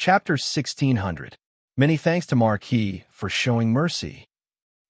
Chapter 1600. Many thanks to Marquis for showing mercy.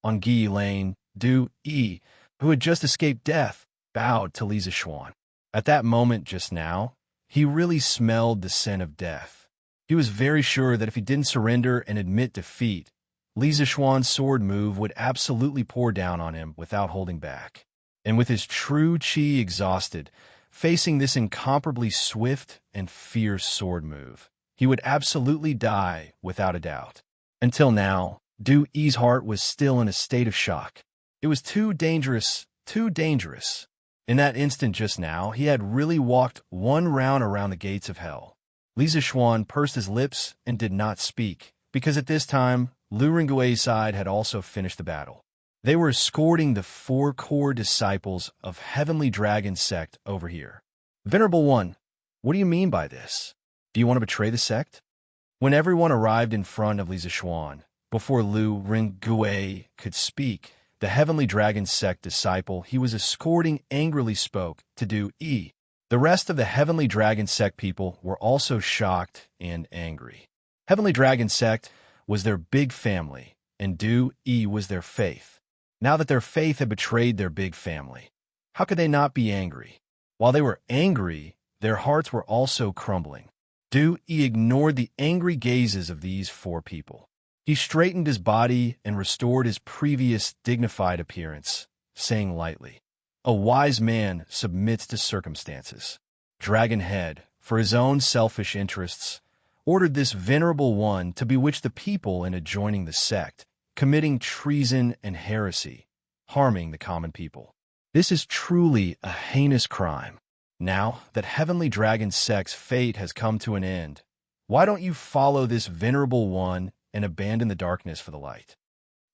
On Guy Lane, Du Yi, who had just escaped death, bowed to Li Zixuan. At that moment just now, he really smelled the scent of death. He was very sure that if he didn't surrender and admit defeat, Li Zixuan's sword move would absolutely pour down on him without holding back. And with his true qi exhausted, facing this incomparably swift and fierce sword move, he would absolutely die without a doubt. Until now, Du Yi's heart was still in a state of shock. It was too dangerous, too dangerous. In that instant just now, he had really walked one round around the gates of hell. Li Zixuan pursed his lips and did not speak, because at this time, Lu Rengui's side had also finished the battle. They were escorting the 4 core disciples of Heavenly Dragon sect over here. Venerable One, what do you mean by this? Do you want to betray the sect? When everyone arrived in front of Li Zixuan, before Lu Rengui could speak, the Heavenly Dragon sect disciple he was escorting angrily spoke to Du Yi. The rest of the Heavenly Dragon sect people were also shocked and angry. Heavenly Dragon sect was their big family, and Du Yi was their faith. Now that their faith had betrayed their big family, how could they not be angry? While they were angry, their hearts were also crumbling. Du Yi ignored the angry gazes of these 4 people. He straightened his body and restored his previous dignified appearance, saying lightly, "A wise man submits to circumstances." Dragonhead, for his own selfish interests, ordered this venerable one to bewitch the people into joining the sect, committing treason and heresy, harming the common people. This is truly a heinous crime. Now that Heavenly Dragon sect's fate has come to an end, why don't you follow this venerable one and abandon the darkness for the light?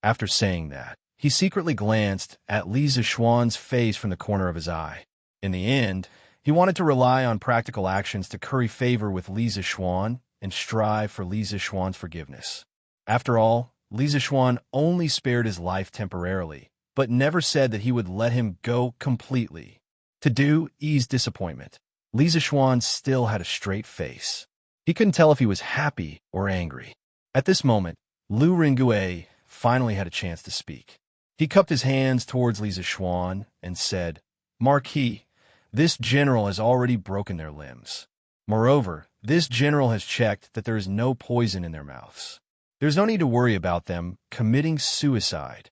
After saying that, he secretly glanced at Li Zixuan's face from the corner of his eye. In the end, he wanted to rely on practical actions to curry favor with Li Zixuan and strive for Li Zixuan's forgiveness. After all, Li Zixuan only spared his life temporarily, but never said that he would let him go completely. To Du Yi's disappointment, Li Zixuan still had a straight face. He couldn't tell if he was happy or angry. At this moment, Lu Rengui finally had a chance to speak. He cupped his hands towards Li Zixuan and said, "Marquis, this general has already broken their limbs. Moreover, this general has checked that there is no poison in their mouths. There's no need to worry about them committing suicide."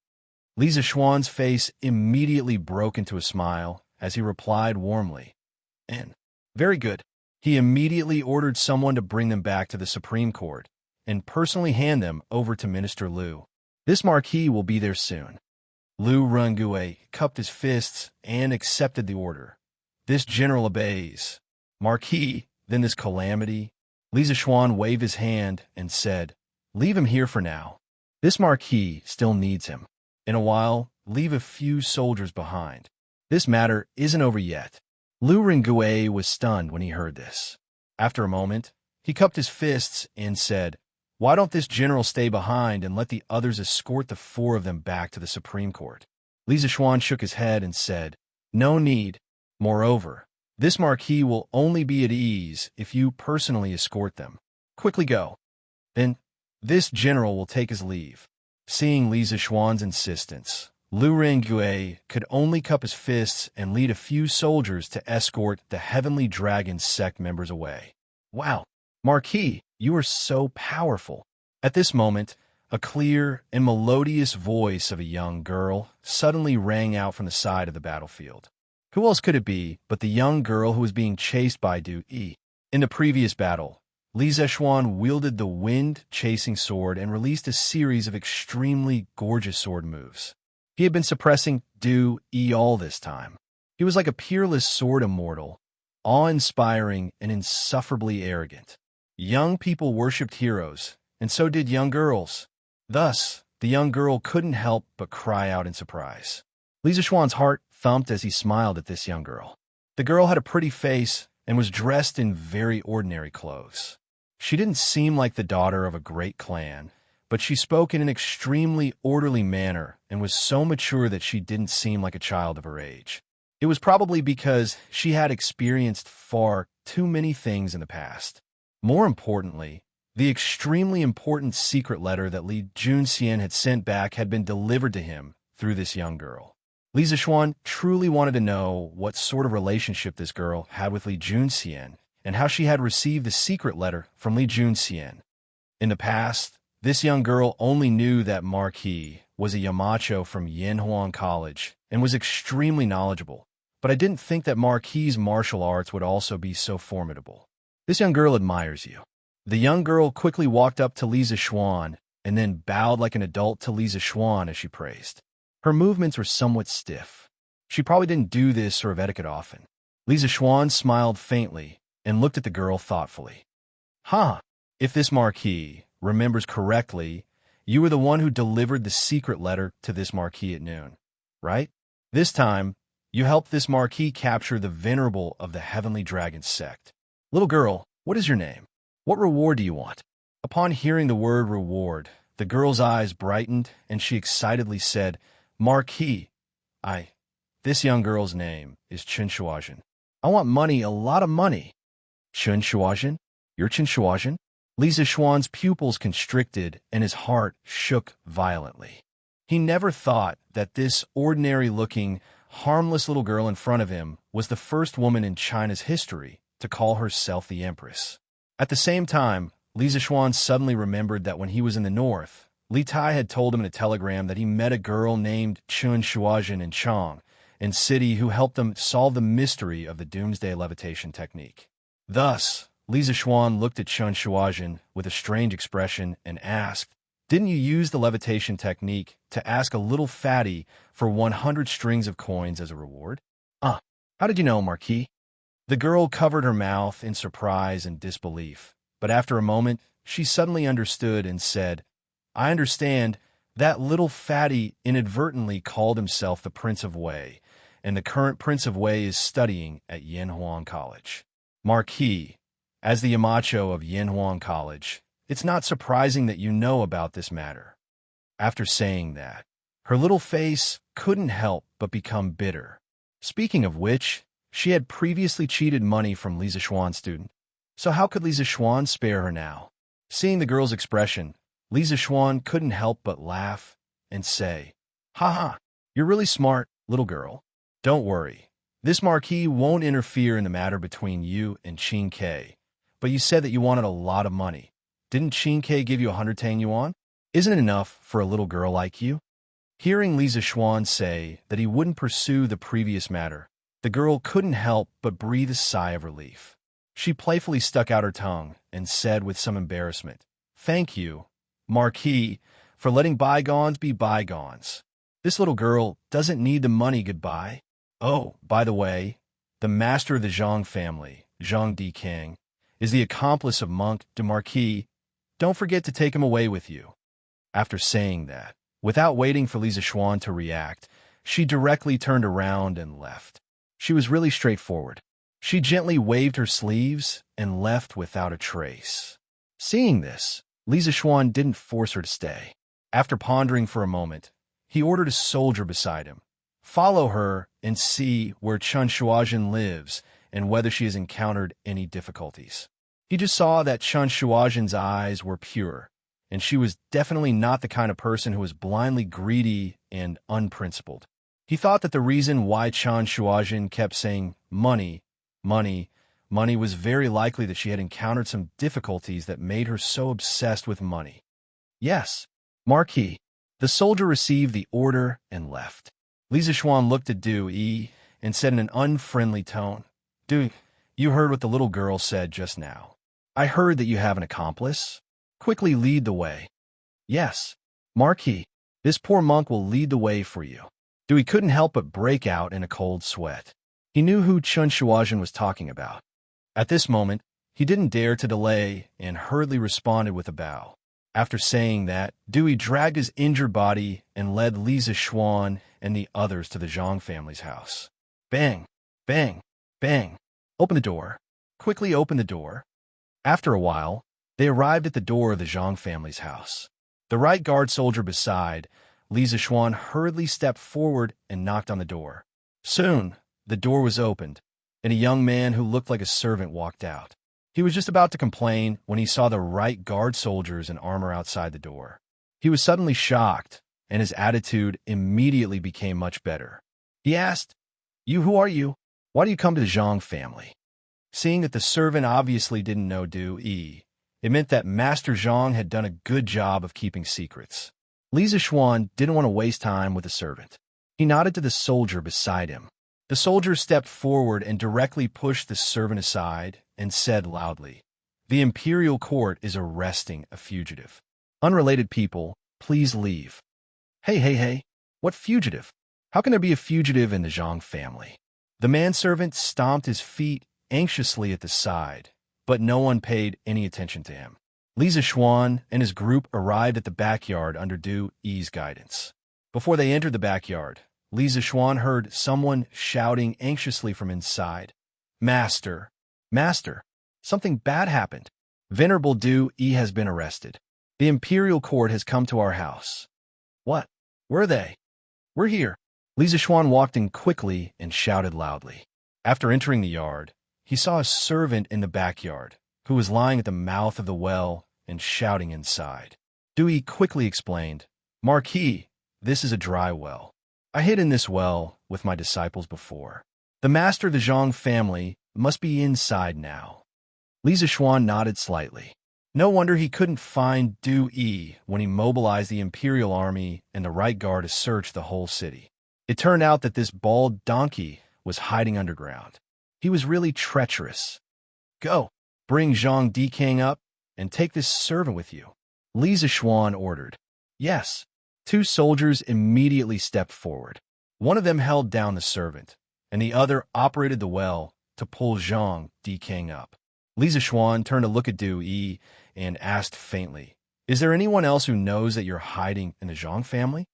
Li Zixuan's face immediately broke into a smile as he replied warmly, "And very good." He immediately ordered someone to bring them back to the Supreme Court and personally hand them over to Minister Lu. This Marquis will be there soon. Lu Rengui cupped his fists and accepted the order. This general obeys. Marquis, then this calamity? Li Zixuan waved his hand and said, "Leave him here for now. This Marquis still needs him. In a while, leave a few soldiers behind. This matter isn't over yet." Lu Rengui was stunned when he heard this. After a moment, he cupped his fists and said, "Why don't this general stay behind and let the others escort the 4 of them back to the Supreme Court?" Li Zixuan shook his head and said, "No need. Moreover, this Marquis will only be at ease if you personally escort them. Quickly go. Then this general will take his leave." Seeing Li Zixuan's insistence, Lu Rengui could only cup his fists and lead a few soldiers to escort the Heavenly Dragon sect members away. "Wow, Marquis, you are so powerful." At this moment, a clear and melodious voice of a young girl suddenly rang out from the side of the battlefield. Who else could it be but the young girl who was being chased by Du Yi? In the previous battle, Li Zixuan wielded the wind-chasing sword and released a series of extremely gorgeous sword moves. He had been suppressing Du Yi all this time. He was like a peerless sword immortal, awe-inspiring and insufferably arrogant. Young people worshipped heroes, and so did young girls. Thus, the young girl couldn't help but cry out in surprise. Li Zixuan's heart thumped as he smiled at this young girl. The girl had a pretty face and was dressed in very ordinary clothes. She didn't seem like the daughter of a great clan, but she spoke in an extremely orderly manner and was so mature that she didn't seem like a child of her age. It was probably because she had experienced far too many things in the past. More importantly, The extremely important secret letter that Li Junxian had sent back had been delivered to him through this young girl. Li Zishuan truly wanted to know what sort of relationship this girl had with Li Junxian and how she had received the secret letter from Li Junxian. In the past, this young girl only knew that Marquis was a Yamacho from Yanhuan College and was extremely knowledgeable, but I didn't think that Marquis' martial arts would also be so formidable. This young girl admires you. The young girl quickly walked up to Li Zishuan and then bowed like an adult to Li Zishuan as she praised. Her movements were somewhat stiff. She probably didn't do this sort of etiquette often. Li Zishuan smiled faintly and looked at the girl thoughtfully. Huh, if this Marquis remembers correctly, you were the one who delivered the secret letter to this Marquis at noon, right? This time, you helped this Marquis capture the venerable of the Heavenly Dragon sect. Little girl, what is your name? What reward do you want? Upon hearing the word reward, the girl's eyes brightened and she excitedly said, Marquis, this young girl's name is Chen Shuazhen. I want money, a lot of money. Chen Shuazhen? You're Chen Shuazhen? Li Zishuan's pupils constricted and his heart shook violently. He never thought that this ordinary-looking, harmless little girl in front of him was the first woman in China's history to call herself the Empress. At the same time, Li Zishuan suddenly remembered that when he was in the north, Li Tai had told him in a telegram that he met a girl named Chen Shuazhen in Chang, in city who helped them solve the mystery of the doomsday levitation technique. Thus, Li Zishuan looked at Chen Shuazhen with a strange expression and asked, Didn't you use the levitation technique to ask a little fatty for 100 strings of coins as a reward? How did you know, Marquis? The girl covered her mouth in surprise and disbelief, but after a moment, she suddenly understood and said, I understand that little fatty inadvertently called himself the Prince of Wei, and the current Prince of Wei is studying at Yanhuan College. Marquis, as the Yamacho of Yanhuan College, it's not surprising that you know about this matter. After saying that, her little face couldn't help but become bitter. Speaking of which, she had previously cheated money from Li Zishuan's student. So how could Li Zishuan spare her now? Seeing the girl's expression, Li Zishuan couldn't help but laugh and say, Ha, you're really smart, little girl. Don't worry. This Marquis won't interfere in the matter between you and Qin Ke. But you said that you wanted a lot of money. Didn't Qin Ke give you 100 Tang Yuan? Isn't it enough for a little girl like you? Hearing Li Zishuan say that he wouldn't pursue the previous matter, the girl couldn't help but breathe a sigh of relief. She playfully stuck out her tongue and said with some embarrassment, Thank you, Marquis, for letting bygones be bygones. This little girl doesn't need the money, goodbye. Oh, by the way, the master of the Zhang family, Zhang Di King, is the accomplice of Monk de Marquis. Don't forget to take him away with you. After saying that, without waiting for Li Zishuan to react, she directly turned around and left. She was really straightforward. She gently waved her sleeves and left without a trace. Seeing this, Li Zishuan didn't force her to stay. After pondering for a moment, he ordered a soldier beside him. Follow her and see where Chen Shuazhen lives and whether she has encountered any difficulties. He just saw that Chen Shuazhen's eyes were pure, and she was definitely not the kind of person who was blindly greedy and unprincipled. He thought that the reason why Chen Shuazhen kept saying money, money, money was very likely that she had encountered some difficulties that made her so obsessed with money. Yes, Marquis. The soldier received the order and left. Li Zishuan looked at Du Yi and said in an unfriendly tone, Du, you heard what the little girl said just now. I heard that you have an accomplice. Quickly lead the way. Yes, Marquis, this poor monk will lead the way for you. Dewey couldn't help but break out in a cold sweat. He knew who Chen Shuazhen was talking about. At this moment, he didn't dare to delay and hurriedly responded with a bow. After saying that, Dewey dragged his injured body and led Li Zishuan and the others to the Zhang family's house. Bang, bang, bang. Open the door. Quickly open the door. After a while, they arrived at the door of the Zhang family's house. The right guard soldier beside, Li Zishuan hurriedly stepped forward and knocked on the door. Soon, the door was opened, and a young man who looked like a servant walked out. He was just about to complain when he saw the right guard soldiers in armor outside the door. He was suddenly shocked, and his attitude immediately became much better. He asked, "You, who are you? Why do you come to the Zhang family?" Seeing that the servant obviously didn't know Du Yi, it meant that Master Zhang had done a good job of keeping secrets. Li Zixuan didn't want to waste time with the servant. He nodded to the soldier beside him. The soldier stepped forward and directly pushed the servant aside and said loudly, "The imperial court is arresting a fugitive. Unrelated people, please leave." Hey, what fugitive? How can there be a fugitive in the Zhang family? The manservant stomped his feet anxiously at the side, but no one paid any attention to him. Li Zixuan and his group arrived at the backyard under Du Yi's guidance. Before they entered the backyard, Li Zixuan heard someone shouting anxiously from inside, Master, something bad happened. Venerable Du Yi has been arrested. The imperial court has come to our house." "What? Where are they?" "We're here." Li Zixuan walked in quickly and shouted loudly. After entering the yard, he saw a servant in the backyard who was lying at the mouth of the well and shouting inside. Du Yi quickly explained, "Marquis, this is a dry well. I hid in this well with my disciples before. The master of the Zhang family must be inside now." Li Zixuan nodded slightly. No wonder he couldn't find Du Yi when he mobilized the imperial army and the right guard to search the whole city. It turned out that this bald donkey was hiding underground. He was really treacherous. "Go, bring Zhang Dikang up and take this servant with you," Li Zixuan ordered. "Yes." Two soldiers immediately stepped forward. One of them held down the servant, and the other operated the well to pull Zhang Dikang up. Li Zixuan turned to look at Du Yi and asked faintly, "Is there anyone else who knows that you're hiding in the Zhang family?"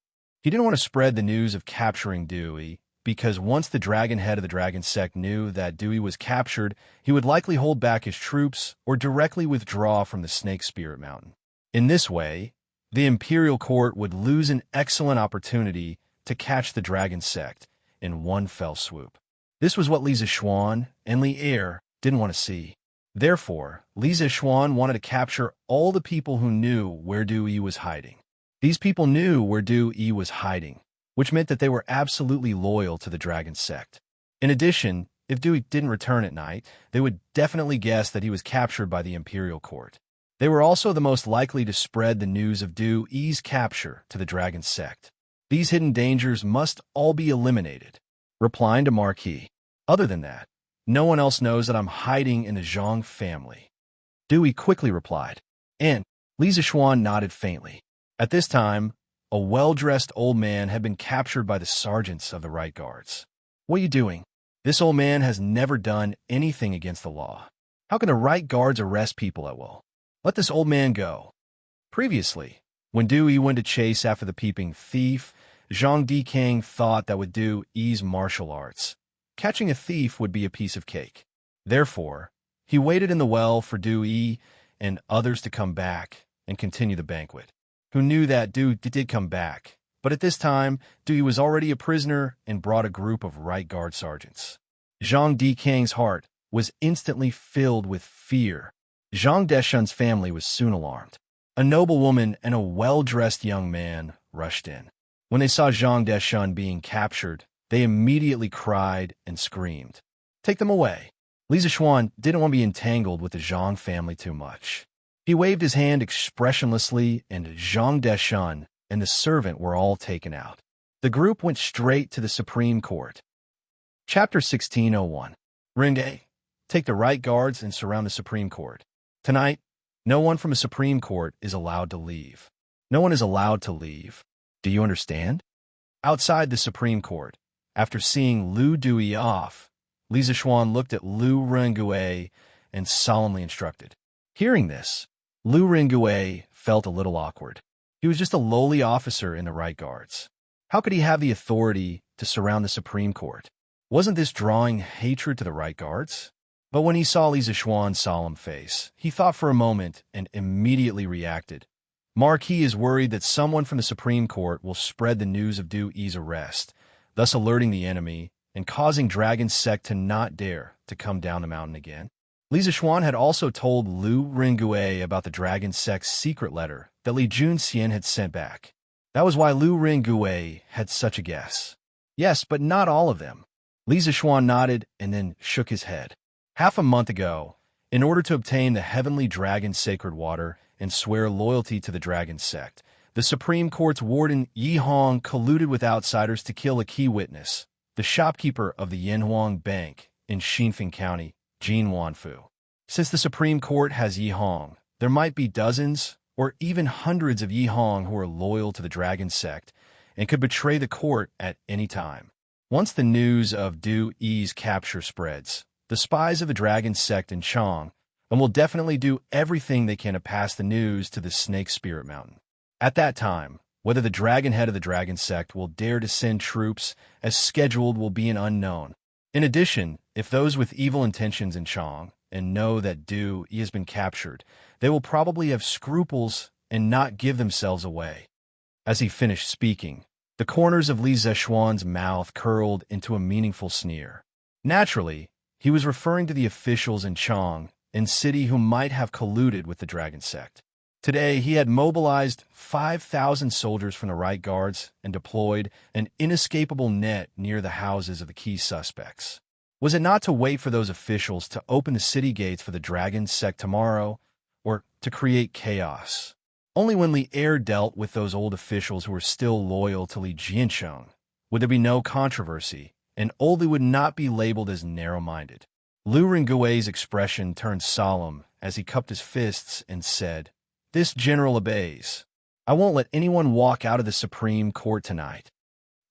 He didn't want to spread the news of capturing Du Yi, because once the dragon head of the dragon sect knew that Du Yi was captured, he would likely hold back his troops or directly withdraw from the Snake Spirit Mountain. In this way, the imperial court would lose an excellent opportunity to catch the dragon sect in one fell swoop. This was what Li Zixuan and Li Er didn't want to see. Therefore, Li Zixuan wanted to capture all the people who knew where Du Yi was hiding. These people knew where Du Yi was hiding, which meant that they were absolutely loyal to the dragon sect. In addition, if Du Yi didn't return at night, they would definitely guess that he was captured by the imperial court. They were also the most likely to spread the news of Du Yi's capture to the dragon sect. These hidden dangers must all be eliminated. Replying to Marquis, "Other than that, no one else knows that I'm hiding in the Zhang family." Du Yi quickly replied, and Li Zixuan nodded faintly. At this time, a well-dressed old man had been captured by the sergeants of the right guards. "What are you doing? This old man has never done anything against the law. How can the right guards arrest people at will? Let this old man go." Previously, when Du Yi went to chase after the peeping thief, Zhang Dikang thought that with Du Yi's martial arts, catching a thief would be a piece of cake. Therefore, he waited in the well for Du Yi and others to come back and continue the banquet. Who knew that Du Yi did come back, but at this time, Du Yi was already a prisoner and brought a group of right guard sergeants. Zhang Dikang's heart was instantly filled with fear. Zhang Deshun's family was soon alarmed. A noble woman and a well-dressed young man rushed in. When they saw Zhang Deshun being captured, they immediately cried and screamed, "Take them away." Li Zixuan didn't want to be entangled with the Zhang family too much. He waved his hand expressionlessly, and Zhang Deshun and the servant were all taken out. The group went straight to the Supreme Court. Chapter 1601. Ringe, take the right guards and surround the Supreme Court. Tonight, no one from the Supreme Court is allowed to leave. No one is allowed to leave. Do you understand? Outside the Supreme Court, after seeing Lu Dui off, Li Zixuan looked at Lu Rengue and solemnly instructed. Hearing this, Lu Rengue felt a little awkward. He was just a lowly officer in the right guards. How could he have the authority to surround the Supreme Court? Wasn't this drawing hatred to the right guards? But when he saw Li Zixuan's solemn face, he thought for a moment and immediately reacted. Marquis is worried that someone from the Supreme Court will spread the news of Du Yi's arrest, thus alerting the enemy and causing Dragon Sect to not dare to come down the mountain again. Li Zixuan had also told Lu Ringui about the dragon sect's secret letter that Li Junxian had sent back. That was why Lu Ringui had such a guess. Yes, but not all of them. Li Zixuan nodded and then shook his head. Half a month ago, in order to obtain the heavenly dragon sacred water and swear loyalty to the dragon sect, the Supreme Court's warden Yi Hong colluded with outsiders to kill a key witness, the shopkeeper of the Yanhuang Bank in Xinfeng County, Jin Wanfu. Since the Supreme Court has Yi Hong, there might be dozens or even hundreds of Yi Hong who are loyal to the dragon sect and could betray the court at any time. Once the news of Du Yi's capture spreads, the spies of the dragon sect in Chang will definitely do everything they can to pass the news to the Snake Spirit Mountain. At that time, whether the dragon head of the dragon sect will dare to send troops as scheduled will be an unknown. In addition, if those with evil intentions in Chang and know that Du Yi has been captured, they will probably have scruples and not give themselves away. As he finished speaking, the corners of Li Zixuan's mouth curled into a meaningful sneer. Naturally, he was referring to the officials in Chang and city who might have colluded with the dragon sect. Today, he had mobilized 5,000 soldiers from the right guards and deployed an inescapable net near the houses of the key suspects. Was it not to wait for those officials to open the city gates for the dragon sect tomorrow, or to create chaos? Only when Li Er dealt with those old officials who were still loyal to Li Jiancheng would there be no controversy, and Oldie would not be labeled as narrow-minded. Lu Ringui's expression turned solemn as he cupped his fists and said, "This general obeys. I won't let anyone walk out of the Supreme Court tonight."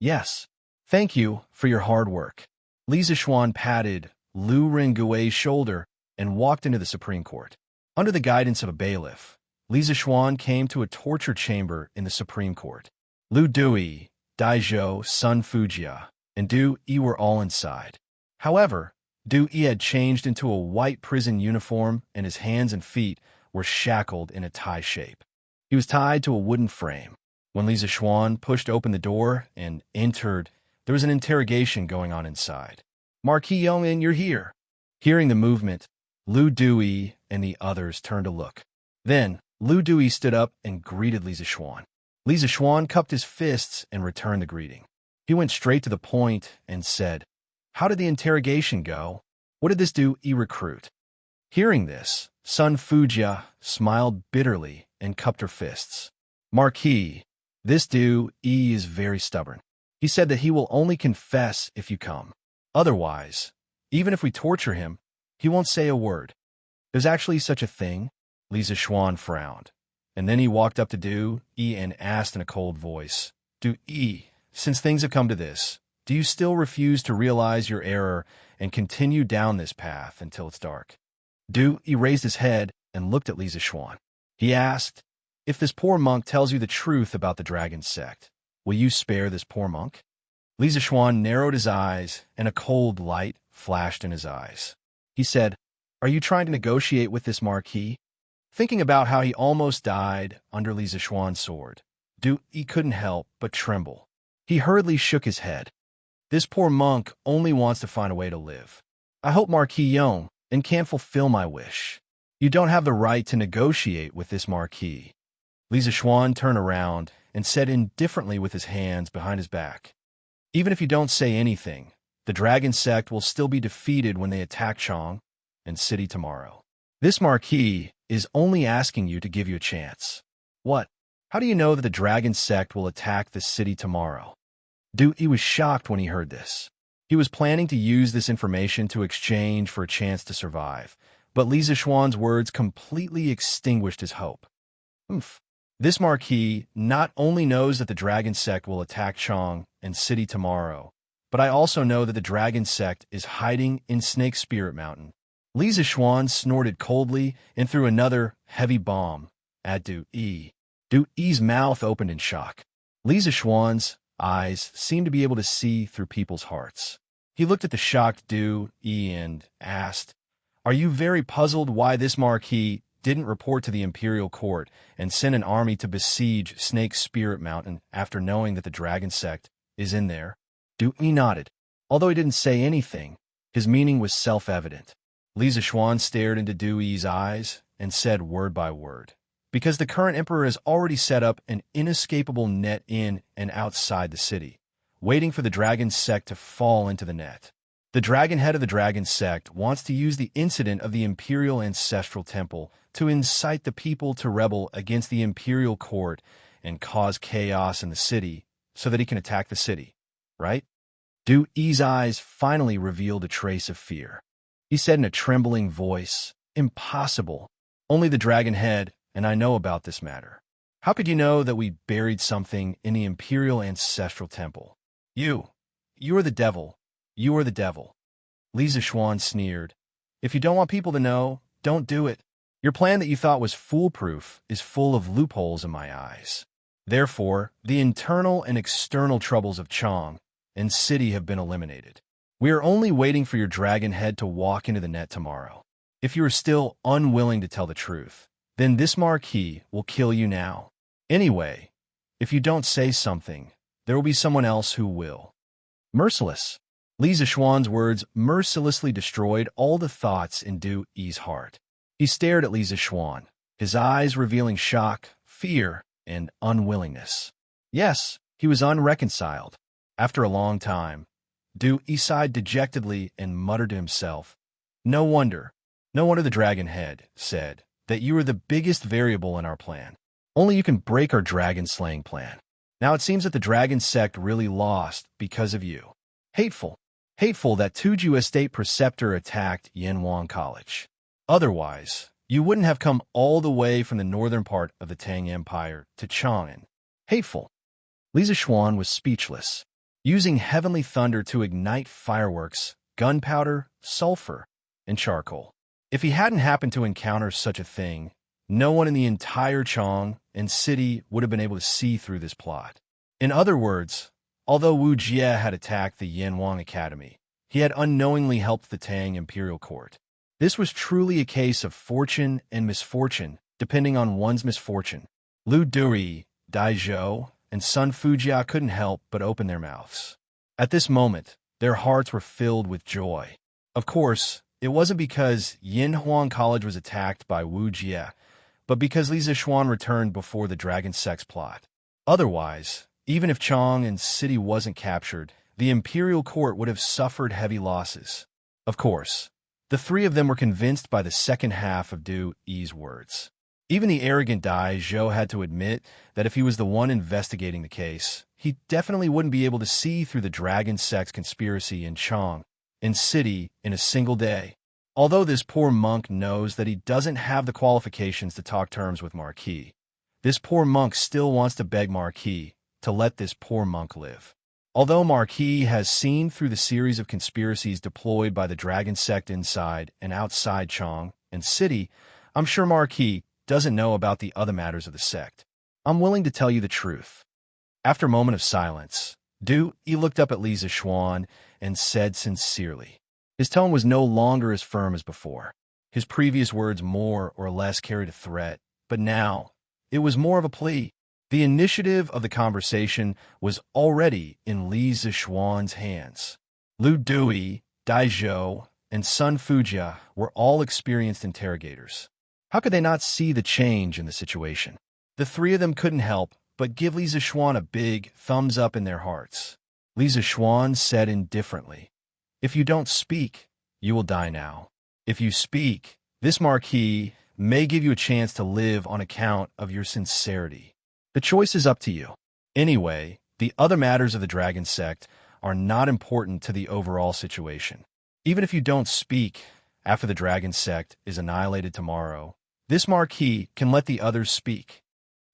"Yes, thank you for your hard work." Li Zixuan patted Lu Ringui's shoulder and walked into the Supreme Court. Under the guidance of a bailiff, Li Zixuan came to a torture chamber in the Supreme Court. Lu Dui, Daizhou, Sun Fujia, and Du Yi were all inside. However, Du Yi had changed into a white prison uniform, and his hands and feet were shackled in a tie shape. He was tied to a wooden frame. When Li Zixuan pushed open the door and entered, there was an interrogation going on inside. "Marquis Yongin, you're here." Hearing the movement, Lu Dui and the others turned to look. Then, Lu Dui stood up and greeted Li Zixuan. Li Zixuan cupped his fists and returned the greeting. He went straight to the point and said, "How did the interrogation go? What did this Du Yi recruit?" Hearing this, Sun Fujia smiled bitterly and cupped her fists. "Marquis, this Du Yi is very stubborn. He said that he will only confess if you come. Otherwise, even if we torture him, he won't say a word." "There's actually such a thing?" Li Zixuan frowned, and then he walked up to Du Yi and asked in a cold voice, "Du Yi, since things have come to this, do you still refuse to realize your error and continue down this path until it's dark?" Du Yi raised his head and looked at Li Zixuan. He asked, "If this poor monk tells you the truth about the dragon sect, will you spare this poor monk?" Li Zixuan narrowed his eyes, and a cold light flashed in his eyes. He said, "Are you trying to negotiate with this marquis?" Thinking about how he almost died under Li Zixuan's sword, Du Yi couldn't help but tremble. He hurriedly shook his head. "This poor monk only wants to find a way to live. I hope Marquis Yong and can fulfill my wish. You don't have the right to negotiate with this marquis." Li Zixuan turned around and said indifferently with his hands behind his back, "Even if you don't say anything, the dragon sect will still be defeated when they attack Chang and city tomorrow. This marquis is only asking you to give you a chance." "What? How do you know that the dragon sect will attack the city tomorrow?" Du Yi was shocked when he heard this. He was planning to use this information to exchange for a chance to survive, but Li Zixuan's words completely extinguished his hope. This marquis not only knows that the dragon sect will attack Chang and city tomorrow, but I also know that the dragon sect is hiding in Snake Spirit Mountain. Li Zixuan snorted coldly and threw another heavy bomb at Du Yi. Du Yi's mouth opened in shock. Li Zixuan's eyes seemed to be able to see through people's hearts. He looked at the shocked Du Yi and asked, "Are you very puzzled why this marquis didn't report to the imperial court and send an army to besiege Snake Spirit Mountain after knowing that the dragon sect is in there?" Du Yi nodded. Although he didn't say anything, his meaning was self-evident. Li Zixuan stared into Du Yi's eyes and said word by word, because the current emperor has already set up an inescapable net in and outside the city, waiting for the dragon sect to fall into the net. The dragon head of the dragon sect wants to use the incident of the imperial ancestral temple to incite the people to rebel against the imperial court and cause chaos in the city so that he can attack the city, right? Du Yi's eyes finally revealed a trace of fear. He said in a trembling voice, "Impossible. Only the dragon head, and I know about this matter. How could you know that we buried something in the imperial ancestral temple? You are the devil. You are the devil." Li Zixuan sneered. "If you don't want people to know, don't do it. Your plan that you thought was foolproof is full of loopholes in my eyes. Therefore, the internal and external troubles of Chang and city have been eliminated. We are only waiting for your dragon head to walk into the net tomorrow. If you are still unwilling to tell the truth, then this marquis will kill you now. Anyway, if you don't say something, there will be someone else who will." Merciless. Li Zixuan's words mercilessly destroyed all the thoughts in Du Yi's heart. He stared at Li Zixuan, his eyes revealing shock, fear, and unwillingness. Yes, he was unreconciled. After a long time, Du Yi sighed dejectedly and muttered to himself, No wonder the dragon head said that you are the biggest variable in our plan. Only you can break our dragon-slaying plan. Now it seems that the dragon sect really lost because of you. Hateful that Tuju Estate Preceptor attacked Yanwang College. Otherwise, you wouldn't have come all the way from the northern part of the Tang Empire to Chang'an. Hateful. Li Zixuan was speechless, using heavenly thunder to ignite fireworks, gunpowder, sulfur, and charcoal. If he hadn't happened to encounter such a thing, no one in the entire Chang and city would have been able to see through this plot. In other words, although Wuxia had attacked the Yanwang Academy, he had unknowingly helped the Tang Imperial Court. This was truly a case of fortune and misfortune, depending on one's misfortune. Lu Duri, Dai Zhou, and Sun Fujia couldn't help but open their mouths. At this moment, their hearts were filled with joy. Of course, it wasn't because Yanhuang College was attacked by Wuxia, but because Li Zixuan returned before the Dragon Sex plot. Otherwise, even if Chang and city wasn't captured, the Imperial Court would have suffered heavy losses. Of course, the three of them were convinced by the second half of Du Yi's words. Even the arrogant Dai Zhou had to admit that if he was the one investigating the case, he definitely wouldn't be able to see through the dragon sex conspiracy in Chang and city in a single day. Although this poor monk knows that he doesn't have the qualifications to talk terms with Marquis, this poor monk still wants to beg Marquis to let this poor monk live. Although Marquis has seen through the series of conspiracies deployed by the dragon sect inside and outside Chang and city, I'm sure Marquis doesn't know about the other matters of the sect. I'm willing to tell you the truth. After a moment of silence, Du Yi looked up at Li Zixuan and said sincerely. His tone was no longer as firm as before. His previous words more or less carried a threat, but now it was more of a plea. The initiative of the conversation was already in Li Zixuan's hands. Lu Dui, Dai Zhou, and Sun Fujia were all experienced interrogators. How could they not see the change in the situation? The three of them couldn't help but give Li Zixuan a big thumbs up in their hearts. Li Zixuan said indifferently, If you don't speak, you will die now. If you speak, this marquis may give you a chance to live on account of your sincerity. The choice is up to you. Anyway, the other matters of the dragon sect are not important to the overall situation. Even if you don't speak after the dragon sect is annihilated tomorrow, this marquis can let the others speak.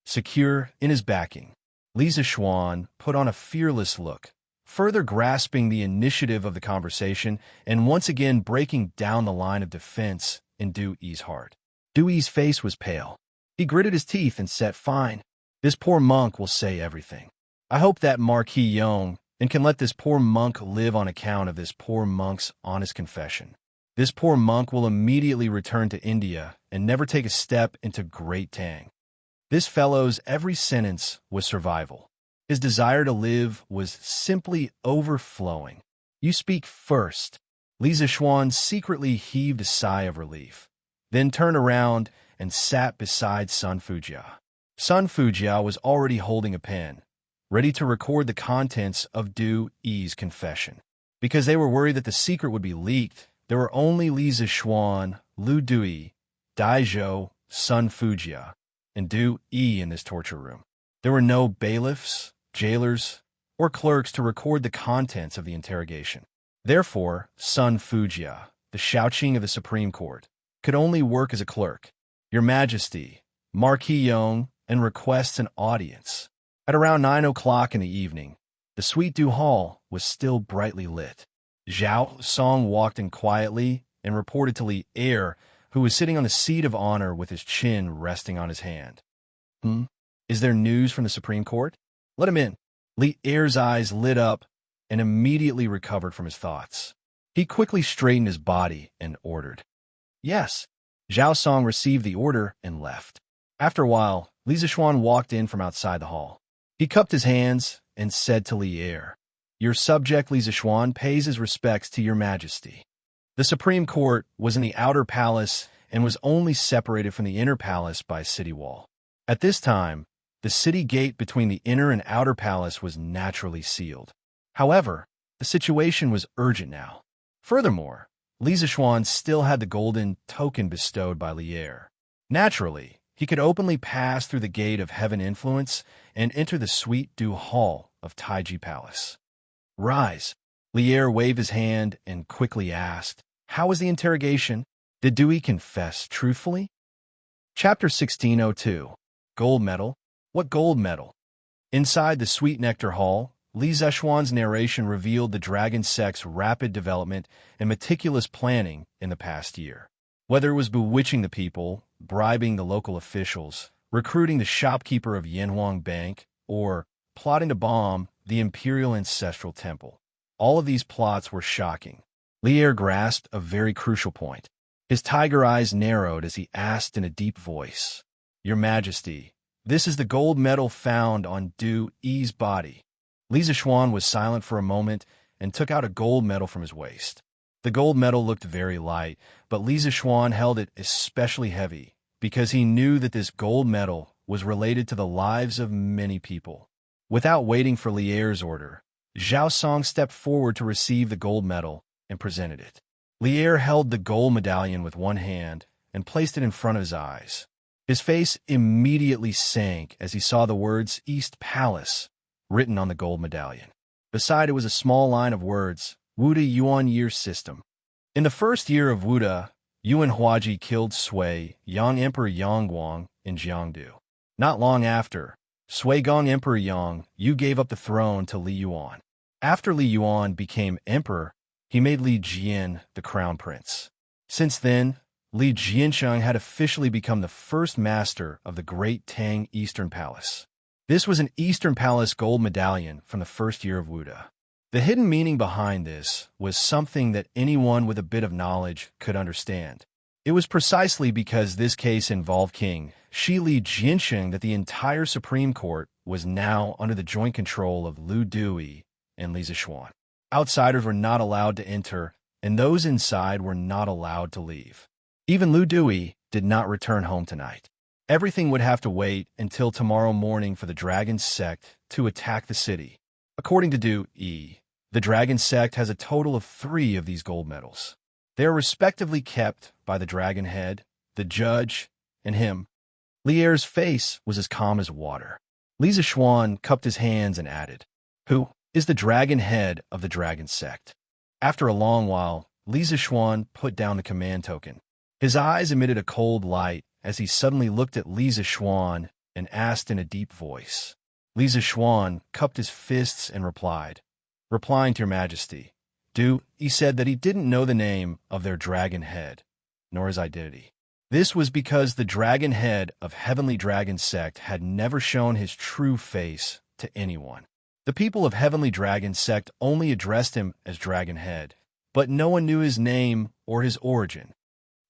Secure in his backing, Li Zixuan put on a fearless look, further grasping the initiative of the conversation and once again breaking down the line of defense in Du Yi's heart. Du Yi's face was pale. He gritted his teeth and said, Fine. This poor monk will say everything. I hope that Marquis Yong and can let this poor monk live on account of this poor monk's honest confession. This poor monk will immediately return to India and never take a step into Great Tang. This fellow's every sentence was survival. His desire to live was simply overflowing. You speak first. Li Zixuan secretly heaved a sigh of relief, then turned around and sat beside Sun Fujia. Sun Fujia was already holding a pen, ready to record the contents of Du Yi's confession. Because they were worried that the secret would be leaked, there were only Li Zixuan, Lu Dui, Daizhou, Sun Fujia, and Du Yi in this torture room. There were no bailiffs, jailers, or clerks to record the contents of the interrogation. Therefore, Sun Fujia, the Xianxia of the Supreme Court, could only work as a clerk. Your Majesty, Marquis Yong, and requests an audience. At around 9 o'clock in the evening, the Suite du Hall was still brightly lit. Zhao Song walked in quietly and reported to Li Er, who was sitting on the seat of honor with his chin resting on his hand. Is there news from the Supreme Court? Let him in. Li Er's eyes lit up and immediately recovered from his thoughts. He quickly straightened his body and ordered. Yes. Zhao Song received the order and left. After a while, Li Zixuan walked in from outside the hall. He cupped his hands and said to Li Er, Your subject Li Zixuan pays his respects to your Majesty. The Supreme Court was in the outer palace and was only separated from the inner palace by a city wall. At this time, the city gate between the inner and outer palace was naturally sealed. However, the situation was urgent now. Furthermore, Li Zixuan still had the golden token bestowed by Li Er. Naturally, he could openly pass through the gate of heaven influence and enter the Suite du Hall of Taiji Palace. Rise. Li Er waved his hand and quickly asked, How was the interrogation? Did Dewey confess truthfully? Chapter 1602. Gold Medal. What gold medal? Inside the Sweet Nectar Hall, Li Zixuan's narration revealed the dragon sect's rapid development and meticulous planning in the past year. Whether it was bewitching the people, bribing the local officials, recruiting the shopkeeper of Yanhuang Bank, or plotting to bomb the Imperial Ancestral Temple, all of these plots were shocking. Li Er grasped a very crucial point. His tiger eyes narrowed as he asked in a deep voice, Your Majesty, this is the gold medal found on Du Yi's body. Li Zixuan was silent for a moment and took out a gold medal from his waist. The gold medal looked very light, but Li Zixuan held it especially heavy because he knew that this gold medal was related to the lives of many people. Without waiting for Li Er's order, Zhao Song stepped forward to receive the gold medal and presented it. Li Er held the gold medallion with one hand and placed it in front of his eyes. His face immediately sank as he saw the words East Palace written on the gold medallion. Beside it was a small line of words, Wuda Yuan Year System. In the first year of Wuda, Yuan Huaji killed Sui Yang Emperor Yangguang in Jiangdu. Not long after, Sui Gong Emperor Yang Yu gave up the throne to Li Yuan. After Li Yuan became emperor, he made Li Jian the crown prince. Since then, Li Jiansheng had officially become the first master of the Great Tang Eastern Palace. This was an Eastern Palace gold medallion from the first year of Wuda. The hidden meaning behind this was something that anyone with a bit of knowledge could understand. It was precisely because this case involved King Shi Li Jiansheng that the entire Supreme Court was now under the joint control of Lu Dui and Li Zixuan. Outsiders were not allowed to enter, and those inside were not allowed to leave. Even Lu Dui did not return home tonight. Everything would have to wait until tomorrow morning for the Dragon Sect to attack the city. According to Du Yi, the Dragon Sect has a total of 3 of these gold medals. They are respectively kept by the Dragon Head, the Judge, and him. Li Er's face was as calm as water. Li Zixuan cupped his hands and added, Who is the Dragon Head of the Dragon Sect? After a long while, Li Zixuan put down the command token. His eyes emitted a cold light as he suddenly looked at Li Zixuan and asked in a deep voice. Li Zixuan cupped his fists and replied, Replying to your Majesty, he said that he didn't know the name of their dragon head, nor his identity. This was because the dragon head of Heavenly Dragon Sect had never shown his true face to anyone. The people of Heavenly Dragon Sect only addressed him as Dragon Head, but no one knew his name or his origin.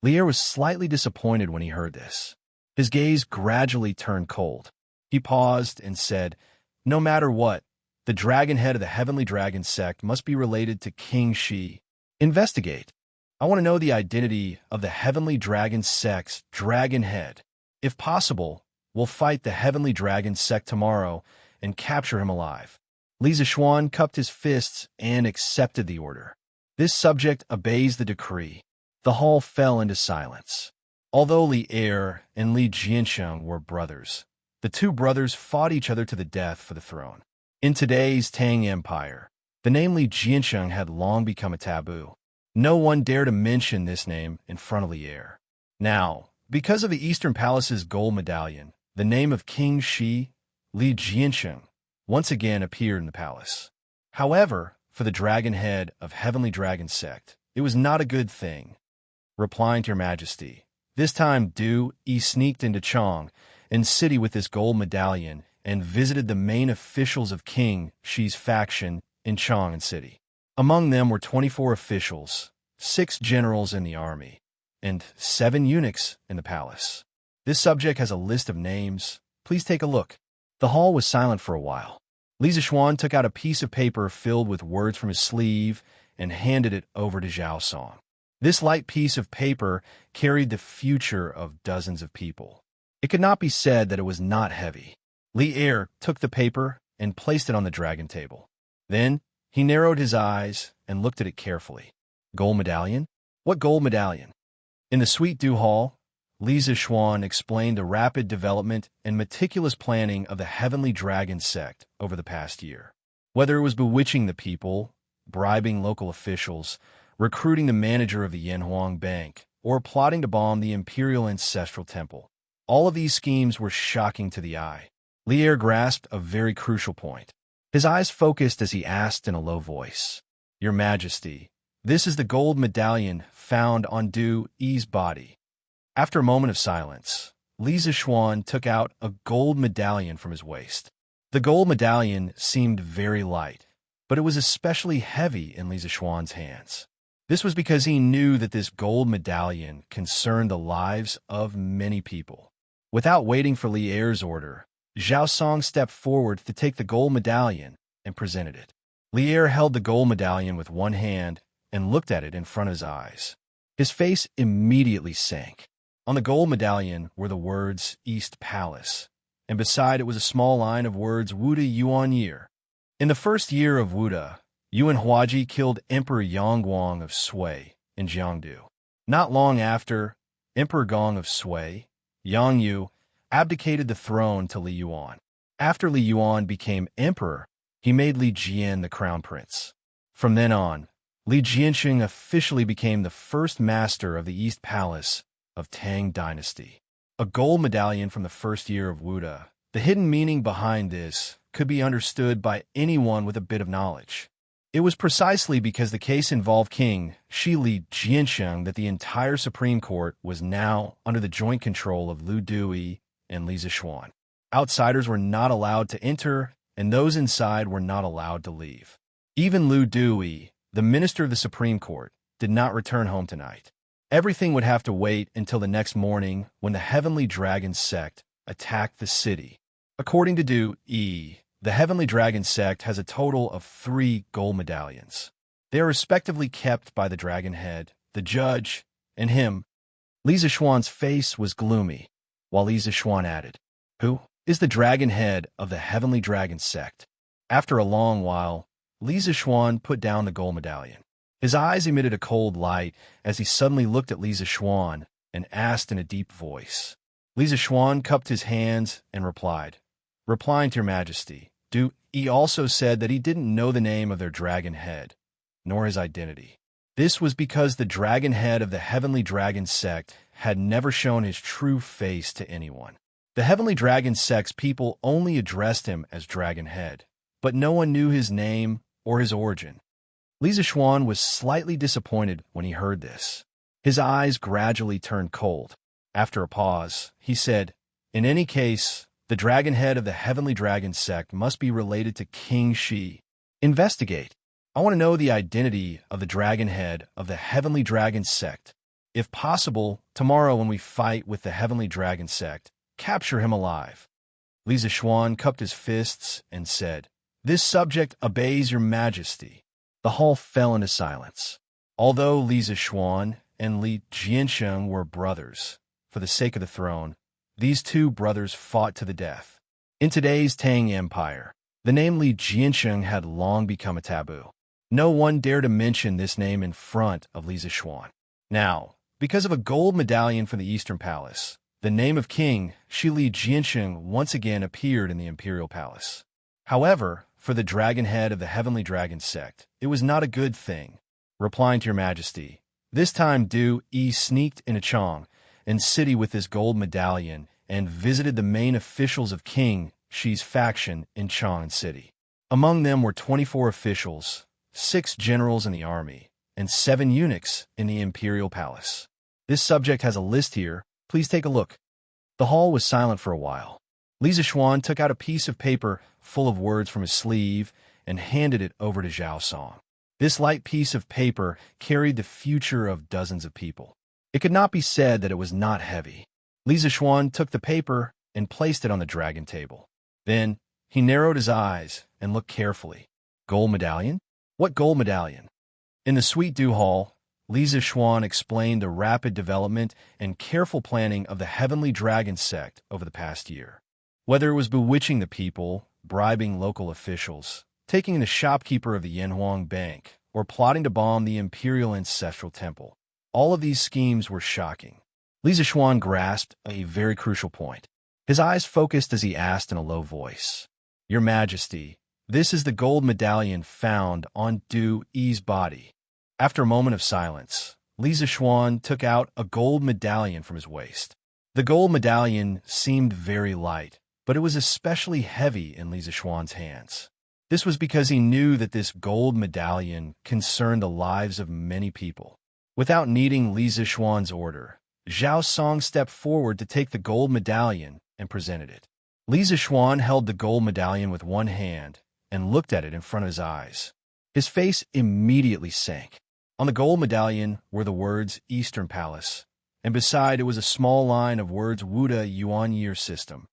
Li Er was slightly disappointed when he heard this. His gaze gradually turned cold. He paused and said, No matter what, the dragon head of the Heavenly Dragon Sect must be related to King Shi, Investigate. I want to know the identity of the Heavenly Dragon Sect's Dragon Head. If possible, we'll fight the Heavenly Dragon Sect tomorrow and capture him alive. Li Zishuan cupped his fists and accepted the order. This subject obeys the decree. The hall fell into silence. Although Li Er and Li Xianxia were brothers, the two brothers fought each other to the death for the throne. In today's Tang Empire, the name Li Xianxia had long become a taboo. No one dared to mention this name in front of Li Er. Now, because of the Eastern Palace's gold medallion, the name of King Shi, Li Xianxia, once again appeared in the palace. However, for the dragon head of Heavenly Dragon Sect, it was not a good thing. Replying to Your Majesty, this time Du Yi sneaked into Chong and city with this gold medallion and visited the main officials of King Shi's faction in Chong City. Among them were 24 officials, 6 generals in the army, and 7 eunuchs in the palace. This subject has a list of names. Please take a look. The hall was silent for a while. Li Zishuan took out a piece of paper filled with words from his sleeve and handed it over to Zhao Song. This light piece of paper carried the future of dozens of people. It could not be said that it was not heavy. Li Er took the paper and placed it on the dragon table. Then, he narrowed his eyes and looked at it carefully. Gold medallion? What gold medallion? In the Sweet Dew Hall, Li Zishuan explained the rapid development and meticulous planning of the Heavenly Dragon Sect over the past year. Whether it was bewitching the people, bribing local officials, recruiting the manager of the Yanhuang Bank, or plotting to bomb the Imperial Ancestral Temple, all of these schemes were shocking to the eye. Li Er grasped a very crucial point. His eyes focused as he asked in a low voice, Your Majesty, this is the gold medallion found on Du Yi's body. After a moment of silence, Li Zishuan took out a gold medallion from his waist. The gold medallion seemed very light, but it was especially heavy in Li Zishuan's hands. This was because he knew that this gold medallion concerned the lives of many people. Without waiting for Li Er's order, Zhao Song stepped forward to take the gold medallion and presented it. Li Er held the gold medallion with one hand and looked at it in front of his eyes. His face immediately sank. On the gold medallion were the words East Palace, and beside it was a small line of words Wuda Yuan Year. In the first year of Wuda, Yuan Huaji killed Emperor Yangguang of Sui in Jiangdu. Not long after, Emperor Gong of Sui, Yang Yu, abdicated the throne to Li Yuan. After Li Yuan became emperor, he made Li Jian the crown prince. From then on, Li Jianxing officially became the first master of the East Palace of Tang Dynasty. A gold medallion from the first year of Wuda. The hidden meaning behind this could be understood by anyone with a bit of knowledge. It was precisely because the case involved King Shi Li Jianxing that the entire Supreme Court was now under the joint control of Lu Dui and Li Zishuan. Outsiders were not allowed to enter, and those inside were not allowed to leave. Even Lu Dui, the minister of the Supreme Court, did not return home tonight. Everything would have to wait until the next morning when the Heavenly Dragon Sect attacked the city. According to Du Yi, the Heavenly Dragon Sect has a total of 3 gold medallions. They are respectively kept by the Dragon Head, the Judge, and him. Li Zishuan's face was gloomy, while Li Zishuan added, Who is the Dragon Head of the Heavenly Dragon Sect? After a long while, Li Zishuan put down the gold medallion. His eyes emitted a cold light as he suddenly looked at Li Zishuan and asked in a deep voice. Li Zishuan cupped his hands and replied, Replying to Your Majesty, Du Yi also said that he didn't know the name of their dragon head, nor his identity. This was because the dragon head of the Heavenly Dragon Sect had never shown his true face to anyone. The Heavenly Dragon Sect's people only addressed him as Dragon Head, but no one knew his name or his origin. Li Zishuan was slightly disappointed when he heard this. His eyes gradually turned cold. After a pause, he said, In any case, the dragon head of the Heavenly Dragon Sect must be related to King Shi. Investigate. I want to know the identity of the dragon head of the Heavenly Dragon Sect. If possible, tomorrow when we fight with the Heavenly Dragon Sect, capture him alive. Li Zishuan cupped his fists and said, This subject obeys Your Majesty. The hall fell into silence. Although Li Zishuan and Li Jiansheng were brothers, for the sake of the throne, these two brothers fought to the death. In today's Tang Empire, the name Li Jiansheng had long become a taboo. No one dared to mention this name in front of Li Zishuan. Now, because of a gold medallion from the Eastern Palace, the name of King Shi Li Jiansheng once again appeared in the Imperial Palace. However, for the dragon head of the Heavenly Dragon sect, it was not a good thing. Replying to your majesty, this time Du Yi sneaked into Chong and city with this gold medallion and visited the main officials of King Shi's faction in Chong City. Among them were 24 officials, 6 generals in the army, and 7 eunuchs in the Imperial Palace. This subject has a list here. Please take a look. The hall was silent for a while. Li Zishuan took out a piece of paper full of words from his sleeve and handed it over to Zhao Song. This light piece of paper carried the future of dozens of people. It could not be said that it was not heavy. Li Zishuan took the paper and placed it on the dragon table. Then, he narrowed his eyes and looked carefully. Gold medallion? What gold medallion? In the Sweet Dew Hall, Li Zishuan explained the rapid development and careful planning of the Heavenly Dragon sect over the past year. Whether it was bewitching the people, bribing local officials, taking the shopkeeper of the Yanhuang Bank, or plotting to bomb the Imperial Ancestral Temple, all of these schemes were shocking. Li Zishuan grasped a very crucial point. His eyes focused as he asked in a low voice, "Your Majesty, this is the gold medallion found on Du Yi's body." After a moment of silence, Li Zishuan took out a gold medallion from his waist. The gold medallion seemed very light, but it was especially heavy in Li Zishuan's hands. This was because he knew that this gold medallion concerned the lives of many people. Without needing Li Zishuan's order, Zhao Song stepped forward to take the gold medallion and presented it. Li Zishuan held the gold medallion with one hand and looked at it in front of his eyes. His face immediately sank. On the gold medallion were the words Eastern Palace, and beside it was a small line of words Wuda Yuan Year System.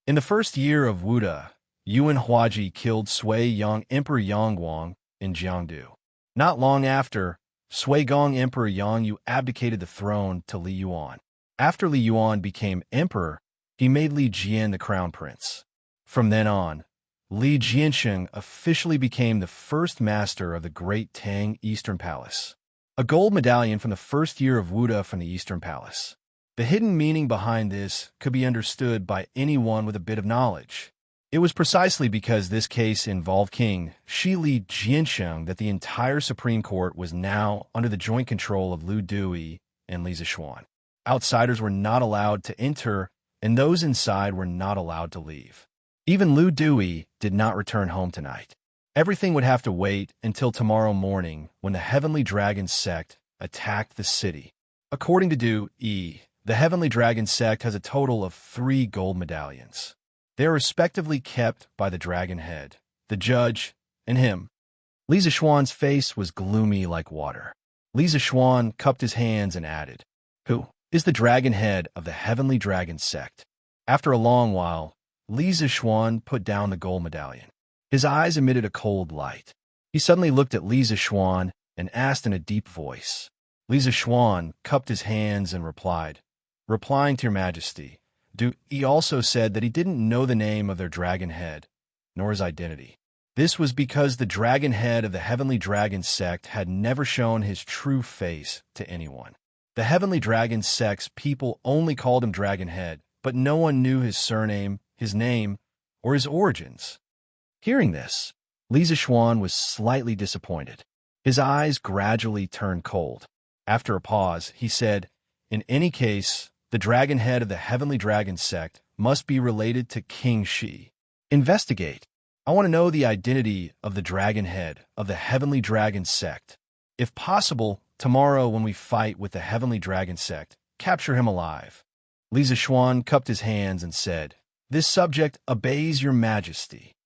In the first year of Wuda, Yuan Huaji killed Sui Yong Emperor Yongguang in Jiangdu. Not long after, Sui Gong Emperor Yongyu abdicated the throne to Li Yuan. After Li Yuan became emperor, he made Li Jian the crown prince. From then on, Li Jiansheng officially became the first master of the Great Tang Eastern Palace. A gold medallion from the first year of Wuda from the Eastern Palace. The hidden meaning behind this could be understood by anyone with a bit of knowledge. It was precisely because this case involved King Shi Li Jiansheng that the entire Supreme Court was now under the joint control of Lu Dui and Li Zishuan. Outsiders were not allowed to enter, and those inside were not allowed to leave. Even Lu Dui did not return home tonight. Everything would have to wait until tomorrow morning when the Heavenly Dragon sect attacked the city. According to Du Yi, the Heavenly Dragon sect has a total of 3 gold medallions. They are respectively kept by the Dragon Head, the Judge, and him. Li Zishuan's face was gloomy like water. Li Zishuan cupped his hands and added, "Who is the Dragon Head of the Heavenly Dragon sect?" After a long while, Li Zishuan put down the gold medallion. His eyes emitted a cold light. He suddenly looked at Li Zishuan and asked in a deep voice. Li Zishuan cupped his hands and replied, "Replying to your Majesty, he also said that he didn't know the name of their dragon head, nor his identity. This was because the dragon head of the Heavenly Dragon sect had never shown his true face to anyone. The Heavenly Dragon sect's people only called him Dragon Head, but no one knew his surname, his name, or his origins." Hearing this, Li Zishuan was slightly disappointed. His eyes gradually turned cold. After a pause, he said, "In any case, the dragon head of the Heavenly Dragon sect must be related to King Shi. Investigate. I want to know the identity of the dragon head of the Heavenly Dragon sect. If possible, tomorrow when we fight with the Heavenly Dragon sect, capture him alive." Li Zishuan cupped his hands and said, "This subject obeys your Majesty."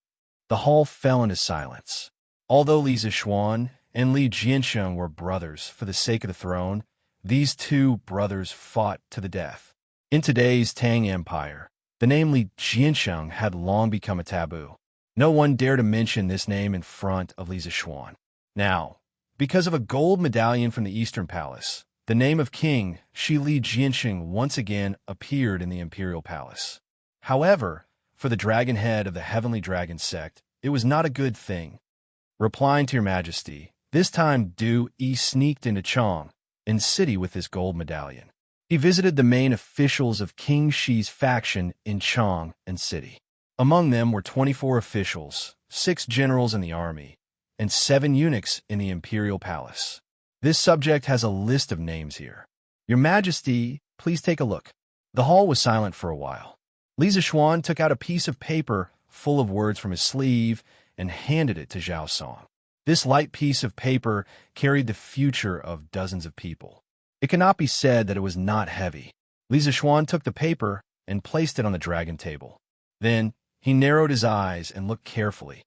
The hall fell into silence. Although Li Zishuan and Li Jiansheng were brothers for the sake of the throne, these two brothers fought to the death. In today's Tang Empire, the name Li Jiansheng had long become a taboo. No one dared to mention this name in front of Li Zishuan. Now, Because of a gold medallion from the Eastern Palace, the name of King Shi Jianxing once again appeared in the Imperial Palace. However, for the dragon head of the Heavenly Dragon sect, it was not a good thing. Replying to your majesty, this time Du Yi sneaked into Chong in city with this gold medallion. He visited the main officials of King Shi's faction in Chong and city. Among them were 24 officials, 6 generals in the army, and 7 eunuchs in the imperial palace. This subject has a list of names here. Your majesty, please take a look. The hall was silent for a while. Li Zishuan took out a piece of paper full of words from his sleeve and handed it to Zhao Song. This light piece of paper carried the future of dozens of people. It cannot be said that it was not heavy. Li Zishuan took the paper and placed it on the dragon table. Then he narrowed his eyes and looked carefully.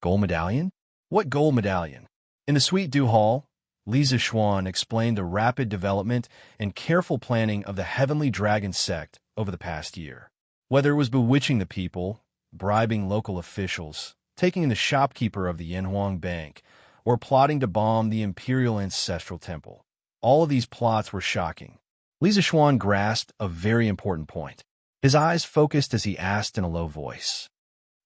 Gold medallion? What gold medallion? In the Sweet Dew Hall, Li Zishuan explained the rapid development and careful planning of the Heavenly Dragon sect over the past year. Whether it was bewitching the people, bribing local officials, taking in the shopkeeper of the Yanhuang Bank, or plotting to bomb the Imperial Ancestral Temple, all of these plots were shocking. Li Zishuan grasped a very important point. His eyes focused as he asked in a low voice,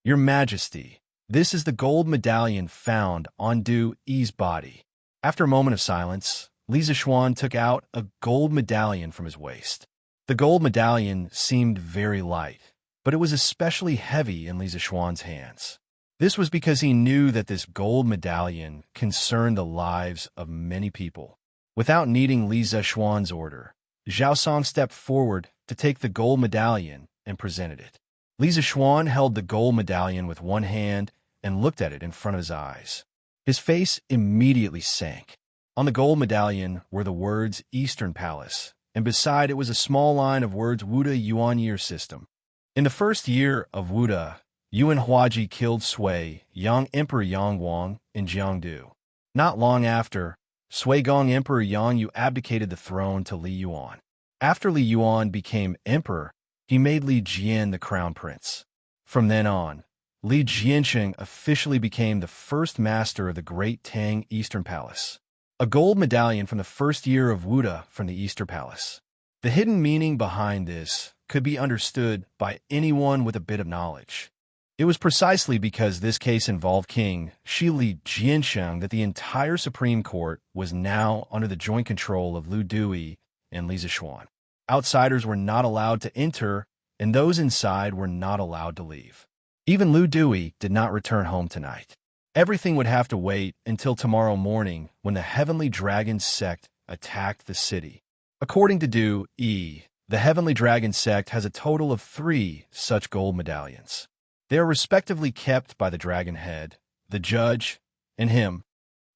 Your Majesty, this is the gold medallion found on Du Yi's body. After a moment of silence, Li Zishuan took out a gold medallion from his waist. The gold medallion seemed very light, but it was especially heavy in Li Zishuan's hands. This was because he knew that this gold medallion concerned the lives of many people. Without needing Li Zishuan's order, Zhao Song stepped forward to take the gold medallion and presented it. Li Zishuan held the gold medallion with one hand and looked at it in front of his eyes. His face immediately sank. On the gold medallion were the words Eastern Palace, and beside it was a small line of words Wuda Yuan Year System. In the first year of Wuda, Yuan Huaji killed Sui Yang Emperor Yang Wang in Jiangdu. Not long after, Sui Gong Emperor Yang Yu abdicated the throne to Li Yuan. After Li Yuan became emperor, he made Li Jian the crown prince. From then on, Li Jianxing officially became the first master of the Great Tang Eastern Palace. A gold medallion from the first year of Wuda from the Eastern Palace. The hidden meaning behind this could be understood by anyone with a bit of knowledge. It was precisely because this case involved King Shi Li Jiansheng that the entire Supreme Court was now under the joint control of Lu Dui and Li Zishuan. Outsiders were not allowed to enter, and those inside were not allowed to leave. Even Lu Dui did not return home tonight. Everything would have to wait until tomorrow morning when the Heavenly Dragon sect attacked the city. According to Du Yi, the Heavenly Dragon sect has a total of 3 such gold medallions. They are respectively kept by the dragon head, the judge, and him.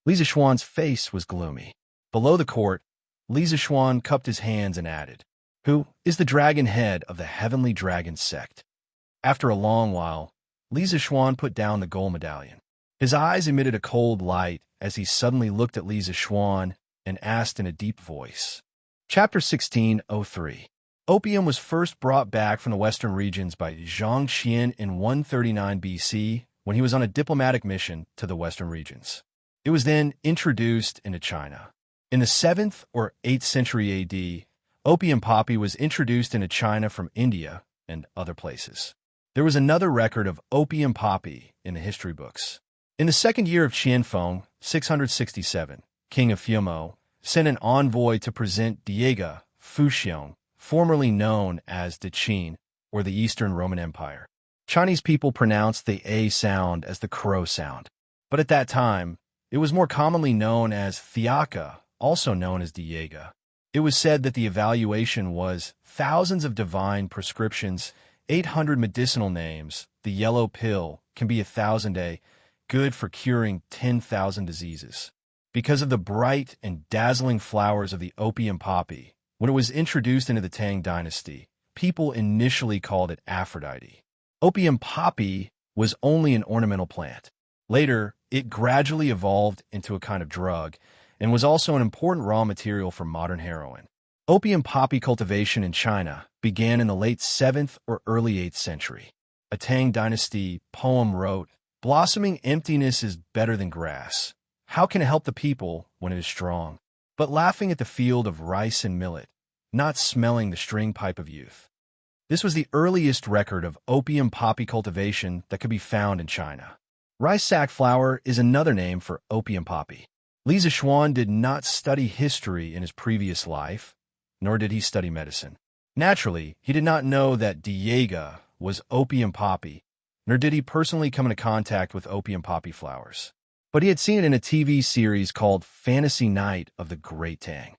Li Zishuan's face was gloomy. Below the court, Li Zishuan cupped his hands and added, Who is the dragon head of the Heavenly Dragon sect? After a long while, Li Zishuan put down the gold medallion. His eyes emitted a cold light as he suddenly looked at Li Zishuan and asked in a deep voice. Chapter 1603. Opium was first brought back from the western regions by Xianxia in 139 BC when he was on a diplomatic mission to the western regions. It was then introduced into China. In the 7th or 8th century AD, opium poppy was introduced into China from India and other places. There was another record of opium poppy in the history books. In the second year of Qianfeng, 667, king of Fumo, sent an envoy to present Diega Fuxiong, formerly known as the Qin, or the Eastern Roman Empire. Chinese people pronounced the A sound as the crow sound, but at that time, it was more commonly known as Thiaka, also known as Diega. It was said that the evaluation was thousands of divine prescriptions, 800 medicinal names, the yellow pill can be 1,000 good for curing 10,000 diseases. Because of the bright and dazzling flowers of the opium poppy, when it was introduced into the Tang dynasty, people initially called it Aphrodite. Opium poppy was only an ornamental plant. Later, it gradually evolved into a kind of drug and was also an important raw material for modern heroin. Opium poppy cultivation in China began in the late 7th or early 8th century. A Tang dynasty poem wrote, "Blossoming emptiness is better than grass. How can it help the people when it is strong? But laughing at the field of rice and millet, not smelling the string pipe of youth. This was the earliest record of opium poppy cultivation that could be found in China. Rice sack flower is another name for opium poppy. Li Zixuan did not study history in his previous life, nor did he study medicine. Naturally, he did not know that Diega was opium poppy, nor did he personally come into contact with opium poppy flowers. But he had seen it in a TV series called Fantasy Night of the Great Tang.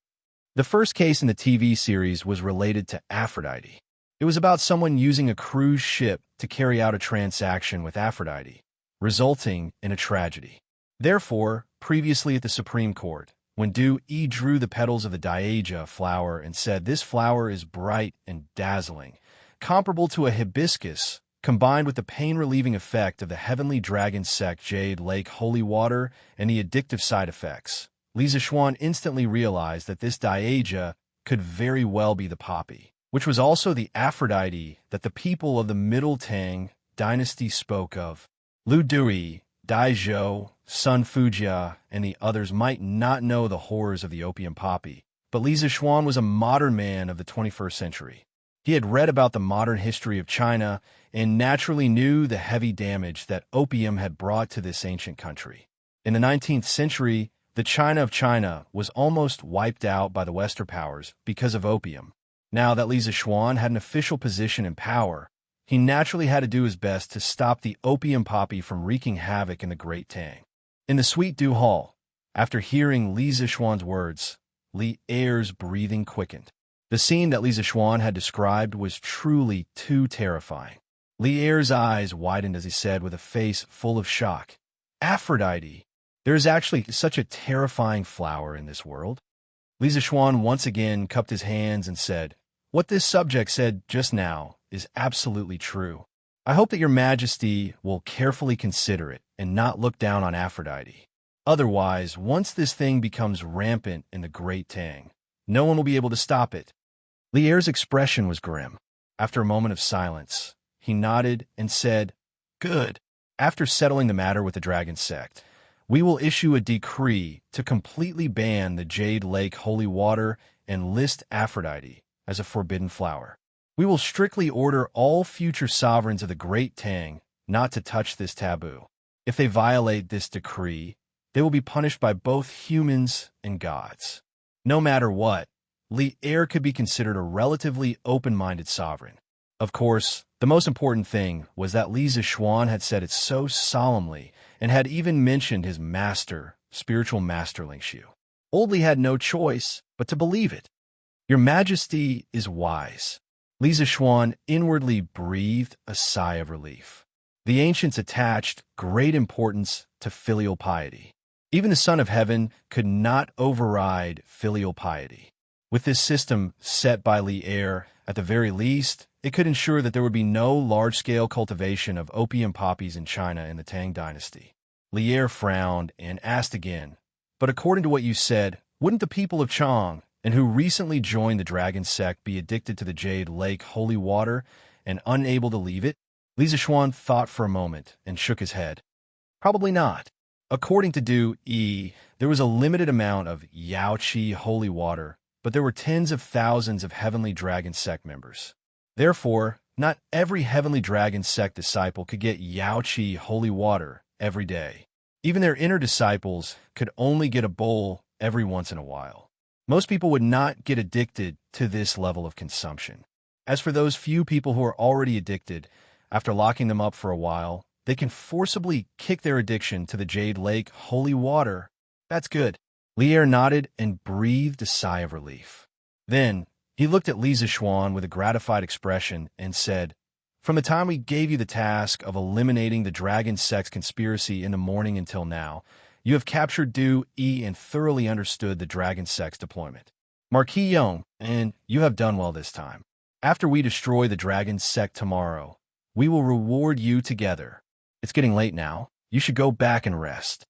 The first case in the TV series was related to Aphrodite. It was about someone using a cruise ship to carry out a transaction with Aphrodite, resulting in a tragedy. Therefore, previously at the Supreme Court, when Du Yi drew the petals of the Diega flower and said, "This flower is bright and dazzling, comparable to a hibiscus, combined with the pain-relieving effect of the heavenly dragon sect jade lake holy water and the addictive side effects," Li Zixuan instantly realized that this Diega could very well be the poppy, which was also the Aphrodite that the people of the Middle Tang dynasty spoke of. Lu Dui, Dai Zhou, Sun Fujia, and the others might not know the horrors of the opium poppy, but Li Zixuan was a modern man of the 21st century. He had read about the modern history of China and naturally knew the heavy damage that opium had brought to this ancient country. In the 19th century, the China of China was almost wiped out by the Western powers because of opium. Now that Li Zixuan had an official position and power, he naturally had to do his best to stop the opium poppy from wreaking havoc in the Great Tang. In the Sweet Dew Hall, after hearing Li Zixuan's words, Li Er's breathing quickened. The scene that Li Zixuan had described was truly too terrifying. Li Er's eyes widened as he said with a face full of shock, "Aphrodite, there is actually such a terrifying flower in this world?" Li Zixuan once again cupped his hands and said, "What this subject said just now is absolutely true. I hope that your majesty will carefully consider it and not look down on Aphrodite. Otherwise, once this thing becomes rampant in the Great Tang, no one will be able to stop it." Li Er's expression was grim. After a moment of silence, he nodded and said, "Good. After settling the matter with the dragon sect, we will issue a decree to completely ban the Jade Lake holy water and list Aphrodite as a forbidden flower. We will strictly order all future sovereigns of the Great Tang not to touch this taboo. If they violate this decree, they will be punished by both humans and gods." No matter what, Li Er could be considered a relatively open-minded sovereign. Of course, the most important thing was that Li Zixuan had said it so solemnly and had even mentioned his master, spiritual master Xianxia. Old Li had no choice but to believe it. "Your Majesty is wise." Li Zixuan inwardly breathed a sigh of relief. The ancients attached great importance to filial piety. Even the Son of Heaven could not override filial piety. With this system set by Li Er, at the very least, it could ensure that there would be no large-scale cultivation of opium poppies in China in the Tang dynasty. Li Er frowned and asked again, "But according to what you said, wouldn't the people of Chang, and who recently joined the dragon sect, be addicted to the Jade Lake holy water and unable to leave it?" Li Zixuan thought for a moment and shook his head. "Probably not. According to Du Yi, there was a limited amount of Yaoqi holy water, but there were tens of thousands of Heavenly Dragon Sect members. Therefore, not every Heavenly Dragon Sect disciple could get Yaoqi holy water every day. Even their inner disciples could only get a bowl every once in a while. Most people would not get addicted to this level of consumption. As for those few people who are already addicted, after locking them up for a while, they can forcibly kick their addiction to the Jade Lake holy water. That's good." Li Er nodded and breathed a sigh of relief. Then, he looked at Li Zixuan with a gratified expression and said, "From the time we gave you the task of eliminating the Dragon Sect's conspiracy in the morning until now, you have captured Du Yi and thoroughly understood the Dragon Sect's deployment. Marquis Yong, and you have done well this time. After we destroy the Dragon Sect tomorrow, we will reward you together. It's getting late now. You should go back and rest.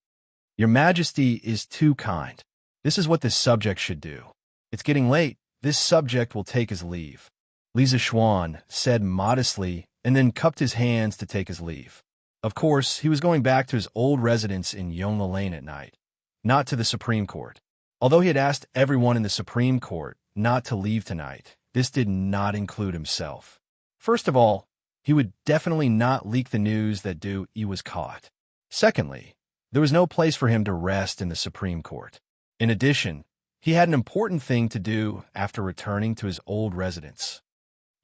Your Majesty is too kind. This is what this subject should do. It's getting late. This subject will take his leave." Li Zixuan said modestly and then cupped his hands to take his leave. Of course, he was going back to his old residence in Yongla Lane at night. not to the Supreme Court. Although he had asked everyone in the Supreme Court not to leave tonight, this did not include himself. First of all, he would definitely not leak the news that Du Yi was caught. Secondly, there was no place for him to rest in the Supreme Court. In addition, he had an important thing to do after returning to his old residence.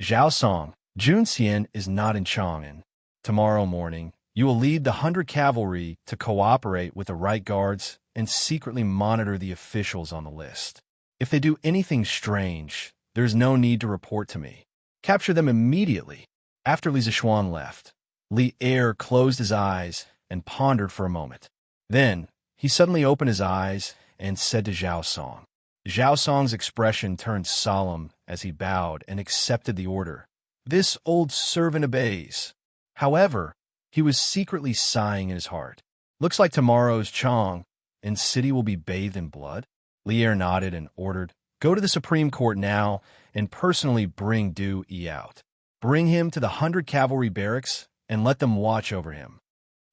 Xiaosong, Junxian is not in Chang'an. Tomorrow morning, you will lead the 100 cavalry to cooperate with the right guards and secretly monitor the officials on the list. If they do anything strange, there is no need to report to me. Capture them immediately. After Li Zixuan left, Li Er closed his eyes and pondered for a moment. Then, he suddenly opened his eyes and said to Zhao Song. Zhao Song's expression turned solemn as he bowed and accepted the order. This old servant obeys. However, he was secretly sighing in his heart. Looks like tomorrow's Chang and city will be bathed in blood. Li Er nodded and ordered, go to the Supreme Court now and personally bring Du Yi out. Bring him to the 100 cavalry barracks and let them watch over him.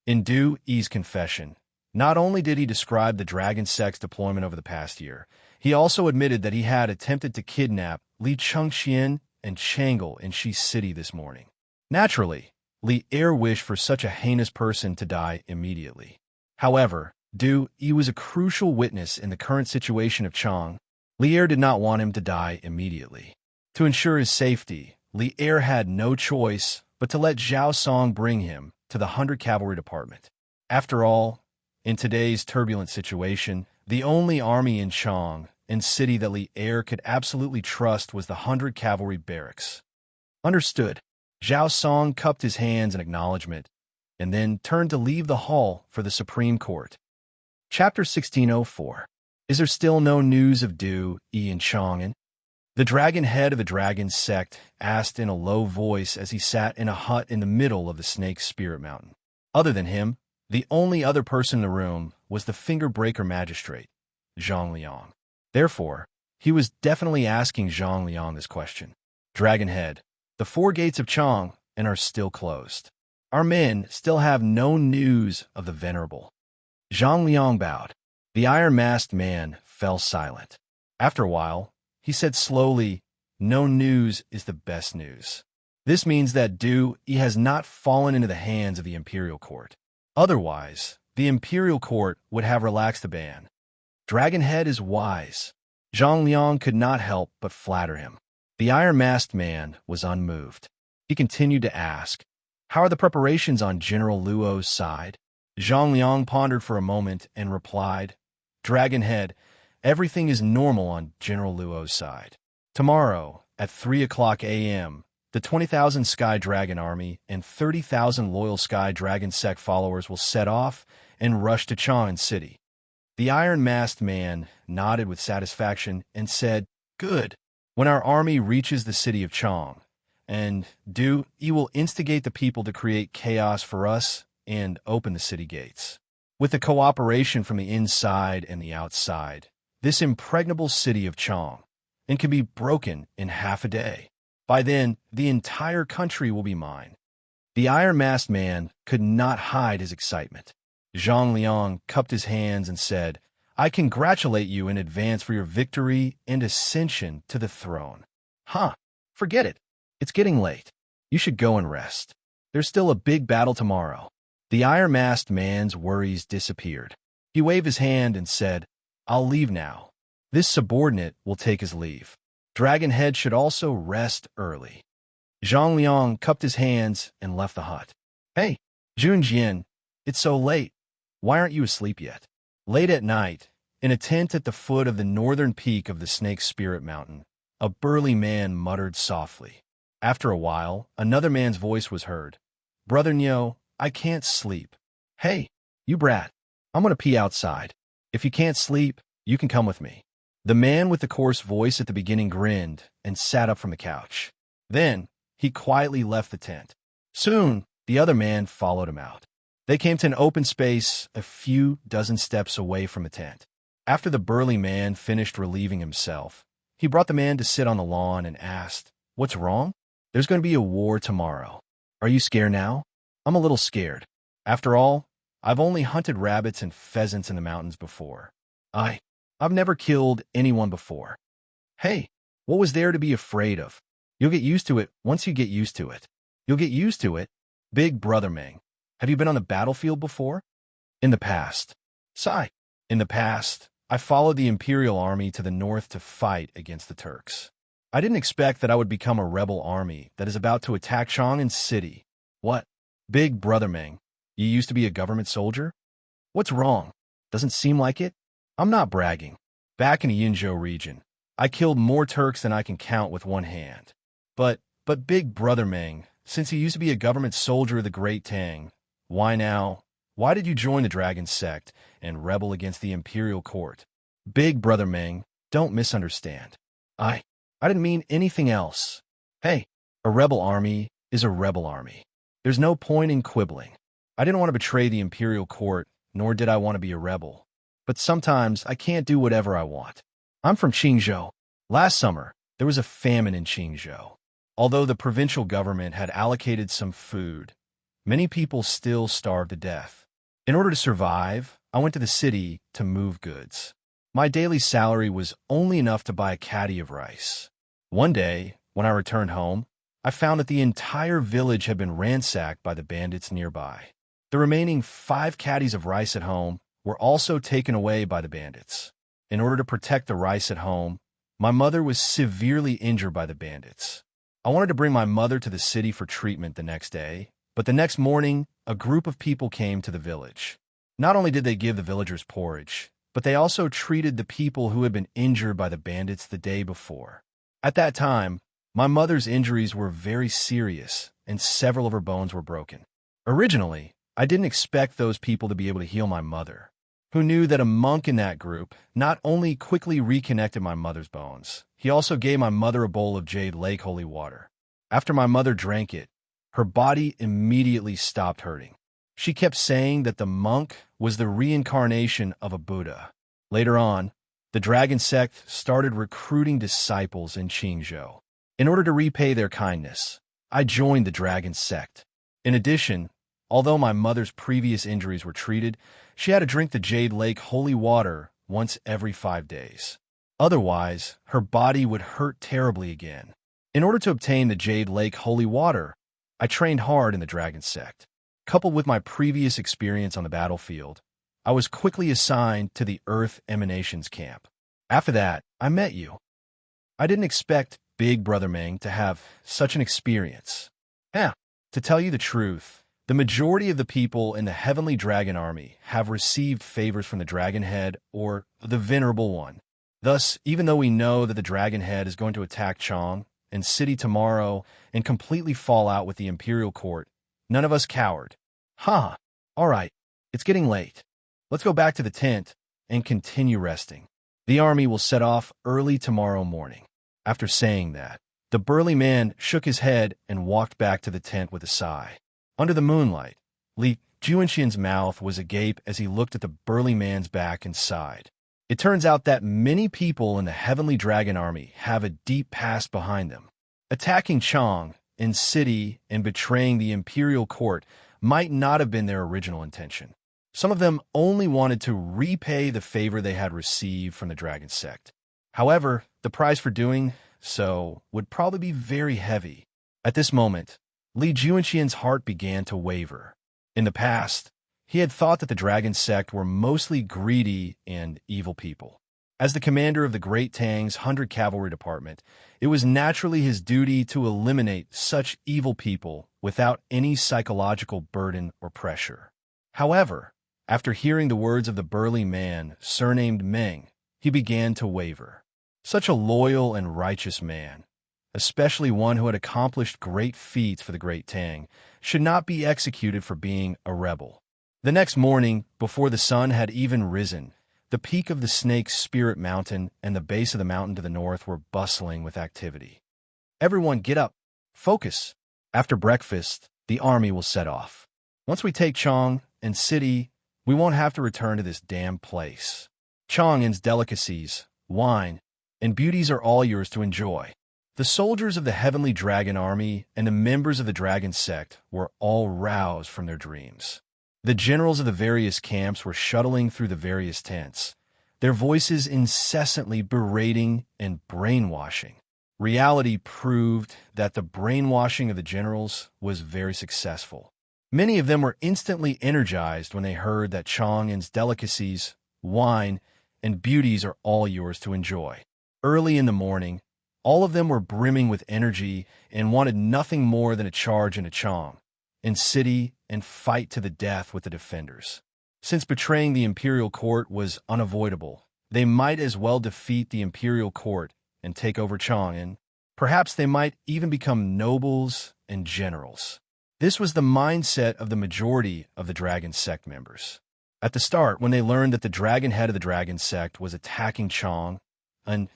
In Du Yi's confession, not only did he describe the dragon sex deployment over the past year, he also admitted that he had attempted to kidnap Li Chengxian and Chang'e in Shi City this morning. Naturally, Li Er wished for such a heinous person to die immediately. However, Du Yi was a crucial witness in the current situation of Chang. Li Er did not want him to die immediately. To ensure his safety, Li Er had no choice but to let Zhao Song bring him to the 100 Cavalry Department. After all, in today's turbulent situation, the only army in Chang and city that Li Er could absolutely trust was the 100 Cavalry Barracks. Understood. Zhao Song cupped his hands in acknowledgement and then turned to leave the hall for the Supreme Court. Chapter 1604. Is there still no news of Du Yi in Chang'an? The dragon head of the dragon sect asked in a low voice as he sat in a hut in the middle of the Snake Spirit Mountain. Other than him, the only other person in the room was the finger-breaker magistrate, Zhang Liang. Therefore, he was definitely asking Zhang Liang this question. Dragon head, the 4 gates of Chang and are still closed. Our men still have no news of the venerable. Zhang Liang bowed. The iron-masked man fell silent. After a while, he said slowly, no news is the best news. This means that Du Yi has not fallen into the hands of the Imperial Court. Otherwise, the Imperial Court would have relaxed the ban. Dragonhead is wise. Zhang Liang could not help but flatter him. The iron-masked man was unmoved. He continued to ask, how are the preparations on General Luo's side? Zhang Liang pondered for a moment and replied, Dragonhead, everything is normal on General Luo's side. Tomorrow, at 3 o'clock a.m., the 20,000 Sky Dragon Army and 30,000 loyal Sky Dragon sect followers will set off and rush to Chang'an City. The iron-masked man nodded with satisfaction and said, good. When our army reaches the city of Chang, and Du Yi will instigate the people to create chaos for us and open the city gates. With the cooperation from the inside and the outside, this impregnable city of Chang and can be broken in half a day. By then, the entire country will be mine. The iron-masked man could not hide his excitement. Zhang Liang cupped his hands and said, I congratulate you in advance for your victory and ascension to the throne. Huh, forget it. It's getting late. You should go and rest. There's still a big battle tomorrow. The iron-masked man's worries disappeared. He waved his hand and said, I'll leave now. This subordinate will take his leave. Dragonhead should also rest early. Zhang Liang cupped his hands and left the hut. Hey, Junjian, it's so late. Why aren't you asleep yet? Late at night, in a tent at the foot of the northern peak of the Snake Spirit Mountain, a burly man muttered softly. After a while, another man's voice was heard. Brother Nyo, I can't sleep. Hey, you brat, I'm going to pee outside. If you can't sleep, you can come with me. The man with the coarse voice at the beginning grinned and sat up from the couch. Then, he quietly left the tent. Soon, the other man followed him out. They came to an open space a few dozen steps away from the tent. After the burly man finished relieving himself, he brought the man to sit on the lawn and asked, What's wrong? There's going to be a war tomorrow. Are you scared now? I'm a little scared. After all, I've only hunted rabbits and pheasants in the mountains before. I've never killed anyone before. Hey, what was there to be afraid of? You'll get used to it once you get used to it. You'll get used to it. Big Brother Ming. Have you been on the battlefield before? In the past. Sigh. In the past, I followed the Imperial Army to the north to fight against the Turks. I didn't expect that I would become a rebel army that is about to attack Chang'an City. What? Big Brother Ming, you used to be a government soldier? What's wrong? Doesn't seem like it? I'm not bragging. Back in the Yinzhou region, I killed more Turks than I can count with one hand. But Big Brother Ming, since you used to be a government soldier of the Great Tang, why now? Why did you join the Dragon Sect and rebel against the Imperial Court? Big Brother Ming, don't misunderstand. I didn't mean anything else. Hey, a rebel army is a rebel army. There's no point in quibbling. I didn't want to betray the Imperial Court, nor did I want to be a rebel. But sometimes I can't do whatever I want. I'm from Qingzhou. Last summer, there was a famine in Qingzhou. Although the provincial government had allocated some food, many people still starved to death. In order to survive, I went to the city to move goods. My daily salary was only enough to buy a caddy of rice. One day, when I returned home, I found that the entire village had been ransacked by the bandits nearby. The remaining 5 caddies of rice at home were also taken away by the bandits. In order to protect the rice at home, my mother was severely injured by the bandits. I wanted to bring my mother to the city for treatment the next day, but the next morning, a group of people came to the village. Not only did they give the villagers porridge, but they also treated the people who had been injured by the bandits the day before. At that time, my mother's injuries were very serious, and several of her bones were broken. Originally, I didn't expect those people to be able to heal my mother, who knew that a monk in that group not only quickly reconnected my mother's bones, he also gave my mother a bowl of Jade Lake holy water. After my mother drank it, her body immediately stopped hurting. She kept saying that the monk was the reincarnation of a Buddha. Later on, the Dragon Sect started recruiting disciples in Qingzhou. In order to repay their kindness, I joined the Dragon Sect. In addition, although my mother's previous injuries were treated, she had to drink the Jade Lake holy water once every 5 days. Otherwise, her body would hurt terribly again. In order to obtain the Jade Lake holy water, I trained hard in the Dragon Sect. Coupled with my previous experience on the battlefield, I was quickly assigned to the Earth Emanations camp. After that, I met you. I didn't expect Big Brother Ming to have such an experience. To tell you the truth, the majority of the people in the Heavenly Dragon Army have received favors from the Dragon Head or the Venerable One. Thus, even though we know that the Dragon Head is going to attack Chang'an City tomorrow and completely fall out with the Imperial Court, none of us cowered. All right, it's getting late. Let's go back to the tent and continue resting. The army will set off early tomorrow morning. After saying that, the burly man shook his head and walked back to the tent with a sigh. Under the moonlight, Li Juanxian's mouth was agape as he looked at the burly man's back and sighed. It turns out that many people in the Heavenly Dragon Army have a deep past behind them. Attacking Chang'an City and betraying the Imperial Court might not have been their original intention. Some of them only wanted to repay the favor they had received from the Dragon Sect. However, the price for doing so would probably be very heavy. At this moment, Li Juanxian's heart began to waver. In the past, he had thought that the Dragon Sect were mostly greedy and evil people. As the commander of the Great Tang's 100 Cavalry Department, it was naturally his duty to eliminate such evil people without any psychological burden or pressure. However, after hearing the words of the burly man surnamed Meng, he began to waver. Such a loyal and righteous man, especially one who had accomplished great feats for the Great Tang, should not be executed for being a rebel. The next morning, before the sun had even risen, the peak of the Snake's Spirit Mountain and the base of the mountain to the north were bustling with activity. Everyone get up. Focus. After breakfast, the army will set off. Once we take Chang'an City, we won't have to return to this damn place. Chang'an's delicacies, wine, and beauties are all yours to enjoy. The soldiers of the Heavenly Dragon Army and the members of the Dragon Sect were all roused from their dreams. The generals of the various camps were shuttling through the various tents, their voices incessantly berating and brainwashing. Reality proved that the brainwashing of the generals was very successful. Many of them were instantly energized when they heard that Chang'an's delicacies, wine, and beauties are all yours to enjoy. Early in the morning, all of them were brimming with energy and wanted nothing more than a charge into Chang, in city, and fight to the death with the defenders. Since betraying the imperial court was unavoidable, they might as well defeat the imperial court and take over Chang'an. Perhaps they might even become nobles and generals. This was the mindset of the majority of the Dragon Sect members. At the start, when they learned that the dragon head of the Dragon Sect was attacking Chang, and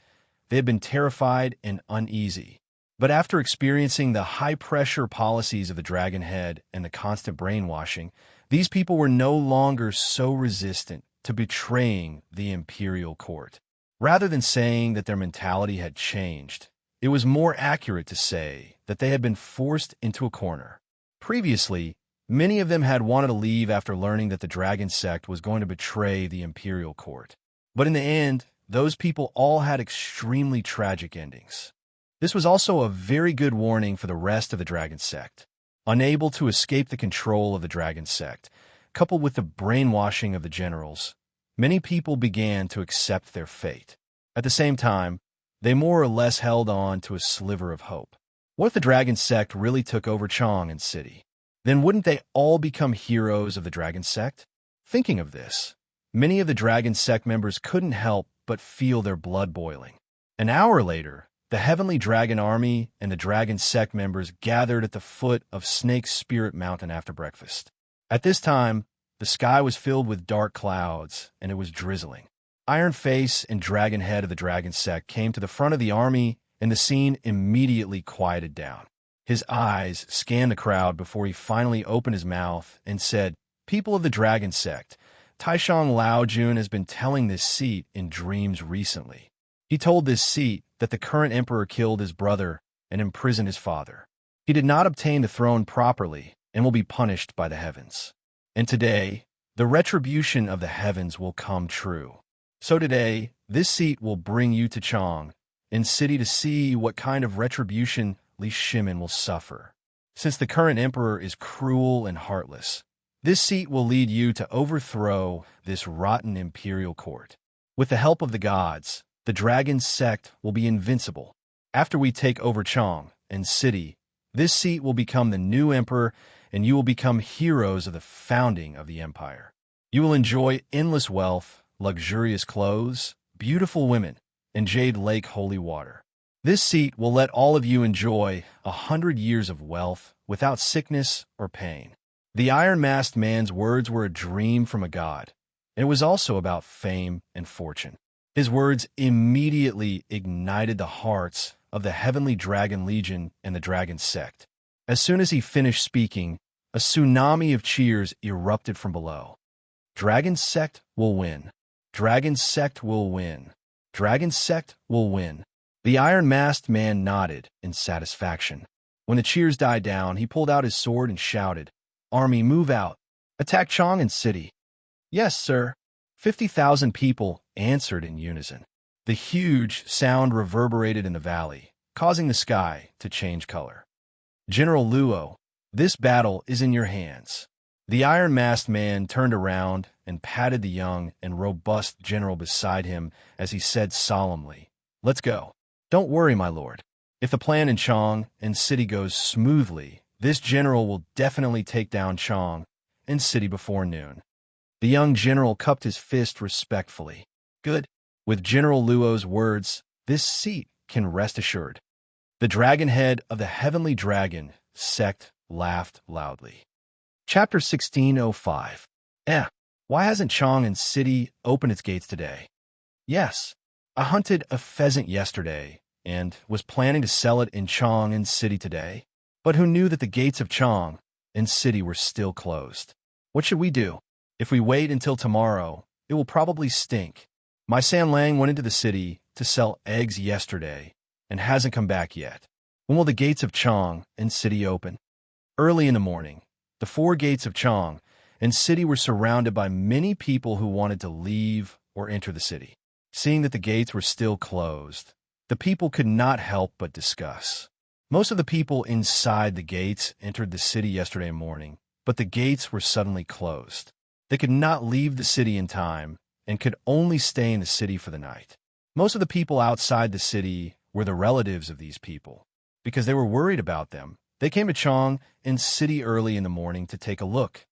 they had been terrified and uneasy. But after experiencing the high-pressure policies of the Dragon Head and the constant brainwashing, these people were no longer so resistant to betraying the imperial court. Rather than saying that their mentality had changed, it was more accurate to say that they had been forced into a corner. Previously, many of them had wanted to leave after learning that the Dragon Sect was going to betray the imperial court. But in the end, those people all had extremely tragic endings. This was also a very good warning for the rest of the Dragon Sect. Unable to escape the control of the Dragon Sect, coupled with the brainwashing of the generals, many people began to accept their fate. At the same time, they more or less held on to a sliver of hope. What if the Dragon Sect really took over Chang'an City? Then wouldn't they all become heroes of the Dragon Sect? Thinking of this, many of the Dragon Sect members couldn't help but feel their blood boiling. An hour later, the Heavenly Dragon Army and the Dragon Sect members gathered at the foot of Snake Spirit Mountain after breakfast. At this time, the sky was filled with dark clouds, and it was drizzling. Iron Face and Dragon Head of the Dragon Sect came to the front of the army, and the scene immediately quieted down. His eyes scanned the crowd before he finally opened his mouth and said, "People of the Dragon Sect, Taishang Laojun has been telling this seat in dreams recently. He told this seat that the current emperor killed his brother and imprisoned his father. He did not obtain the throne properly and will be punished by the heavens. And today, the retribution of the heavens will come true. So today, this seat will bring you to Chang, in city to see what kind of retribution Li Shimin will suffer. Since the current emperor is cruel and heartless, this seat will lead you to overthrow this rotten imperial court. With the help of the gods, the Dragon Sect will be invincible. After we take over Chang and city, this seat will become the new emperor, and you will become heroes of the founding of the empire. You will enjoy endless wealth, luxurious clothes, beautiful women, and Jade Lake holy water. This seat will let all of you enjoy 100 years of wealth without sickness or pain." The iron-masked man's words were a dream from a god, and it was also about fame and fortune. His words immediately ignited the hearts of the Heavenly Dragon Legion and the Dragon Sect. As soon as he finished speaking, a tsunami of cheers erupted from below. "Dragon Sect will win. Dragon Sect will win. Dragon Sect will win." The iron-masked man nodded in satisfaction. When the cheers died down, he pulled out his sword and shouted, "Army, move out. Attack Chang'an City." "Yes, sir." 50,000 people answered in unison. The huge sound reverberated in the valley, causing the sky to change color. "General Luo, this battle is in your hands." The iron-masked man turned around and patted the young and robust general beside him as he said solemnly, "Let's go." "Don't worry, my lord. If the plan in Chang and city goes smoothly, this general will definitely take down Chang and city before noon." The young general cupped his fist respectfully. "Good." With General Luo's words, this seat can rest assured. The dragon head of the Heavenly Dragon Sect laughed loudly. Chapter 1605. Why hasn't Chang'an City opened its gates today? Yes, I hunted a pheasant yesterday and was planning to sell it in Chang'an City today. But who knew that the gates of Chang'an City were still closed? What should we do? If we wait until tomorrow, it will probably stink. My San Lang went into the city to sell eggs yesterday and hasn't come back yet. When will the gates of Chang'an City open? Early in the morning, the 4 gates of Chang'an and city were surrounded by many people who wanted to leave or enter the city. Seeing that the gates were still closed, the people could not help but discuss. Most of the people inside the gates entered the city yesterday morning, but the gates were suddenly closed. They could not leave the city in time and could only stay in the city for the night. Most of the people outside the city were the relatives of these people. Because they were worried about them, they came to Chong in city early in the morning to take a look.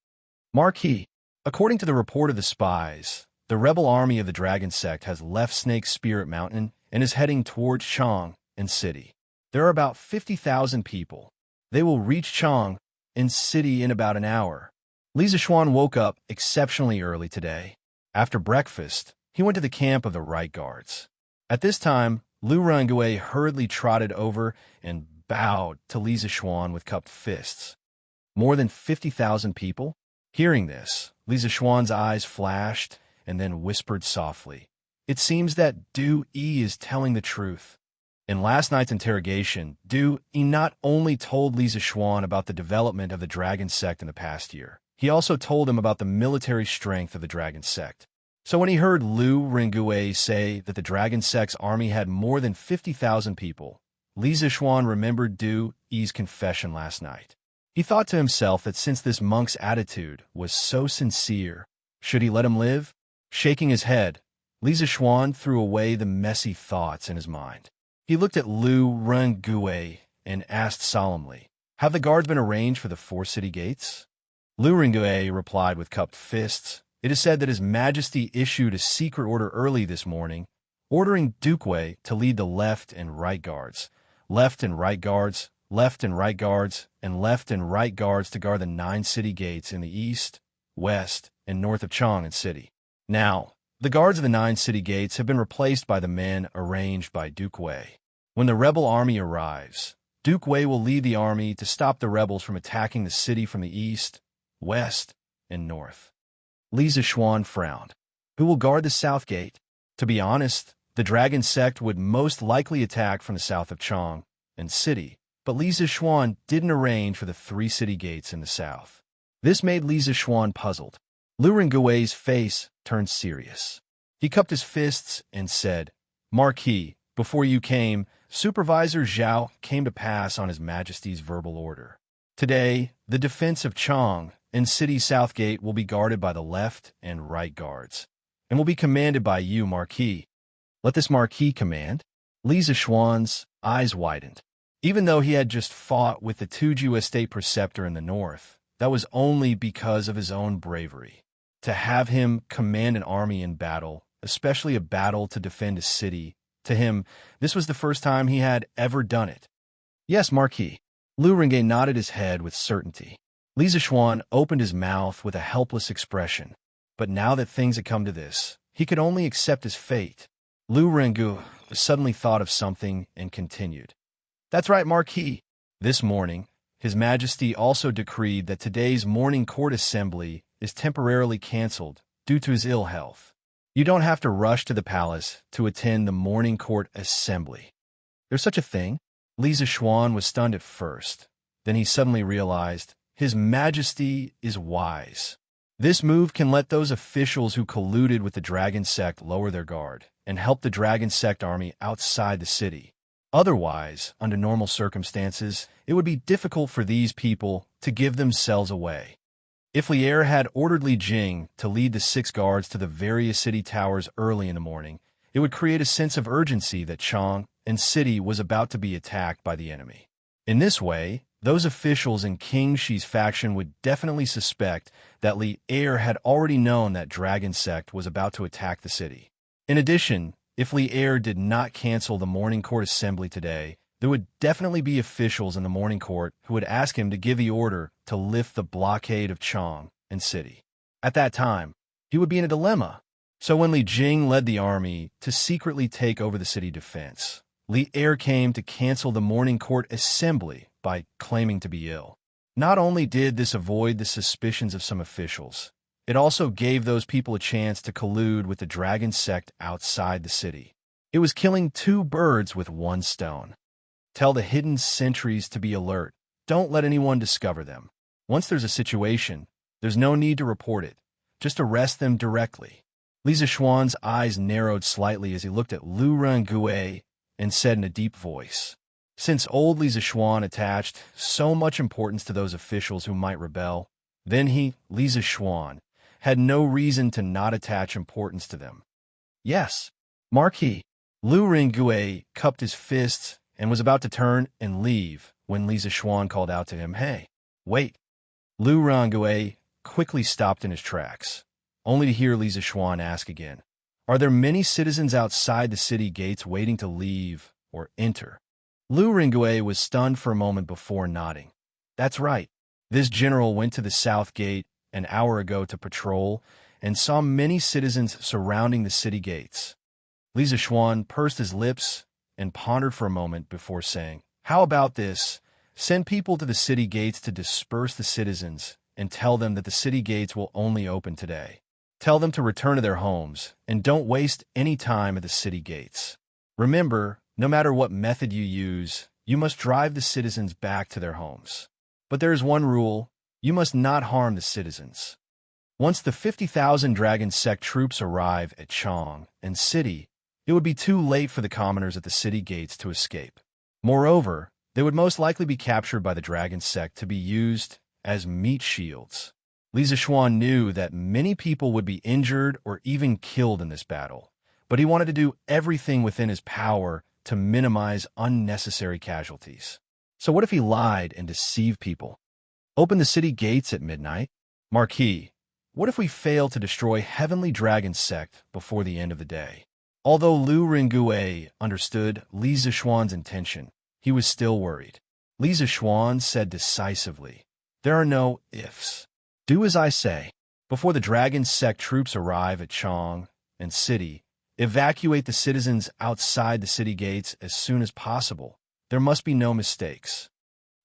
Marquis, according to the report of the spies, the rebel army of the Dragon Sect has left Snake Spirit Mountain and is heading towards Chong in city. There are about 50,000 people. They will reach Chong in city in about an hour. Li Zixuan woke up exceptionally early today. After breakfast, he went to the camp of the Right Guards. At this time, Lu Rengue hurriedly trotted over and bowed to Li Zixuan with cupped fists. More than 50,000 people? Hearing this, Li Zixuan's eyes flashed and then whispered softly, "It seems that Du Yi is telling the truth." In last night's interrogation, Du Yi not only told Li Zixuan about the development of the Dragon Sect in the past year, he also told him about the military strength of the Dragon Sect. So when he heard Lu Rengue say that the Dragon Sect's army had more than 50,000 people, Li Zixuan remembered Du Yi's confession last night. He thought to himself that since this monk's attitude was so sincere, should he let him live? Shaking his head, Li Zixuan threw away the messy thoughts in his mind. He looked at Lu Rengue and asked solemnly, "Have the guards been arranged for the 4 city gates?" Lu Rengue replied with cupped fists, "It is said that His Majesty issued a secret order early this morning, ordering Duque to lead the left and right guards, left and right guards, left and right guards, and left and right guards to guard the 9 city gates in the east, west, and north of Chong and city. Now, the guards of the 9 city gates have been replaced by the men arranged by Duque. When the rebel army arrives, Duque will lead the army to stop the rebels from attacking the city from the east, west, and north." Li Zixuan frowned. "Who will guard the south gate?" To be honest, the Dragon Sect would most likely attack from the south of Chong and city, but Li Zixuan didn't arrange for the 3 city gates in the south. This made Li Zixuan puzzled. Lu Rengue's face turned serious. He cupped his fists and said, "Marquis, before you came, Supervisor Zhao came to pass on His Majesty's verbal order. Today, the defense of Chong and city south gate will be guarded by the left and right guards, and will be commanded by you, Marquis." "Let this Marquis command?" Li Zixuan's eyes widened. Even though he had just fought with the Tuju Estate Preceptor in the north, that was only because of his own bravery. To have him command an army in battle, especially a battle to defend a city, to him, this was the first time he had ever done it. "Yes, Marquis." Lu Rengue nodded his head with certainty. Li Zixuan opened his mouth with a helpless expression, but now that things had come to this, he could only accept his fate. Lu Rengue suddenly thought of something and continued, "That's right, Marquis. This morning, His Majesty also decreed that today's morning court assembly is temporarily cancelled due to his ill health. You don't have to rush to the palace to attend the morning court assembly." "There's such a thing?" Li Zixuan was stunned at first. Then he suddenly realized, His Majesty is wise. This move can let those officials who colluded with the Dragon Sect lower their guard and help the Dragon Sect army outside the city. Otherwise, under normal circumstances, it would be difficult for these people to give themselves away. If Lier had ordered Li Jing to lead the 6 guards to the various city towers early in the morning, it would create a sense of urgency that Chong and city was about to be attacked by the enemy. In this way, those officials in King Shi's faction would definitely suspect that Li Er had already known that Dragon Sect was about to attack the city. In addition, if Li Er did not cancel the morning court assembly today, there would definitely be officials in the morning court who would ask him to give the order to lift the blockade of Chong and city. At that time, he would be in a dilemma. So when Li Jing led the army to secretly take over the city defense, Li Er came to cancel the morning court assembly by claiming to be ill. Not only did this avoid the suspicions of some officials, it also gave those people a chance to collude with the Dragon Sect outside the city. It was killing 2 birds with 1 stone. Tell the hidden sentries to be alert. Don't let anyone discover them. Once there's a situation, There's no need to report it. Just arrest them directly. Li Zishuan's eyes narrowed slightly as he looked at Lu Rengue and said in a deep voice, since old Li Zishuan attached so much importance to those officials who might rebel, then he, Li Zishuan, had no reason to not attach importance to them. Yes, Marquis. Lu Rengue cupped his fists and was about to turn and leave when Li Zishuan called out to him, "Hey, wait." Lu Rengue quickly stopped in his tracks, only to hear Li Zishuan ask again, "Are there many citizens outside the city gates waiting to leave or enter?" Lu Rengue was stunned for a moment before nodding. "That's right. This general went to the south gate an hour ago to patrol and saw many citizens surrounding the city gates." Li Zishuan pursed his lips and pondered for a moment before saying, "How about this? Send people to the city gates to disperse the citizens and tell them that the city gates will only open today. Tell them to return to their homes and don't waste any time at the city gates. Remember, no matter what method you use, you must drive the citizens back to their homes. But there is one rule: you must not harm the citizens." Once the 50,000 Dragon Sect troops arrive at Chang and City, it would be too late for the commoners at the city gates to escape. Moreover, they would most likely be captured by the Dragon Sect to be used as meat shields. Li Zishuan knew that many people would be injured or even killed in this battle, but he wanted to do everything within his power to minimize unnecessary casualties. So what if he lied and deceived people? Open the city gates at midnight? Marquis, what if we fail to destroy Heavenly Dragon Sect before the end of the day? Although Lu Rengue understood Li Zishuan's intention, he was still worried. Li Zishuan said decisively, "There are no ifs. Do as I say. Before the Dragon Sect troops arrive at Chang and City, evacuate the citizens outside the city gates as soon as possible. There must be no mistakes."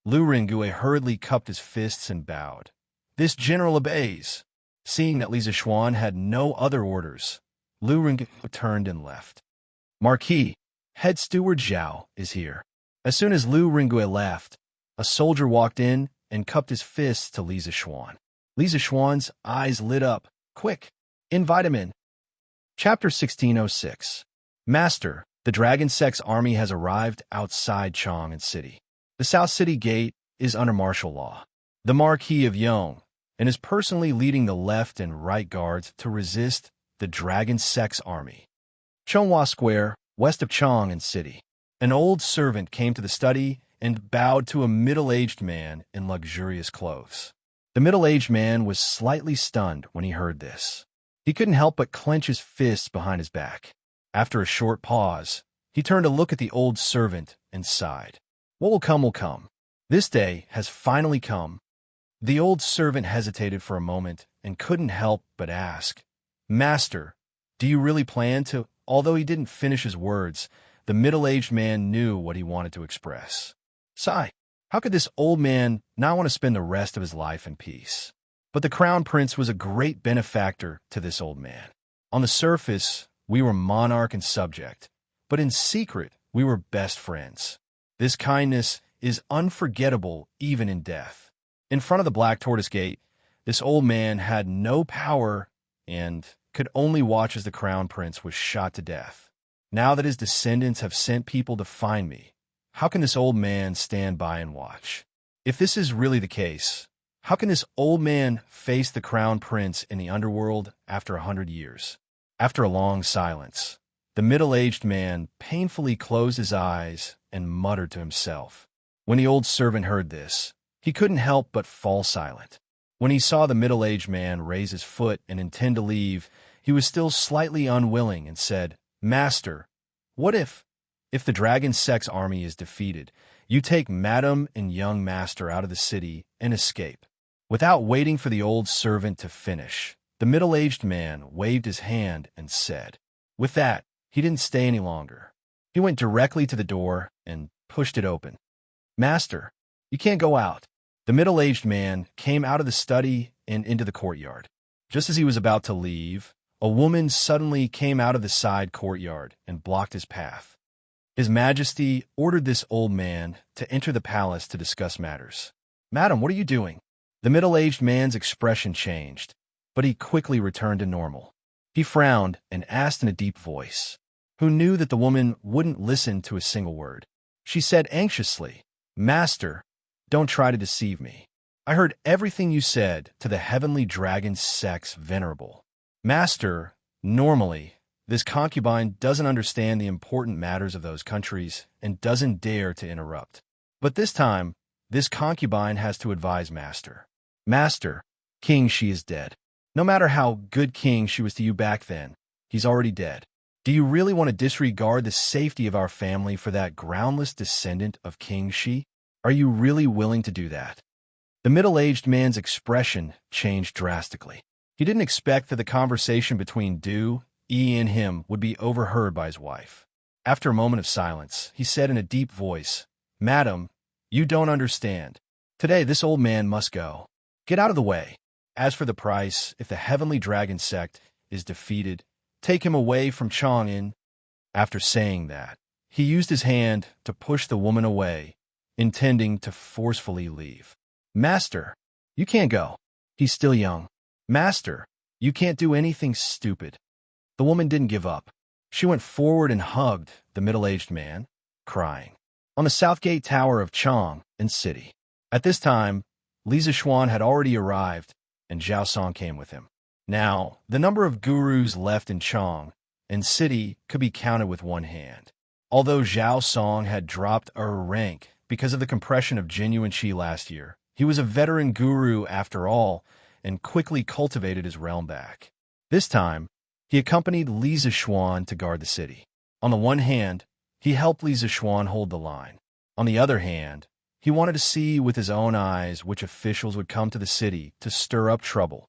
Lu Rengue hurriedly cupped his fists and bowed. "This general obeys." Seeing that Li Zishuan had no other orders, Lu Rengue turned and left. "Marquis, head steward Zhao is here." As soon as Lu Rengue left, a soldier walked in and cupped his fists to Li Zishuan. Li Zishuan's eyes lit up. "Quick, invite him in." Chapter 1606. Master, the Dragon Sect's army has arrived outside Chang and City. The South City Gate is under martial law. The Marquis of Yong and is personally leading the left and right guards to resist the Dragon Sect's army. Chonghua Square, west of Chang and City. An old servant came to the study and bowed to a middle-aged man in luxurious clothes. The middle-aged man was slightly stunned when he heard this. He couldn't help but clench his fists behind his back. After a short pause, he turned to look at the old servant and sighed. "What will come will come. This day has finally come." The old servant hesitated for a moment and couldn't help but ask, "Master, do you really plan to—" Although he didn't finish his words, the middle-aged man knew what he wanted to express. Sigh, how could this old man not want to spend the rest of his life in peace? But the Crown Prince was a great benefactor to this old man. On the surface, we were monarch and subject, but in secret, we were best friends. This kindness is unforgettable even in death. In front of the Black Tortoise Gate, this old man had no power and could only watch as the Crown Prince was shot to death. Now that his descendants have sent people to find me, how can this old man stand by and watch? If this is really the case, how can this old man face the Crown Prince in the underworld after 100 years? After a long silence, the middle-aged man painfully closed his eyes and muttered to himself. When the old servant heard this, he couldn't help but fall silent. When he saw the middle-aged man raise his foot and intend to leave, he was still slightly unwilling and said, "Master, what if the Dragon Sect's army is defeated, you take Madam and young Master out of the city and escape?" Without waiting for the old servant to finish, the middle-aged man waved his hand and said. With that, he didn't stay any longer. He went directly to the door and pushed it open. "Master, you can't go out." The middle-aged man came out of the study and into the courtyard. Just as he was about to leave, a woman suddenly came out of the side courtyard and blocked his path. His Majesty ordered this old man to enter the palace to discuss matters. "Madam, what are you doing?" The middle-aged man's expression changed, but he quickly returned to normal. He frowned and asked in a deep voice, who knew that the woman wouldn't listen to a single word. She said anxiously, "Master, don't try to deceive me. I heard everything you said to the heavenly dragon sex venerable. Master, normally, this concubine doesn't understand the important matters of those countries and doesn't dare to interrupt. But this time, this concubine has to advise Master. Master, King Xi is dead. No matter how good king she was to you back then, he's already dead. Do you really want to disregard the safety of our family for that groundless descendant of King Xi? Are you really willing to do that?" The middle-aged man's expression changed drastically. He didn't expect that the conversation between Du, Yi, and him would be overheard by his wife. After a moment of silence, he said in a deep voice, "Madam, you don't understand. Today this old man must go. Get out of the way. As for the price, if the heavenly dragon sect is defeated, take him away from Chang'an." After saying that, he used his hand to push the woman away, intending to forcefully leave. "Master, you can't go. He's still young. Master, you can't do anything stupid." The woman didn't give up. She went forward and hugged the middle-aged man, crying. On the south gate tower of Chang'an City. At this time, Li Zixuan had already arrived, and Zhao Song came with him. Now, the number of gurus left in Chang'an City could be counted with one hand. Although Zhao Song had dropped a rank because of the compression of genuine qi last year, he was a veteran guru after all and quickly cultivated his realm back. This time, he accompanied Li Zixuan to guard the city. On the one hand, he helped Li Zixuan hold the line. On the other hand, he wanted to see with his own eyes which officials would come to the city to stir up trouble.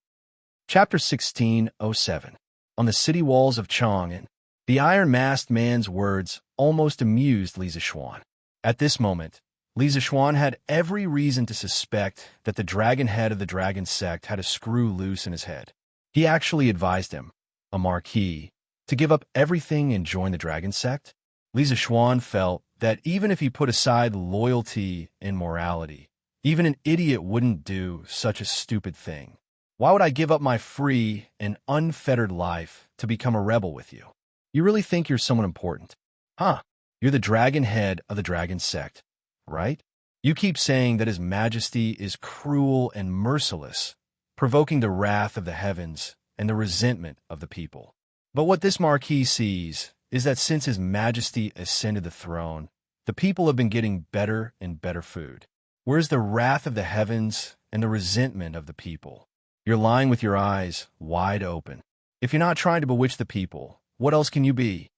Chapter 16:07. On the city walls of Chang'an, the iron-masked man's words almost amused Li Zixuan. At this moment, Li Zixuan had every reason to suspect that the dragon head of the dragon sect had a screw loose in his head. He actually advised him, a marquis, to give up everything and join the dragon sect. Li Zixuan felt that even if he put aside loyalty and morality, even an idiot wouldn't do such a stupid thing. Why would I give up my free and unfettered life to become a rebel with you? You really think you're someone important? Huh? You're the dragon head of the dragon sect, right? You keep saying that His Majesty is cruel and merciless, provoking the wrath of the heavens and the resentment of the people. But what this marquis sees is that since His Majesty ascended the throne, the people have been getting better and better food. Where's the wrath of the heavens and the resentment of the people? You're lying with your eyes wide open. If you're not trying to bewitch the people, what else can you be?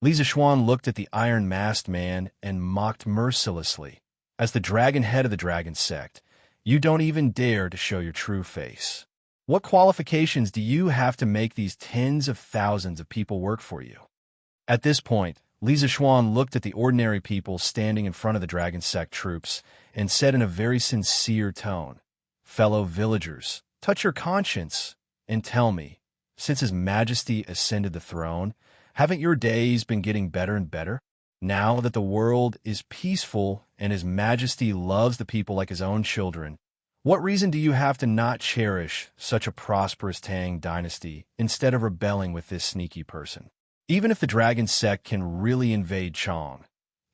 Li Zixuan looked at the iron-masked man and mocked mercilessly. As the dragon head of the dragon sect, you don't even dare to show your true face. What qualifications do you have to make these tens of thousands of people work for you? At this point, Li Zixuan looked at the ordinary people standing in front of the dragon sect troops and said in a very sincere tone, "Fellow villagers, touch your conscience and tell me, since His Majesty ascended the throne, haven't your days been getting better and better? Now that the world is peaceful and His Majesty loves the people like His own children, what reason do you have to not cherish such a prosperous Tang dynasty instead of rebelling with this sneaky person? Even if the dragon sect can really invade Chang,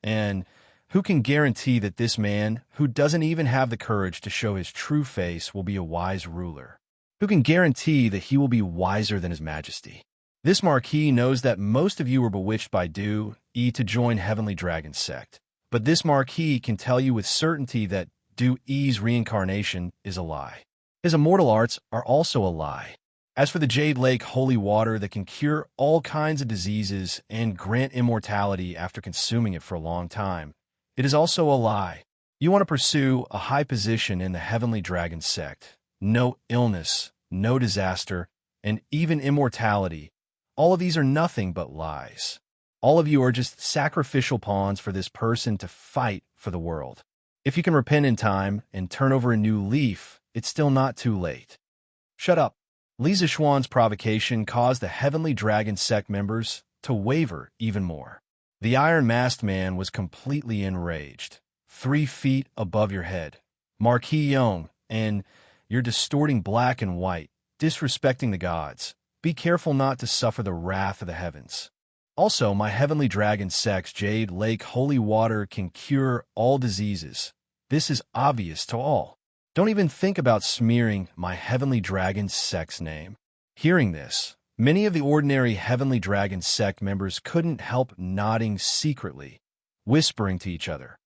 and who can guarantee that this man, who doesn't even have the courage to show his true face, will be a wise ruler? Who can guarantee that he will be wiser than His Majesty? This marquis knows that most of you were bewitched by Du Yi to join Heavenly Dragon sect, but this marquis can tell you with certainty that Du Yi's reincarnation is a lie. His immortal arts are also a lie. As for the Jade Lake holy water that can cure all kinds of diseases and grant immortality after consuming it for a long time, it is also a lie. You want to pursue a high position in the Heavenly Dragon sect. No illness, no disaster, and even immortality. All of these are nothing but lies. All of you are just sacrificial pawns for this person to fight for the world. If you can repent in time and turn over a new leaf, it's still not too late. Shut up. Li Zixuan's provocation caused the Heavenly Dragon sect members to waver even more. The iron-masked man was completely enraged. 3 feet above your head, Marquis Yong and You're distorting black and white, disrespecting the gods. Be careful not to suffer the wrath of the heavens. Also, my heavenly dragon sex jade lake holy water can cure all diseases. This is obvious to all. Don't even think about smearing my heavenly dragon sex name. Hearing this, many of the ordinary heavenly dragon sect members couldn't help nodding secretly, whispering to each other.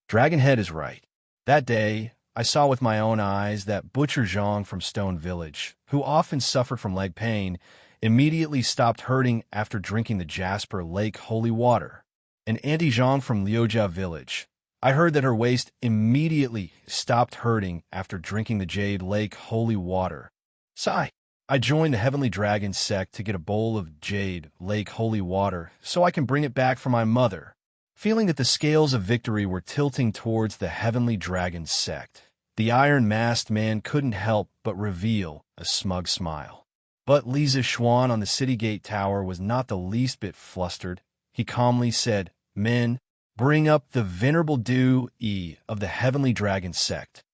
Dragonhead is right. That day, I saw with my own eyes that Butcher Zhang from Stone Village, who often suffered from leg pain, immediately stopped hurting after drinking the Jasper Lake holy water. And Auntie Zhang from Liujia Village, I heard that her waist immediately stopped hurting after drinking the Jade Lake holy water. Sigh. I joined the Heavenly Dragon sect to get a bowl of Jade Lake holy water so I can bring it back for my mother. Feeling that the scales of victory were tilting towards the Heavenly Dragon sect, the iron-masked man couldn't help but reveal a smug smile. But Li Zishuan on the city gate tower was not the least bit flustered. He calmly said, "Men, bring up the venerable Du-E of the Heavenly Dragon sect."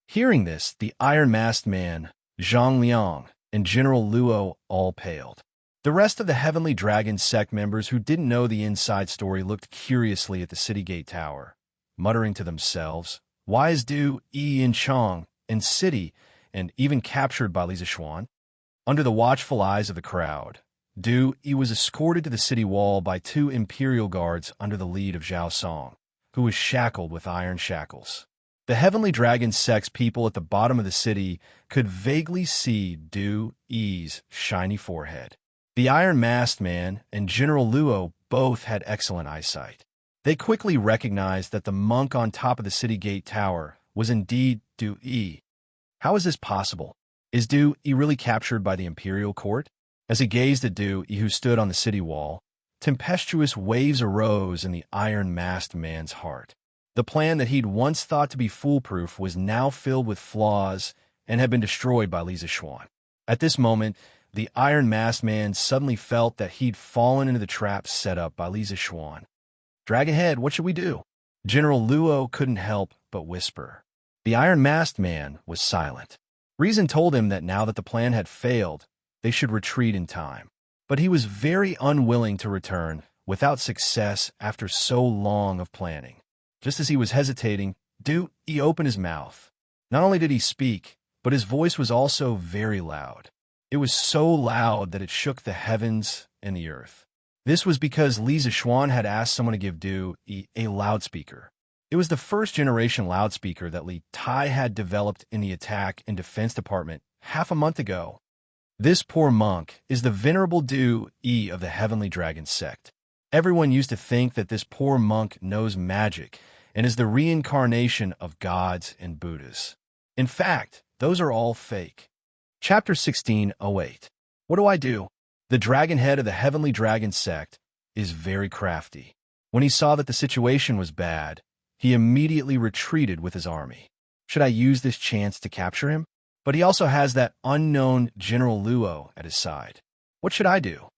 Hearing this, the iron-masked man, Zhang Liang, and General Luo all paled. The rest of the Heavenly Dragon sect members who didn't know the inside story looked curiously at the city gate tower, muttering to themselves, "Why is Du-E in Chang and city and even captured by Li Zishuan?" Under the watchful eyes of the crowd, Du-E was escorted to the city wall by 2 imperial guards under the lead of Zhao Song, who was shackled with iron shackles. The Heavenly Dragon sect's people at the bottom of the city could vaguely see Du-E's shiny forehead. The iron-masked man and General Luo both had excellent eyesight. They quickly recognized that the monk on top of the city gate tower was indeed Du-E. How is this possible? Is Du-E really captured by the imperial court? As he gazed at Du-E, who stood on the city wall, tempestuous waves arose in the iron-masked man's heart. The plan that he'd once thought to be foolproof was now filled with flaws and had been destroyed by Li Zishuan. At this moment, the iron-masked man suddenly felt that he'd fallen into the trap set up by Li Zishuan. "Dragonhead, what should we do?" General Luo couldn't help but whisper. The iron-masked man was silent. Reason told him that now that the plan had failed, they should retreat in time. But he was very unwilling to return without success after so long of planning. Just as he was hesitating, Du-E opened his mouth. Not only did he speak, but his voice was also very loud. It was so loud that it shook the heavens and the earth. This was because Li Zishuan had asked someone to give Du-E a loudspeaker. It was the first-generation loudspeaker that Li Tai had developed in the attack and defense department half a month ago. This poor monk is the venerable Du-E of the Heavenly Dragon sect. Everyone used to think that this poor monk knows magic and is the reincarnation of gods and Buddhas. In fact, those are all fake. Chapter 16:08. What do I do? The dragonhead of the Heavenly Dragon sect is very crafty. When he saw that the situation was bad, he immediately retreated with his army. Should I use this chance to capture him? But he also has that unknown General Luo at his side. What should I do?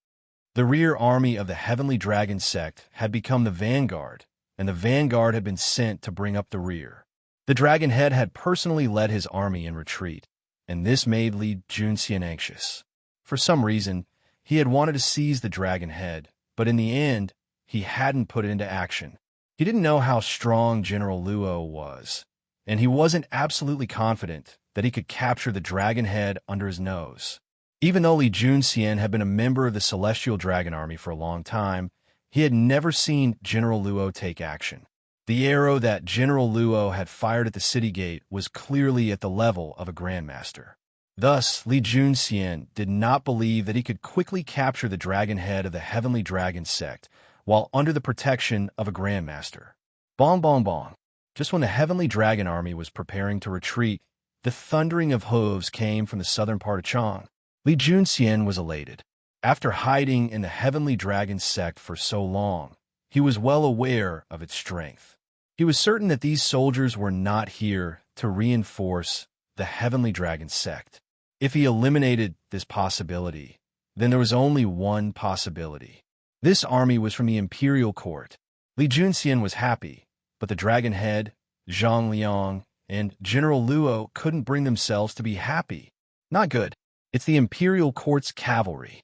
The rear army of the Heavenly Dragon sect had become the vanguard, and the vanguard had been sent to bring up the rear. The dragonhead had personally led his army in retreat, and this made Li Junxian anxious. For some reason, he had wanted to seize the dragonhead, but in the end, he hadn't put it into action. He didn't know how strong General Luo was, and he wasn't absolutely confident that he could capture the dragonhead under his nose. Even though Li Junxian had been a member of the Celestial Dragon Army for a long time, he had never seen General Luo take action. The arrow that General Luo had fired at the city gate was clearly at the level of a grandmaster. Thus, Li Junxian did not believe that he could quickly capture the dragonhead of the Heavenly Dragon sect while under the protection of a grandmaster. Bong bong bong. Just when the Heavenly Dragon Army was preparing to retreat, the thundering of hooves came from the southern part of Chang. Li Junxian was elated. After hiding in the Heavenly Dragon sect for so long, he was well aware of its strength. He was certain that these soldiers were not here to reinforce the Heavenly Dragon sect. If he eliminated this possibility, then there was only one possibility. This army was from the imperial court. Li Junxian was happy, but the dragonhead, Zhang Liang, and General Luo couldn't bring themselves to be happy. Not good. It's the imperial court's cavalry.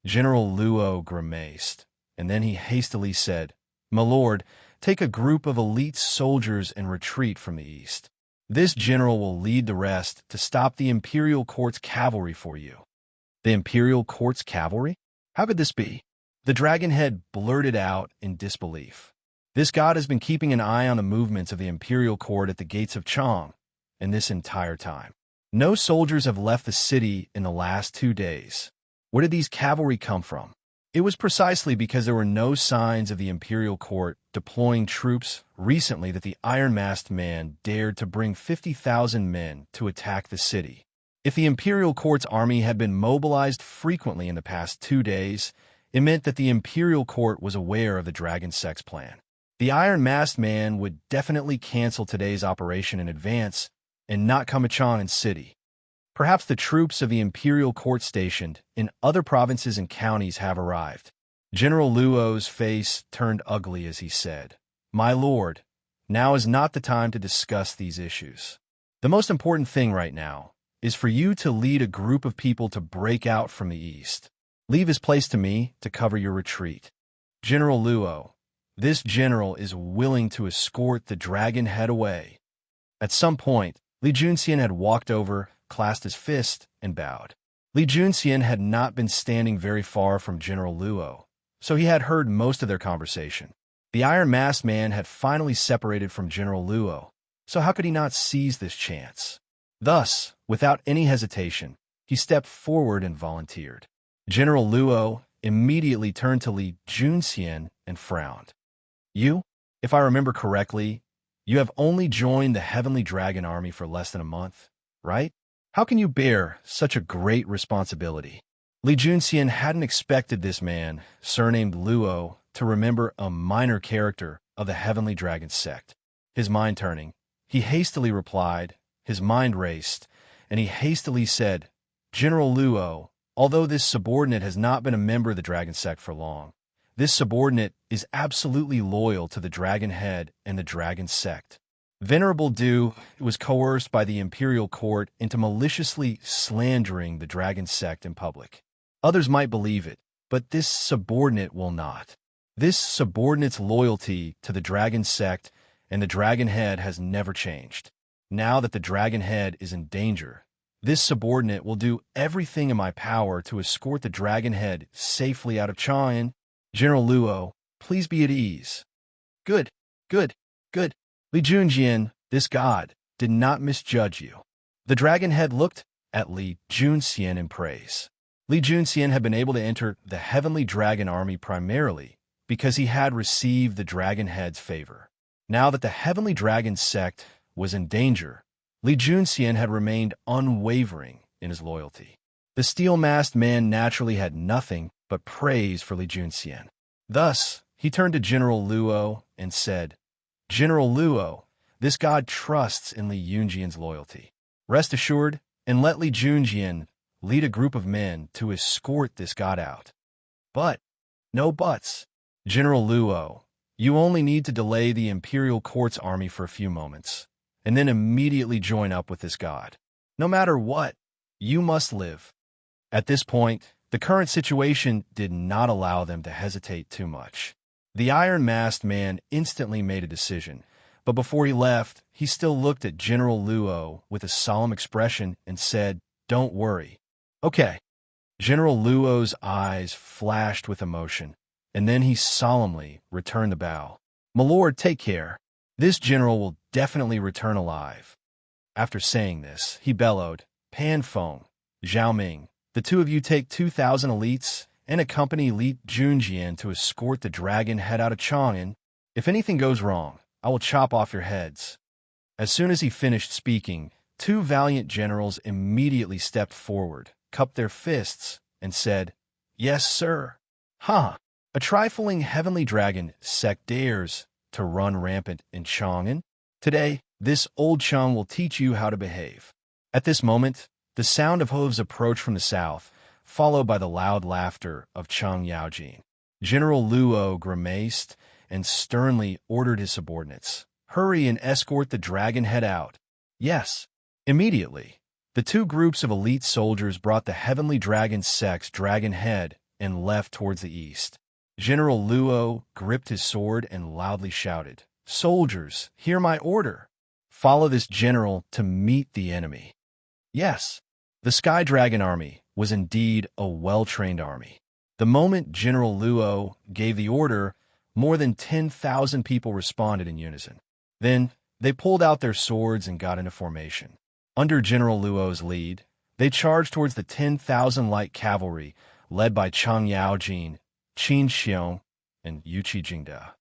General Luo grimaced, and then he hastily said, "My lord, take a group of elite soldiers and retreat from the east. This general will lead the rest to stop the imperial court's cavalry for you." The imperial court's cavalry? How could this be? The dragonhead blurted out in disbelief. This god has been keeping an eye on the movements of the imperial court at the gates of Chang, and this entire time. No soldiers have left the city in the last 2 days. Where did these cavalry come from? It was precisely because there were no signs of the imperial court deploying troops recently that the Iron-Masked Man dared to bring 50,000 men to attack the city. If the imperial court's army had been mobilized frequently in the past 2 days, it meant that the imperial court was aware of the Dragon Sect's plan. The Iron-Masked Man would definitely cancel today's operation in advance and not come to Chang'an City. Perhaps the troops of the imperial court stationed in other provinces and counties have arrived. General Luo's face turned ugly as he said, "My lord, now is not the time to discuss these issues. The most important thing right now is for you to lead a group of people to break out from the east. Leave his place to me to cover your retreat." General Luo, this general is willing to escort the dragon head away. At some point, Li Junxian had walked over, clasped his fist, and bowed. Li Junxian had not been standing very far from General Luo, so he had heard most of their conversation. The Iron-Masked Man had finally separated from General Luo, so how could he not seize this chance? Thus, without any hesitation, he stepped forward and volunteered. General Luo immediately turned to Li Junxian and frowned. "You, if I remember correctly, you have only joined the Heavenly Dragon Army for less than a month, right? How can you bear such a great responsibility?" Li Junxian hadn't expected this man, surnamed Luo, to remember a minor character of the Heavenly Dragon sect. His mind turning, he hastily replied, his mind raced, and he hastily said, "General Luo, although this subordinate has not been a member of the Dragon sect for long, this subordinate is absolutely loyal to the Dragon Head and the Dragon sect. Venerable Du was coerced by the imperial court into maliciously slandering the Dragon sect in public. Others might believe it, but this subordinate will not. This subordinate's loyalty to the Dragon sect and the Dragon Head has never changed. Now that the Dragon Head is in danger, this subordinate will do everything in my power to escort the Dragon Head safely out of Chang'an. General Luo, please be at ease." Good, good, good. Li Junxian, this god, did not misjudge you. The Dragon Head looked at Li Junxian in praise. Li Junxian had been able to enter the Heavenly Dragon Army primarily because he had received the Dragon Head's favor. Now that the Heavenly Dragon sect was in danger, Li Junxian had remained unwavering in his loyalty. The Steel-Masked Man naturally had nothing but praise for Li Junxian. Thus, he turned to General Luo and said, "General Luo, this god trusts in Li Junxian's loyalty. Rest assured, and let Li Junxian lead a group of men to escort this god out. But, no buts. General Luo, you only need to delay the imperial court's army for a few moments, and then immediately join up with this god. No matter what, you must live." At this point, the current situation did not allow them to hesitate too much. The Iron-Masked Man instantly made a decision, but before he left, he still looked at General Luo with a solemn expression and said, "Don't worry." "Okay." General Luo's eyes flashed with emotion, and then he solemnly returned the bow. "My lord, take care. This general will definitely return alive." After saying this, he bellowed, "Pan Feng, Zhao Ming, the two of you take 2,000 elites and accompany Li Junxian to escort the Dragon Head out of Chang'an. If anything goes wrong, I will chop off your heads." As soon as he finished speaking, 2 valiant generals immediately stepped forward, cupped their fists, and said, "Yes, sir." "Ha! A trifling Heavenly Dragon sect dares to run rampant in Chang'an? Today, this old Chang will teach you how to behave." At this moment, the sound of hooves approached from the south, followed by the loud laughter of Chang Yaojin. General Luo grimaced and sternly ordered his subordinates, "Hurry and escort the Dragon Head out. Yes. Immediately, the two groups of elite soldiers brought the heavenly dragon Sec's dragon head and left towards the east. General Luo gripped his sword and loudly shouted, "Soldiers, hear my order. Follow this general to meet the enemy." Yes, the Sky Dragon army was indeed a well-trained army. The moment General Luo gave the order, more than 10,000 people responded in unison. Then, they pulled out their swords and got into formation. Under General Luo's lead, they charged towards the 10,000 light cavalry led by Chang Yaojin, Qin Xiong, and Yuqi Jingde.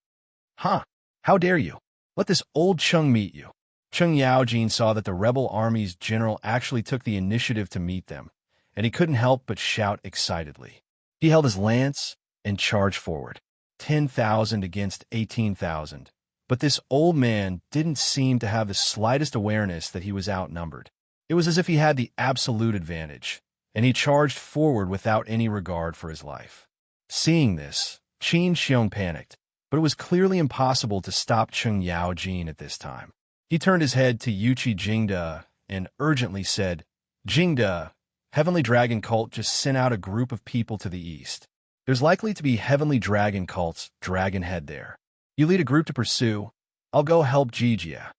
"Huh! How dare you? Let this old Cheng meet you." Cheng Yaojin saw that the rebel army's general actually took the initiative to meet them, and he couldn't help but shout excitedly. He held his lance and charged forward, 10,000 against 18,000. But this old man didn't seem to have the slightest awareness that he was outnumbered. It was as if he had the absolute advantage, and he charged forward without any regard for his life. Seeing this, Qin Xiong panicked, but it was clearly impossible to stop Cheng Yaojin at this time. He turned his head to Yuqi Jingde and urgently said, "Jingde, Heavenly Dragon Cult just sent out a group of people to the east. There's likely to be Heavenly Dragon Cult's dragon head there. You lead a group to pursue. I'll go help Xianxia."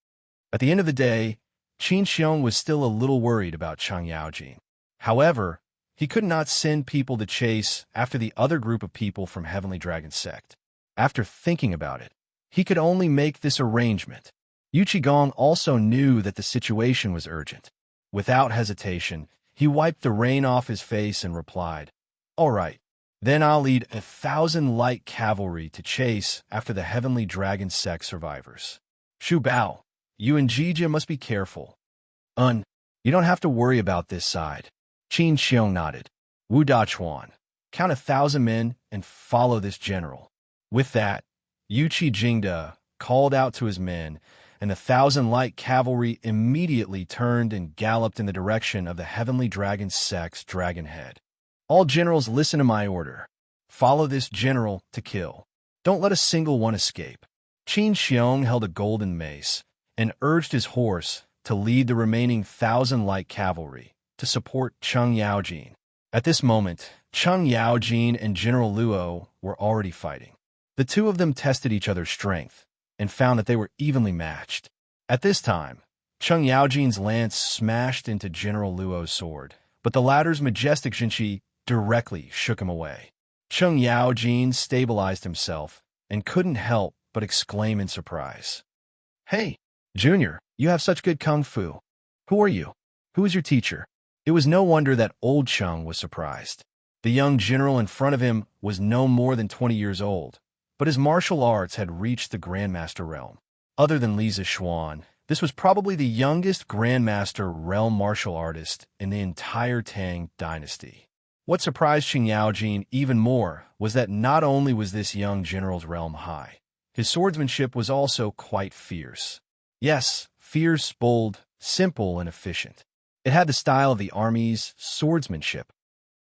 At the end of the day, Qin Xiong was still a little worried about Cheng Yaojin. However, he could not send people to chase after the other group of people from Heavenly Dragon Sect. After thinking about it, he could only make this arrangement. Yuqi Gong also knew that the situation was urgent. Without hesitation, he wiped the rain off his face and replied, "All right, then I'll lead 1,000 light cavalry to chase after the Heavenly Dragon Sect survivors. Shu Bao, you and Jijia must be careful." You don't have to worry about this side." Qin Xiong nodded. "Wu Dachuan, count 1,000 men and follow this general." With that, Yuqi Jingde called out to his men, and 1,000 light cavalry immediately turned and galloped in the direction of the Heavenly Dragon Sect's dragon head. "All generals listen to my order. Follow this general to kill. Don't let a single one escape." Qin Xiong held a golden mace and urged his horse to lead the remaining 1,000 light cavalry to support Cheng Yaojin. At this moment, Cheng Yaojin and General Luo were already fighting. The two of them tested each other's strength and found that they were evenly matched. At this time, Cheng Yaojin's lance smashed into General Luo's sword, but the latter's majestic Xianxia directly shook him away. Cheng Yaojin stabilized himself and couldn't help but exclaim in surprise, "Hey, Junior, you have such good kung fu. Who are you? Who is your teacher?" It was no wonder that old Cheng was surprised. The young general in front of him was no more than 20 years old, but his martial arts had reached the Grandmaster realm. Other than Li Zishuan, this was probably the youngest Grandmaster realm martial artist in the entire Tang dynasty. What surprised Cheng Yaojin even more was that not only was this young general's realm high, his swordsmanship was also quite fierce. Yes, fierce, bold, simple, and efficient. It had the style of the army's swordsmanship.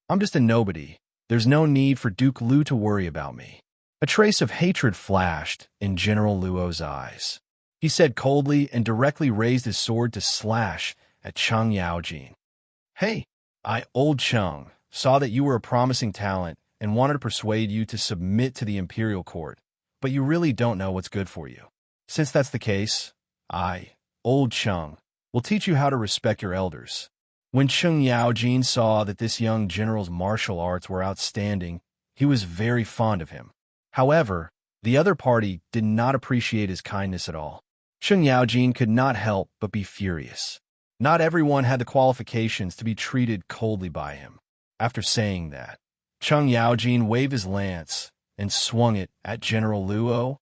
"I'm just a nobody. There's no need for Duke Lu to worry about me." A trace of hatred flashed in General Luo's eyes. He said coldly and directly raised his sword to slash at Cheng Yaojin. "Hey, old Cheng, saw that you were a promising talent and wanted to persuade you to submit to the imperial court, but you really don't know what's good for you. Since that's the case, old Cheng, will teach you how to respect your elders." When Cheng Yaojin saw that this young general's martial arts were outstanding, he was very fond of him. However, the other party did not appreciate his kindness at all. Cheng Yaojin could not help but be furious. Not everyone had the qualifications to be treated coldly by him. After saying that, Cheng Yaojin waved his lance and swung it at General Luo.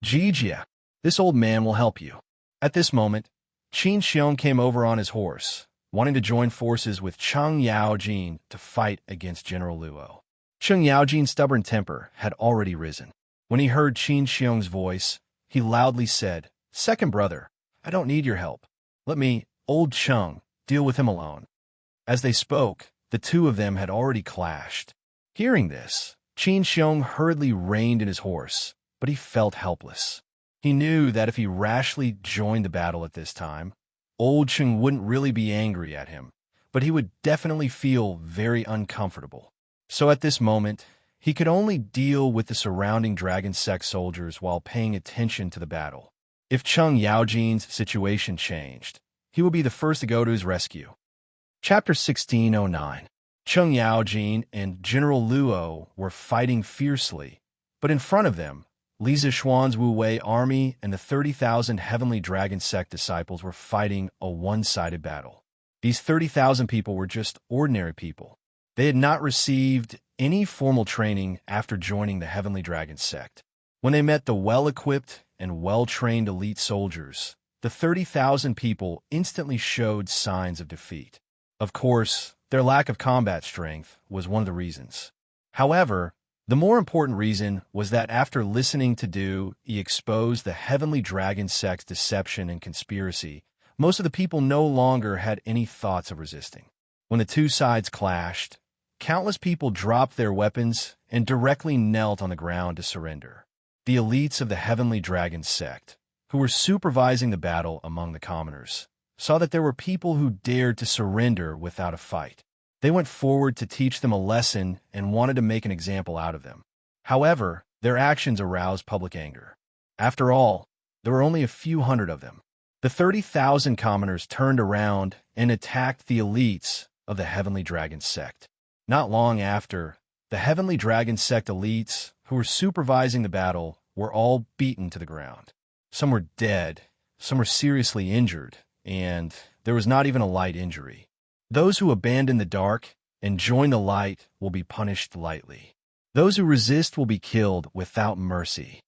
"Jijia, this old man will help you." At this moment, Qin Xiong came over on his horse, wanting to join forces with Cheng Yaojin to fight against General Luo. Cheng Yaojin's stubborn temper had already risen. When he heard Qin Xiong's voice, he loudly said, "Second brother, I don't need your help. Let me, old Cheng, deal with him alone." As they spoke, the two of them had already clashed. Hearing this, Qin Xiong hurriedly reined in his horse, but he felt helpless. He knew that if he rashly joined the battle at this time, old Cheng wouldn't really be angry at him, but he would definitely feel very uncomfortable. So at this moment, he could only deal with the surrounding dragon sect soldiers while paying attention to the battle. If Cheng Yaojin's situation changed, he would be the first to go to his rescue. Chapter 1609. Cheng Yaojin and General Luo were fighting fiercely, but in front of them, Li Zixuan's Wu Wei army and the 30,000 Heavenly Dragon Sect disciples were fighting a one-sided battle. These 30,000 people were just ordinary people. They had not received any formal training after joining the Heavenly Dragon Sect. When they met the well-equipped and well-trained elite soldiers, the 30,000 people instantly showed signs of defeat. Of course, their lack of combat strength was one of the reasons. However, the more important reason was that after listening to Du Yi expose the Heavenly Dragon Sect's deception and conspiracy, most of the people no longer had any thoughts of resisting. When the two sides clashed, countless people dropped their weapons and directly knelt on the ground to surrender. The elites of the Heavenly Dragon Sect, who were supervising the battle among the commoners, saw that there were people who dared to surrender without a fight. They went forward to teach them a lesson and wanted to make an example out of them. However, their actions aroused public anger. After all, there were only a few hundred of them. The 30,000 commoners turned around and attacked the elites of the Heavenly Dragon Sect. Not long after, the Heavenly Dragon Sect elites who were supervising the battle were all beaten to the ground. Some were dead, some were seriously injured, and there was not even a light injury. Those who abandon the dark and join the light will be punished lightly. Those who resist will be killed without mercy.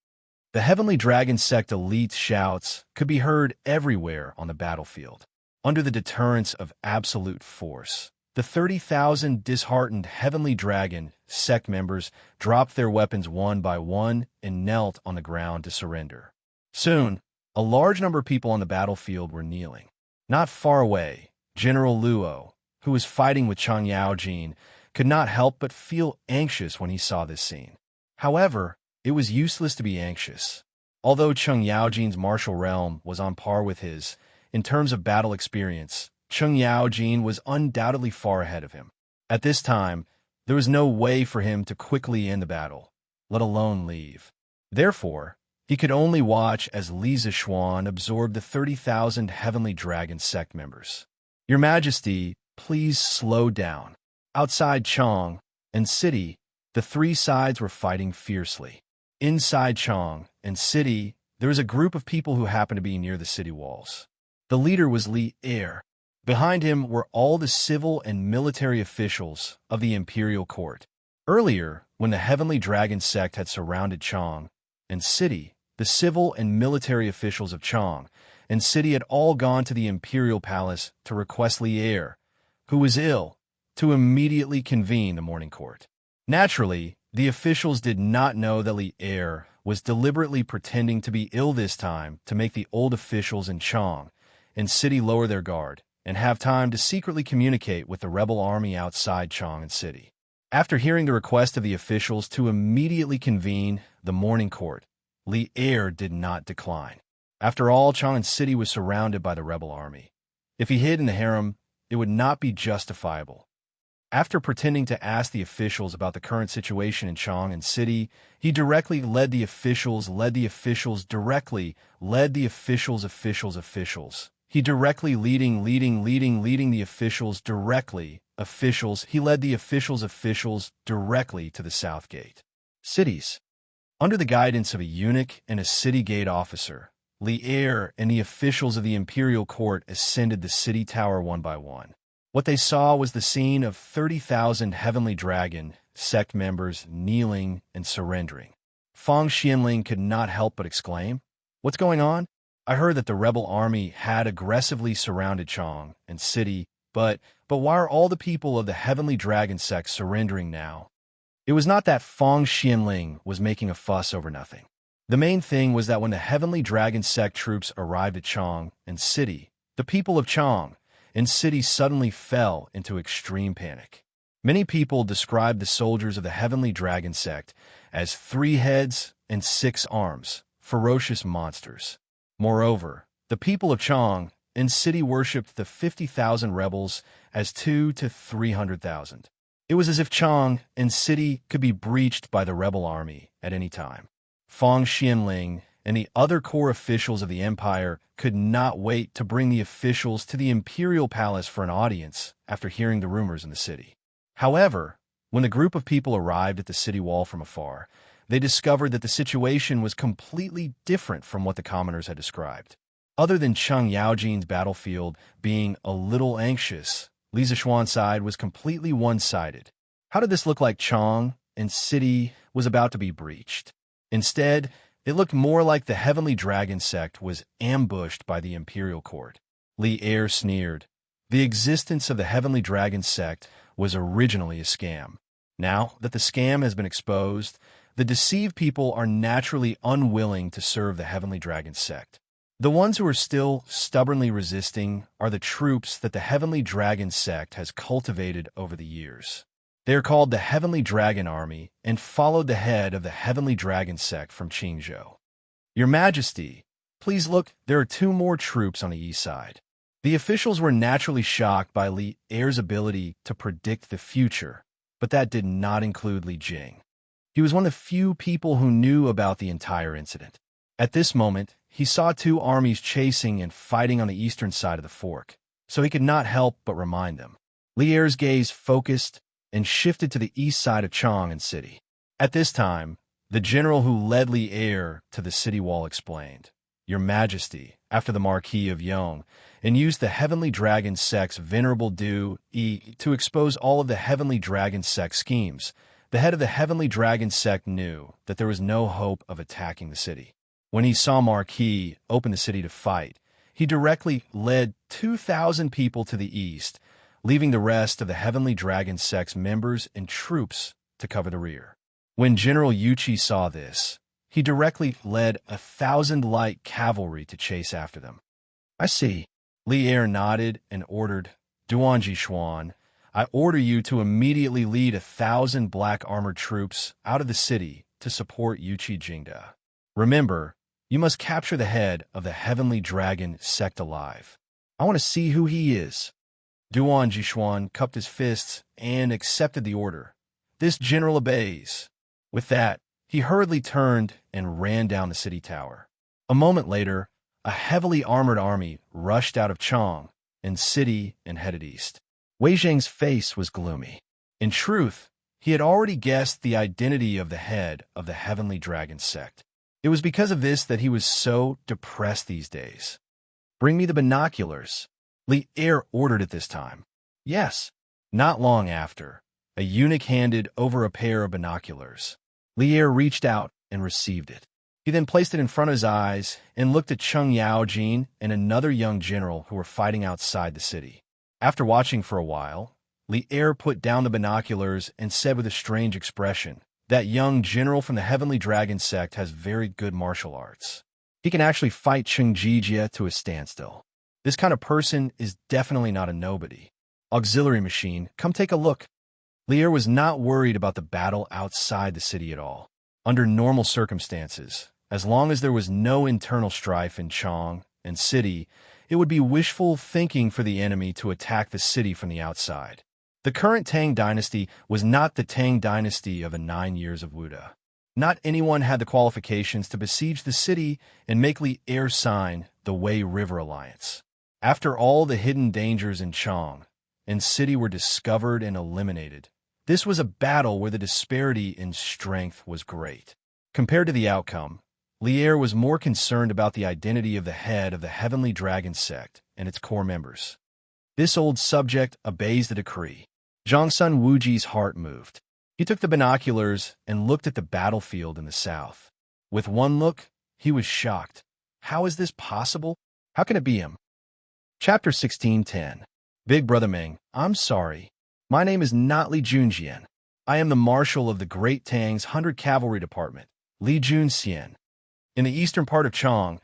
The Heavenly Dragon Sect elite's shouts could be heard everywhere on the battlefield. Under the deterrence of absolute force, the 30,000 disheartened Heavenly Dragon Sect members dropped their weapons one by one and knelt on the ground to surrender. Soon, a large number of people on the battlefield were kneeling. Not far away, General Luo, who was fighting with Cheng Yaojin, could not help but feel anxious when he saw this scene. However, it was useless to be anxious. Although Cheng Yaojin's martial realm was on par with his, in terms of battle experience, Cheng Yaojin was undoubtedly far ahead of him. At this time, there was no way for him to quickly end the battle, let alone leave. Therefore, he could only watch as Li Zixuan absorbed the 30,000 Heavenly Dragon Sect members. Your Majesty, please slow down. Outside Chang and City, the three sides were fighting fiercely. Inside Chang and City, there was a group of people who happened to be near the city walls. The leader was Li Er. Behind him were all the civil and military officials of the imperial court. Earlier, when the Heavenly Dragon Sect had surrounded Chang and City, the civil and military officials of Chang and City had all gone to the imperial palace to request Li Er, who was ill, to immediately convene the morning court. Naturally, the officials did not know that Li Er was deliberately pretending to be ill this time to make the old officials in Chang and City lower their guard and have time to secretly communicate with the rebel army outside Chang and City. After hearing the request of the officials to immediately convene the morning court, Li Er did not decline. After all, Chang and City was surrounded by the rebel army. If he hid in the harem, it would not be justifiable. After pretending to ask the officials about the current situation in Chang and City, he directly led the officials. He directly leading the officials directly. He led the officials directly to the south gate. Cities. Under the guidance of a eunuch and a city gate officer, Li Er and the officials of the imperial court ascended the city tower one by one. What they saw was the scene of 30,000 Heavenly Dragon Sect members kneeling and surrendering. Fang Xianling could not help but exclaim, "What's going on? I heard that the rebel army had aggressively surrounded Chang and City, but why are all the people of the Heavenly Dragon Sect surrendering now?" It was not that Fang Xianling was making a fuss over nothing. The main thing was that when the Heavenly Dragon Sect troops arrived at Chang and City, the people of Chang and City suddenly fell into extreme panic. Many people described the soldiers of the Heavenly Dragon Sect as 3 heads and 6 arms, ferocious monsters. Moreover, the people of Chang and city worshipped the 50,000 rebels as 2 to 300,000. It was as if Chang and city could be breached by the rebel army at any time. Fang Xianling and the other core officials of the empire could not wait to bring the officials to the imperial palace for an audience after hearing the rumors in the city. However, when the group of people arrived at the city wall from afar, they discovered that the situation was completely different from what the commoners had described. Other than Cheng Yaojin's battlefield being a little anxious, Li Zixuan's side was completely one-sided. How did this look like Chang and city was about to be breached? Instead, it looked more like the Heavenly Dragon sect was ambushed by the imperial court. Li Er sneered. The existence of the Heavenly Dragon sect was originally a scam. Now that the scam has been exposed, the deceived people are naturally unwilling to serve the Heavenly Dragon sect. The ones who are still stubbornly resisting are the troops that the Heavenly Dragon sect has cultivated over the years. They are called the Heavenly Dragon Army and followed the head of the Heavenly Dragon sect from Qingzhou. Your Majesty, please look, there are 2 more troops on the east side. The officials were naturally shocked by Li Er's ability to predict the future, but that did not include Li Jing. He was one of the few people who knew about the entire incident. At this moment, he saw 2 armies chasing and fighting on the eastern side of the fork, so he could not help but remind them. Li Er's gaze focused and shifted to the east side of Chang and city. At this time, the general who led Li Er to the city wall explained, Your Majesty, after the Marquis of Yong, and used the Heavenly Dragon sect's venerable to expose all of the Heavenly Dragon sect schemes. The head of the Heavenly Dragon sect knew that there was no hope of attacking the city. When he saw Marquis open the city to fight, he directly led 2,000 people to the east, leaving the rest of the Heavenly Dragon sect's members and troops to cover the rear. When General Yuqi saw this, he directly led 1,000 light cavalry to chase after them. I see. Li Er nodded and ordered, Duan Jixuan, I order you to immediately lead 1,000 black armored troops out of the city to support Yuqi Jingda. Remember, you must capture the head of the Heavenly Dragon sect alive. I want to see who he is. Duan Jixuan cupped his fists and accepted the order. This general obeys. With that, he hurriedly turned and ran down the city tower. A moment later, a heavily armored army rushed out of Chang and city and headed east. Wei Zhang's face was gloomy. In truth, he had already guessed the identity of the head of the Heavenly Dragon sect. It was because of this that he was so depressed these days. Bring me the binoculars. Li Er ordered at this time. Yes. Not long after, a eunuch handed over a pair of binoculars. Li Er reached out and received it. He then placed it in front of his eyes and looked at Cheng Yaojin and another young general who were fighting outside the city. After watching for a while, Li Er put down the binoculars and said with a strange expression, That young general from the Heavenly Dragon sect has very good martial arts. He can actually fight Xianxia to a standstill. This kind of person is definitely not a nobody. Auxiliary machine, come take a look. Li Er was not worried about the battle outside the city at all. Under normal circumstances, as long as there was no internal strife in Chang and city, it would be wishful thinking for the enemy to attack the city from the outside. The current Tang dynasty was not the Tang dynasty of the 9 years of Wuda. Not anyone had the qualifications to besiege the city and make Li Er sign the Wei River Alliance. After all the hidden dangers in Chang and city were discovered and eliminated, this was a battle where the disparity in strength was great. Compared to the outcome, Li Er was more concerned about the identity of the head of the Heavenly Dragon sect and its core members. This old subject obeys the decree. Zhangsun Wuji's heart moved. He took the binoculars and looked at the battlefield in the south. With one look, he was shocked. How is this possible? How can it be him? Chapter 16:10. Big Brother Ming, I'm sorry. My name is not Li Junjian. I am the marshal of the Great Tang's 100 Cavalry Department, Li Junxian. In the eastern part of Chang,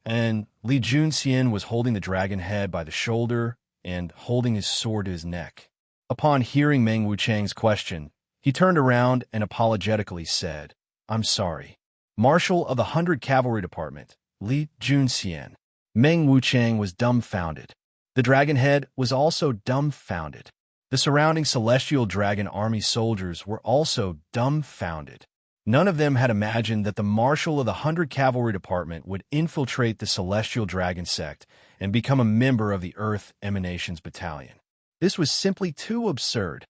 and Li Junxian was holding the dragon head by the shoulder and holding his sword to his neck. Upon hearing Meng Wuchang's question, he turned around and apologetically said, I'm sorry. Marshal of the 100 Cavalry Department, Li Junxian. Meng Wuchang was dumbfounded. The dragon head was also dumbfounded. The surrounding celestial dragon army soldiers were also dumbfounded. None of them had imagined that the marshal of the 100 Cavalry Department would infiltrate the celestial dragon sect and become a member of the Earth Emanations Battalion. This was simply too absurd.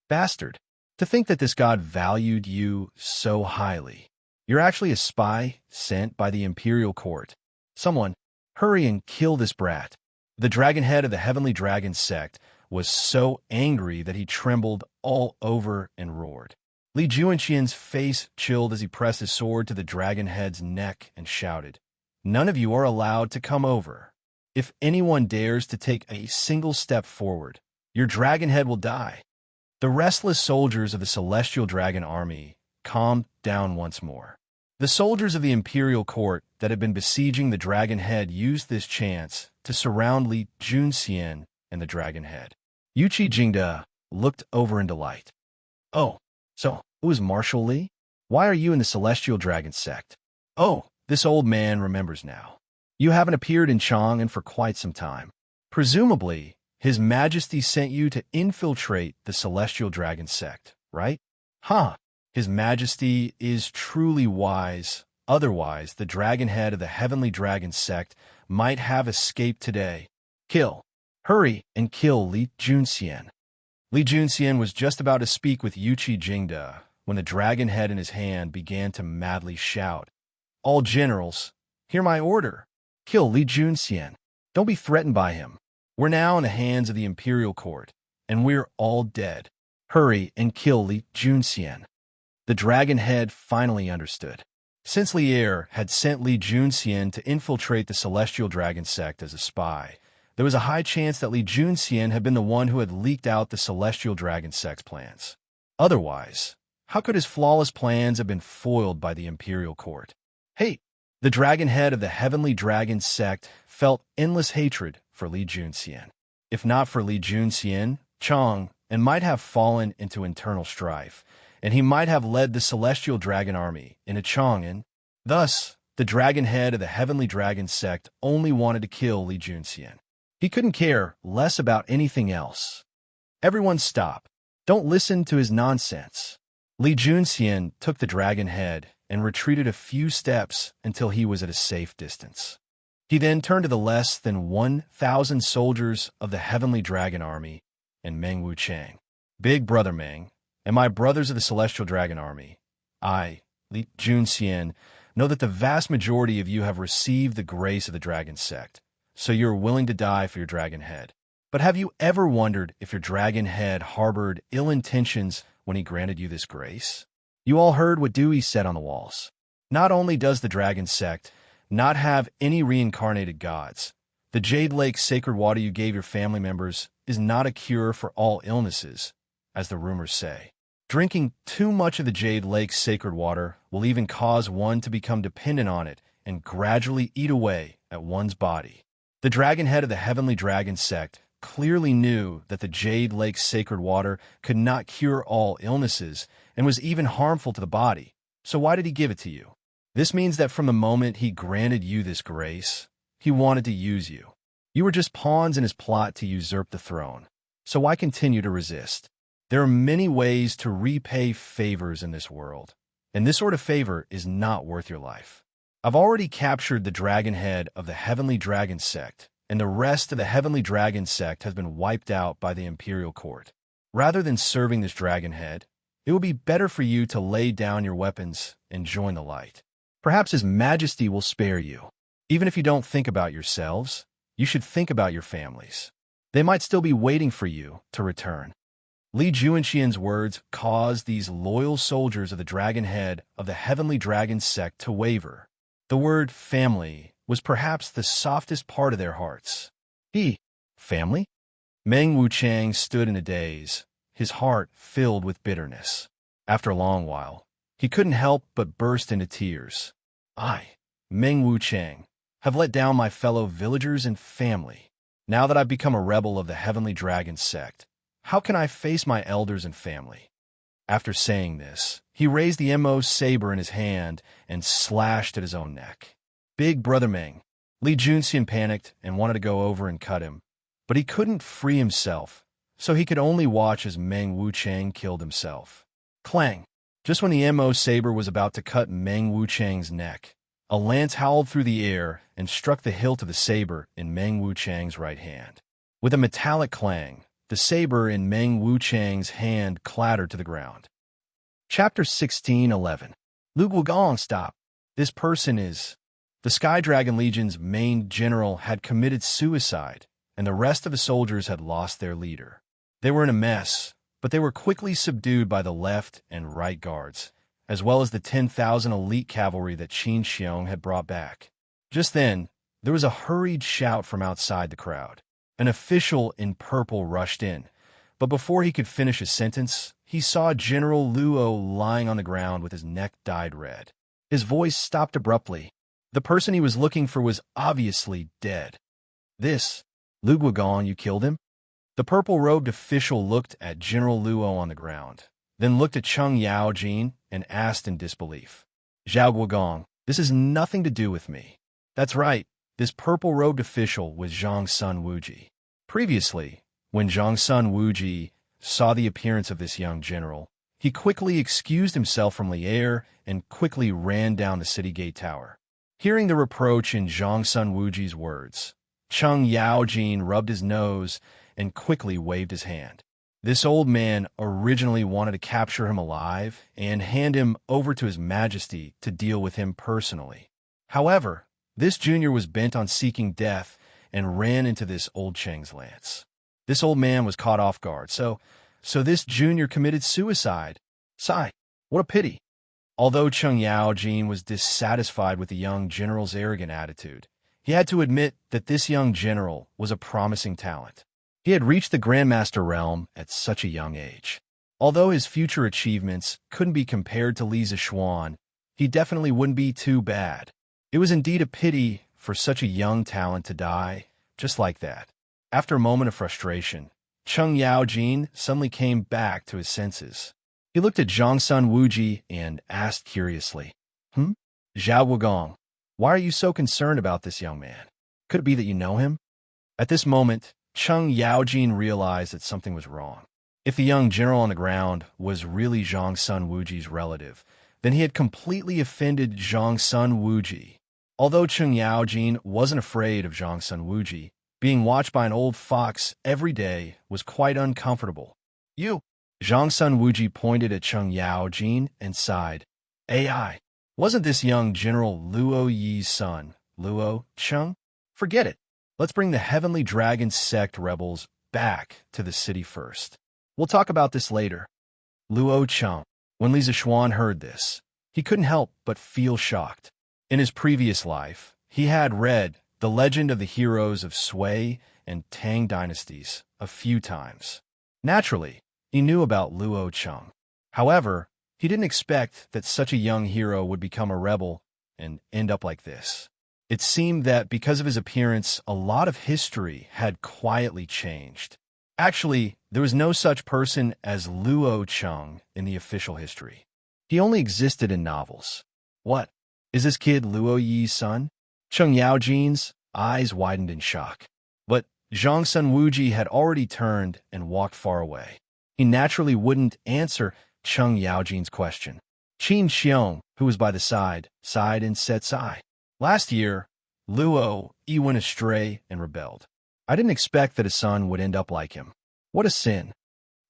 Bastard. To think that this god valued you so highly. You're actually a spy sent by the Imperial Court. Someone, hurry and kill this brat. The dragon head of the Heavenly Dragon sect was so angry that he trembled all over and roared. Li Juanxian's face chilled as he pressed his sword to the dragon head's neck and shouted, "None of you are allowed to come over. If anyone dares to take a single step forward, your dragon head will die." The restless soldiers of the Celestial Dragon Army calmed down once more. The soldiers of the Imperial Court that had been besieging the Dragon Head used this chance to surround Li Junxian and the Dragon Head. Yuqi Jingde looked over in delight. "Oh, so it was Marshal Li? Why are you in the Celestial Dragon sect? Oh, this old man remembers now. You haven't appeared in Chang'an for quite some time. Presumably, His Majesty sent you to infiltrate the Celestial Dragon sect, right? Huh. His Majesty is truly wise. Otherwise, the Dragon Head of the Heavenly Dragon sect might have escaped today. Kill. Hurry and kill Li Junxian." Li Junxian was just about to speak with Yuqi Jingde when the dragon head in his hand began to madly shout, "All generals, hear my order. Kill Li Junxian. Don't be threatened by him. We're now in the hands of the Imperial Court, and we're all dead. Hurry and kill Li Junxian." The dragon head finally understood. Since Lier had sent Li Junxian to infiltrate the Celestial Dragon sect as a spy, there was a high chance that Li Junxian had been the one who had leaked out the Celestial Dragon sect's plans. Otherwise, how could his flawless plans have been foiled by the Imperial Court? Hate. The dragon head of the Heavenly Dragon sect felt endless hatred for Li Junxian. If not for Li Junxian, Chang and might have fallen into internal strife, and he might have led the Celestial Dragon Army into Chang'an. Thus, the dragon head of the Heavenly Dragon sect only wanted to kill Li Junxian. He couldn't care less about anything else. Everyone stop. Don't listen to his nonsense. Li Junxian took the dragon head and retreated a few steps until he was at a safe distance. He then turned to the less than 1,000 soldiers of the Heavenly Dragon Army and Meng Wuchang. "Big brother Meng, and my brothers of the Celestial Dragon Army, I, Li Junxian, know that the vast majority of you have received the grace of the dragon sect, so you're willing to die for your dragon head. But have you ever wondered if your dragon head harbored ill intentions when he granted you this grace? You all heard what Dewey said on the walls. Not only does the dragon sect not have any reincarnated gods, the Jade Lake sacred water you gave your family members is not a cure for all illnesses, as the rumors say. Drinking too much of the Jade Lake sacred water will even cause one to become dependent on it and gradually eat away at one's body. The dragon head of the Heavenly Dragon sect clearly knew that the Jade Lake sacred water could not cure all illnesses and was even harmful to the body. So why did he give it to you? This means that from the moment he granted you this grace, he wanted to use you. You were just pawns in his plot to usurp the throne. So why continue to resist? There are many ways to repay favors in this world, and this sort of favor is not worth your life. I've already captured the dragon head of the Heavenly Dragon sect, and the rest of the Heavenly Dragon sect has been wiped out by the Imperial Court. Rather than serving this dragon head, it would be better for you to lay down your weapons and join the light. Perhaps His Majesty will spare you. Even if you don't think about yourselves, you should think about your families. They might still be waiting for you to return." Li Juanxian's words caused these loyal soldiers of the dragon head of the Heavenly Dragon sect to waver. The word family was perhaps the softest part of their hearts. Family? Meng Wuchang stood in a daze, his heart filled with bitterness. After a long while, he couldn't help but burst into tears. "I, Meng Wuchang, have let down my fellow villagers and family. Now that I've become a rebel of the Heavenly Dragon sect, how can I face my elders and family?" After saying this, he raised the MO saber in his hand and slashed at his own neck. "Big brother Meng, Li Junxian panicked and wanted to go over and cut him, but he couldn't free himself, so he could only watch as Meng Wuchang killed himself. Clang! Just when the Mo saber was about to cut Meng Wuchang's neck, a lance howled through the air and struck the hilt of the saber in Meng Wuchang's right hand. With a metallic clang, the saber in Meng Wuchang's hand clattered to the ground. Chapter 16:11. Lu Guogong, stop. This person is... The Sky Dragon Legion's main general had committed suicide, and the rest of the soldiers had lost their leader. They were in a mess, but they were quickly subdued by the left and right guards, as well as the 10,000 elite cavalry that Xianxia had brought back. Just then, there was a hurried shout from outside the crowd. An official in purple rushed in, but before he could finish his sentence, he saw General Luo lying on the ground with his neck dyed red. His voice stopped abruptly. The person he was looking for was obviously dead. This, Lu Guogong, you killed him? The purple-robed official looked at General Luo on the ground, then looked at Cheng Yaojin and asked in disbelief. Zhao Guogong, this has nothing to do with me. That's right, this purple-robed official was Zhang Wuji. Previously, when Zhang Wuji saw the appearance of this young general, he quickly excused himself from Lier and quickly ran down the city gate tower. Hearing the reproach in Zhang Wuji's words, Cheng Yaojin rubbed his nose and quickly waved his hand. This old man originally wanted to capture him alive and hand him over to His Majesty to deal with him personally. However, this junior was bent on seeking death and ran into this old Cheng's lance. This old man was caught off guard, so this junior committed suicide. Sigh, what a pity. Although Cheng Yaojin was dissatisfied with the young general's arrogant attitude, he had to admit that this young general was a promising talent. He had reached the Grandmaster realm at such a young age. Although his future achievements couldn't be compared to Li Zishuan, he definitely wouldn't be too bad. It was indeed a pity for such a young talent to die just like that. After a moment of frustration, Cheng Yaojin suddenly came back to his senses. He looked at Zhang Wuji and asked curiously, Zhao Guogong, why are you so concerned about this young man? Could it be that you know him? At this moment, Cheng Yaojin realized that something was wrong. If the young general on the ground was really Zhang Wuji's relative, then he had completely offended Zhang Wuji. Although Cheng Yaojin wasn't afraid of Zhang Wuji, being watched by an old fox every day was quite uncomfortable. You! Zhang Wuji pointed at Cheng Yaojin and sighed. AI, wasn't this young General Luo Yi's son, Luo Cheng? Forget it. Let's bring the Heavenly Dragon Sect rebels back to the city first. We'll talk about this later. Luo Cheng. When Li Zishuan heard this, he couldn't help but feel shocked. In his previous life, he had read The Legend of the Heroes of Sui and Tang dynasties a few times. Naturally, he knew about Luo Cheng. However, he didn't expect that such a young hero would become a rebel and end up like this. It seemed that because of his appearance, a lot of history had quietly changed. Actually, there was no such person as Luo Cheng in the official history. He only existed in novels. What? Is this kid Luo Yi's son? Cheng Yaojin's eyes widened in shock. But Zhang Wuji had already turned and walked far away. He naturally wouldn't answer Cheng Yaojin's question. Qin Xiong, who was by the side, sighed and said sigh. Last year, Luo Yi went astray and rebelled. I didn't expect that his son would end up like him. What a sin.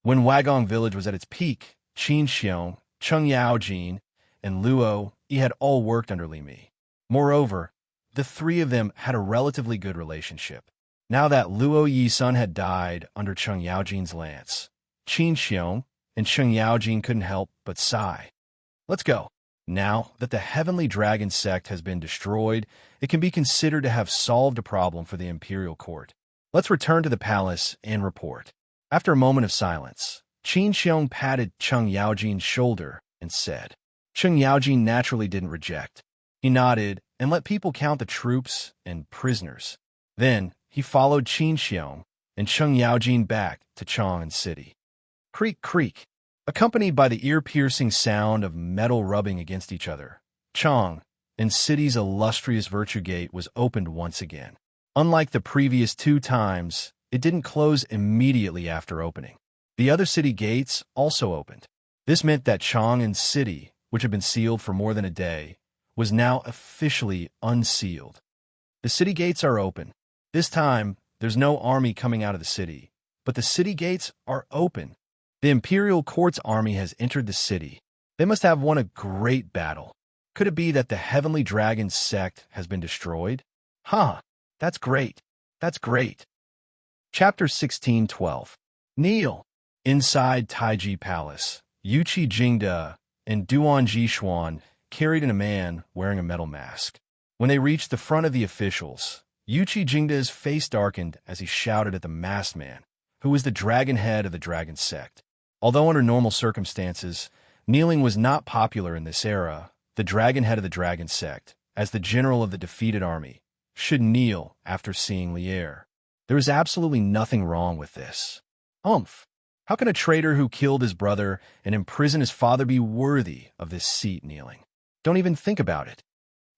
When Wagong village was at its peak, Qin Xiong, Cheng Yaojin, and Luo Yi had all worked under Li Mi. Moreover, the three of them had a relatively good relationship. Now that Luo Yi's son had died under Cheng Yaojin's lance, Qin Xiong and Cheng Yaojin couldn't help but sigh. Let's go. Now that the Heavenly Dragon Sect has been destroyed, it can be considered to have solved a problem for the Imperial Court. Let's return to the palace and report. After a moment of silence, Qin Xiong patted Cheng Yaojin's shoulder and said. Cheng Yaojin naturally didn't reject. He nodded and let people count the troops and prisoners. Then he followed Qin Xiong and Cheng Yaojin back to Chang'an City. Creak, creak. Accompanied by the ear-piercing sound of metal rubbing against each other, Chang and city's illustrious Virtue Gate was opened once again. Unlike the previous 2 times, it didn't close immediately after opening. The other city gates also opened. This meant that Chang'an City, which had been sealed for more than a day, was now officially unsealed. The city gates are open. This time, there's no army coming out of the city, but the city gates are open. The Imperial Court's army has entered the city. They must have won a great battle. Could it be that the Heavenly Dragon sect has been destroyed? Huh, that's great. That's great. Chapter 16:12. Kneel. Inside Taiji Palace, Yuqi Jingde and Duan Jishuan carried in a man wearing a metal mask. When they reached the front of the officials, Yuqi Jingde's face darkened as he shouted at the masked man, who was the dragon head of the dragon sect. Although under normal circumstances, kneeling was not popular in this era, the dragon head of the dragon sect, as the general of the defeated army, should kneel after seeing Lier. There is absolutely nothing wrong with this. Humph! How can a traitor who killed his brother and imprisoned his father be worthy of this seat kneeling? Don't even think about it.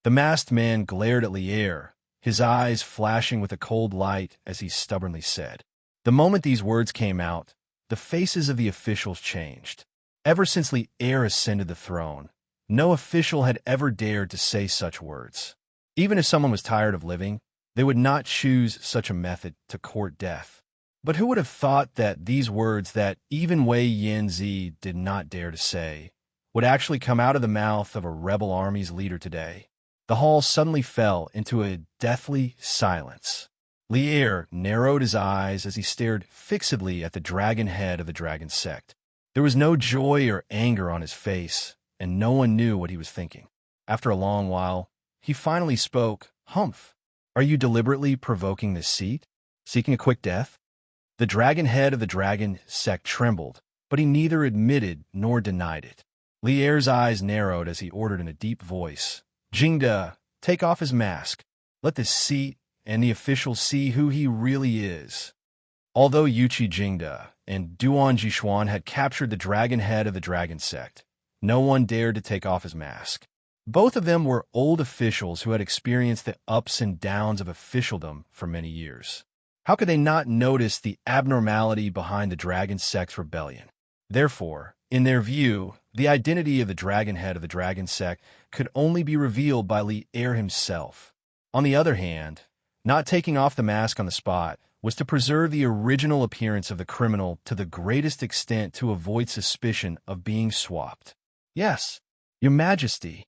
The masked man glared at Lier, his eyes flashing with a cold light as he stubbornly said. The moment these words came out, the faces of the officials changed. Ever since Lier ascended the throne, no official had ever dared to say such words. Even if someone was tired of living, they would not choose such a method to court death. But who would have thought that these words that even Wei Yanzi did not dare to say would actually come out of the mouth of a rebel army's leader today? The hall suddenly fell into a deathly silence. Lier narrowed his eyes as he stared fixedly at the dragon head of the dragon sect. There was no joy or anger on his face, and no one knew what he was thinking. After a long while, he finally spoke. Humph! Are you deliberately provoking this seat? Seeking a quick death? The dragon head of the dragon sect trembled, but he neither admitted nor denied it. Lier's eyes narrowed as he ordered in a deep voice, Jingde, take off his mask. Let this seat and the officials see who he really is. Although Yuqi Jingde and Duan Jishuan had captured the dragon head of the dragon sect, no one dared to take off his mask. Both of them were old officials who had experienced the ups and downs of officialdom for many years. How could they not notice the abnormality behind the dragon sect's rebellion? Therefore, in their view, the identity of the dragon head of the dragon sect could only be revealed by Lier himself. On the other hand, not taking off the mask on the spot was to preserve the original appearance of the criminal to the greatest extent to avoid suspicion of being swapped. Yes, Your Majesty.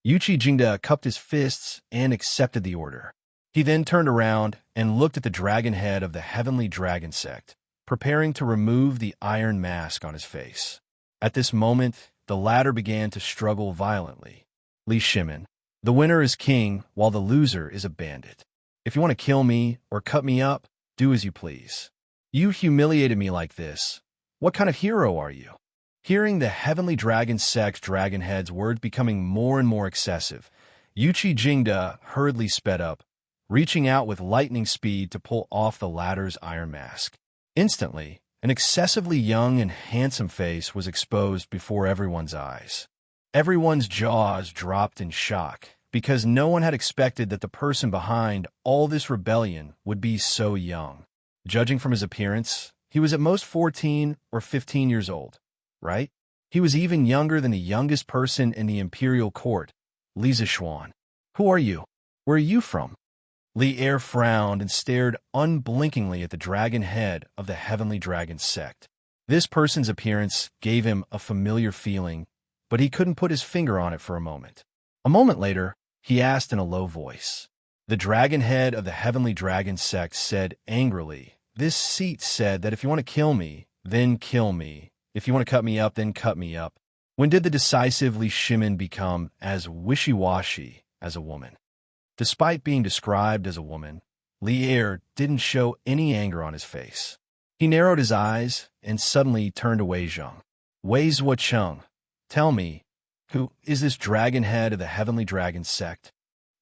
Yuqi Jingde cupped his fists and accepted the order. He then turned around and looked at the dragon head of the heavenly dragon sect, preparing to remove the iron mask on his face. At this moment, the latter began to struggle violently. Li Shimin, the winner is king, while the loser is a bandit. If you want to kill me or cut me up, do as you please. You humiliated me like this. What kind of hero are you? Hearing the heavenly dragon sect's dragon head's words becoming more and more excessive, Yuqi Jingde hurriedly sped up, reaching out with lightning speed to pull off the latter's iron mask. Instantly, an excessively young and handsome face was exposed before everyone's eyes. Everyone's jaws dropped in shock, because no one had expected that the person behind all this rebellion would be so young. Judging from his appearance, he was at most 14 or 15 years old, right? He was even younger than the youngest person in the imperial court, Li Zishuan. Who are you? Where are you from? Lier frowned and stared unblinkingly at the dragon head of the heavenly dragon sect. This person's appearance gave him a familiar feeling, but he couldn't put his finger on it for a moment. A moment later, he asked in a low voice. The dragon head of the heavenly dragon sect said angrily, "This seat said that if you want to kill me, then kill me. If you want to cut me up, then cut me up." When did the decisive Li Shimin become as wishy-washy as a woman? Despite being described as a woman, Lier didn't show any anger on his face. He narrowed his eyes and suddenly turned to Wei Zheng. Wei Zuocheng, tell me, who is this dragon head of the heavenly dragon sect?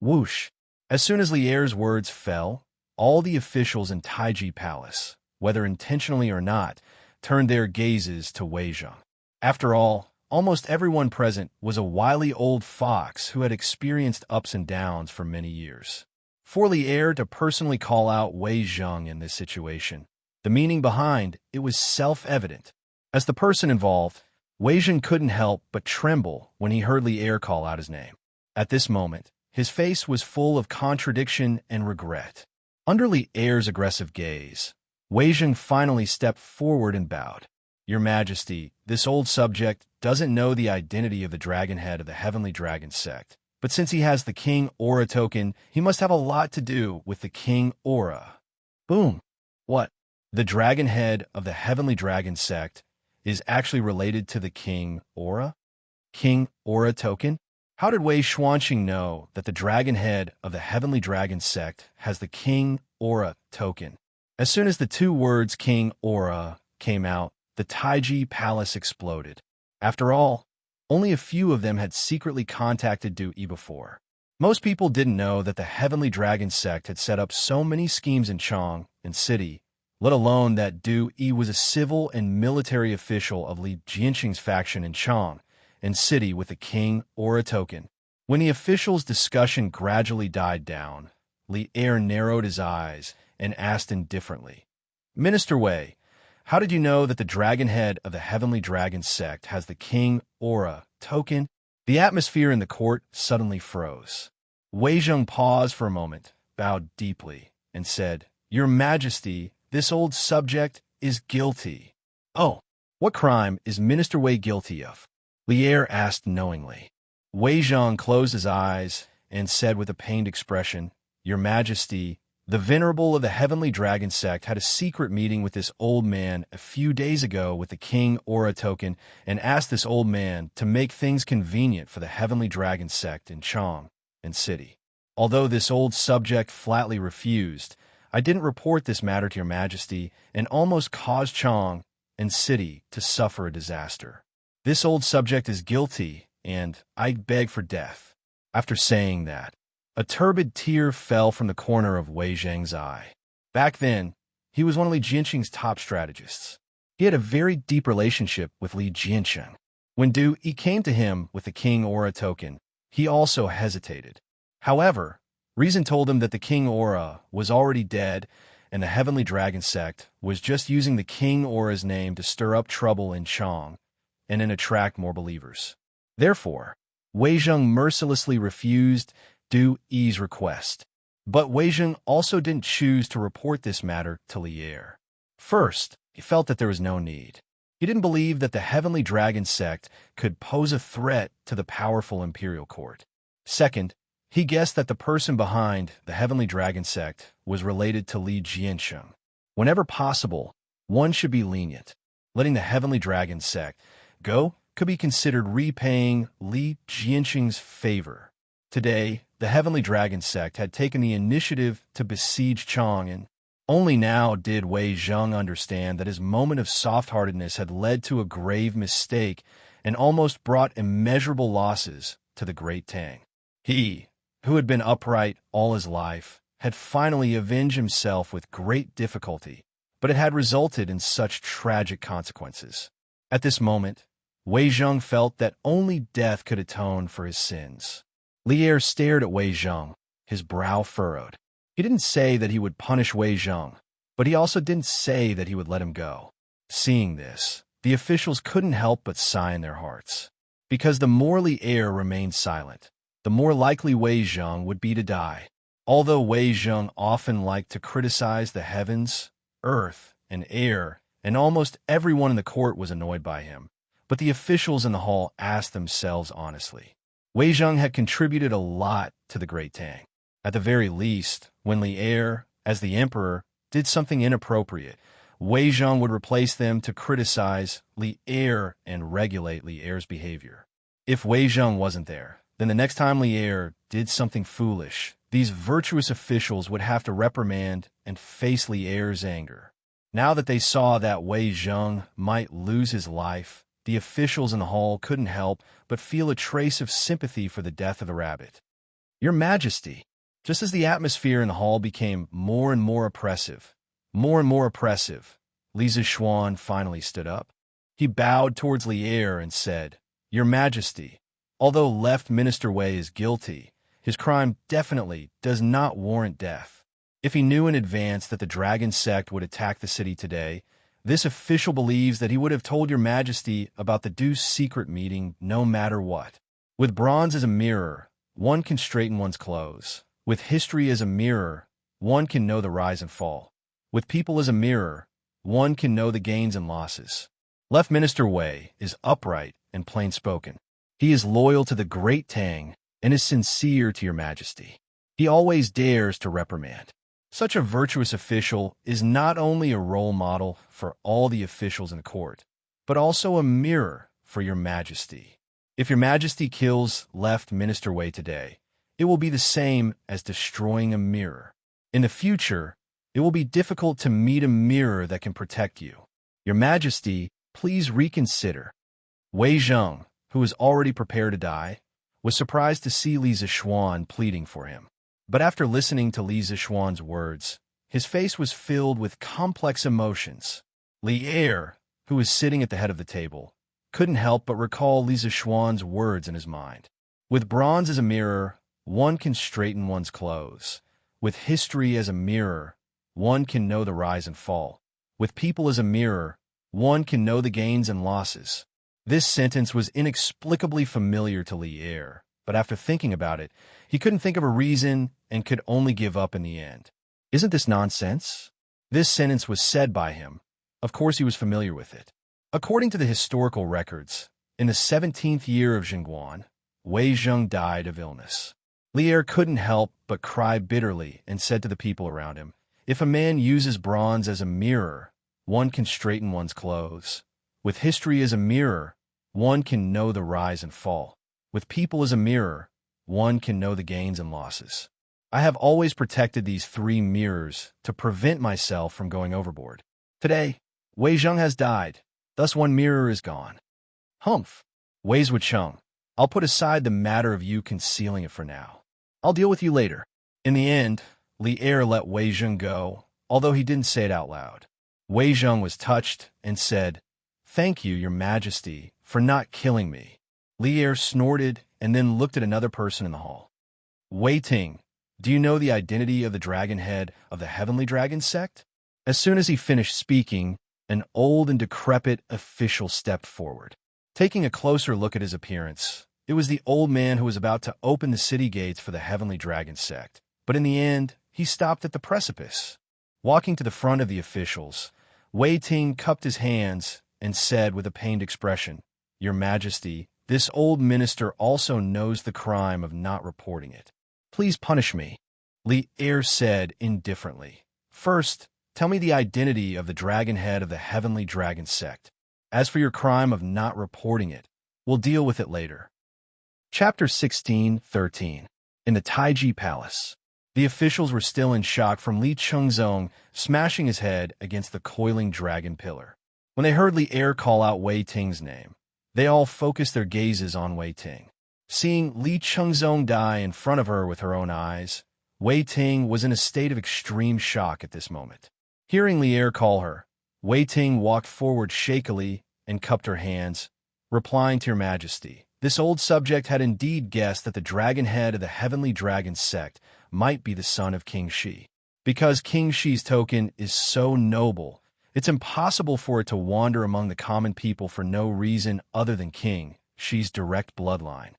Whoosh! As soon as Lier's words fell, all the officials in Taiji Palace, whether intentionally or not, turned their gazes to Wei Zheng. After all, almost everyone present was a wily old fox who had experienced ups and downs for many years. For Li Er to personally call out Wei Zheng in this situation, the meaning behind it was self-evident. As the person involved, Wei Zheng couldn't help but tremble when he heard Li Er call out his name. At this moment, his face was full of contradiction and regret. Under Li Er's aggressive gaze, Wei Zheng finally stepped forward and bowed. "Your Majesty, this old subject doesn't know the identity of the dragon head of the Heavenly Dragon sect, but since he has the King Aura token, he must have a lot to do with the King Aura." Boom! What? The dragon head of the Heavenly Dragon sect is actually related to the King Aura? King Aura token? How did Wei Xuanxing know that the dragon head of the Heavenly Dragon sect has the King Aura token? As soon as the two words King Aura came out, the Taiji Palace exploded. After all, only a few of them had secretly contacted Du Yi before. Most people didn't know that the Heavenly Dragon sect had set up so many schemes in Chang and City, let alone that Du Yi was a civil and military official of Li Jianqing's faction in Chang and City with the King Aura token. When the officials' discussion gradually died down, Li Er narrowed his eyes and asked indifferently, "Minister Wei, how did you know that the dragon head of the Heavenly Dragon sect has the King Aura token?" The atmosphere in the court suddenly froze. Wei Zheng paused for a moment, bowed deeply, and said, "Your Majesty, this old subject is guilty." "Oh, what crime is Minister Wei guilty of?" Li Er asked knowingly. Wei Zheng closed his eyes and said with a pained expression, "Your Majesty, the Venerable of the Heavenly Dragon sect had a secret meeting with this old man a few days ago with the King Aura token and asked this old man to make things convenient for the Heavenly Dragon sect in Chang and City. Although this old subject flatly refused, I didn't report this matter to your Majesty and almost caused Chang and City to suffer a disaster. This old subject is guilty, and I beg for death." After saying that, a turbid tear fell from the corner of Wei Zheng's eye. Back then, he was one of Li Jianqing's top strategists. He had a very deep relationship with Li Jianqing. When Du Yi came to him with the King Aura token, he also hesitated. However, reason told him that the King Aura was already dead, and the Heavenly Dragon sect was just using the King Aura's name to stir up trouble in Chang and then attract more believers. Therefore, Wei Zheng mercilessly refused Du Yi's request. But Wei Zheng also didn't choose to report this matter to Li Er. First, he felt that there was no need. He didn't believe that the Heavenly Dragon sect could pose a threat to the powerful imperial court. Second, he guessed that the person behind the Heavenly Dragon sect was related to Li Jianqing. Whenever possible, one should be lenient. Letting the Heavenly Dragon sect go could be considered repaying Li Jianqing's favor. Today, the Heavenly Dragon sect had taken the initiative to besiege Chang, and only now did Wei Zheng understand that his moment of soft-heartedness had led to a grave mistake and almost brought immeasurable losses to the Great Tang. He, who had been upright all his life, had finally avenged himself with great difficulty, but it had resulted in such tragic consequences. At this moment, Wei Zheng felt that only death could atone for his sins. Li Er stared at Wei Zheng, his brow furrowed. He didn't say that he would punish Wei Zheng, but he also didn't say that he would let him go. Seeing this, the officials couldn't help but sigh in their hearts. Because the more Li Er remained silent, the more likely Wei Zheng would be to die. Although Wei Zheng often liked to criticize the heavens, earth, and air, and almost everyone in the court was annoyed by him, but the officials in the hall asked themselves honestly. Wei Zheng had contributed a lot to the Great Tang. At the very least, when Li Er, as the emperor, did something inappropriate, Wei Zheng would replace them to criticize Li Er and regulate Li Er's behavior. If Wei Zheng wasn't there, then the next time Li Er did something foolish, these virtuous officials would have to reprimand and face Li Er's anger. Now that they saw that Wei Zheng might lose his life, the officials in the hall couldn't help but feel a trace of sympathy for the death of the rabbit. "Your Majesty," just as the atmosphere in the hall became more and more oppressive, Li Zixuan finally stood up. He bowed towards Li Er and said, Your Majesty, although Left Minister Wei is guilty, his crime definitely does not warrant death. If he knew in advance that the dragon sect would attack the city today, this official believes that he would have told Your Majesty about the Deuce's secret meeting no matter what. With bronze as a mirror, one can straighten one's clothes. With history as a mirror, one can know the rise and fall. With people as a mirror, one can know the gains and losses. Left Minister Wei is upright and plain-spoken. He is loyal to the great Tang and is sincere to Your Majesty. He always dares to reprimand. Such a virtuous official is not only a role model for all the officials in the court, but also a mirror for Your Majesty. If Your Majesty kills Left Minister Wei today, it will be the same as destroying a mirror. In the future, it will be difficult to meet a mirror that can protect you. Your Majesty, please reconsider. Wei Zheng, who was already prepared to die, was surprised to see Li Zishuan pleading for him. But after listening to Li Zishuan's words, his face was filled with complex emotions. Li Er, who was sitting at the head of the table, couldn't help but recall Li Zishuan's words in his mind. With bronze as a mirror, one can straighten one's clothes. With history as a mirror, one can know the rise and fall. With people as a mirror, one can know the gains and losses. This sentence was inexplicably familiar to Li Er, but after thinking about it, he couldn't think of a reason and could only give up in the end. Isn't this nonsense? This sentence was said by him. Of course he was familiar with it. According to the historical records, in the 17th year of Jingguan, Wei Zheng died of illness. Li Er couldn't help but cry bitterly and said to the people around him, "If a man uses bronze as a mirror, one can straighten one's clothes. With history as a mirror, one can know the rise and fall. With people as a mirror, one can know the gains and losses. I have always protected these three mirrors to prevent myself from going overboard. Today, Wei Zheng has died, thus one mirror is gone." Humph, Wei Zhucheng, I'll put aside the matter of you concealing it for now. I'll deal with you later. In the end, Li Er let Wei Zheng go, although he didn't say it out loud. Wei Zheng was touched and said, "Thank you, Your Majesty, for not killing me." Li Er snorted and then looked at another person in the hall. "Wei Ting, do you know the identity of the dragon head of the Heavenly Dragon sect?" As soon as he finished speaking, an old and decrepit official stepped forward. Taking a closer look at his appearance, it was the old man who was about to open the city gates for the Heavenly Dragon sect. But in the end, he stopped at the precipice. Walking to the front of the officials, Wei Ting cupped his hands and said with a pained expression, "Your Majesty, this old minister also knows the crime of not reporting it. Please punish me." Li Er said indifferently, "First, tell me the identity of the dragon head of the Heavenly Dragon sect. As for your crime of not reporting it, we'll deal with it later." Chapter 16:13. In the Taiji Palace. The officials were still in shock from Li Chengzong smashing his head against the coiling dragon pillar. When they heard Li Er call out Wei Ting's name, they all focused their gazes on Wei Ting. Seeing Li Chengzong die in front of her with her own eyes, Wei Ting was in a state of extreme shock at this moment. Hearing Li Er call her, Wei Ting walked forward shakily and cupped her hands, replying to Your Majesty. This old subject had indeed guessed that the dragon head of the Heavenly Dragon sect might be the son of King Shi. Because King Shi's token is so noble, it's impossible for it to wander among the common people for no reason other than King Shi's direct bloodline.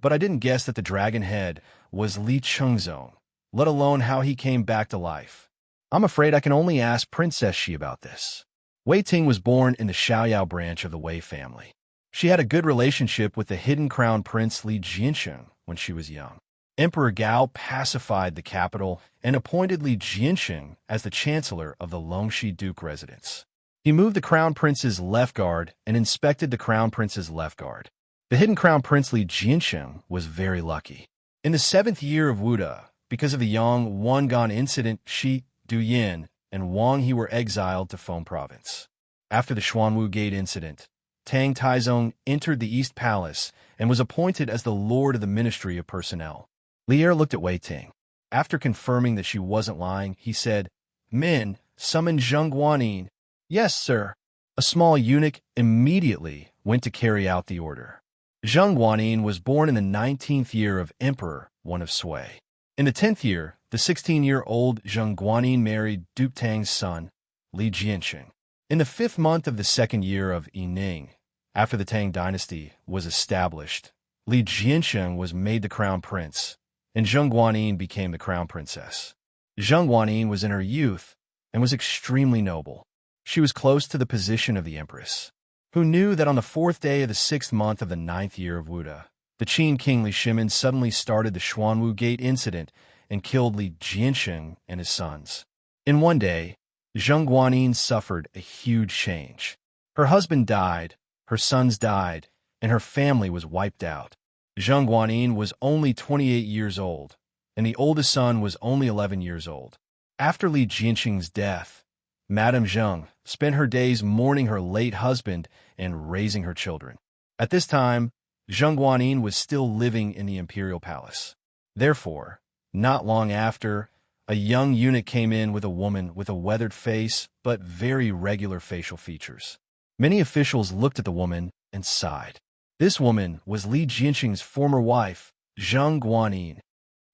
But I didn't guess that the dragon head was Li Chengzong, let alone how he came back to life. I'm afraid I can only ask Princess Shi about this. Wei Ting was born in the Xiaoyao branch of the Wei family. She had a good relationship with the hidden crown prince Li Jiansheng when she was young. Emperor Gao pacified the capital and appointed Li Jiansheng as the chancellor of the Longxi Duke residence. He moved the crown prince's left guard and inspected the crown prince's left guard. The hidden crown prince Li Jiansheng was very lucky. In the 7th year of Wuda, because of the Yang Wangan incident, Shi, Duyin, and Wang He were exiled to Feng province. After the Xuanwu Gate incident, Tang Taizong entered the East Palace and was appointed as the Lord of the Ministry of Personnel. Li Er looked at Wei Ting. After confirming that she wasn't lying, he said, "Men, summon Zheng Guanyin." "Yes, sir." A small eunuch immediately went to carry out the order. Zheng Guanyin was born in the 19th year of Emperor One of Sui. In the 10th year, the 16-year-old Zheng Guanyin married Duke Tang's son, Li Jianxing. In the 5th month of the 2nd year of Yining, after the Tang dynasty was established, Li Jianxing was made the crown prince, and Zheng Guanyin became the crown princess. Zheng Guanyin was in her youth and was extremely noble. She was close to the position of the Empress, who knew that on the 4th day of the 6th month of the 9th year of Wuda, the Qin king Li Shimin suddenly started the Xuanwu Gate incident and killed Li Jianxing and his sons. In one day, Zheng Guanyin suffered a huge change. Her husband died, her sons died, and her family was wiped out. Zheng Guanyin was only 28 years old, and the oldest son was only 11 years old. After Li Jianxing's death, Madame Zheng spent her days mourning her late husband and raising her children. At this time, Zheng Guanyin was still living in the imperial palace. Therefore, not long after, a young eunuch came in with a woman with a weathered face but very regular facial features. Many officials looked at the woman and sighed. This woman was Li Jianxing's former wife, Zheng Guanyin.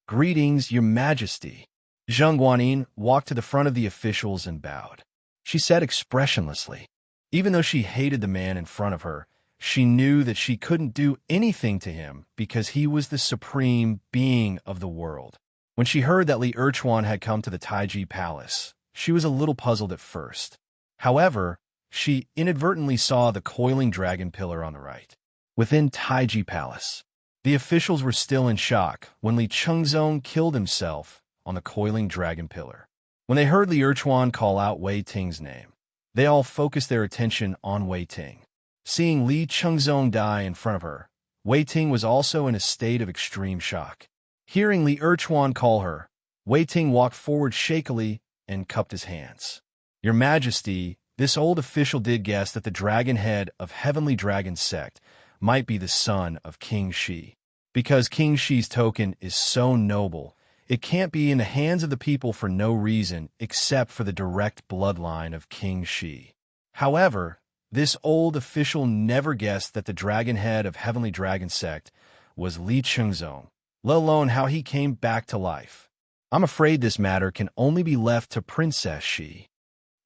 "Greetings, Your Majesty." Zheng Guanyin walked to the front of the officials and bowed. She said expressionlessly. Even though she hated the man in front of her, she knew that she couldn't do anything to him because he was the supreme being of the world. When she heard that Li Erchuan had come to the Taiji Palace, she was a little puzzled at first. However, she inadvertently saw the coiling dragon pillar on the right. Within Taiji Palace, the officials were still in shock when Li Chengzong killed himself on the coiling dragon pillar. When they heard Li Erchuan call out Wei Ting's name, they all focused their attention on Wei Ting. Seeing Li Chengzong die in front of her, Wei Ting was also in a state of extreme shock. Hearing Li Erchuan call her, Wei Ting walked forward shakily and cupped his hands. "Your Majesty," this old official did guess that the dragon head of Heavenly Dragon Sect might be the son of King Shi. Because King Shi's token is so noble, it can't be in the hands of the people for no reason except for the direct bloodline of King Shi. However, this old official never guessed that the dragon head of Heavenly Dragon Sect was Li Chengzong, let alone how he came back to life. "I'm afraid this matter can only be left to Princess Shi."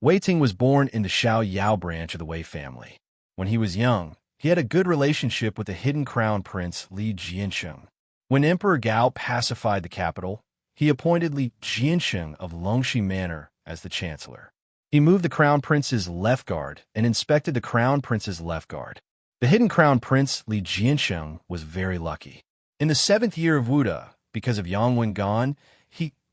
Wei Ting was born in the Xiao Yao branch of the Wei family. When he was young, he had a good relationship with the hidden crown prince Li Jianxing. When Emperor Gao pacified the capital, he appointed Li Jianxing of Longxi Manor as the chancellor. He moved the crown prince's left guard and inspected the crown prince's left guard. The hidden crown prince Li Jianxing was very lucky. In the 7th year of Wuda, because of Yang Wen gone,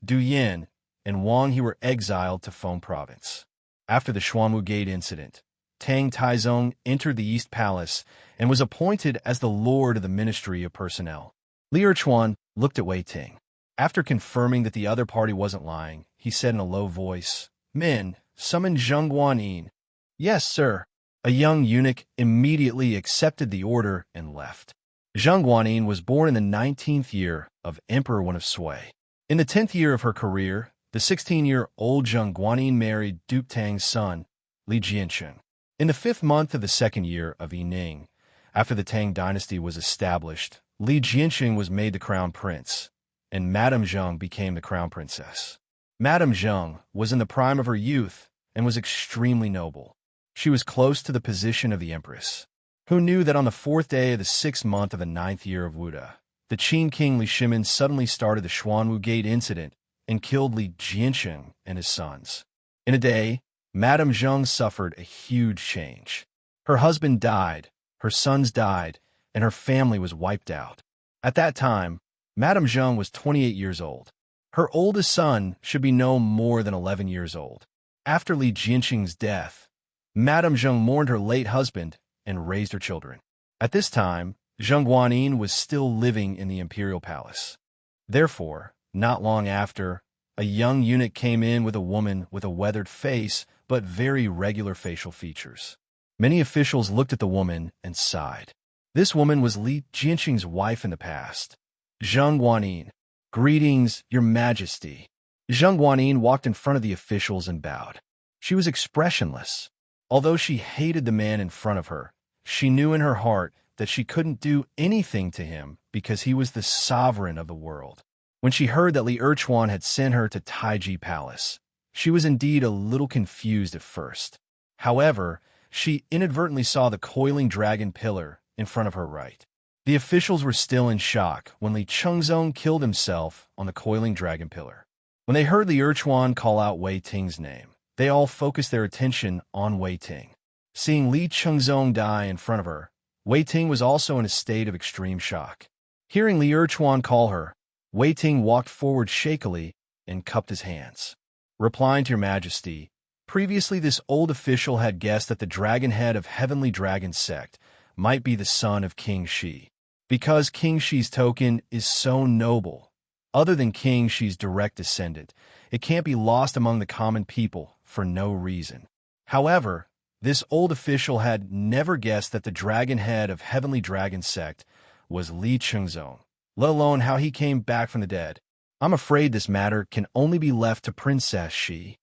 Du Yin and Wang He were exiled to Feng province. After the Xuanwu Gate incident, Tang Taizong entered the East Palace and was appointed as the Lord of the Ministry of Personnel. Li Erchuan looked at Wei Ting. After confirming that the other party wasn't lying, he said in a low voice, "Men, summon Zheng Guanyin." "Yes, sir." A young eunuch immediately accepted the order and left. Zheng Guanyin was born in the 19th year of Emperor One of Sui. In the 10th year of her career, the 16-year-old Zheng Guanyin married Duke Tang's son, Li Jianxing. In the 5th month of the 2nd year of Yining, after the Tang dynasty was established, Li Jianxing was made the crown prince, and Madame Zheng became the crown princess. Madame Zheng was in the prime of her youth and was extremely noble. She was close to the position of the Empress, who knew that on the 4th day of the 6th month of the 9th year of Wuda, the Qin king Li Shimin suddenly started the Xuanwu Gate incident and killed Li Jianxing and his sons. In a day, Madame Zheng suffered a huge change. Her husband died, her sons died, and her family was wiped out. At that time, Madame Zheng was 28 years old. Her oldest son should be no more than 11 years old. After Li Jianxing's death, Madame Zheng mourned her late husband and raised her children. At this time, Zheng Guanyin was still living in the imperial palace. Therefore, not long after, a young eunuch came in with a woman with a weathered face but very regular facial features. Many officials looked at the woman and sighed. This woman was Li Jianxing's wife in the past. Zheng Guanyin. "Greetings, Your Majesty." Zheng Guanyin walked in front of the officials and bowed. She was expressionless. Although she hated the man in front of her, she knew in her heart that she couldn't do anything to him because he was the sovereign of the world. When she heard that Li Erchuan had sent her to Taiji Palace, she was indeed a little confused at first. However, she inadvertently saw the coiling dragon pillar in front of her right. The officials were still in shock when Li Chengzong killed himself on the coiling dragon pillar. When they heard Li Erchuan call out Wei Ting's name, they all focused their attention on Wei Ting. Seeing Li Chengzong die in front of her, Wei Ting was also in a state of extreme shock. Hearing Li Erchuan call her, Wei Ting walked forward shakily and cupped his hands. Replying to your majesty, previously this old official had guessed that the dragon head of Heavenly Dragon sect might be the son of King Shi. Because King Shi's token is so noble, other than King Shi's direct descendant, it can't be lost among the common people for no reason. However, this old official had never guessed that the dragon head of Heavenly Dragon sect was Li Chengzong, let alone how he came back from the dead. I'm afraid this matter can only be left to Princess Shi.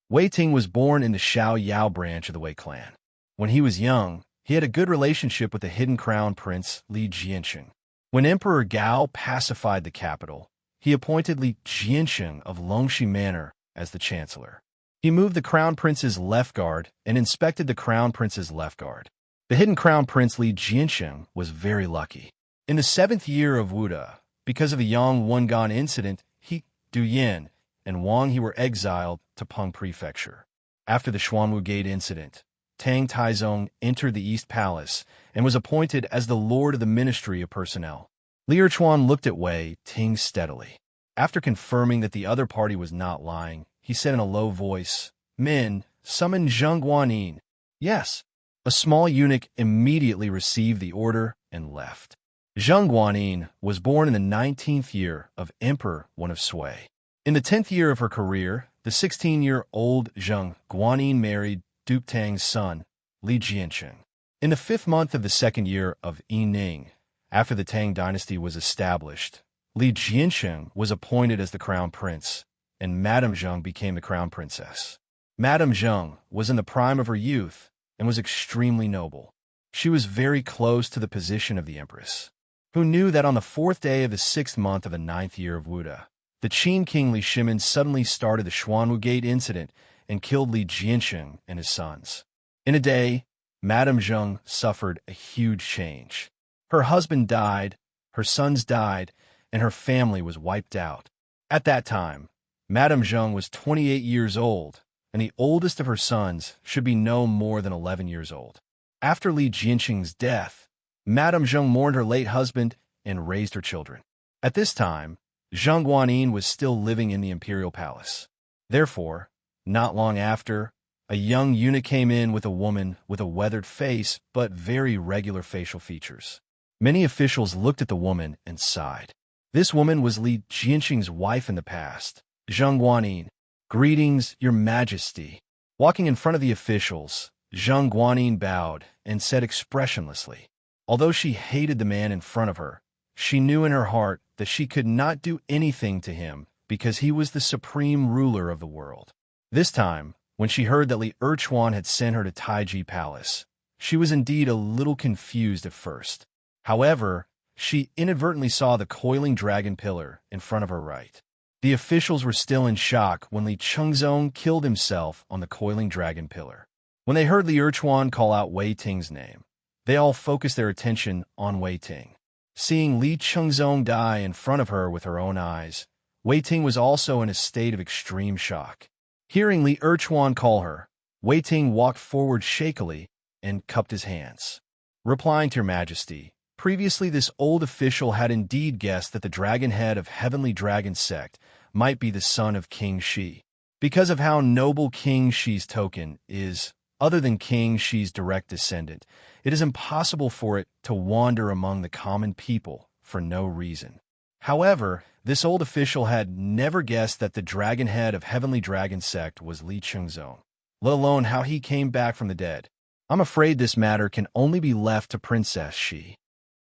Wei Ting was born in the Xiaoyao branch of the Wei clan. When he was young, he had a good relationship with the hidden crown prince Li Jianxing. When Emperor Gao pacified the capital, he appointed Li Jianxing of Longxi Manor as the chancellor. He moved the crown prince's left guard and inspected the crown prince's left guard. The hidden crown prince Li Jianxing was very lucky. In the 7th year of Wuda, because of a Yang Wengan incident, he, Du Yin, and Wang He were exiled to Peng Prefecture. After the Xuanwu Gate incident, Tang Taizong entered the East Palace and was appointed as the Lord of the Ministry of Personnel. Li Erchuan looked at Wei Ting steadily. After confirming that the other party was not lying, he said in a low voice, "Men, summon Zheng Guanyin." Yes. A small eunuch immediately received the order and left. Zheng Guanyin was born in the 19th year of Emperor Wen of Sui. In the 10th year of her career, the 16-year-old Zheng Guanyin married Duke Tang's son, Li Jianxing. In the 5th month of the 2nd year of Yining, after the Tang dynasty was established, Li Jianxing was appointed as the crown prince, and Madame Zheng became the crown princess. Madame Zheng was in the prime of her youth and was extremely noble. She was very close to the position of the Empress, who knew that on the 4th day of the 6th month of the 9th year of Wuda, the Qin king Li Shimin suddenly started the Xuanwu Gate incident and killed Li Jianxing and his sons. In a day, Madame Zheng suffered a huge change. Her husband died, her sons died, and her family was wiped out. At that time, Madame Zheng was 28 years old, and the oldest of her sons should be no more than 11 years old. After Li Jianxing's death, Madame Zheng mourned her late husband and raised her children. At this time, Zheng Guanyin was still living in the imperial palace. Therefore, not long after, a young eunuch came in with a woman with a weathered face but very regular facial features. Many officials looked at the woman and sighed. This woman was Li Jianxing's wife in the past, Zheng Guanyin. "Greetings, your majesty." Walking in front of the officials, Zheng Guanyin bowed and said expressionlessly. Although she hated the man in front of her, she knew in her heart that she could not do anything to him because he was the supreme ruler of the world. This time, when she heard that Li Erchuan had sent her to Taiji Palace, she was indeed a little confused at first. However, she inadvertently saw the coiling dragon pillar in front of her right. The officials were still in shock when Li Chengzong killed himself on the coiling dragon pillar. When they heard Li Erchuan call out Wei Ting's name, they all focused their attention on Wei Ting. Seeing Li Chengzong die in front of her with her own eyes, Wei Ting was also in a state of extreme shock. Hearing Li Erchuan call her, Wei Ting walked forward shakily and cupped his hands. Replying to your majesty, previously this old official had indeed guessed that the dragon head of Heavenly Dragon sect might be the son of King Shi. Because of how noble King Shi's token is, other than King Shi's direct descendant, it is impossible for it to wander among the common people for no reason. However, this old official had never guessed that the dragon head of Heavenly Dragon sect was Li Chengzong, let alone how he came back from the dead. I'm afraid this matter can only be left to Princess Shi.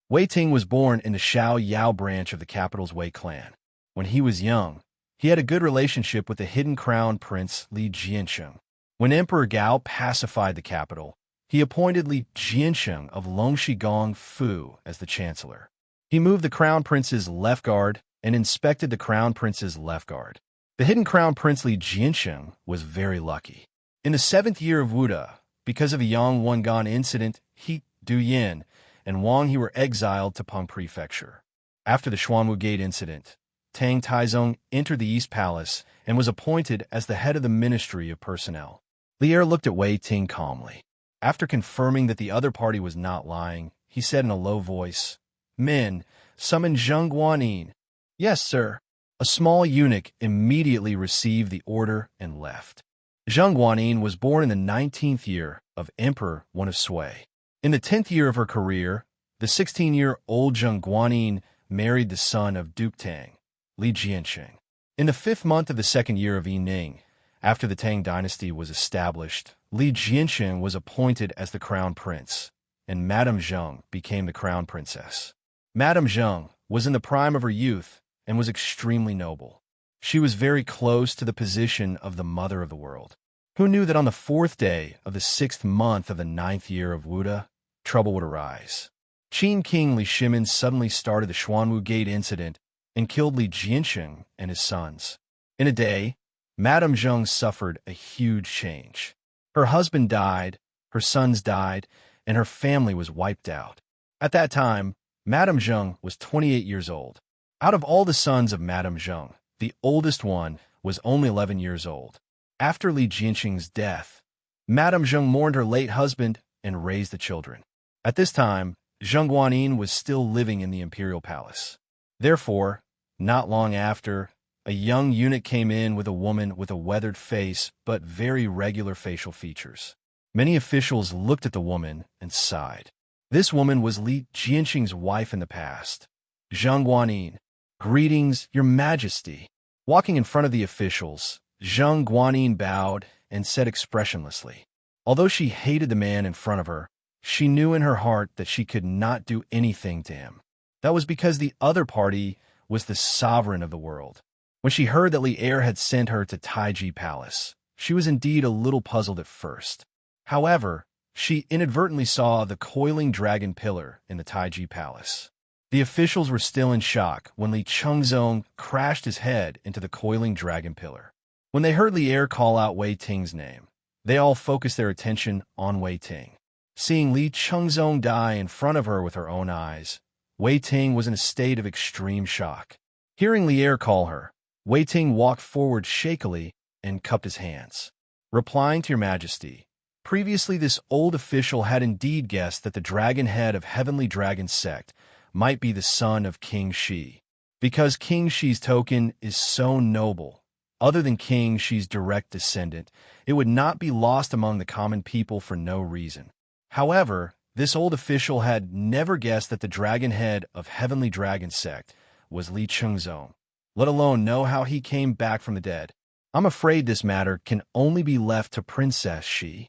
Wei Ting was born in the Xiaoyao branch of the capital's Wei clan. When he was young, he had a good relationship with the hidden crown prince Li Jianxing. When Emperor Gao pacified the capital, he appointed Li Xianxia of Longxigong Fu as the chancellor. He moved the crown prince's left guard and inspected the crown prince's left guard. The hidden crown prince Li Xianxia was very lucky. In the 7th year of Wuda, because of a Yang Wangan incident, he, Du Yin, and Wang He were exiled to Peng Prefecture. After the Xuanwu Gate incident, Tang Taizong entered the East Palace and was appointed as the head of the Ministry of Personnel. Li Er looked at Wei Ting calmly. After confirming that the other party was not lying, he said in a low voice, "Men, summon Zheng Guanyin." "Yes, sir." A small eunuch immediately received the order and left. Zheng Guanyin was born in the 19th year of Emperor Wen of Sui. In the 10th year of her career, the 16-year-old Zheng Guanyin married the son of Duke Tang, Li Jianxing. In the 5th month of the 2nd year of Yining, after the Tang dynasty was established, Li Jianxing was appointed as the crown prince, and Madame Zheng became the crown princess. Madame Zheng was in the prime of her youth and was extremely noble. She was very close to the position of the mother of the world. Who knew that on the 4th day of the 6th month of the 9th year of Wuda, trouble would arise? Qin King Li Shimin suddenly started the Xuanwu Gate incident and killed Li Jianxing and his sons. In a day, Madame Zheng suffered a huge change. Her husband died, her sons died, and her family was wiped out. At that time, Madame Zheng was 28 years old. Out of all the sons of Madame Zheng, the oldest one was only 11 years old. After Li Jianxing's death, Madame Zheng mourned her late husband and raised the children. At this time, Zheng Guanyin was still living in the imperial palace. Therefore, not long after, a young eunuch came in with a woman with a weathered face but very regular facial features. Many officials looked at the woman and sighed. This woman was Li Jianxing's wife in the past. Zheng Guanyin, "Greetings, Your Majesty." Walking in front of the officials, Zheng Guanyin bowed and said expressionlessly. Although she hated the man in front of her, she knew in her heart that she could not do anything to him. That was because the other party was the sovereign of the world. When she heard that Li Er had sent her to Taiji Palace, she was indeed a little puzzled at first. However, she inadvertently saw the coiling dragon pillar in the Taiji Palace. The officials were still in shock when Li Chengzong crashed his head into the coiling dragon pillar. When they heard Li Er call out Wei Ting's name, they all focused their attention on Wei Ting. Seeing Li Chengzong die in front of her with her own eyes, Wei Ting was in a state of extreme shock. Hearing Li Er call her, Wei Ting walked forward shakily and cupped his hands. Replying to Your Majesty, previously this old official had indeed guessed that the dragon head of Heavenly Dragon Sect might be the son of King Shi. Because King Shi's token is so noble, other than King Shi's direct descendant, it would not be lost among the common people for no reason. However, this old official had never guessed that the dragon head of Heavenly Dragon Sect was Li Chengzong, let alone know how he came back from the dead. I'm afraid this matter can only be left to Princess Shi.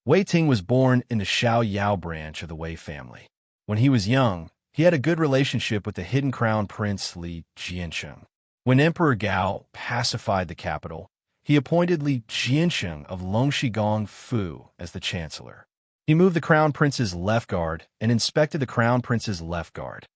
Wei Ting was born in the Xiao Yao branch of the Wei family. When he was young, he had a good relationship with the hidden crown prince Li Jianxing. When Emperor Gao pacified the capital, he appointed Li Jianxing of Longxigong Fu as the chancellor. He moved the crown prince's left guard and inspected the crown prince's left guard.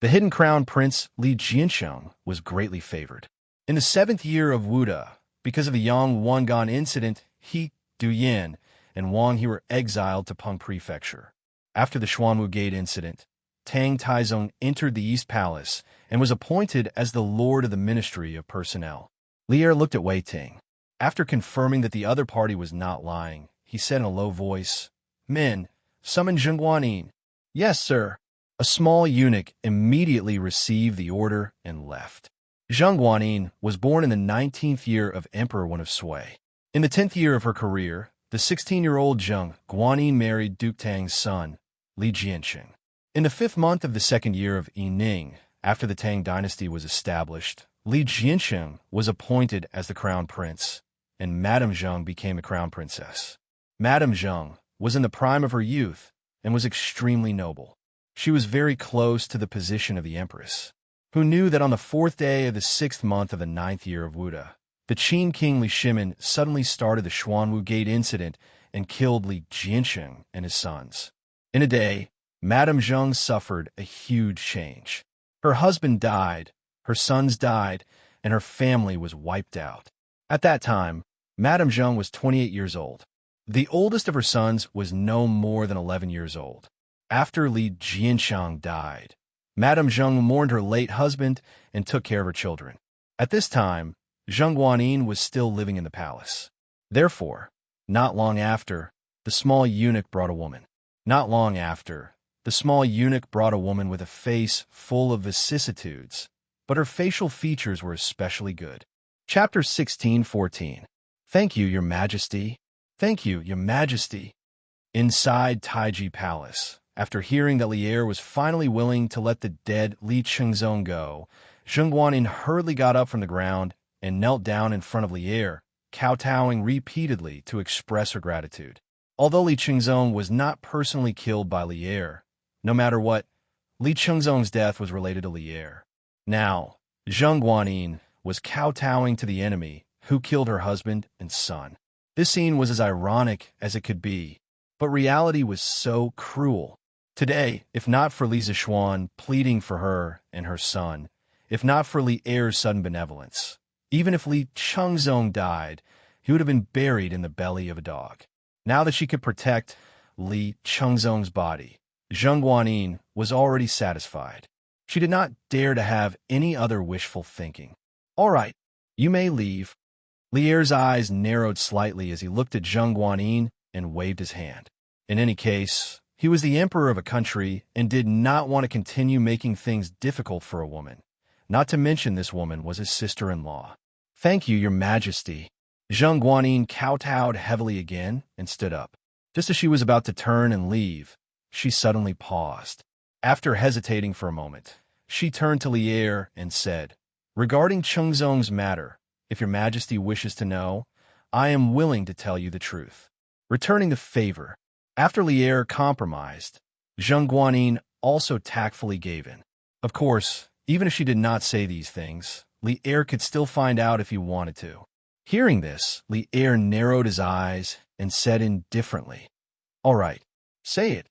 The hidden crown prince Li Jianxing was greatly favored. In the 7th year of Wuda, because of the Yang Wangan incident, he, Du Yin, and Wang He were exiled to Peng Prefecture. After the Xuanwu Gate incident, Tang Taizong entered the East Palace and was appointed as the Lord of the Ministry of Personnel. Li Er looked at Wei Ting. After confirming that the other party was not lying, he said in a low voice, "Men, summon Zheng Guanyin." "Yes, sir." A small eunuch immediately received the order and left. Zheng Guanyin was born in the 19th year of Emperor Wen of Sui. In the 10th year of her career, the 16-year-old Zheng Guanyin married Duke Tang's son, Li Jianxing. In the 5th month of the 2nd year of Yining, after the Tang dynasty was established, Li Jianxing was appointed as the crown prince, and Madame Zheng became the crown princess. Madame Zheng was in the prime of her youth and was extremely noble. She was very close to the position of the Empress. Who knew that on the 4th day of the 6th month of the 9th year of Wuda, the Qin King Li Shimin suddenly started the Xuanwu Gate incident and killed Li Xianxia and his sons. In a day, Madame Zheng suffered a huge change. Her husband died, her sons died, and her family was wiped out. At that time, Madame Zheng was 28 years old. The oldest of her sons was no more than 11 years old. After Li Xianxia died, Madame Zheng mourned her late husband and took care of her children. At this time, Zheng Guanyin was still living in the palace. Therefore, not long after, the small eunuch brought a woman. Not long after, the small eunuch brought a woman with a face full of vicissitudes, but her facial features were especially good. Chapter 16:14. Thank you, Your Majesty. Thank you, Your Majesty. Inside Taiji Palace, after hearing that Lier was finally willing to let the dead Li Chengzong go, Zheng Guanyin hurriedly got up from the ground and knelt down in front of Lier, kowtowing repeatedly to express her gratitude. Although Li Chengzong was not personally killed by Lier, no matter what, Li Chengzong's death was related to Lier. Now, Zheng Guanyin was kowtowing to the enemy who killed her husband and son. This scene was as ironic as it could be, but reality was so cruel. Today, if not for Li Zishuan pleading for her and her son, if not for Li Er's sudden benevolence, even if Li Chengzong died, he would have been buried in the belly of a dog. Now that she could protect Li Chengzong's body, Zheng Guanyin was already satisfied. She did not dare to have any other wishful thinking. All right, you may leave. Li Er's eyes narrowed slightly as he looked at Zheng Guanyin and waved his hand. In any case, he was the emperor of a country and did not want to continue making things difficult for a woman. Not to mention this woman was his sister-in-law. Thank you, Your Majesty. Zheng Guanyin kowtowed heavily again and stood up. Just as she was about to turn and leave, she suddenly paused. After hesitating for a moment, she turned to Li Er and said, "Regarding Chengzong's matter, if Your Majesty wishes to know, I am willing to tell you the truth." Returning the favor, after Li Er compromised, Zheng Guanyin also tactfully gave in. Of course, even if she did not say these things, Li Er could still find out if he wanted to. Hearing this, Li Er narrowed his eyes and said indifferently, "All right, say it."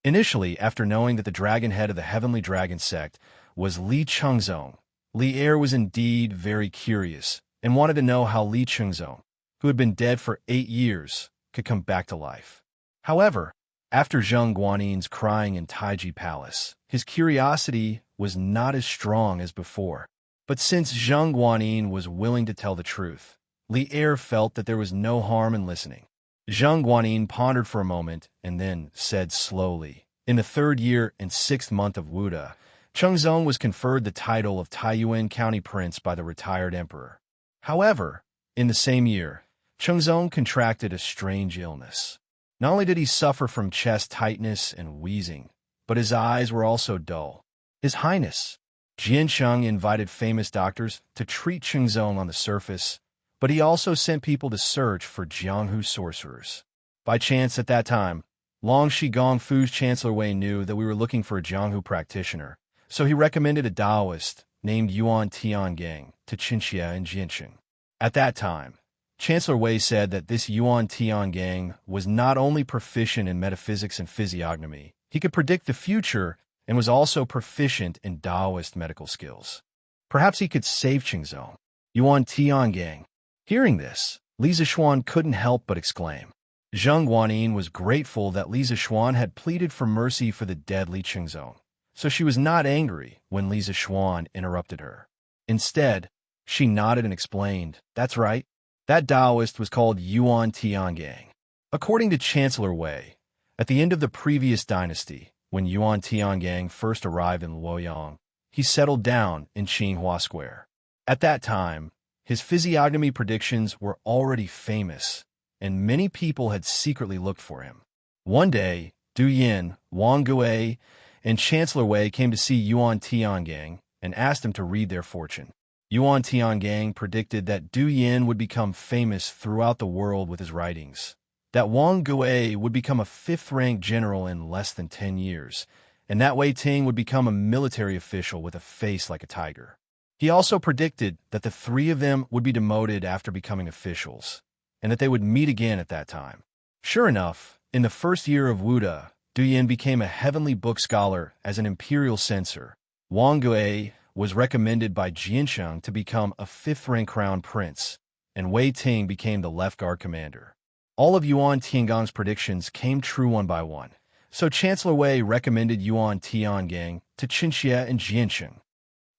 Initially, after knowing that the dragon head of the Heavenly Dragon sect was Li Chengzong, Li Er was indeed very curious and wanted to know how Li Chengzong, who had been dead for 8 years, could come back to life. However, after Zheng Guanyin's crying in Taiji Palace, his curiosity was not as strong as before. But since Zheng Guanyin was willing to tell the truth, Li Er felt that there was no harm in listening. Zheng Guanyin pondered for a moment and then said slowly, "In the 3rd year and 6th month of Wuda, Chengzong was conferred the title of Taiyuan County Prince by the retired emperor. However, in the same year, Chengzong contracted a strange illness. Not only did he suffer from chest tightness and wheezing, but his eyes were also dull. His Highness, Jiansheng, invited famous doctors to treat Chengzong on the surface, but he also sent people to search for Jianghu sorcerers. By chance at that time, Long Shi Gongfu's Chancellor Wei knew that we were looking for a Jianghu practitioner, so he recommended a Taoist named Yuan Tiangang to Xianxia and Jiansheng. At that time, Chancellor Wei said that this Yuan Tiangang was not only proficient in metaphysics and physiognomy, he could predict the future and was also proficient in Taoist medical skills. Perhaps he could save Chengzong. Yuan Tiangang. Hearing this, Li Zishuan couldn't help but exclaim. Zheng Guanyin was grateful that Li Zishuan had pleaded for mercy for the dead Li Chengzong, so she was not angry when Li Zishuan interrupted her. Instead, she nodded and explained, "That's right. That Taoist was called Yuan Tiangang." According to Chancellor Wei, at the end of the previous dynasty, when Yuan Tiangang first arrived in Luoyang, he settled down in Qinghua Square. At that time, his physiognomy predictions were already famous, and many people had secretly looked for him. One day, Du Yin, Wang Gui, and Chancellor Wei came to see Yuan Tiangang and asked him to read their fortune. Yuan Tiangang predicted that Du Yin would become famous throughout the world with his writings, that Wang Gui would become a 5th-rank general in less than 10 years, and that Wei Ting would become a military official with a face like a tiger. He also predicted that the 3 of them would be demoted after becoming officials, and that they would meet again at that time. Sure enough, in the first year of Wuda, Du Yin became a heavenly book scholar as an imperial censor. Wang Gui was recommended by Xianxia to become a fifth-rank crown prince, and Wei Ting became the left guard commander. All of Yuan Tiangong's predictions came true one by one, so Chancellor Wei recommended Yuan Tiangang to Xianxia and Xianxia.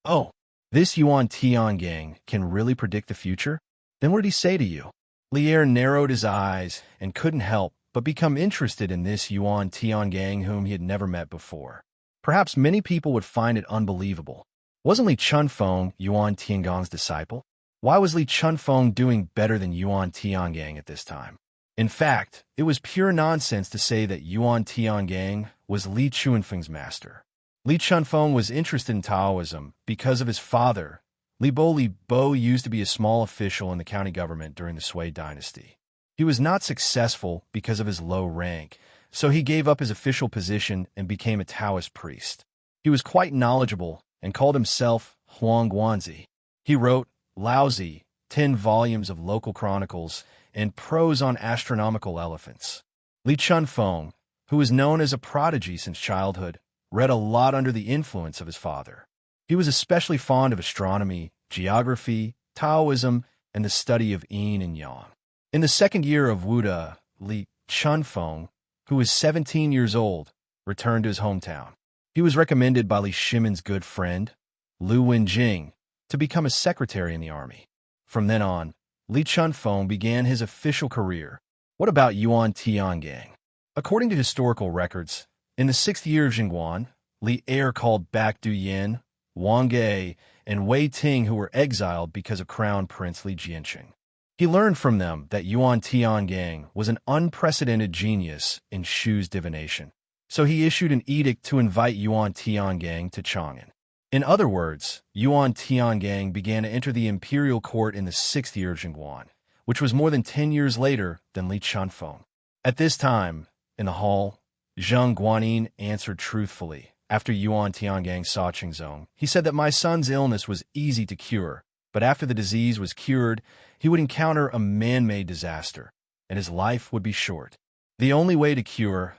Oh, this Yuan Tiangang can really predict the future? Then what did he say to you? Lier narrowed his eyes and couldn't help but become interested in this Yuan Tiangang whom he had never met before. Perhaps many people would find it unbelievable. Wasn't Li Chunfeng Yuan Tiangong's disciple? Why was Li Chunfeng doing better than Yuan Tiangang at this time? In fact, it was pure nonsense to say that Yuan Tiangang was Li Chunfeng's master. Li Chunfeng was interested in Taoism because of his father. Li Bo used to be a small official in the county government during the Sui dynasty. He was not successful because of his low rank, so he gave up his official position and became a Taoist priest. He was quite knowledgeable and called himself Huang Guanzi. He wrote Laozi, 10 volumes of local chronicles, and prose on astronomical elephants. Li Chunfeng, who was known as a prodigy since childhood, read a lot under the influence of his father. He was especially fond of astronomy, geography, Taoism, and the study of yin and yang. In the second year of Wuda, Li Chunfeng, who was 17 years old, returned to his hometown. He was recommended by Li Shimon's good friend, Lu Wenjing, to become a secretary in the army. From then on, Li Chunfeng began his official career. What about Yuan Tiangang? According to historical records, in the 6th year of Jingguan, Li Er called back Du Yin, Wang Ge, and Wei Ting who were exiled because of Crown Prince Li Jianqing. He learned from them that Yuan Tiangang was an unprecedented genius in Shu's divination, so he issued an edict to invite Yuan Tiangang to Chang'an. In other words, Yuan Tiangang began to enter the imperial court in the 6th year of Jingguan, which was more than 10 years later than Li Chunfeng. At this time, in the hall, Zheng Guanyin answered truthfully. After Yuan Tiangang saw Qingzong, he said that my son's illness was easy to cure, but after the disease was cured, he would encounter a man-made disaster, and his life would be short. The only way to cure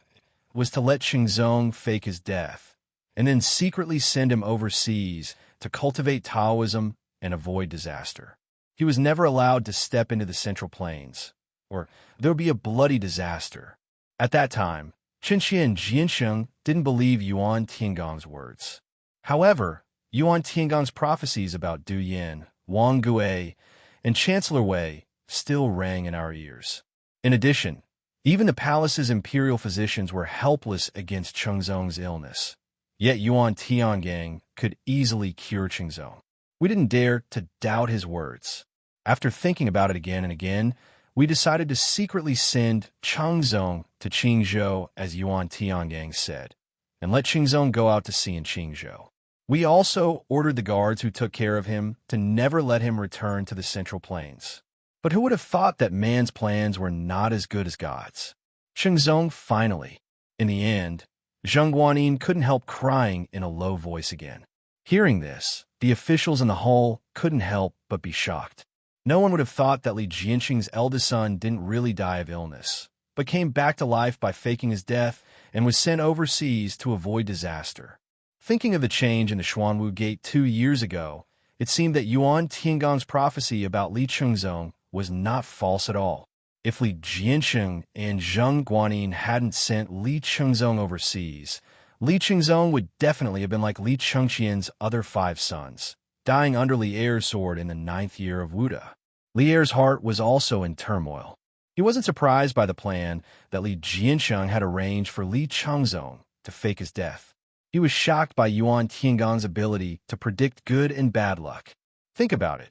was to let Qingzong fake his death, and then secretly send him overseas to cultivate Taoism and avoid disaster. He was never allowed to step into the Central Plains, or there would be a bloody disaster. At that time, Xianxia and Xianxia didn't believe Yuan Tiangong's words. However, Yuan Tiangong's prophecies about Du Yin, Wang Gui, and Chancellor Wei still rang in our ears. In addition, even the palace's imperial physicians were helpless against Qingzong's illness. Yet Yuan Tiangang could easily cure Qingzong. We didn't dare to doubt his words. After thinking about it again and again, we decided to secretly send Qingzong to Qingzhou, as Yuan Tiangang said, and let Qingzong go out to sea in Qingzhou. We also ordered the guards who took care of him to never let him return to the Central Plains. But who would have thought that man's plans were not as good as God's? Qingzong finally. In the end, Zheng Guanyin couldn't help crying in a low voice again. Hearing this, the officials in the hall couldn't help but be shocked. No one would have thought that Li Jianqing's eldest son didn't really die of illness, but came back to life by faking his death and was sent overseas to avoid disaster. Thinking of the change in the Xuanwu Gate 2 years ago, it seemed that Yuan Tiangong's prophecy about Li Qingzong was not false at all. If Li Jianqing and Zheng Guanyin hadn't sent Li Qingzong overseas, Li Qingzong would definitely have been like Li Chengqian's other 5 sons, dying under Li Er's sword in the 9th year of Wuda. Li Er's heart was also in turmoil. He wasn't surprised by the plan that Li Jianqing had arranged for Li Qingzong to fake his death. He was shocked by Yuan Tiangong's ability to predict good and bad luck. Think about it.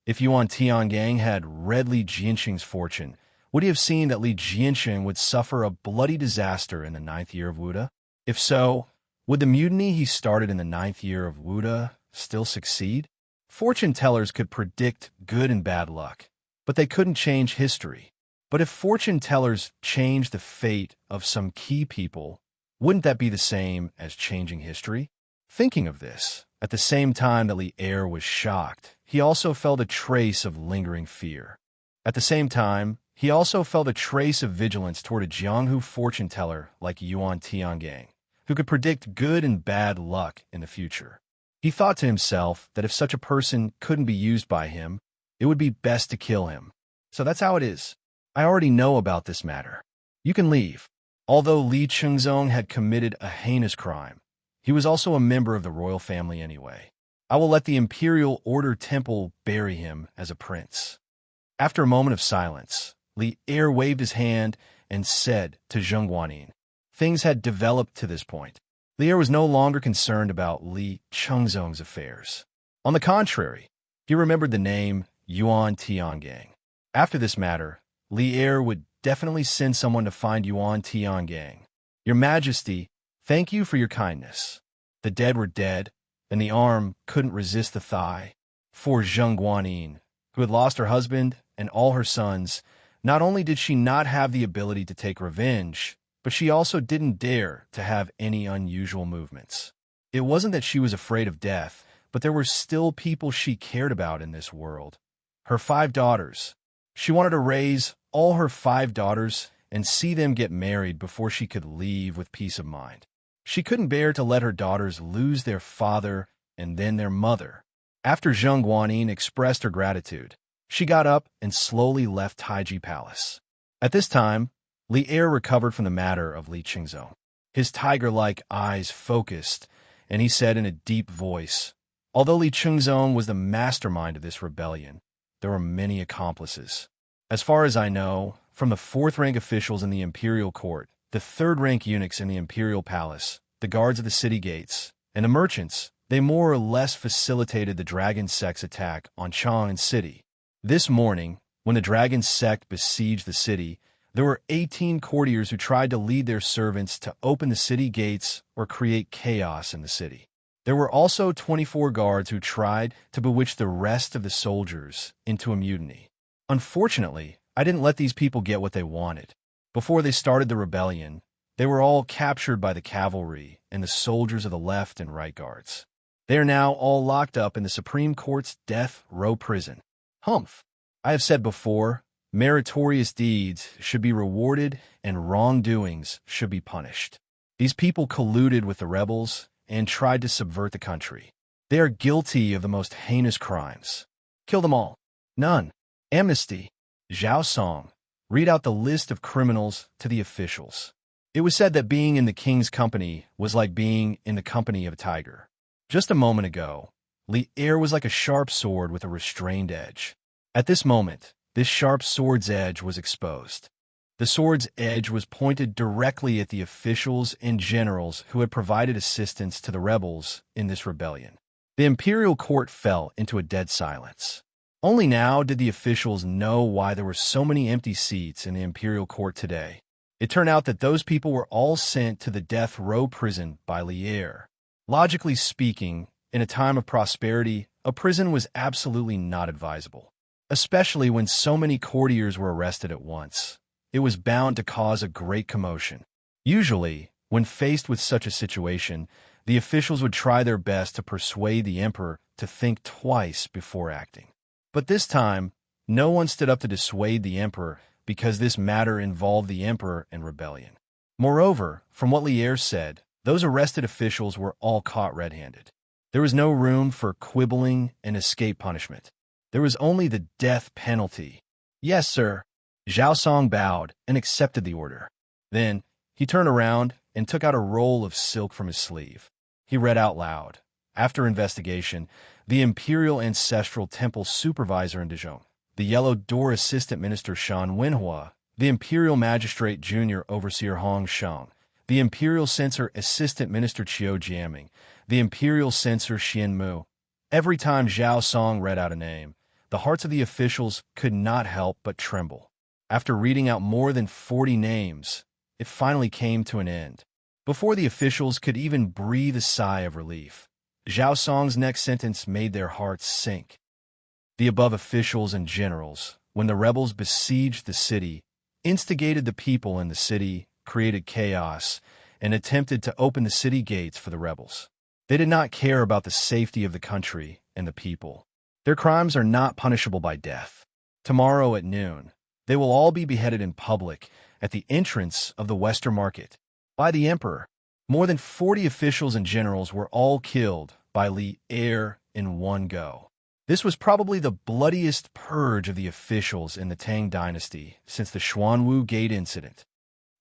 If Yuan Tiangang had read Li Jianqing's fortune, would he have seen that Li Jianqing would suffer a bloody disaster in the 9th year of Wuda? If so, would the mutiny he started in the 9th year of Wuda still succeed? Fortune tellers could predict good and bad luck, but they couldn't change history. But if fortune tellers changed the fate of some key people, wouldn't that be the same as changing history? Thinking of this, at the same time that Li Er was shocked, he also felt a trace of lingering fear. At the same time, He also felt a trace of vigilance toward a Jianghu fortune teller like Yuan Tiangang, who could predict good and bad luck in the future. He thought to himself that if such a person couldn't be used by him, it would be best to kill him. So that's how it is. I already know about this matter. You can leave. Although Li Chengzong had committed a heinous crime, he was also a member of the royal family anyway. I will let the Imperial Order Temple bury him as a prince. After a moment of silence, Li Er waved his hand and said to Zheng Guanyin, things had developed to this point. Li Er was no longer concerned about Li Chengzong's affairs. On the contrary, he remembered the name Yuan Tiangang. After this matter, Li Er would definitely send someone to find Yuan Tiangang. Your Majesty, thank you for your kindness. The dead were dead, and the arm couldn't resist the thigh. For Zheng Guanyin, who had lost her husband and all her sons, not only did she not have the ability to take revenge, but she also didn't dare to have any unusual movements. It wasn't that she was afraid of death, but there were still people she cared about in this world. Her 5 daughters. She wanted to raise all her 5 daughters and see them get married before she could leave with peace of mind. She couldn't bear to let her daughters lose their father and then their mother. After Zheng Guanyin expressed her gratitude, she got up and slowly left Taiji Palace. At this time, Li Er recovered from the matter of Li Chengzong. His tiger-like eyes focused, and he said in a deep voice, although Li Chengzong was the mastermind of this rebellion, there were many accomplices. As far as I know, from the 4th-rank officials in the imperial court, the 3rd-rank eunuchs in the imperial palace, the guards of the city gates, and the merchants, they more or less facilitated the dragon sect's attack on Chang'an City. This morning, when the dragon sect besieged the city, there were 18 courtiers who tried to lead their servants to open the city gates or create chaos in the city. There were also 24 guards who tried to bewitch the rest of the soldiers into a mutiny. Unfortunately, I didn't let these people get what they wanted. Before they started the rebellion, they were all captured by the cavalry and the soldiers of the left and right guards. They are now all locked up in the Supreme Court's death row prison. Humph! I have said before, meritorious deeds should be rewarded and wrongdoings should be punished. These people colluded with the rebels and tried to subvert the country. They are guilty of the most heinous crimes. Kill them all. None. Amnesty. Zhao Song, read out the list of criminals to the officials. It was said that being in the king's company was like being in the company of a tiger. Just a moment ago, Li Er was like a sharp sword with a restrained edge. At this moment, this sharp sword's edge was exposed. The sword's edge was pointed directly at the officials and generals who had provided assistance to the rebels in this rebellion. The imperial court fell into a dead silence. Only now did the officials know why there were so many empty seats in the imperial court today. It turned out that those people were all sent to the death row prison by Li Er. Logically speaking, in a time of prosperity, a prison was absolutely not advisable, especially when so many courtiers were arrested at once. It was bound to cause a great commotion. Usually, when faced with such a situation, the officials would try their best to persuade the emperor to think twice before acting. But this time, no one stood up to dissuade the emperor because this matter involved the emperor and rebellion. Moreover, from what Li Er said, those arrested officials were all caught red-handed. There was no room for quibbling and escape punishment. There was only the death penalty. Yes, sir. Zhao Song bowed and accepted the order. Then, he turned around and took out a roll of silk from his sleeve. He read out loud. After investigation, the Imperial Ancestral Temple Supervisor in Dijon, the Yellow Door Assistant Minister Shan Wenhua, the Imperial Magistrate Junior Overseer Hong Shang, the Imperial Censor Assistant Minister Qiu Jiaming, the Imperial Censor Xian Mu. Every time Zhao Song read out a name, the hearts of the officials could not help but tremble. After reading out more than 40 names, it finally came to an end. Before the officials could even breathe a sigh of relief, Zhao Song's next sentence made their hearts sink. The above officials and generals, when the rebels besieged the city, instigated the people in the city, created chaos, and attempted to open the city gates for the rebels. They did not care about the safety of the country and the people. Their crimes are not punishable by death. Tomorrow at noon, They will all be beheaded in public at the entrance of the Western Market by the emperor. More than 40 officials and generals were all killed by Li Er in one go. This was probably the bloodiest purge of the officials in the Tang dynasty since the Xuanwu Gate incident.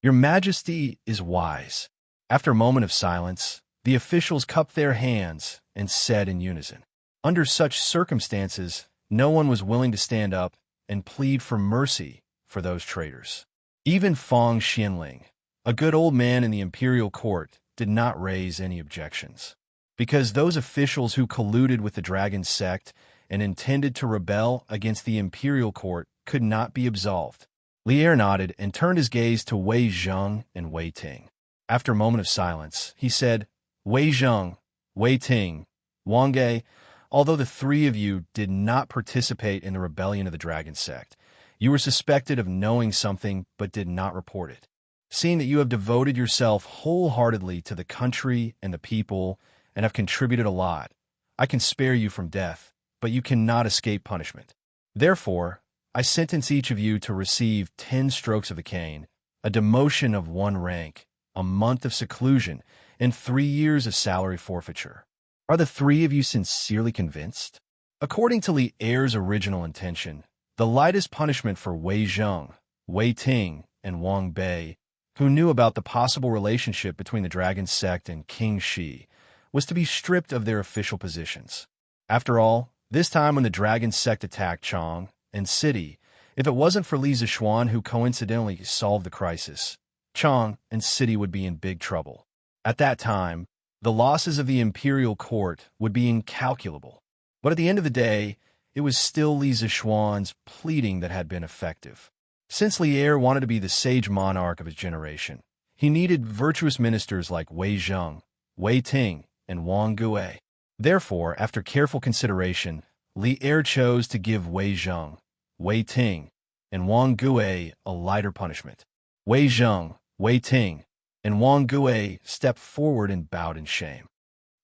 Your Majesty is wise. After a moment of silence, the officials cupped their hands and said in unison. Under such circumstances, no one was willing to stand up and plead for mercy for those traitors. Even Feng Xianling, a good old man in the imperial court, did not raise any objections. Because those officials who colluded with the dragon sect and intended to rebel against the imperial court could not be absolved. Li Er nodded and turned his gaze to Wei Zheng and Wei Ting. After a moment of silence, he said, Wei Zheng, Wei Ting, Wang Ge, although the three of you did not participate in the rebellion of the dragon sect, you were suspected of knowing something but did not report it. Seeing that you have devoted yourself wholeheartedly to the country and the people and have contributed a lot, I can spare you from death, but you cannot escape punishment. Therefore, I sentence each of you to receive 10 strokes of the cane, a demotion of 1 rank, a month of seclusion, and 3 years of salary forfeiture. Are the three of you sincerely convinced? According to Li Er's original intention, the lightest punishment for Wei Zheng, Wei Ting, and Wang Bei, who knew about the possible relationship between the dragon sect and King Shi, was to be stripped of their official positions. After all, this time when the dragon sect attacked Chang and City, if it wasn't for Li Zishuan who coincidentally solved the crisis, Chang and City would be in big trouble. At that time, the losses of the imperial court would be incalculable. But at the end of the day, it was still Li Zishuan's pleading that had been effective. Since Li Er wanted to be the sage monarch of his generation, he needed virtuous ministers like Wei Zheng, Wei Ting, and Wang Gui. Therefore, after careful consideration, Li Er chose to give Wei Zheng, Wei Ting, and Wang Gui a lighter punishment. Wei Zheng, Wei Ting, and Wang Gui stepped forward and bowed in shame.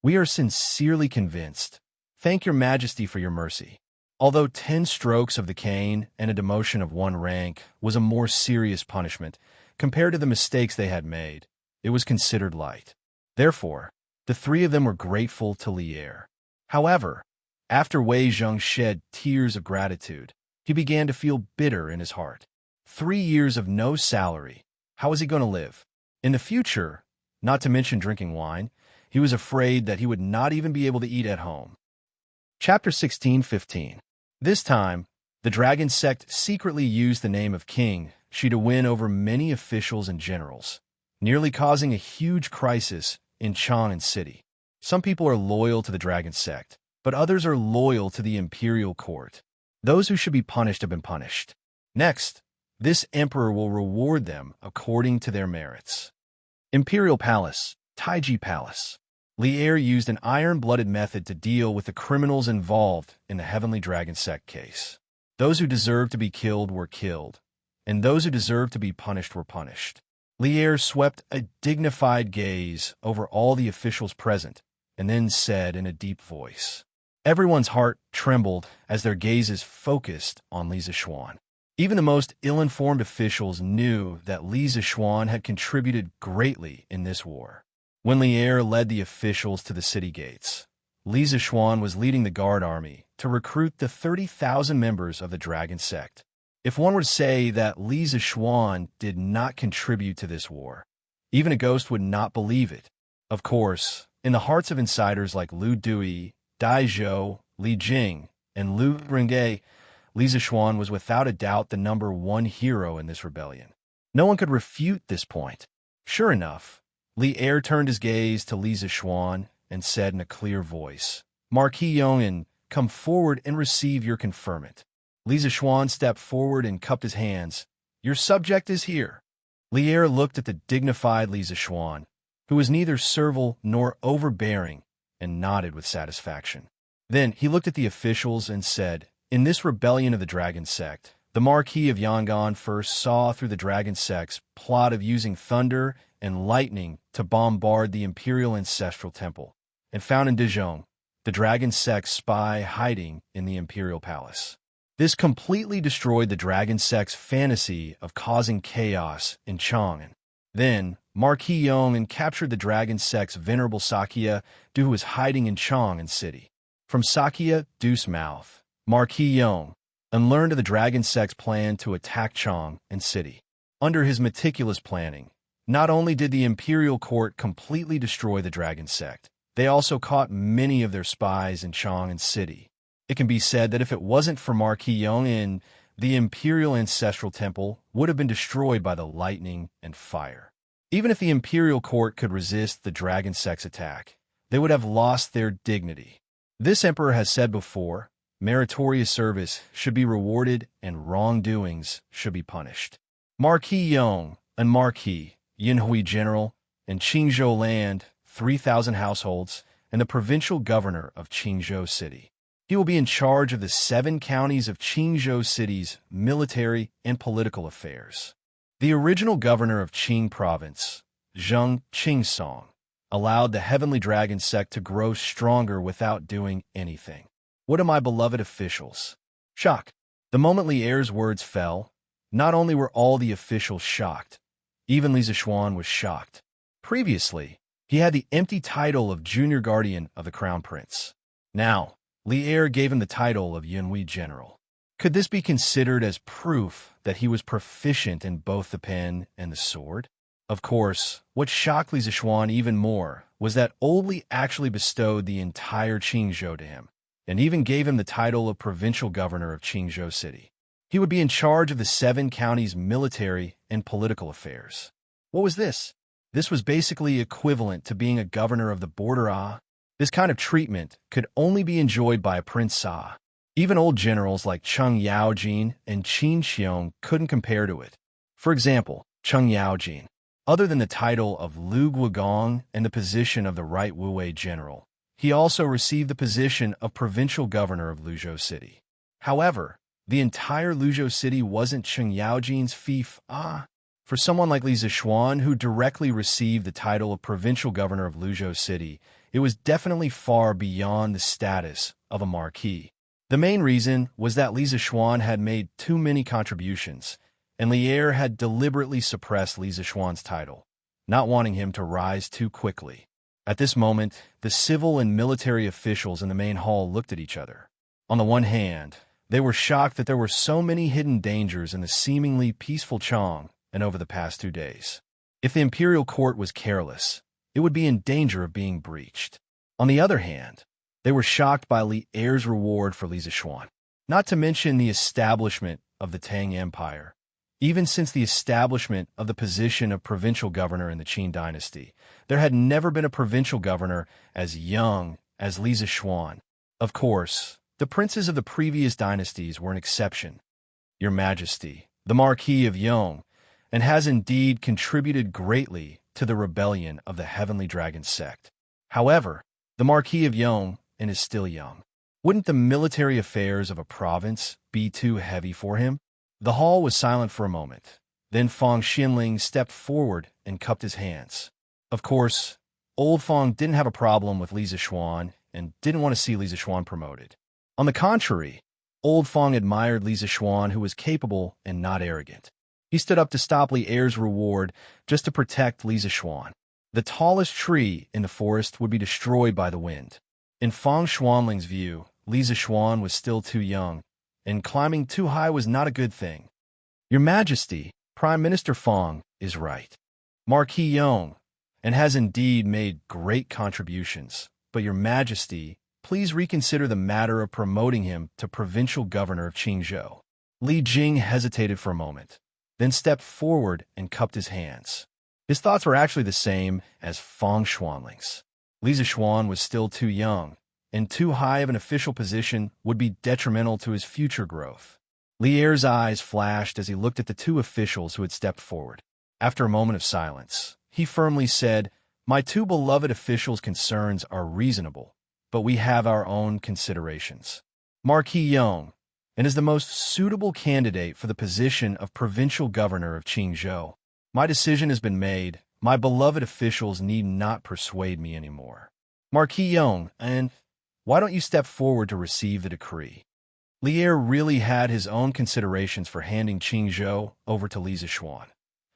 We are sincerely convinced. Thank your Majesty for your mercy. Although 10 strokes of the cane and a demotion of 1 rank was a more serious punishment compared to the mistakes they had made, it was considered light. Therefore, the three of them were grateful to Li Er. However, after Wei Zheng shed tears of gratitude, he began to feel bitter in his heart. 3 years of no salary. How was he going to live? In the future, not to mention drinking wine, he was afraid that he would not even be able to eat at home. Chapter 16:15. This time, the dragon sect secretly used the name of King Shi to win over many officials and generals, nearly causing a huge crisis in Chang'an City. Some people are loyal to the dragon sect, but others are loyal to the imperial court. Those who should be punished have been punished. Next, this emperor will reward them according to their merits. Imperial Palace, Taiji Palace. Li Er used an iron-blooded method to deal with the criminals involved in the Heavenly Dragon Sect case. Those who deserved to be killed were killed, and those who deserved to be punished were punished. Li Er swept a dignified gaze over all the officials present, and then said in a deep voice. Everyone's heart trembled as their gazes focused on Li Zishuan. Even the most ill-informed officials knew that Li Zishuan had contributed greatly in this war. When Li Er led the officials to the city gates, Li Zishuan was leading the guard army to recruit the 30,000 members of the dragon sect. If one were to say that Li Zishuan did not contribute to this war, even a ghost would not believe it. Of course, in the hearts of insiders like Lu Dui, Dai Zhou, Li Jing, and Lu Renge, Li Zishuan was without a doubt the number 1 hero in this rebellion. No one could refute this point. Sure enough, Li Er turned his gaze to Li Zishuan and said in a clear voice, Marquis Yong'an, come forward and receive your conferment. Li Zishuan stepped forward and cupped his hands. Your subject is here. Li Er looked at the dignified Li Zishuan, who was neither servile nor overbearing, and nodded with satisfaction. Then he looked at the officials and said, in this rebellion of the dragon sect, the Marquis of Yangon first saw through the dragon sect's plot of using thunder and lightning to bombard the imperial ancestral temple, and found in Dijon the dragon sect's spy hiding in the imperial palace. This completely destroyed the dragon sect's fantasy of causing chaos in Chang'an. Then, Marquis Yong captured the dragon sect's venerable Xianxia, who was hiding in Chang'an City. From Xianxia, Deuce Mouth, Marquis Yong, and learned of the dragon sect's plan to attack Chang'an City. Under his meticulous planning, not only did the imperial court completely destroy the dragon sect, they also caught many of their spies in Chang'an City. It can be said that if it wasn't for Marquis Yong, the imperial ancestral temple would have been destroyed by the lightning and fire. Even if the imperial court could resist the dragon sect's attack, they would have lost their dignity. This emperor has said before, meritorious service should be rewarded and wrongdoings should be punished. Marquis Yong and Marquis Yinhui General in Qingzhou land, 3,000 households, and the provincial governor of Qingzhou City. He will be in charge of the 7 counties of Qingzhou City's military and political affairs. The original governor of Qing province, Zheng Qingsong, allowed the heavenly dragon sect to grow stronger without doing anything. What are my beloved officials? Shock. The moment Li Er's words fell, not only were all the officials shocked, even Li Zishuan was shocked. Previously, he had the empty title of junior guardian of the crown prince. Now, Li Er gave him the title of Yunhui General. Could this be considered as proof that he was proficient in both the pen and the sword? Of course, what shocked Li Zishuan even more was that old Li actually bestowed the entire Qingzhou to him, and even gave him the title of provincial governor of Qingzhou City. He would be in charge of the 7 counties' military and political affairs. What was this? This was basically equivalent to being a governor of the border. This kind of treatment could only be enjoyed by a prince. Even old generals like Cheng Yaojin and Qin Xiong couldn't compare to it. For example, Cheng Yaojin, other than the title of Lu Guogong and the position of the right Wuwei general, he also received the position of provincial governor of Luzhou City. However, the entire Luzhou City wasn't Cheng Yaojin's fief. For someone like Li Zishuan, who directly received the title of provincial governor of Luzhou City, it was definitely far beyond the status of a marquis. The main reason was that Li Zishuan had made too many contributions, and Li Er had deliberately suppressed Li Zishuan's title, not wanting him to rise too quickly. At this moment, the civil and military officials in the main hall looked at each other. On the one hand, they were shocked that there were so many hidden dangers in the seemingly peaceful Chang and over the past 2 days. If the imperial court was careless, it would be in danger of being breached. On the other hand, they were shocked by Li Er's reward for Li Zishuan, not to mention the establishment of the Tang Empire. Even since the establishment of the position of provincial governor in the Qin dynasty, there had never been a provincial governor as young as Li Zishuan. Of course, the princes of the previous dynasties were an exception. Your Majesty, the Marquis of Yong, and has indeed contributed greatly to the rebellion of the Heavenly Dragon sect. However, the Marquis of Yong is still young. Wouldn't the military affairs of a province be too heavy for him? The hall was silent for a moment. Then Fang Xinling stepped forward and cupped his hands. Of course, old Fang didn't have a problem with Li Zishuan and didn't want to see Li Zishuan promoted. On the contrary, old Fang admired Li Zishuan, who was capable and not arrogant. He stood up to stop Li Er's reward just to protect Li Zishuan. The tallest tree in the forest would be destroyed by the wind. In Fang Xuanling's view, Li Zishuan was still too young, and climbing too high was not a good thing. Your Majesty, Prime Minister Fang is right. Marquis Yong, and has indeed made great contributions, but Your Majesty, please reconsider the matter of promoting him to provincial governor of Qingzhou. Li Jing hesitated for a moment, then stepped forward and cupped his hands. His thoughts were actually the same as Fang Xuanling's. Li Zishuan was still too young, and too high of an official position would be detrimental to his future growth. Li Er's eyes flashed as he looked at the 2 officials who had stepped forward. After a moment of silence, he firmly said, "My 2 beloved officials' concerns are reasonable, but we have our own considerations. Marquis Yong, and is the most suitable candidate for the position of provincial governor of Qingzhou. My decision has been made. My beloved officials need not persuade me anymore. Marquis Yong, and why don't you step forward to receive the decree?" Lier really had his own considerations for handing Qingzhou over to Li Zishuan.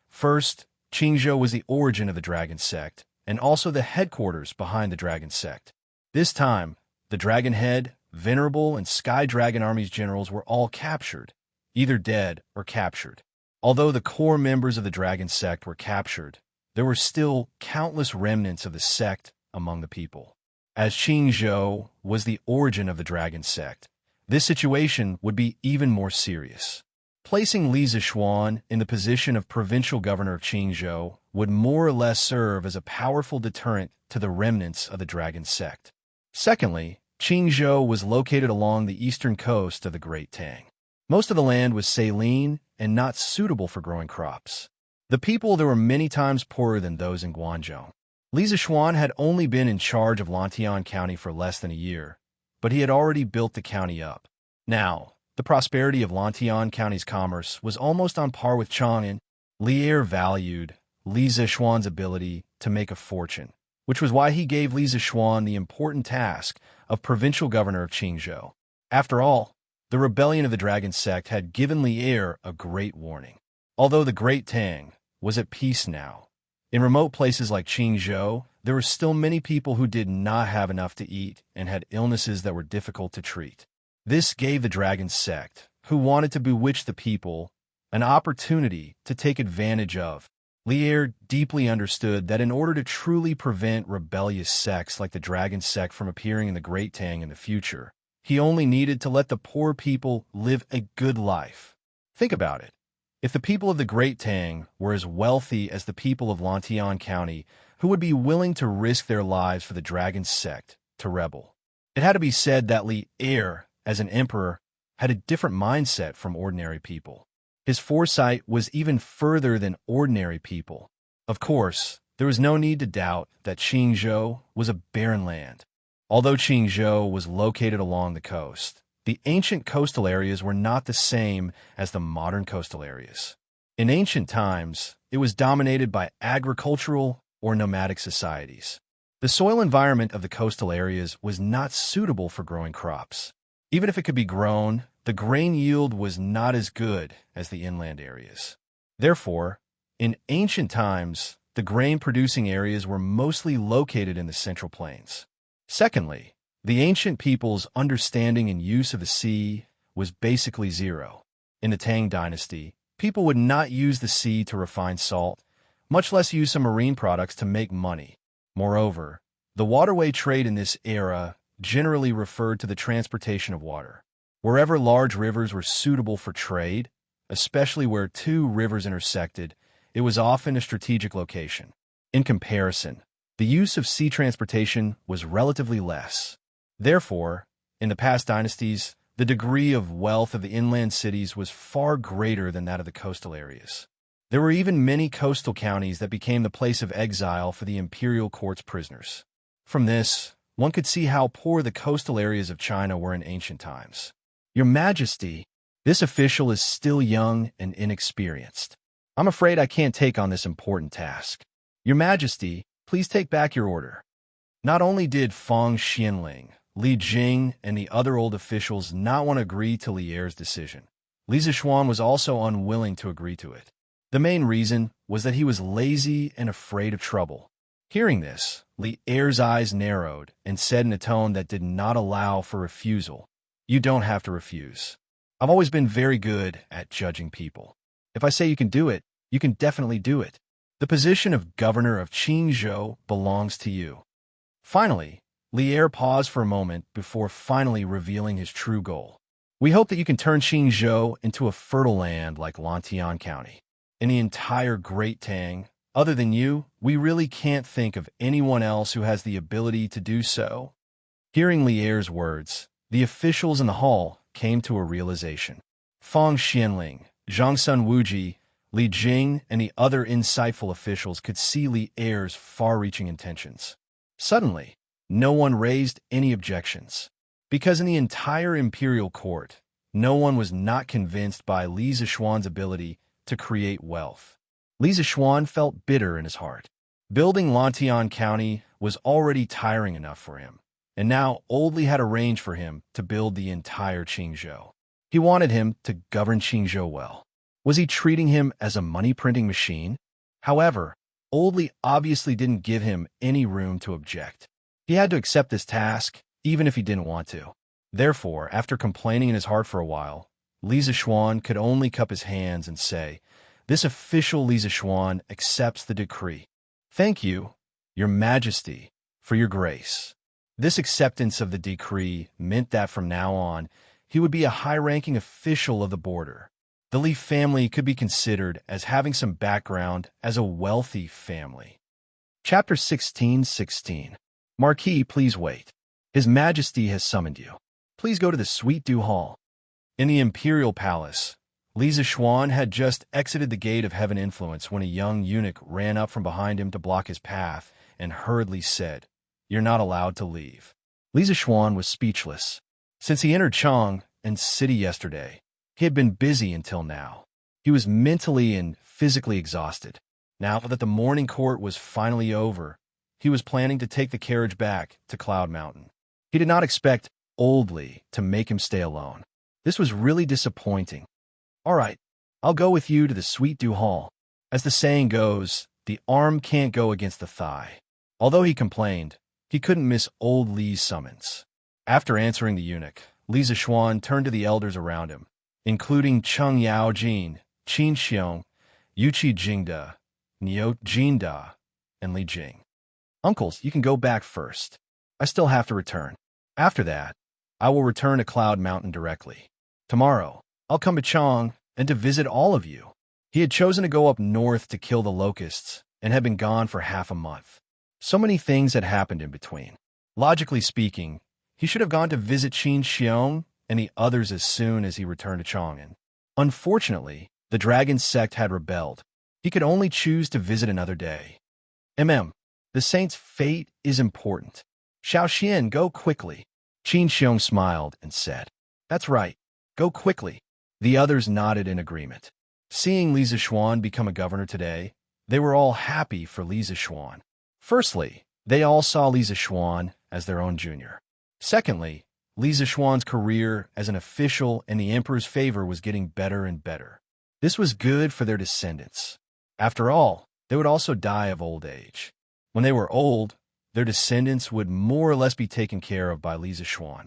First, Qingzhou was the origin of the Dragon Sect, and also the headquarters behind the Dragon Sect. This time, the Dragon Head, Venerable, and Sky Dragon Army's generals were all captured, either dead or captured. Although the core members of the Dragon Sect were captured, there were still countless remnants of the sect among the people. As Qingzhou was the origin of the Dragon Sect, this situation would be even more serious. Placing Li Zishuan in the position of provincial governor of Qingzhou would more or less serve as a powerful deterrent to the remnants of the Dragon Sect. Secondly, Qingzhou was located along the eastern coast of the Great Tang. Most of the land was saline and not suitable for growing crops. The people there were many times poorer than those in Guangzhou. Li Zishuan had only been in charge of Lantian County for less than a year, but he had already built the county up. Now, the prosperity of Lantian County's commerce was almost on par with Chang'an. Lier valued Li Zishuan's ability to make a fortune, which was why he gave Li Zishuan the important task of provincial governor of Qingzhou. After all, the rebellion of the Dragon Sect had given Lier a great warning. Although the Great Tang was at peace now, in remote places like Qingzhou, there were still many people who did not have enough to eat and had illnesses that were difficult to treat. This gave the Dragon Sect, who wanted to bewitch the people, an opportunity to take advantage of. Lier deeply understood that in order to truly prevent rebellious sects like the Dragon Sect from appearing in the Great Tang in the future, he only needed to let the poor people live a good life. Think about it. If the people of the Great Tang were as wealthy as the people of Lantian County, who would be willing to risk their lives for the Dragon Sect to rebel? It had to be said that Lier, as an emperor, had a different mindset from ordinary people. His foresight was even further than ordinary people. Of course, there was no need to doubt that Qingzhou was a barren land. Although Qingzhou was located along the coast, the ancient coastal areas were not the same as the modern coastal areas. In ancient times, it was dominated by agricultural or nomadic societies. The soil environment of the coastal areas was not suitable for growing crops. Even if it could be grown, the grain yield was not as good as the inland areas. Therefore, in ancient times, the grain-producing areas were mostly located in the Central Plains. Secondly, the ancient people's understanding and use of the sea was basically zero. In the Tang dynasty, people would not use the sea to refine salt, much less use some marine products to make money. Moreover, the waterway trade in this era generally referred to the transportation of water. Wherever large rivers were suitable for trade, especially where two rivers intersected, it was often a strategic location. In comparison, the use of sea transportation was relatively less. Therefore, in the past dynasties, the degree of wealth of the inland cities was far greater than that of the coastal areas. There were even many coastal counties that became the place of exile for the imperial court's prisoners. From this, one could see how poor the coastal areas of China were in ancient times. Your Majesty, this official is still young and inexperienced. I'm afraid I can't take on this important task. Your Majesty, please take back your order. Not only did Feng Xianling, Li Jing, and the other old officials not want to agree to Lier's decision, Li Zishuan was also unwilling to agree to it. The main reason was that he was lazy and afraid of trouble. Hearing this, Lier's eyes narrowed and said in a tone that did not allow for refusal, "You don't have to refuse. I've always been very good at judging people. If I say you can do it, you can definitely do it. The position of governor of Qingzhou belongs to you." Finally, Lier paused for a moment before finally revealing his true goal. "We hope that you can turn Qingzhou into a fertile land like Lantian County. In the entire Great Tang, other than you, we really can't think of anyone else who has the ability to do so." Hearing Lier's words, the officials in the hall came to a realization. Feng Xianling, Zhangsun Wuji, Li Jing, and the other insightful officials could see Lier's far-reaching intentions. Suddenly, no one raised any objections, because in the entire imperial court, no one was not convinced by Li Zishuan's ability to create wealth. Li Zishuan felt bitter in his heart. Building Lantian County was already tiring enough for him, and now Old Li had arranged for him to build the entire Qingzhou. He wanted him to govern Qingzhou well. Was he treating him as a money-printing machine? However, Old Li obviously didn't give him any room to object. He had to accept this task, even if he didn't want to. Therefore, after complaining in his heart for a while, Li Zishuan could only cup his hands and say, "This official Li Zishuan accepts the decree. Thank you, Your Majesty, for your grace." This acceptance of the decree meant that from now on, he would be a high-ranking official of the border. The Li family could be considered as having some background as a wealthy family. Chapter 16:16. Marquis, please wait. His Majesty has summoned you. Please go to the Sweet Dew Hall. In the Imperial Palace, Li Zishuan had just exited the Gate of Heaven Influence when a young eunuch ran up from behind him to block his path and hurriedly said, "You're not allowed to leave." Li Zishuan was speechless. Since he entered Chang and City yesterday, he had been busy until now. He was mentally and physically exhausted. Now that the morning court was finally over, he was planning to take the carriage back to Cloud Mountain. He did not expect Old Li to make him stay alone. This was really disappointing. "All right, I'll go with you to the Sweet Dew Hall." As the saying goes, the arm can't go against the thigh. Although he complained, he couldn't miss Old Li's summons. After answering the eunuch, Li Zishuan turned to the elders around him, including Cheng Yaojin, Qin Xiong, Yuqi Jingda, Niu Jinda, and Li Jing. "Uncles, you can go back first. I still have to return. After that, I will return to Cloud Mountain directly. Tomorrow, I'll come to Chang and to visit all of you." He had chosen to go up north to kill the locusts and had been gone for half a month. So many things had happened in between. Logically speaking, he should have gone to visit Qin Xiong and the others as soon as he returned to Chang'an. Unfortunately, the dragon sect had rebelled. He could only choose to visit another day. The saint's fate is important. Xiaoxian, go quickly." Qin Xiong smiled and said, "That's right, go quickly." The others nodded in agreement. Seeing Li Zishuan become a governor today, they were all happy for Li Zishuan. Firstly, they all saw Li Zishuan as their own junior. Secondly, Li Zishuan's career as an official in the emperor's favor was getting better and better. This was good for their descendants. After all, they would also die of old age. When they were old, their descendants would more or less be taken care of by Li Zishuan.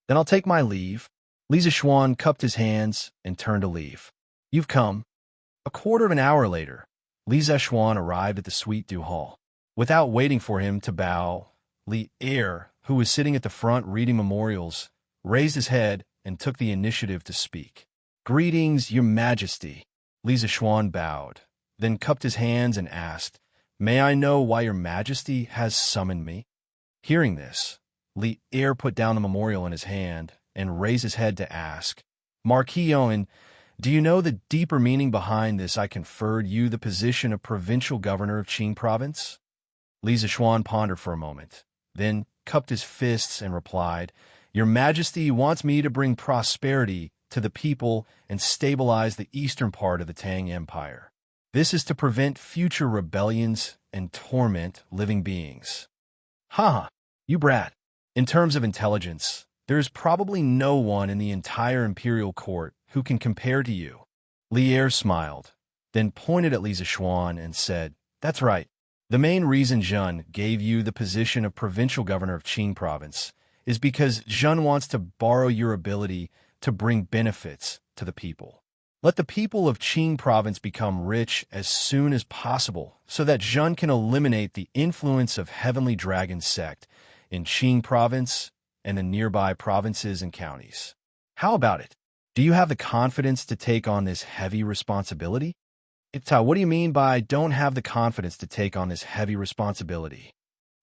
"Then I'll take my leave." Li Zishuan cupped his hands and turned to leave. "You've come." A quarter of an hour later, Li Zishuan arrived at the Sweet Dew Hall. Without waiting for him to bow, Li Er, who was sitting at the front reading memorials, raised his head and took the initiative to speak. "Greetings, Your Majesty." Li Zishuan bowed, then cupped his hands and asked, "May I know why Your Majesty has summoned me?" Hearing this, Li Er put down the memorial in his hand and raised his head to ask, "Marquis Owen, do you know the deeper meaning behind this? I conferred you the position of provincial governor of Qing province?" Li Zishuan pondered for a moment, then cupped his fists and replied, "Your Majesty wants me to bring prosperity to the people and stabilize the eastern part of the Tang Empire. This is to prevent future rebellions and torment living beings." "Ha! You brat. In terms of intelligence, there is probably no one in the entire imperial court who can compare to you." Li Er smiled, then pointed at Li Zishuan and said, "That's right. The main reason Zhen gave you the position of provincial governor of Qing province is because Zhen wants to borrow your ability to bring benefits to the people. Let the people of Qing province become rich as soon as possible so that Zhen can eliminate the influence of Heavenly Dragon sect in Qing province and the nearby provinces and counties. How about it? Do you have the confidence to take on this heavy responsibility?" "What do you mean by don't have the confidence to take on this heavy responsibility?"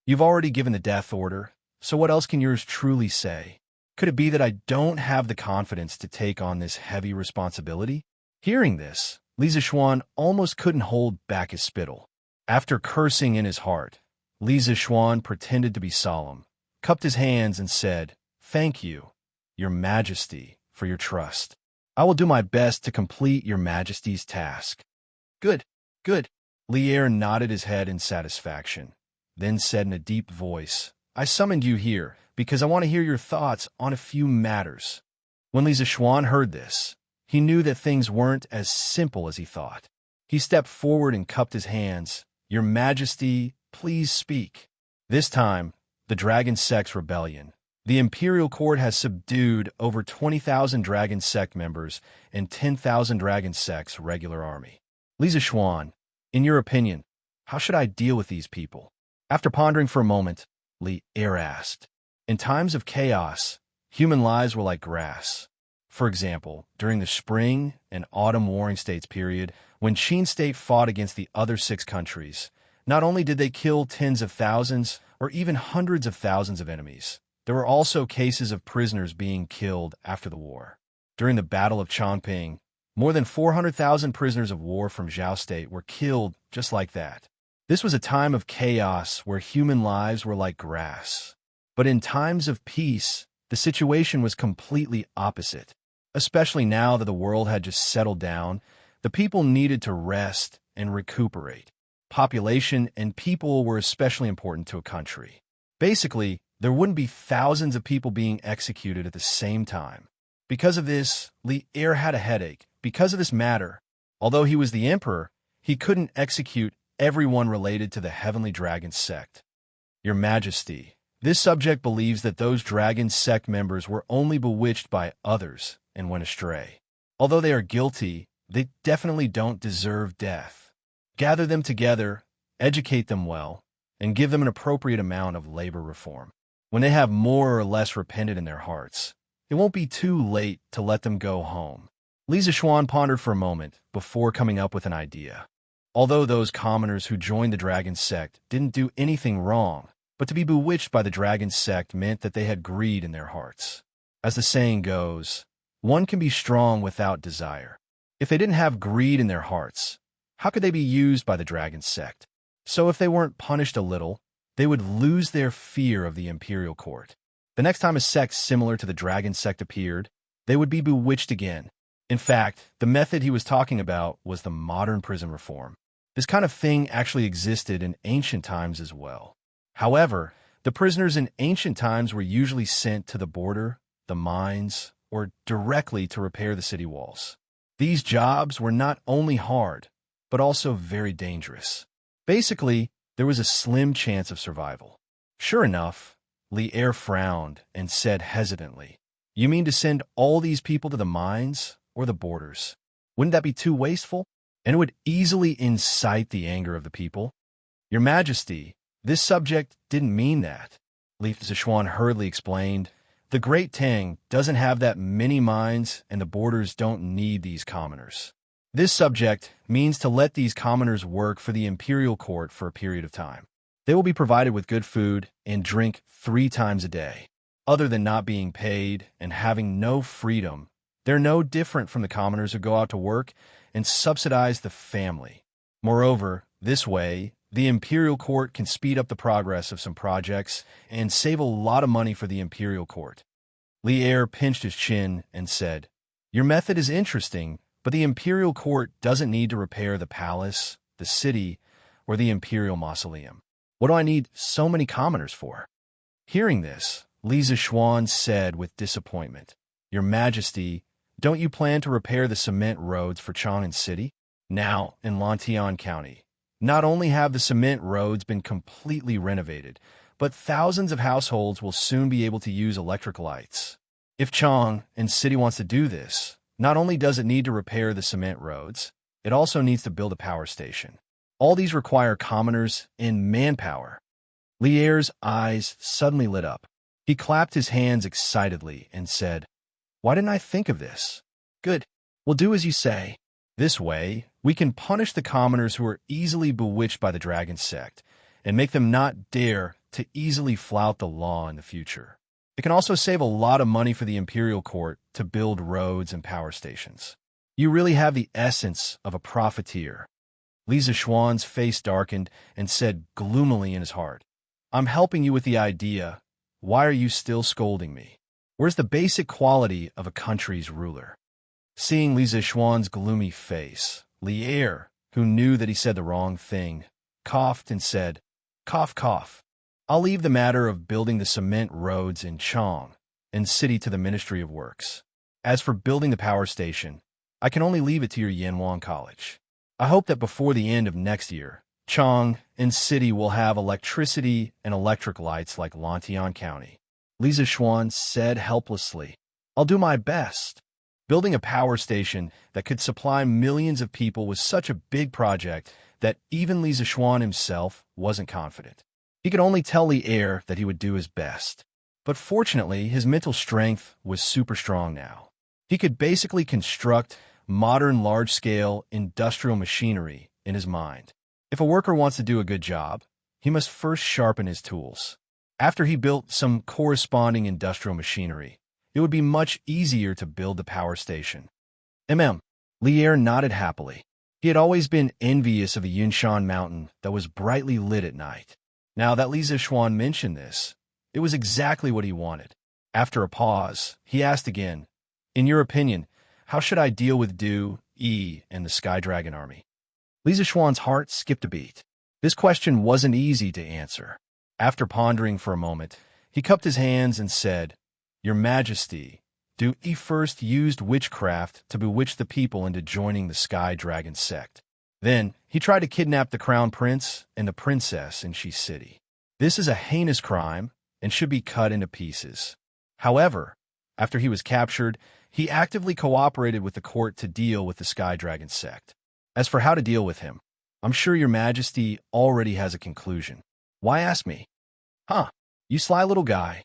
"You've already given the death order, so what else can yours truly say? Could it be that I don't have the confidence to take on this heavy responsibility?" Hearing this, Li Zishuan almost couldn't hold back his spittle. After cursing in his heart, Li Zishuan pretended to be solemn, cupped his hands and said, "Thank you, Your Majesty, for your trust. I will do my best to complete Your Majesty's task." "Good, good." Li Er nodded his head in satisfaction, then said in a deep voice, "I summoned you here because I want to hear your thoughts on a few matters." When Li Zishuan heard this, he knew that things weren't as simple as he thought. He stepped forward and cupped his hands. "Your Majesty, please speak." This time, the Dragon Sect's rebellion. The Imperial Court has subdued over 20,000 Dragon Sect members and 10,000 Dragon Sect's regular army. Li Zishuan, in your opinion, how should I deal with these people? After pondering for a moment, Li Er asked. In times of chaos, human lives were like grass. For example, during the spring and autumn warring states period, when Qin State fought against the other 6 countries, not only did they kill tens of thousands or even hundreds of thousands of enemies, there were also cases of prisoners being killed after the war. During the Battle of Chongping, more than 400,000 prisoners of war from Zhao State were killed just like that. This was a time of chaos where human lives were like grass. But in times of peace, the situation was completely opposite. Especially now that the world had just settled down, the people needed to rest and recuperate. Population and people were especially important to a country. Basically, there wouldn't be thousands of people being executed at the same time. Because of this, Li Er had a headache. Because of this matter, although he was the emperor, he couldn't execute everyone related to the Heavenly Dragon Sect. Your Majesty, this subject believes that those Dragon Sect members were only bewitched by others and went astray. Although they are guilty, they definitely don't deserve death. Gather them together, educate them well, and give them an appropriate amount of labor reform. When they have more or less repented in their hearts, it won't be too late to let them go home. Li Zishuan pondered for a moment before coming up with an idea. Although those commoners who joined the Dragon Sect didn't do anything wrong, but to be bewitched by the Dragon Sect meant that they had greed in their hearts. As the saying goes, one can be strong without desire. If they didn't have greed in their hearts, how could they be used by the Dragon Sect? So if they weren't punished a little, they would lose their fear of the Imperial Court. The next time a sect similar to the Dragon Sect appeared, they would be bewitched again. In fact, the method he was talking about was the modern prison reform. This kind of thing actually existed in ancient times as well. However, the prisoners in ancient times were usually sent to the border, the mines, or directly to repair the city walls. These jobs were not only hard, but also very dangerous. Basically, there was a slim chance of survival. Sure enough, Li Er frowned and said hesitantly, "You mean to send all these people to the mines or the borders? Wouldn't that be too wasteful? And it would easily incite the anger of the people." Your Majesty, this subject didn't mean that. Li Zishuan hurriedly explained, "The Great Tang doesn't have that many mines and the borders don't need these commoners. This subject means to let these commoners work for the Imperial Court for a period of time. They will be provided with good food and drink 3 times a day. Other than not being paid and having no freedom, they're no different from the commoners who go out to work and subsidize the family. Moreover, this way, the Imperial Court can speed up the progress of some projects and save a lot of money for the Imperial Court." Li Er pinched his chin and said, "Your method is interesting, but the Imperial Court doesn't need to repair the palace, the city, or the Imperial Mausoleum. What do I need so many commoners for?" Hearing this, Li Zishuan said with disappointment, "Your Majesty, don't you plan to repair the cement roads for Chang'an City? Now, in Lantian County, not only have the cement roads been completely renovated, but thousands of households will soon be able to use electric lights. If Chang'an City wants to do this, not only does it need to repair the cement roads, it also needs to build a power station. All these require commoners and manpower." Li Er's eyes suddenly lit up. He clapped his hands excitedly and said, "Why didn't I think of this? Good. We'll do as you say. This way, we can punish the commoners who are easily bewitched by the Dragon Sect and make them not dare to easily flout the law in the future. It can also save a lot of money for the Imperial Court to build roads and power stations. You really have the essence of a profiteer." Li Zishuan's face darkened and said gloomily in his heart, "I'm helping you with the idea. Why are you still scolding me? Where's the basic quality of a country's ruler?" Seeing Li Zishuan's gloomy face, Li Er, who knew that he said the wrong thing, coughed and said, "Cough, cough. I'll leave the matter of building the cement roads in Chang'an City to the Ministry of Works. As for building the power station, I can only leave it to your Yanwang College. I hope that before the end of next year, Chang and City will have electricity and electric lights like Lantian County. Lisa Xuan said helplessly. I'll do my best. Building a power station that could supply millions of people was such a big project that even Li Zixuan himself wasn't confident. He could only tell Li Er that he would do his best. But fortunately, his mental strength was super strong now. He could basically construct modern large-scale industrial machinery in his mind. If a worker wants to do a good job, he must first sharpen his tools. After he built some corresponding industrial machinery, it would be much easier to build the power station. Li Er nodded happily. He had always been envious of a Yunshan mountain that was brightly lit at night. Now that Li Zixuan mentioned this, it was exactly what he wanted. After a pause, he asked again, in your opinion, how should I deal with Du, Yi, and the Sky Dragon army? Li Zixuan's heart skipped a beat. This question wasn't easy to answer. After pondering for a moment, he cupped his hands and said, Your Majesty, Du Yi first used witchcraft to bewitch the people into joining the Sky Dragon sect. Then, he tried to kidnap the Crown Prince and the Princess in Shi City. This is a heinous crime and should be cut into pieces. However, after he was captured, he actively cooperated with the court to deal with the Sky Dragon sect. As for how to deal with him, I'm sure your Majesty already has a conclusion. Why ask me? Huh, you sly little guy.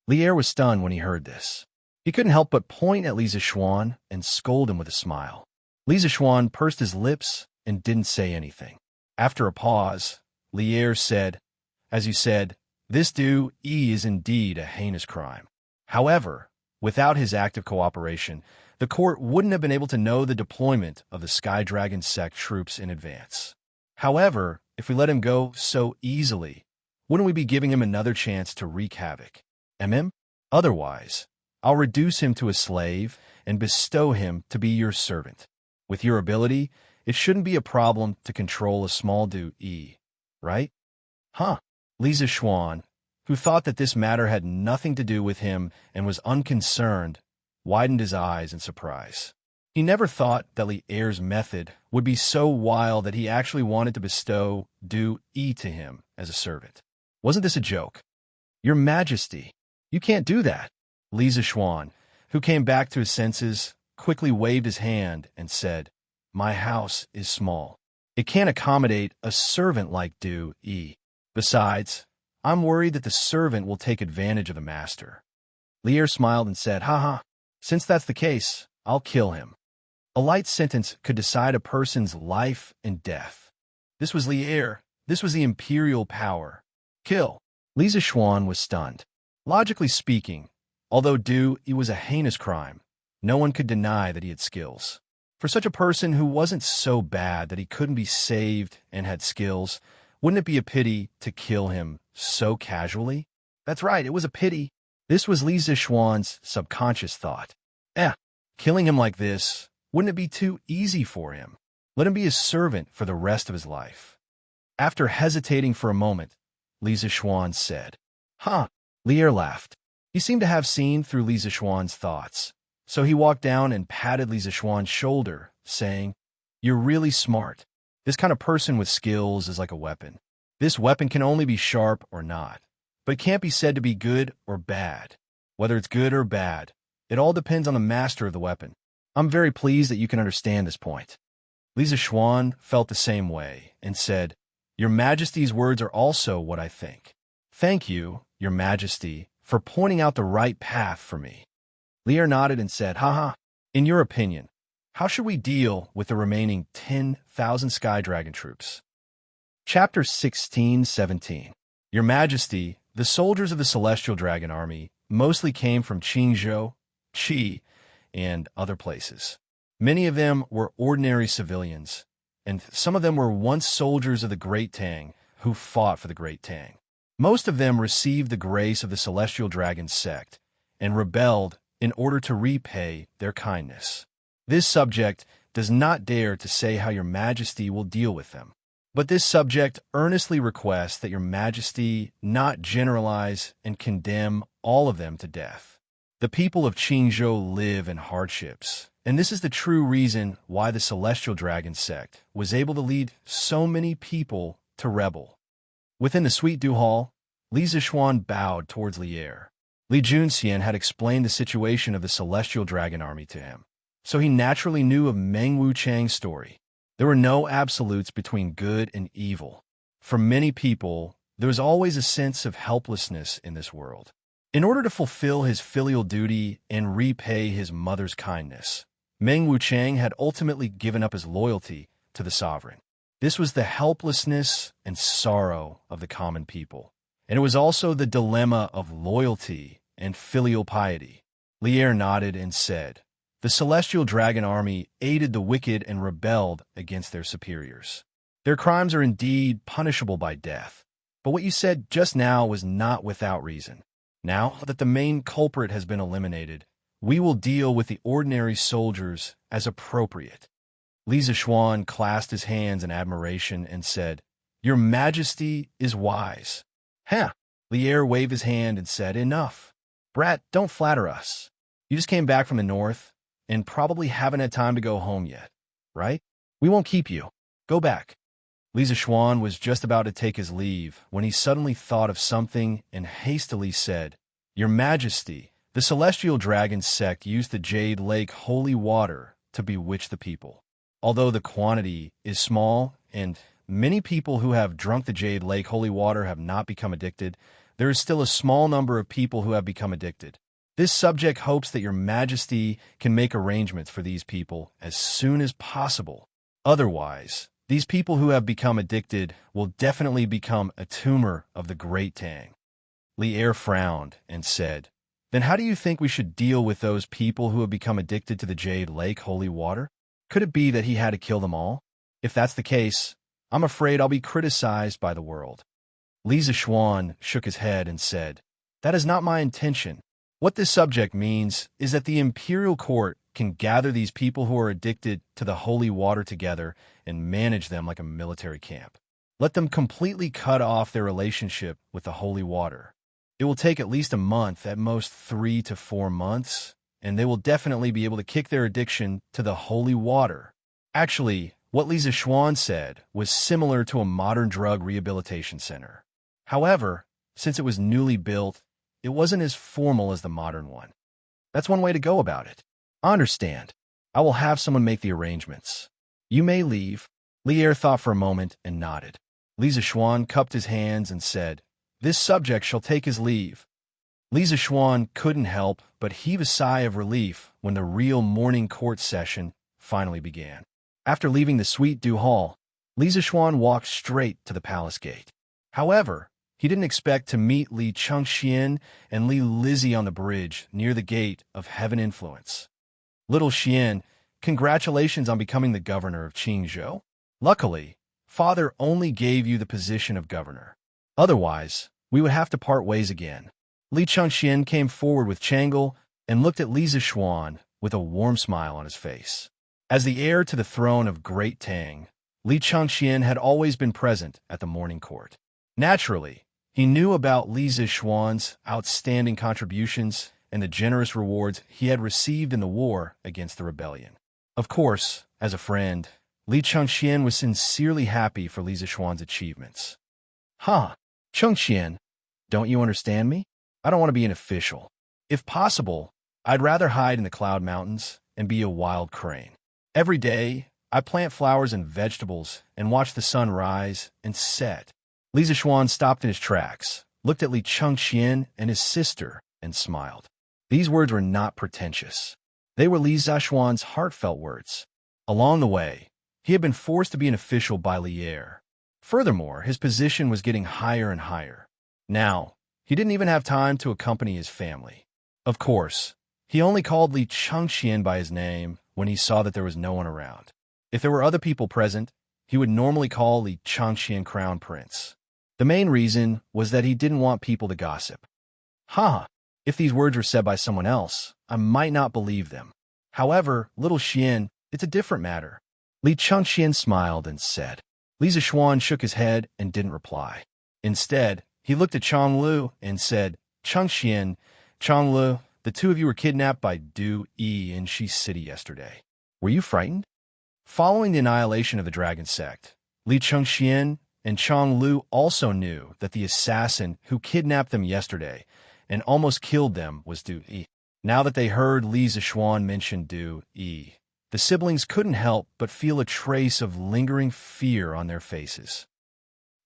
Li Er was stunned when he heard this. He couldn't help but point at Li Zixuan and scold him with a smile. Li Zixuan pursed his lips and didn't say anything. After a pause, Li Er said, As you said, this Du Yi is indeed a heinous crime. However, without his active cooperation, the court wouldn't have been able to know the deployment of the Sky Dragon sect troops in advance. However, if we let him go so easily, wouldn't we be giving him another chance to wreak havoc? Otherwise, I'll reduce him to a slave and bestow him to be your servant. With your ability, it shouldn't be a problem to control a small Du Yi, right? Li Zixuan, who thought that this matter had nothing to do with him and was unconcerned, widened his eyes in surprise. He never thought that Li Er's method would be so wild that he actually wanted to bestow Du Yi to him as a servant. Wasn't this a joke? Your Majesty, you can't do that. Li Zixuan, who came back to his senses, quickly waved his hand and said, My house is small. It can't accommodate a servant like Du Yi. Besides, I'm worried that the servant will take advantage of the master. Li Er smiled and said, since that's the case, I'll kill him. A light sentence could decide a person's life and death. This was Li Er. This was the imperial power. Kill. Li Zixuan was stunned. Logically speaking, although Du Yi was a heinous crime, no one could deny that he had skills. For such a person who wasn't so bad that he couldn't be saved and had skills, wouldn't it be a pity to kill him so casually? That's right, it was a pity. This was Li Zixuan's subconscious thought. Killing him like this, wouldn't it be too easy for him? Let him be his servant for the rest of his life. After hesitating for a moment, Li Zixuan said, Li Er laughed. He seemed to have seen through Li Zixuan's thoughts, so he walked down and patted Li Zixuan's shoulder, saying, You're really smart. This kind of person with skills is like a weapon. This weapon can only be sharp or not, but it can't be said to be good or bad. Whether it's good or bad, it all depends on the master of the weapon. I'm very pleased that you can understand this point. Li Zixuan felt the same way and said, Your Majesty's words are also what I think. Thank you, Your Majesty, for pointing out the right path for me. Li Er nodded and said, In your opinion, how should we deal with the remaining 10,000 Sky Dragon troops? Chapter 16-17. Your Majesty, the soldiers of the Celestial Dragon Army mostly came from Qingzhou, Qi, and other places. Many of them were ordinary civilians, and some of them were once soldiers of the Great Tang who fought for the Great Tang. Most of them received the grace of the Celestial Dragon sect and rebelled in order to repay their kindness. This subject does not dare to say how your Majesty will deal with them, but this subject earnestly requests that your Majesty not generalize and condemn all of them to death. The people of Qingzhou live in hardships, and this is the true reason why the Celestial Dragon sect was able to lead so many people to rebel. Within the Sweet Dew Hall, Li Zixuan bowed towards Lier. Li Junxian had explained the situation of the Celestial Dragon army to him, so he naturally knew of Meng Wuchang's story. There were no absolutes between good and evil. For many people, there was always a sense of helplessness in this world. In order to fulfill his filial duty and repay his mother's kindness, Meng Wuchang had ultimately given up his loyalty to the sovereign. This was the helplessness and sorrow of the common people, and it was also the dilemma of loyalty and filial piety. Lier nodded and said, "The Celestial Dragon army aided the wicked and rebelled against their superiors. Their crimes are indeed punishable by death, but what you said just now was not without reason. Now that the main culprit has been eliminated, we will deal with the ordinary soldiers as appropriate." Li Zixuan clasped his hands in admiration and said, "Your Majesty is wise." "Huh." Lier waved his hand and said, "Enough. Brat, don't flatter us. You just came back from the north and probably haven't had time to go home yet, right? We won't keep you. Go back." Li Zixuan was just about to take his leave when he suddenly thought of something and hastily said, "Your Majesty, the Celestial Dragon sect used the Jade Lake holy water to bewitch the people. Although the quantity is small and many people who have drunk the Jade Lake holy water have not become addicted, there is still a small number of people who have become addicted. This subject hopes that your Majesty can make arrangements for these people as soon as possible. Otherwise, these people who have become addicted will definitely become a tumor of the Great Tang." Lier frowned and said, "Then how do you think we should deal with those people who have become addicted to the Jade Lake holy water? Could it be that he had to kill them all? If that's the case, I'm afraid I'll be criticized by the world." Li Zixuan shook his head and said, "That is not my intention. What this subject means is that the imperial court can gather these people who are addicted to the holy water together and manage them like a military camp. Let them completely cut off their relationship with the holy water. It will take at least a month, at most 3 to 4 months, and they will definitely be able to kick their addiction to the holy water." Actually, what Li Zixuan said was similar to a modern drug rehabilitation center. However, since it was newly built, it wasn't as formal as the modern one. That's one way to go about it. "I understand. I will have someone make the arrangements. You may leave." Lier thought for a moment and nodded. Li Zixuan cupped his hands and said, "This subject shall take his leave." Li Zixuan couldn't help but heave a sigh of relief when the real morning court session finally began. After leaving the Sweet Dew Hall, Li Zixuan walked straight to the palace gate. However, he didn't expect to meet Li Chengxian and Li Lizzie on the bridge near the gate of Heaven Influence. "Little Xian, congratulations on becoming the governor of Qingzhou. Luckily, Father only gave you the position of governor. Otherwise, we would have to part ways again." Li Chengxian came forward with Chang'e and looked at Li Zixuan with a warm smile on his face. As the heir to the throne of Great Tang, Li Chengxian had always been present at the morning court. Naturally, he knew about Li Zixuan's outstanding contributions and the generous rewards he had received in the war against the rebellion. Of course, as a friend, Li Chengxian was sincerely happy for Li Zixuan's achievements. "Huh, Chengxian, don't you understand me? I don't want to be an official. If possible, I'd rather hide in the Cloud Mountains and be a wild crane. Every day, I plant flowers and vegetables and watch the sun rise and set." Li Zixuan stopped in his tracks, looked at Li Chengxian and his sister, and smiled. These words were not pretentious. They were Li Zixuan's heartfelt words. Along the way, he had been forced to be an official by Lier. Furthermore, his position was getting higher and higher. Now, he didn't even have time to accompany his family. Of course, he only called Li Chengxian by his name when he saw that there was no one around. If there were other people present, he would normally call Li Chengxian Crown Prince. The main reason was that he didn't want people to gossip. If these words were said by someone else, I might not believe them. However, little Xian, it's a different matter." Li Chengxian smiled and said. Li Zixuan shook his head and didn't reply. Instead, he looked at Changlu and said, "Chengxian, Changlu, the The two of you were kidnapped by Du Yi in Shi City yesterday. Were you frightened? Following the annihilation of the dragon sect, Li Chengxian and Chong Lu also knew that the assassin who kidnapped them yesterday and almost killed them was Du Yi. Now that they heard Li Zishuan mention Du Yi, the siblings couldn't help but feel a trace of lingering fear on their faces.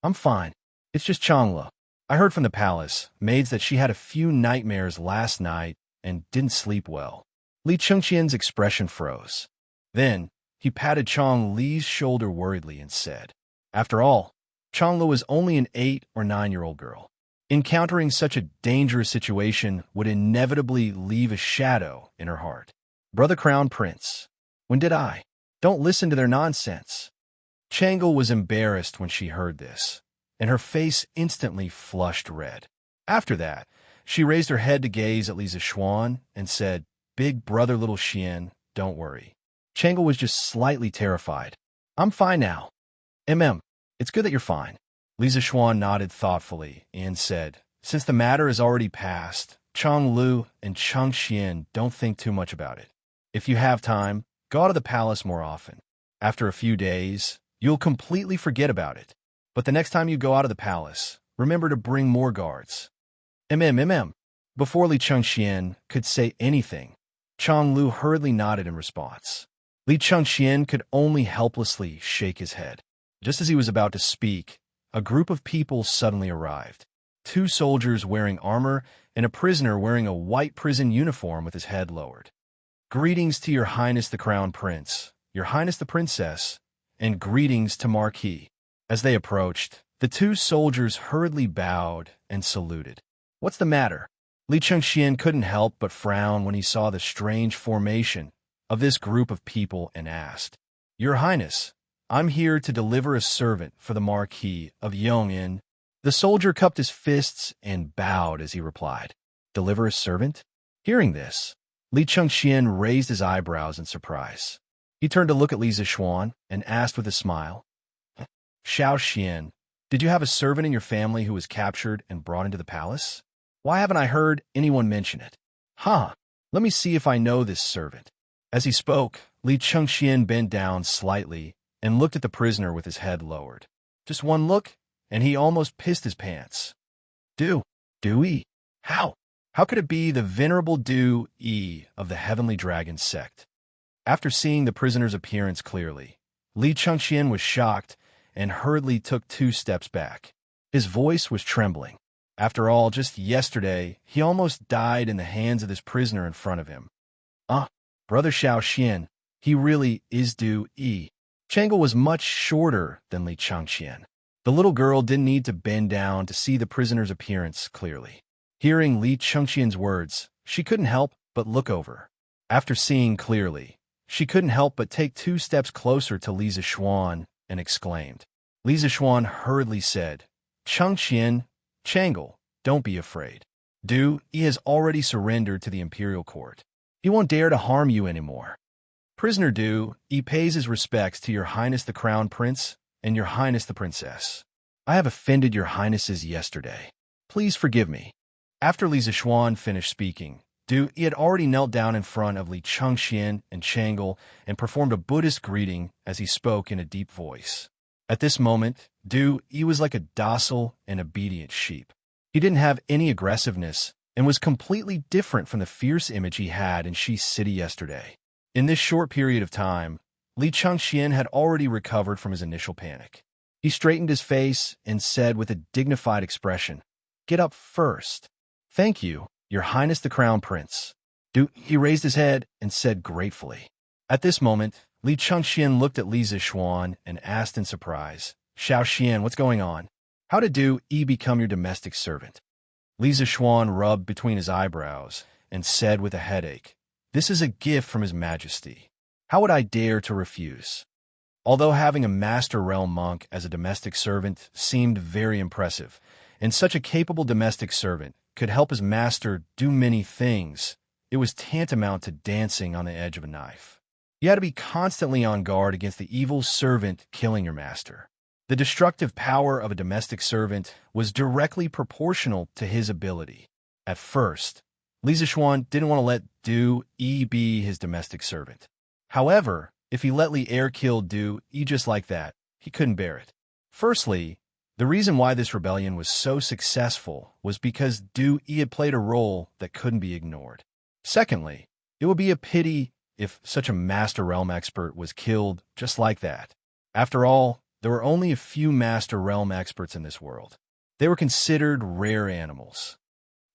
I'm fine. It's just Chongla. I heard from the palace maids that she had a few nightmares last night and didn't sleep well. Li Chengxian's expression froze. Then, he patted Chong Li's shoulder worriedly and said, "After all, Chongla was only an 8 or 9-year-old girl. Encountering such a dangerous situation would inevitably leave a shadow in her heart. Brother Crown Prince, when did I? Don't listen to their nonsense." Changle was embarrassed when she heard this, and her face instantly flushed red. After that, she raised her head to gaze at Li Zishuan and said, "Big brother, little Xian, don't worry." Changle was just slightly terrified. "I'm fine now." It's good that you're fine." Li Zishuan nodded thoughtfully and said, "Since the matter is already past, Chong Lu and Cheng Xian don't think too much about it. If you have time, go out of the palace more often. After a few days, you'll completely forget about it. But the next time you go out of the palace, remember to bring more guards." Before Li Chengxian could say anything, Chong Lu hurriedly nodded in response. Li Chengxian could only helplessly shake his head. Just as he was about to speak, a group of people suddenly arrived. 2 soldiers wearing armor and a prisoner wearing a white prison uniform with his head lowered. "Greetings to Your Highness the Crown Prince, Your Highness the Princess, and greetings to Marquis." As they approached, the 2 soldiers hurriedly bowed and saluted. "What's the matter?" Li Chengxian couldn't help but frown when he saw the strange formation of this group of people and asked, "Your Highness, I'm here to deliver a servant for the Marquis of Yong'an." The soldier cupped his fists and bowed as he replied, "Deliver a servant?" Hearing this, Li Chengxian raised his eyebrows in surprise. He turned to look at Li Zishuan and asked with a smile, "Xiaoxian, did you have a servant in your family who was captured and brought into the palace? Why haven't I heard anyone mention it? Let me see if I know this servant." As he spoke, Li Chengxian bent down slightly and looked at the prisoner with his head lowered. Just one look, and he almost pissed his pants. Du-Yi. How could it be the venerable Du-Yi of the Heavenly Dragon sect? After seeing the prisoner's appearance clearly, Li Chengxian was shocked and hurriedly took 2 steps back. His voice was trembling. After all, just yesterday, he almost died in the hands of this prisoner in front of him. Brother Xiaoxian, he really is Du-Yi." Changle was much shorter than Li Chengxian. The little girl didn't need to bend down to see the prisoner's appearance clearly. Hearing Li Chengxian's words, she couldn't help but look over. After seeing clearly, she couldn't help but take 2 steps closer to Li Zishuan and exclaimed. Li Zishuan hurriedly said, "Chengxian, Changle, don't be afraid. Du-Yi has already surrendered to the imperial court. He won't dare to harm you anymore. Prisoner Du-Yi pays his respects to Your Highness the Crown Prince and Your Highness the Princess. I have offended Your Highnesses yesterday. Please forgive me." After Li Zishuan finished speaking, Du-Yi had already knelt down in front of Li Chengxian and Changle and performed a Buddhist greeting as he spoke in a deep voice. At this moment, Du-Yi was like a docile and obedient sheep. He didn't have any aggressiveness and was completely different from the fierce image he had in Shi City yesterday. In this short period of time, Li Chengxian had already recovered from his initial panic. He straightened his face and said with a dignified expression, "Get up first." "Thank you, Your Highness the Crown Prince." He raised his head and said gratefully. At this moment, Li Chengxian looked at Li Zishuan and asked in surprise, "Xiaoxian, what's going on? How did Du-Yi become your domestic servant?" Li Zishuan rubbed between his eyebrows and said with a headache, "This is a gift from His Majesty. How would I dare to refuse?" Although having a Master Realm monk as a domestic servant seemed very impressive, and such a capable domestic servant could help his master do many things, it was tantamount to dancing on the edge of a knife. You had to be constantly on guard against the evil servant killing your master. The destructive power of a domestic servant was directly proportional to his ability. At first, Li Zishuan didn't want to let Du Yi be his domestic servant. However, if he let Li Er kill Du Yi just like that, he couldn't bear it. Firstly, the reason why this rebellion was so successful was because Du Yi had played a role that couldn't be ignored. Secondly, it would be a pity if such a Master Realm expert was killed just like that. After all, there were only a few Master Realm experts in this world. They were considered rare animals.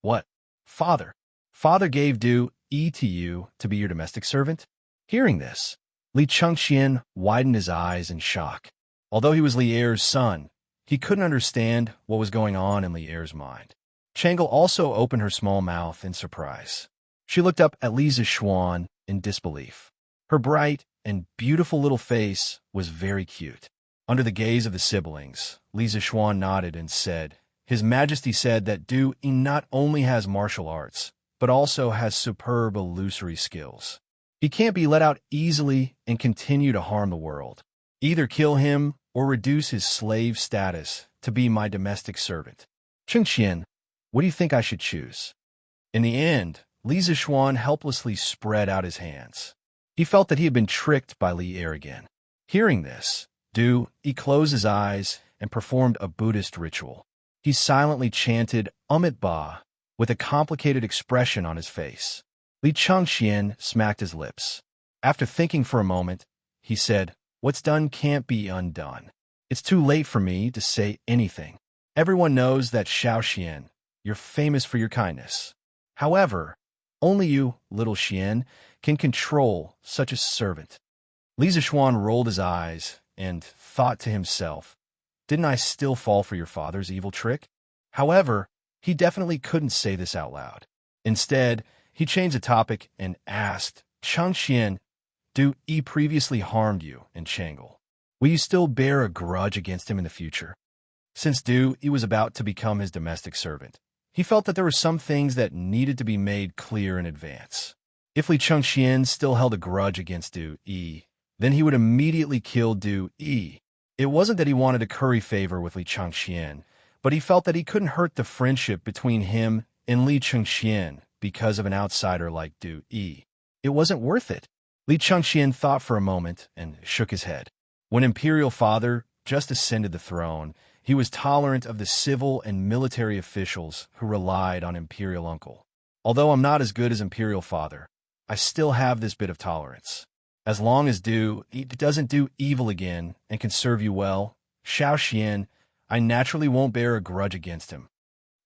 What? Father? Father gave Du Yi to you to be your domestic servant? Hearing this, Li Chengxian widened his eyes in shock. Although he was Li Er's son, he couldn't understand what was going on in Li Er's mind. Changel also opened her small mouth in surprise. She looked up at Li Zishuan in disbelief. Her bright and beautiful little face was very cute. Under the gaze of the siblings, Li Zishuan nodded and said, His Majesty said that Du Yi not only has martial arts, but also has superb illusory skills. He can't be let out easily and continue to harm the world. Either kill him or reduce his slave status to be my domestic servant. Chengxian, what do you think I should choose? In the end, Li Zishuan helplessly spread out his hands. He felt that he had been tricked by Li Er again. Hearing this, Du Yi closed his eyes and performed a Buddhist ritual. He silently chanted Amit Ba with a complicated expression on his face. Li Chengxian smacked his lips. After thinking for a moment, he said, What's done can't be undone. It's too late for me to say anything. Everyone knows that Xianxia, you're famous for your kindness. However, only you, little Xian, can control such a servant. Li Zishuan rolled his eyes and thought to himself, Didn't I still fall for your father's evil trick? However, he definitely couldn't say this out loud. Instead, he changed the topic and asked, Chengxian, Du Yi previously harmed you in Changel. Will you still bear a grudge against him in the future? Since Du Yi was about to become his domestic servant, he felt that there were some things that needed to be made clear in advance. If Li Chengxian still held a grudge against Du Yi, then he would immediately kill Du Yi. It wasn't that he wanted to curry favor with Li Chengxian, but he felt that he couldn't hurt the friendship between him and Li Chengxian because of an outsider like Du Yi. It wasn't worth it. Li Chengxian thought for a moment and shook his head. When Imperial Father just ascended the throne, he was tolerant of the civil and military officials who relied on Imperial Uncle. Although I'm not as good as Imperial Father, I still have this bit of tolerance. As long as Du Yi doesn't do evil again and can serve you well, Xiaoxian, I naturally won't bear a grudge against him.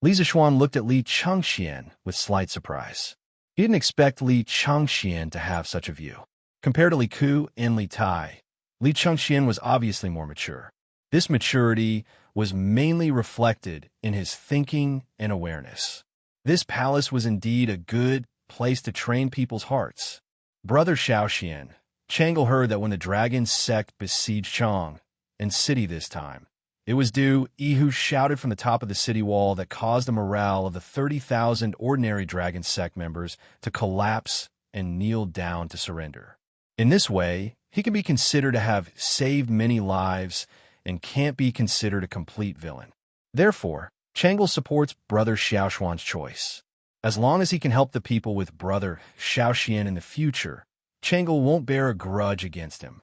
Li Zishuan looked at Li Chengxian with slight surprise. He didn't expect Li Chengxian to have such a view. Compared to Li Ku and Li Tai, Li Chengxian was obviously more mature. This maturity was mainly reflected in his thinking and awareness. This palace was indeed a good place to train people's hearts. Brother Xiaoxian, Changel heard that when the dragon sect besieged Chang and city this time, it was Du Yi who shouted from the top of the city wall that caused the morale of the 30,000 ordinary dragon sect members to collapse and kneel down to surrender. In this way, he can be considered to have saved many lives and can't be considered a complete villain. Therefore, Changel supports Brother Xiaoxuan's choice. As long as he can help the people with Brother Xiaoxian in the future, Changel won't bear a grudge against him.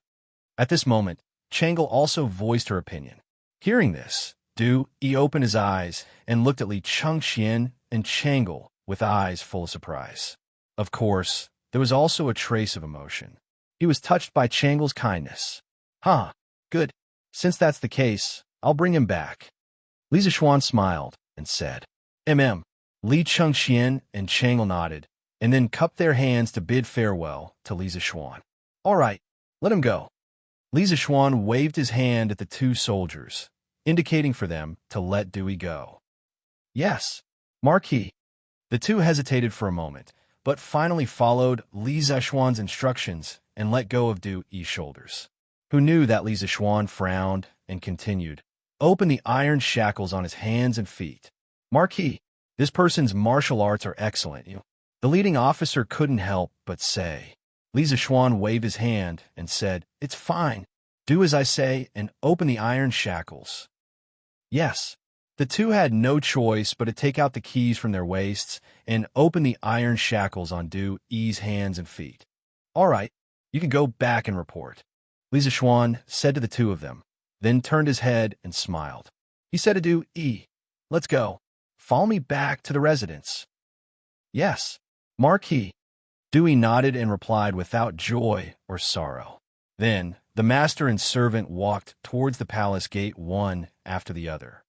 At this moment, Changel also voiced her opinion. Hearing this, Du Yi opened his eyes and looked at Li Chengxian and Changel with eyes full of surprise. Of course, there was also a trace of emotion. He was touched by Changel's kindness. Good. Since that's the case, I'll bring him back. Li Zishuan smiled and said, Li Chengxian and Changel nodded, and then cupped their hands to bid farewell to Li Zishuan. All right, let him go. Li Zishuan waved his hand at the two soldiers, indicating for them to let Du Yi go. Yes, Marquis. The two hesitated for a moment, but finally followed Li Zishuan's instructions and let go of Du Yi's shoulders. Who knew that Li Zishuan frowned and continued, Open the iron shackles on his hands and feet. Marquis, this person's martial arts are excellent. The leading officer couldn't help but say. Li Zishuan waved his hand and said, It's fine. Do as I say and open the iron shackles. Yes. The two had no choice but to take out the keys from their waists and open the iron shackles on Du Yi's hands and feet. "All right, you can go back and report," Li Zishuan said to the two of them, then turned his head and smiled. He said to Du Yi, "Let's go. Follow me back to the residence." "Yes, Marquis." Du Yi nodded and replied without joy or sorrow. Then the master and servant walked towards the palace gate one after the other.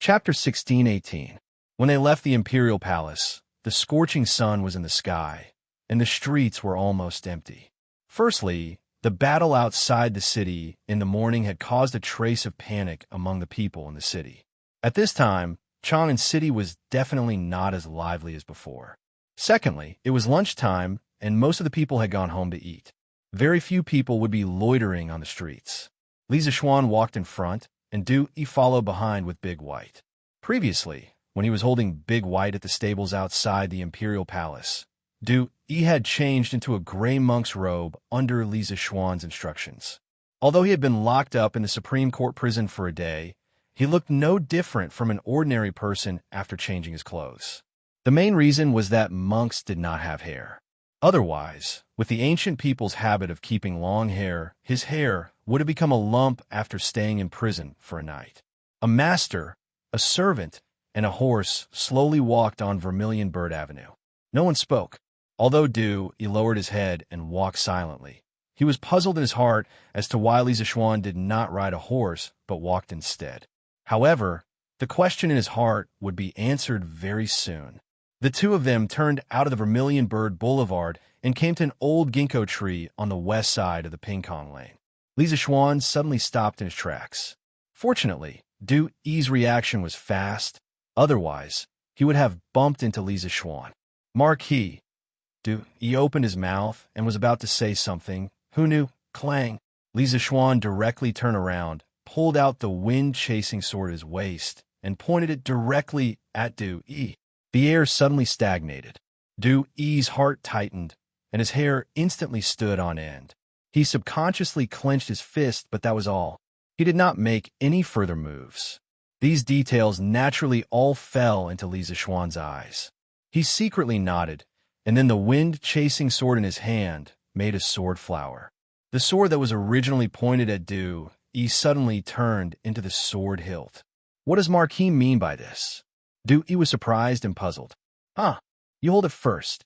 Chapter 16:18. When they left the imperial palace, the scorching sun was in the sky, and the streets were almost empty. Firstly, the battle outside the city in the morning had caused a trace of panic among the people in the city. At this time, Chang'an City was definitely not as lively as before. Secondly, it was lunchtime, and most of the people had gone home to eat. Very few people would be loitering on the streets. Li Zishuan walked in front, and Du Yi followed behind with Big White. Previously, when he was holding Big White at the stables outside the imperial palace, Du Yi had changed into a gray monk's robe under Li Zishuan's instructions. Although he had been locked up in the Supreme Court prison for a day, he looked no different from an ordinary person after changing his clothes. The main reason was that monks did not have hair. Otherwise, with the ancient people's habit of keeping long hair, his hair would have become a lump after staying in prison for a night. A master, a servant, and a horse slowly walked on Vermilion Bird Avenue. No one spoke. Although Du Yi lowered his head and walked silently, he was puzzled in his heart as to why Li Zishuan did not ride a horse but walked instead. However, the question in his heart would be answered very soon. The two of them turned out of the Vermilion Bird Boulevard and came to an old ginkgo tree on the west side of the ping-pong lane. Li Zishuan suddenly stopped in his tracks. Fortunately, Du Yi's reaction was fast. Otherwise, he would have bumped into Li Zishuan. "Marquis." Du Yi opened his mouth and was about to say something. Who knew? Clang. Li Zishuan directly turned around, pulled out the wind-chasing sword at his waist, and pointed it directly at Du Yi. The air suddenly stagnated. Du Yi's heart tightened, and his hair instantly stood on end. He subconsciously clenched his fist, but that was all. He did not make any further moves. These details naturally all fell into Li Zishuan's eyes. He secretly nodded, and then the wind-chasing sword in his hand made a sword flower. The sword that was originally pointed at Du Yi suddenly turned into the sword hilt. What does Marquis mean by this? Du Yi was surprised and puzzled. You hold it first."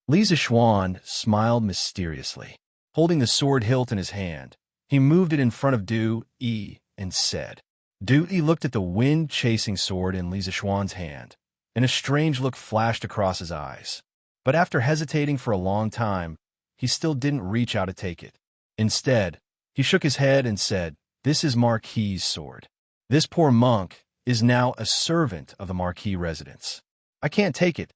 Li Zishuan smiled mysteriously. Holding the sword hilt in his hand, he moved it in front of Du Yi and said. Du Yi looked at the wind-chasing sword in Li Zishuan's hand, and a strange look flashed across his eyes. But after hesitating for a long time, he still didn't reach out to take it. Instead, he shook his head and said, "This is Marquis's sword. This poor monk is now a servant of the Marquis residence. I can't take it.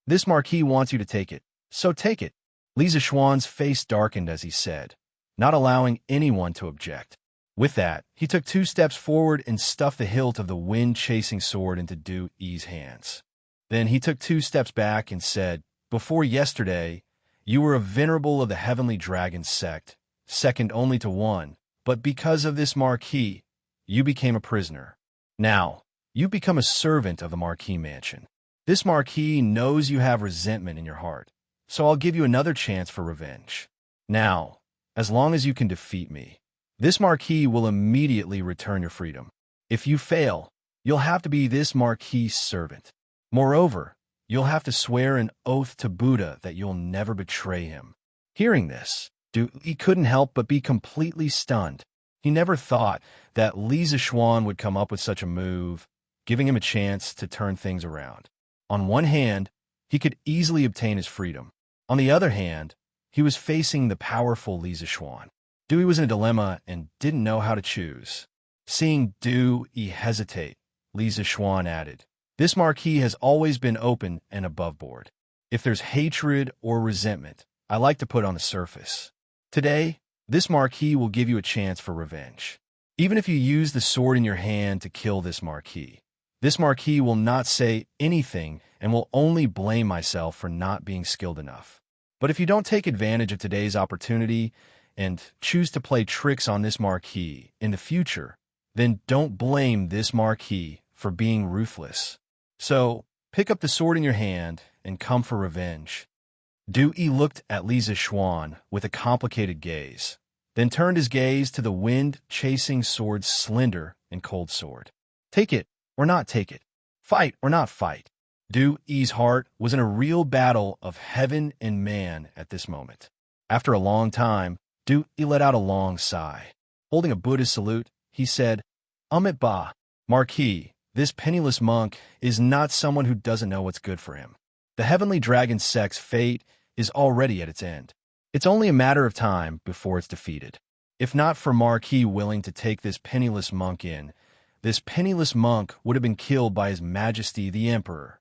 This Marquis wants you to take it, so take it." Li Zishuan's face darkened as he said, not allowing anyone to object. With that, he took 2 steps forward and stuffed the hilt of the wind-chasing sword into Du Yi's hands. Then he took 2 steps back and said, "Before yesterday, you were a venerable of the Heavenly Dragon sect, second only to one, but because of this Marquis, you became a prisoner. Now, you've become a servant of the Marquis mansion. This Marquis knows you have resentment in your heart, so I'll give you another chance for revenge. Now, as long as you can defeat me, this Marquis will immediately return your freedom. If you fail, you'll have to be this Marquis' servant. Moreover, you'll have to swear an oath to Buddha that you'll never betray him." Hearing this, Du Yi couldn't help but be completely stunned. He never thought that Li Zishuan would come up with such a move, giving him a chance to turn things around. On one hand, he could easily obtain his freedom. On the other hand, he was facing the powerful Li Zishuan. Du Yi was in a dilemma and didn't know how to choose. Seeing Du Yi hesitate, Li Zishuan added, "This Marquis has always been open and above board. If there's hatred or resentment, I like to put on the surface. Today, this Marquis will give you a chance for revenge. Even if you use the sword in your hand to kill this Marquis will not say anything and will only blame myself for not being skilled enough. But if you don't take advantage of today's opportunity and choose to play tricks on this Marquis in the future, then don't blame this Marquis for being ruthless. So, pick up the sword in your hand and come for revenge. Du Yi looked at Li Zixuan with a complicated gaze, then turned his gaze to the wind-chasing sword's slender and cold sword. Take it or not take it. Fight or not fight. Du Yi's heart was in a real battle of heaven and man at this moment. After a long time, Du Yi let out a long sigh. Holding a Buddhist salute, he said, Amit Ba, Marquis, this penniless monk is not someone who doesn't know what's good for him. The heavenly dragon sect's fate is already at its end. It's only a matter of time before it's defeated. If not for Marquis willing to take this penniless monk in, this penniless monk would have been killed by His Majesty the Emperor.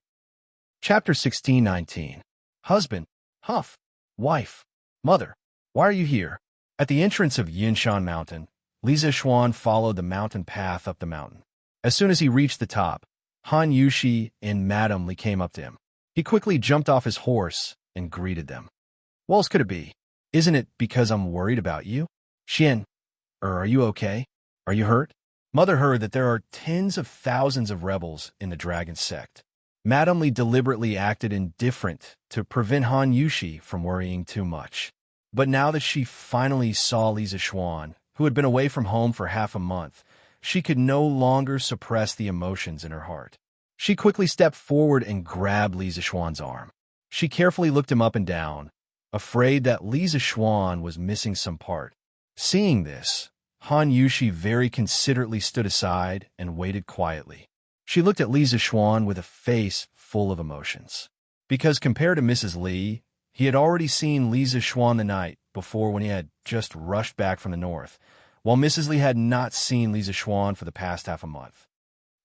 Chapter 16:19. Husband, Huff, Wife, Mother, why are you here? At the entrance of Yinshan Mountain, Li Zixuan followed the mountain path up the mountain. As soon as he reached the top, Han Yushi and Madame Li came up to him. He quickly jumped off his horse and greeted them. What else could it be? Isn't it because I'm worried about you? Are you okay? Are you hurt? Mother heard that there are tens of thousands of rebels in the dragon sect. Madame Li deliberately acted indifferent to prevent Han Yushi from worrying too much. But now that she finally saw Li Zixuan, who had been away from home for half a month, she could no longer suppress the emotions in her heart. She quickly stepped forward and grabbed Li Zixuan's arm. She carefully looked him up and down, afraid that Li Zixuan was missing some part. Seeing this, Han Yushi very considerately stood aside and waited quietly. She looked at Li Zixuan with a face full of emotions. Because compared to Mrs. Li, he had already seen Li Zixuan the night before when he had just rushed back from the north, while Mrs. Li had not seen Li Zixuan for the past half a month.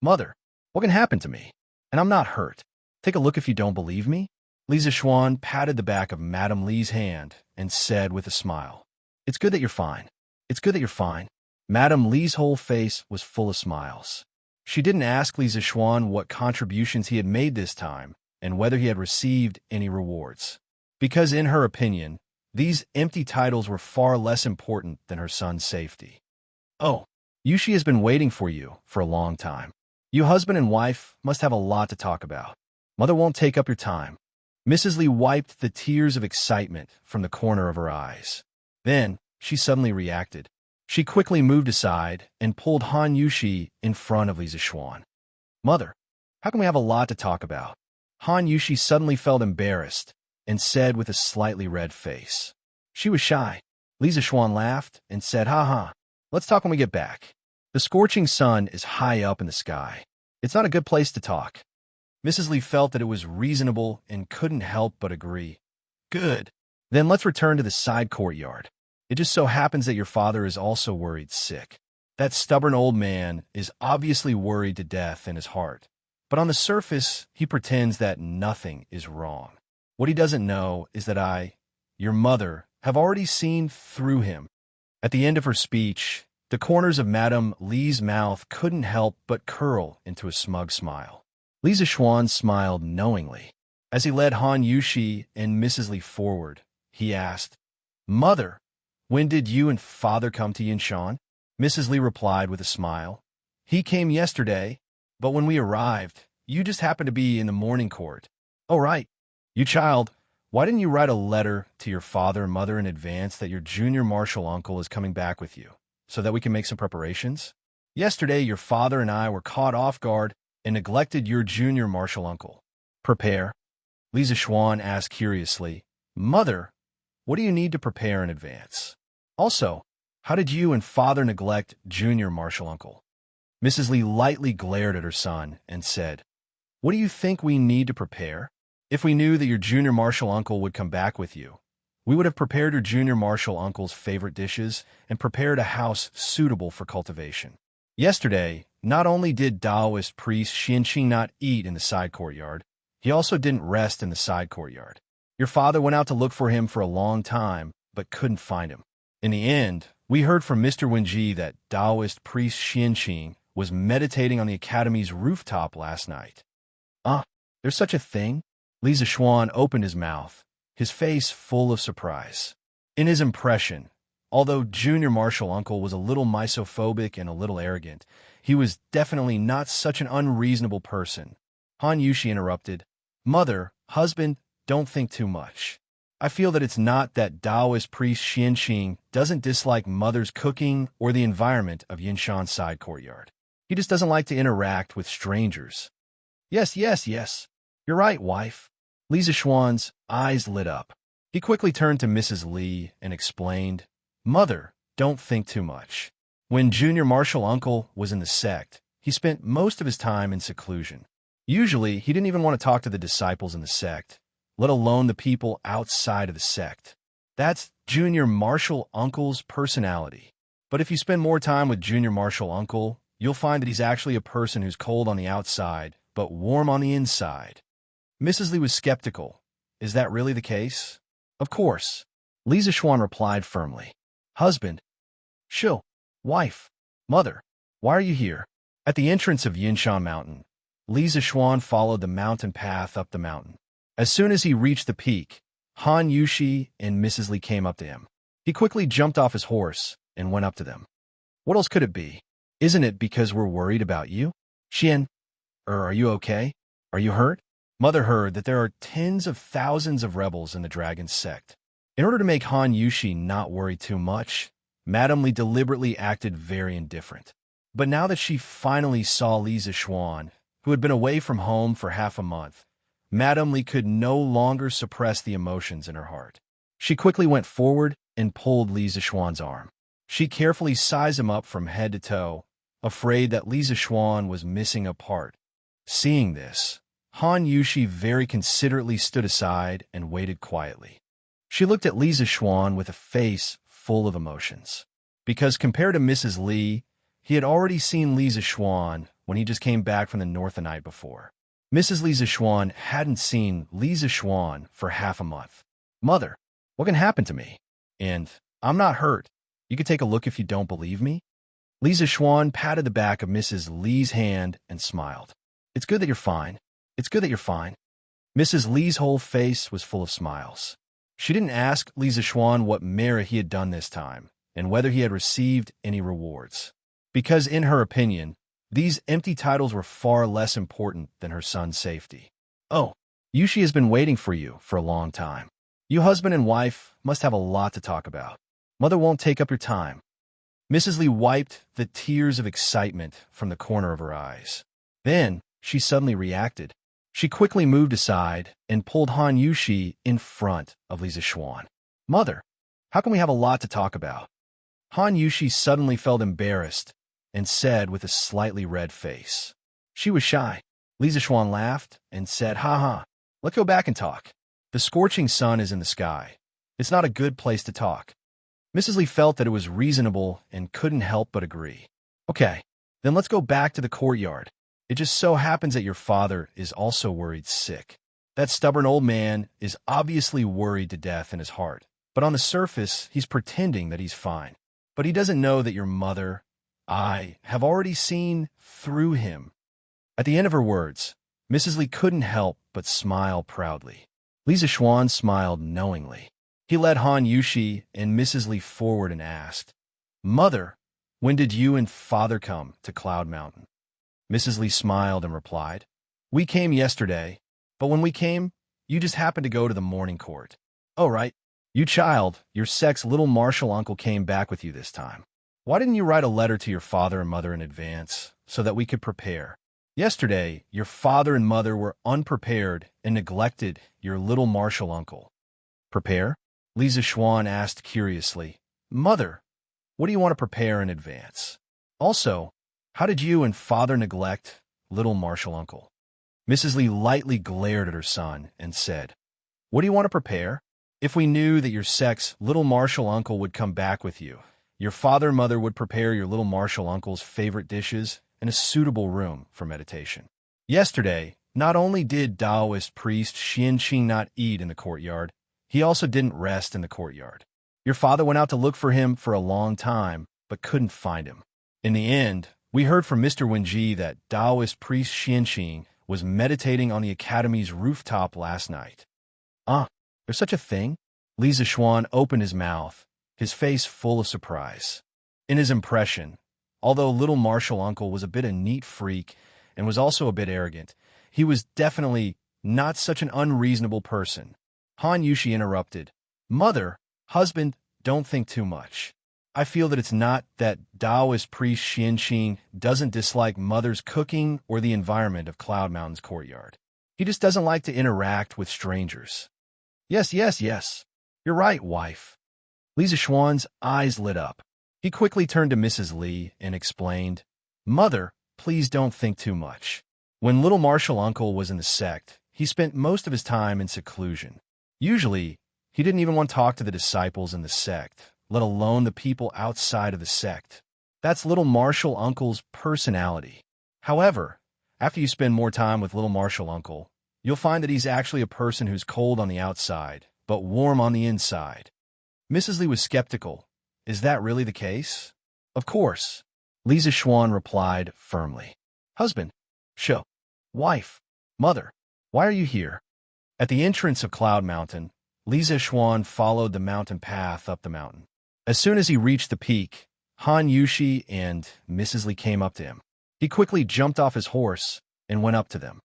Mother, what can happen to me? And I'm not hurt. Take a look if you don't believe me. Li Zixuan patted the back of Madame Li's hand and said with a smile, It's good that you're fine. It's good that you're fine. Madame Li's whole face was full of smiles. She didn't ask Li Zixuan what contributions he had made this time and whether he had received any rewards. Because in her opinion, these empty titles were far less important than her son's safety. Oh, Yushi has been waiting for you for a long time. You husband and wife must have a lot to talk about. Mother won't take up your time. Mrs. Li wiped the tears of excitement from the corner of her eyes. Then, she suddenly reacted. She quickly moved aside and pulled Han Yushi in front of Li Zixuan. Mother, how can we have a lot to talk about? Han Yushi suddenly felt embarrassed and said with a slightly red face. She was shy. Li Zixuan laughed and said, Ha ha, let's talk when we get back. The scorching sun is high up in the sky. It's not a good place to talk. Mrs. Li felt that it was reasonable and couldn't help but agree. Good. Then let's return to the side courtyard. It just so happens that your father is also worried sick. That stubborn old man is obviously worried to death in his heart. But on the surface, he pretends that nothing is wrong. What he doesn't know is that I, your mother, have already seen through him. At the end of her speech, the corners of Madame Li's mouth couldn't help but curl into a smug smile. Li Zixuan smiled knowingly. As he led Han Yushi and Mrs. Li forward, he asked, Mother, when did you and father come to Yinshan? Mrs. Li replied with a smile. He came yesterday, but when we arrived, you just happened to be in the morning court. Oh, right. You child, why didn't you write a letter to your father and mother in advance that your junior martial uncle is coming back with you, so that we can make some preparations? Yesterday, your father and I were caught off guard and neglected your junior martial uncle. Prepare? Li Zixuan asked curiously. Mother, what do you need to prepare in advance? Also, how did you and father neglect junior martial uncle? Mrs. Li lightly glared at her son and said, What do you think we need to prepare? If we knew that your junior martial uncle would come back with you, we would have prepared your junior martial uncle's favorite dishes and prepared a house suitable for cultivation. Yesterday, not only did Taoist priest Xianxia not eat in the side courtyard, he also didn't rest in the side courtyard. Your father went out to look for him for a long time, but couldn't find him. In the end, we heard from Mr. Wenji that Taoist priest Xianxia was meditating on the academy's rooftop last night. There's such a thing? Li Zixuan opened his mouth, his face full of surprise. In his impression, Although Junior Martial Uncle was a little misophobic and a little arrogant, he was definitely not such an unreasonable person. Han Yushi interrupted. Mother, husband, don't think too much. I feel that it's not that Taoist priest Xianxia doesn't dislike Mother's cooking or the environment of Yinshan's side courtyard. He just doesn't like to interact with strangers. Yes. You're right, wife. Li Zishuan's eyes lit up. He quickly turned to Mrs. Li and explained, Mother, don't think too much. When Junior Martial Uncle was in the sect, he spent most of his time in seclusion. Usually, he didn't even want to talk to the disciples in the sect, let alone the people outside of the sect. That's Junior Martial Uncle's personality. But if you spend more time with Junior Martial Uncle, you'll find that he's actually a person who's cold on the outside, but warm on the inside. Mrs. Li was skeptical. Is that really the case? Of course. Li Zishuan replied firmly. Husband. Shill. Wife. Mother. Why are you here? At the entrance of Yinshan Mountain, Li Zishuan followed the mountain path up the mountain. As soon as he reached the peak, Han Yushi and Mrs. Li came up to him. He quickly jumped off his horse and went up to them. What else could it be? Isn't it because we're worried about you? Xian, are you okay? Are you hurt? Mother heard that there are tens of thousands of rebels in the dragon sect. In order to make Han Yushi not worry too much, Madame Li deliberately acted very indifferent. But now that she finally saw Li Zishuan, who had been away from home for half a month, Madame Li could no longer suppress the emotions in her heart. She quickly went forward and pulled Li Zishuan's arm. She carefully sized him up from head to toe, afraid that Li Zishuan was missing a part. Seeing this, Han Yushi very considerately stood aside and waited quietly. She looked at Li Zishuan with a face full of emotions. Because compared to Mrs. Li, he had already seen Li Zishuan when he just came back from the north the night before. Mrs. Li Zishuan hadn't seen Li Zishuan for half a month. Mother, what can happen to me? And I'm not hurt. You can take a look if you don't believe me. Li Zishuan patted the back of Mrs. Li's hand and smiled. It's good that you're fine. It's good that you're fine. Mrs. Li's whole face was full of smiles. She didn't ask Li Zishuan what merit he had done this time, and whether he had received any rewards. Because in her opinion, these empty titles were far less important than her son's safety. Oh, Yushi has been waiting for you for a long time. You husband and wife must have a lot to talk about. Mother won't take up your time. Mrs. Li wiped the tears of excitement from the corner of her eyes. Then she suddenly reacted. She quickly moved aside and pulled Han Yushi in front of Li Zishuan. Mother, how can we have a lot to talk about? Han Yushi suddenly felt embarrassed and said with a slightly red face. She was shy. Li Zishuan laughed and said, Ha, let's go back and talk. The scorching sun is in the sky. It's not a good place to talk. Mrs. Li felt that it was reasonable and couldn't help but agree. Okay, then let's go back to the courtyard. It just so happens that your father is also worried sick. That stubborn old man is obviously worried to death in his heart, but on the surface, he's pretending that he's fine. But he doesn't know that your mother, I, have already seen through him. At the end of her words, Mrs. Li couldn't help but smile proudly. Li Zishuan smiled knowingly. He led Han Yushi and Mrs. Li forward and asked, Mother, when did you and father come to Cloud Mountain? Mrs. Li smiled and replied, We came yesterday, but when we came, you just happened to go to the morning court. Oh, right. You child, your sect's little martial uncle came back with you this time. Why didn't you write a letter to your father and mother in advance so that we could prepare? Yesterday, your father and mother were unprepared and neglected your little martial uncle. Prepare? Li Zishuan asked curiously. Mother, what do you want to prepare in advance? Also, how did you and father neglect little martial uncle? Mrs. Li lightly glared at her son and said, What do you want to prepare? If we knew that your sect's little martial uncle would come back with you, your father and mother would prepare your little martial uncle's favorite dishes in a suitable room for meditation. Yesterday, not only did Taoist priest Xianxia not eat in the courtyard, he also didn't rest in the courtyard. Your father went out to look for him for a long time, but couldn't find him. In the end, we heard from Mr. Wenji that Taoist priest Xianxia was meditating on the academy's rooftop last night. There's such a thing? Li Zishuan opened his mouth, his face full of surprise. In his impression, although little martial uncle was a bit a neat freak and was also a bit arrogant, he was definitely not such an unreasonable person. Han Yushi interrupted. Mother, husband, don't think too much. I feel that it's not that Taoist priest Xianxia doesn't dislike Mother's cooking or the environment of Cloud Mountain's courtyard. He just doesn't like to interact with strangers. Yes. You're right, wife. Li Zixuan's eyes lit up. He quickly turned to Mrs. Li and explained, Mother, please don't think too much. When little martial uncle was in the sect, he spent most of his time in seclusion. Usually, he didn't even want to talk to the disciples in the sect, let alone the people outside of the sect. That's little martial uncle's personality. However, after you spend more time with little martial uncle, you'll find that he's actually a person who's cold on the outside, but warm on the inside. Mrs. Li was skeptical. Is that really the case? Of course. Li Zixuan replied firmly. Husband, show, wife, mother, why are you here? At the entrance of Cloud Mountain, Li Zixuan followed the mountain path up the mountain. As soon as he reached the peak, Han Yushi and Mrs. Li came up to him. He quickly jumped off his horse and went up to them.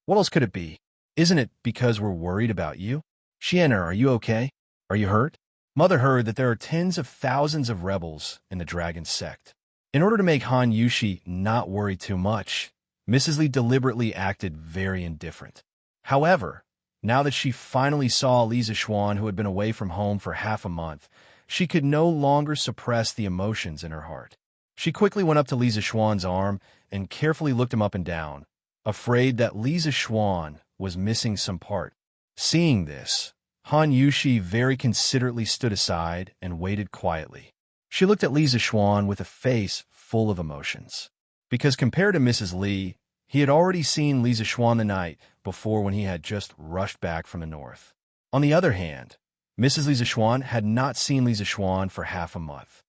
What else could it be? Isn't it because we're worried about you? Xianxia, are you okay? Are you hurt? Mother heard that there are tens of thousands of rebels in the dragon sect. In order to make Han Yushi not worry too much, Mrs. Li deliberately acted very indifferent. However, now that she finally saw Li Zixuan, who had been away from home for half a month, she could no longer suppress the emotions in her heart. She quickly went up to Li Zixuan's arm and carefully looked him up and down, afraid that Li Zixuan was missing some part. Seeing this, Han Yushi very considerately stood aside and waited quietly. She looked at Li Zixuan with a face full of emotions. Because compared to Mrs. Li, he had already seen Li Zixuan the night before when he had just rushed back from the north. On the other hand, Mrs. Li Zixuan had not seen Li Zixuan for half a month.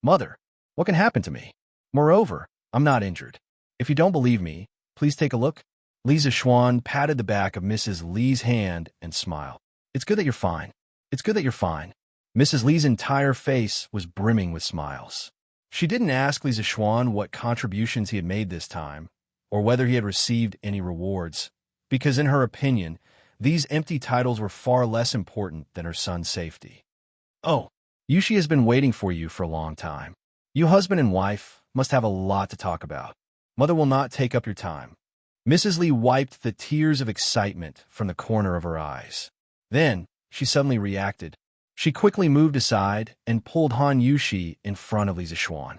Mother, what can happen to me? Moreover, I'm not injured. If you don't believe me, please take a look. Li Zixuan patted the back of Mrs. Li's hand and smiled. It's good that you're fine. It's good that you're fine. Mrs. Li's entire face was brimming with smiles. She didn't ask Li Zixuan what contributions he had made this time, or whether he had received any rewards, because in her opinion, these empty titles were far less important than her son's safety. Oh, Yushi has been waiting for you for a long time. You husband and wife must have a lot to talk about. Mother will not take up your time. Mrs. Li wiped the tears of excitement from the corner of her eyes. Then, she suddenly reacted. She quickly moved aside and pulled Han Yushi in front of Li Zixuan.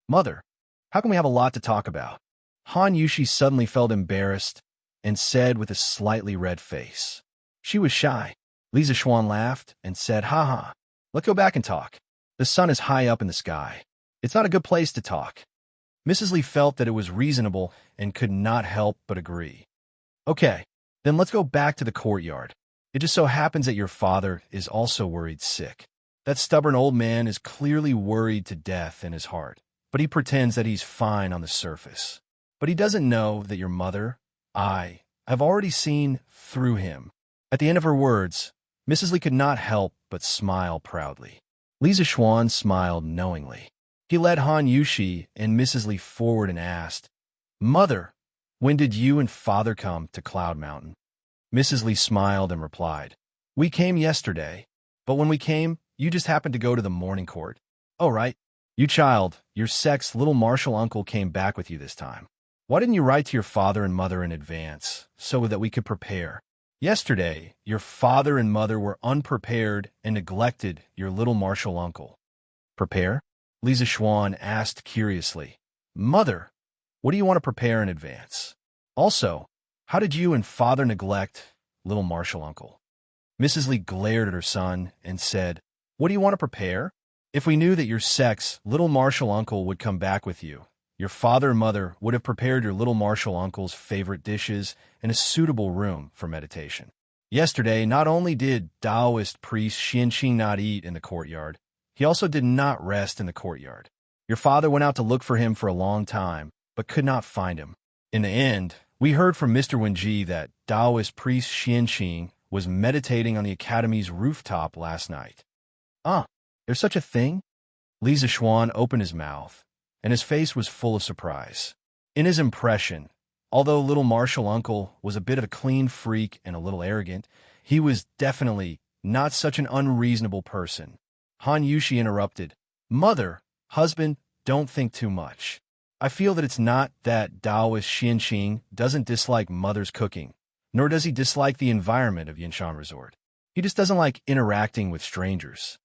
Mother, how can we have a lot to talk about? Han Yushi suddenly felt embarrassed and said with a slightly red face. She was shy. Li Zixuan laughed and said, "Ha, let's go back and talk. The sun is high up in the sky. It's not a good place to talk." Mrs. Li felt that it was reasonable and could not help but agree. Okay, then let's go back to the courtyard. It just so happens that your father is also worried sick. That stubborn old man is clearly worried to death in his heart, but he pretends that he's fine on the surface. But he doesn't know that your mother, I, have already seen through him. At the end of her words, Mrs. Li could not help but smile proudly. Li Zixuan smiled knowingly. He led Han Yushi and Mrs. Li forward and asked, Mother, when did you and father come to Cloud Mountain? Mrs. Li smiled and replied, We came yesterday, but when we came, you just happened to go to the morning court. Oh, right. You child, your sect's little martial uncle came back with you this time. Why didn't you write to your father and mother in advance, so that we could prepare? Yesterday, your father and mother were unprepared and neglected your little martial uncle. Prepare? Li Zixuan asked curiously. Mother, what do you want to prepare in advance? Also, how did you and father neglect little martial uncle? Mrs. Li glared at her son and said, What do you want to prepare? If we knew that your sect's little martial uncle would come back with you, your father and mother would have prepared your little martial uncle's favorite dishes in a suitable room for meditation. Yesterday, not only did Taoist priest Xianxia not eat in the courtyard, he also did not rest in the courtyard. Your father went out to look for him for a long time, but could not find him. In the end, we heard from Mr. Wenji that Taoist priest Xianxia was meditating on the academy's rooftop last night. There's such a thing? Li Zixuan opened his mouth, and his face was full of surprise. In his impression, although little martial uncle was a bit of a clean freak and a little arrogant, he was definitely not such an unreasonable person. Han Yushi interrupted. Mother, husband, don't think too much. I feel that it's not that Taoist Xianxia doesn't dislike mother's cooking, nor does he dislike the environment of Yinshan Resort. He just doesn't like interacting with strangers.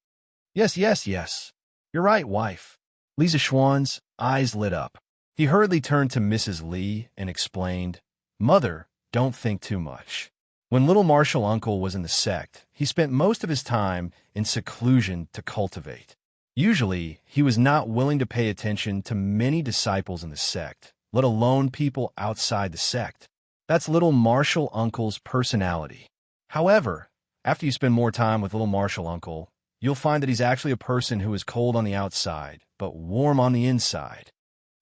Yes, yes, yes. You're right, wife. Li Zixuan's eyes lit up. He hurriedly turned to Mrs. Li and explained, Mother, don't think too much. When little martial uncle was in the sect, he spent most of his time in seclusion to cultivate. Usually, he was not willing to pay attention to many disciples in the sect, let alone people outside the sect. That's little martial uncle's personality. However, after you spend more time with little martial uncle, you'll find that he's actually a person who is cold on the outside, but warm on the inside.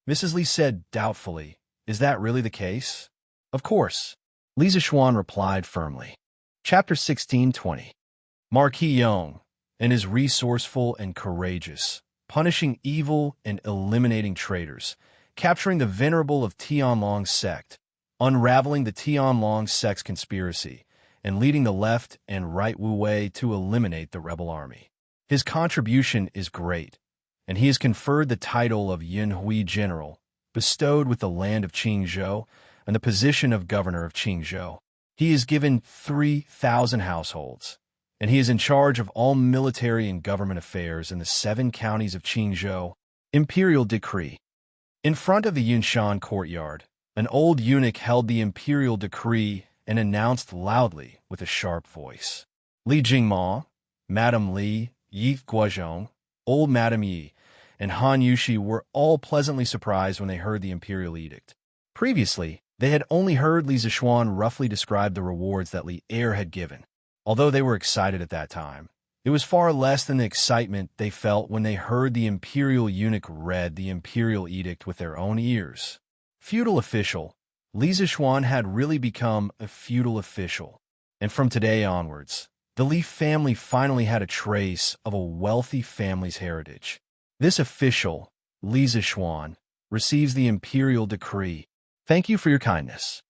Mrs. Li said doubtfully, Is that really the case? Of course. Li Zixuan replied firmly. Chapter 16:20. Marquis Yong, and is resourceful and courageous, punishing evil and eliminating traitors, capturing the venerable of Tianlong's sect, unraveling the Tianlong sect's conspiracy, and leading the left and right Wu Wei to eliminate the rebel army. His contribution is great, and he is conferred the title of Yunhui General, bestowed with the land of Qingzhou and the position of governor of Qingzhou. He is given 3,000 households, and he is in charge of all military and government affairs in the 7 counties of Qingzhou. Imperial Decree. In front of the Yunshan courtyard, an old eunuch held the imperial decree and announced loudly with a sharp voice. Li Jingma, Madame Li, Yi Guozhong, old Madame Yi, and Han Yushi were all pleasantly surprised when they heard the imperial edict. Previously, they had only heard Li Zixuan roughly describe the rewards that Li Er had given. Although they were excited at that time, it was far less than the excitement they felt when they heard the imperial eunuch read the imperial edict with their own ears. Feudal official, Li Zixuan had really become a feudal official, and from today onwards, the Li family finally had a trace of a wealthy family's heritage. This official, Li Zixuan, receives the imperial decree. Thank you for your kindness.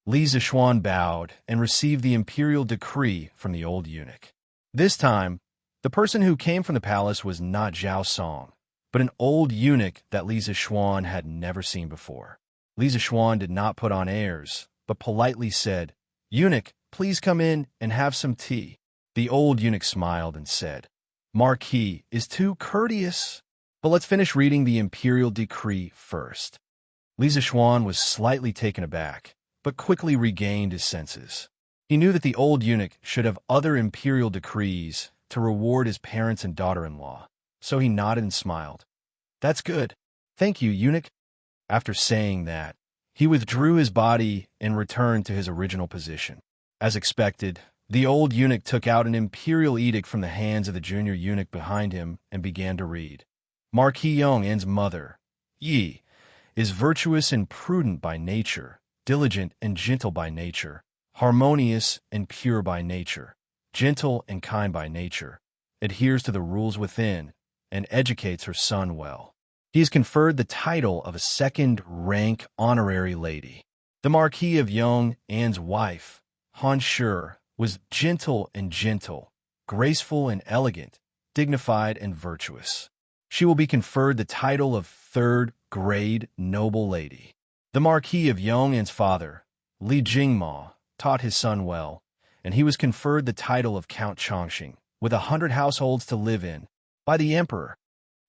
Li Zixuan bowed and received the imperial decree from the old eunuch. This time, the person who came from the palace was not Zhao Song, but an old eunuch that Li Zixuan had never seen before. Li Zixuan did not put on airs, but politely said, Eunuch, please come in and have some tea. The old eunuch smiled and said, Marquis is too courteous. But let's finish reading the imperial decree first. Li Zixuan was slightly taken aback, but quickly regained his senses. He knew that the old eunuch should have other imperial decrees to reward his parents and daughter-in-law, so he nodded and smiled. That's good. Thank you, eunuch. After saying that, he withdrew his body and returned to his original position. As expected, the old eunuch took out an imperial edict from the hands of the junior eunuch behind him and began to read. Marquis Yong'an's mother, Yi, is virtuous and prudent by nature, diligent and gentle by nature, harmonious and pure by nature, gentle and kind by nature, adheres to the rules within, and educates her son well. He is conferred the title of a second-rank honorary lady. The Marquis of Yong'an's wife, Han Shi, was gentle, graceful and elegant, dignified and virtuous. She will be conferred the title of third-grade noble lady. The Marquis of Yong'an's father, Li Jingma, taught his son well, and he was conferred the title of Count Chongqing, with 100 households to live in, by the emperor.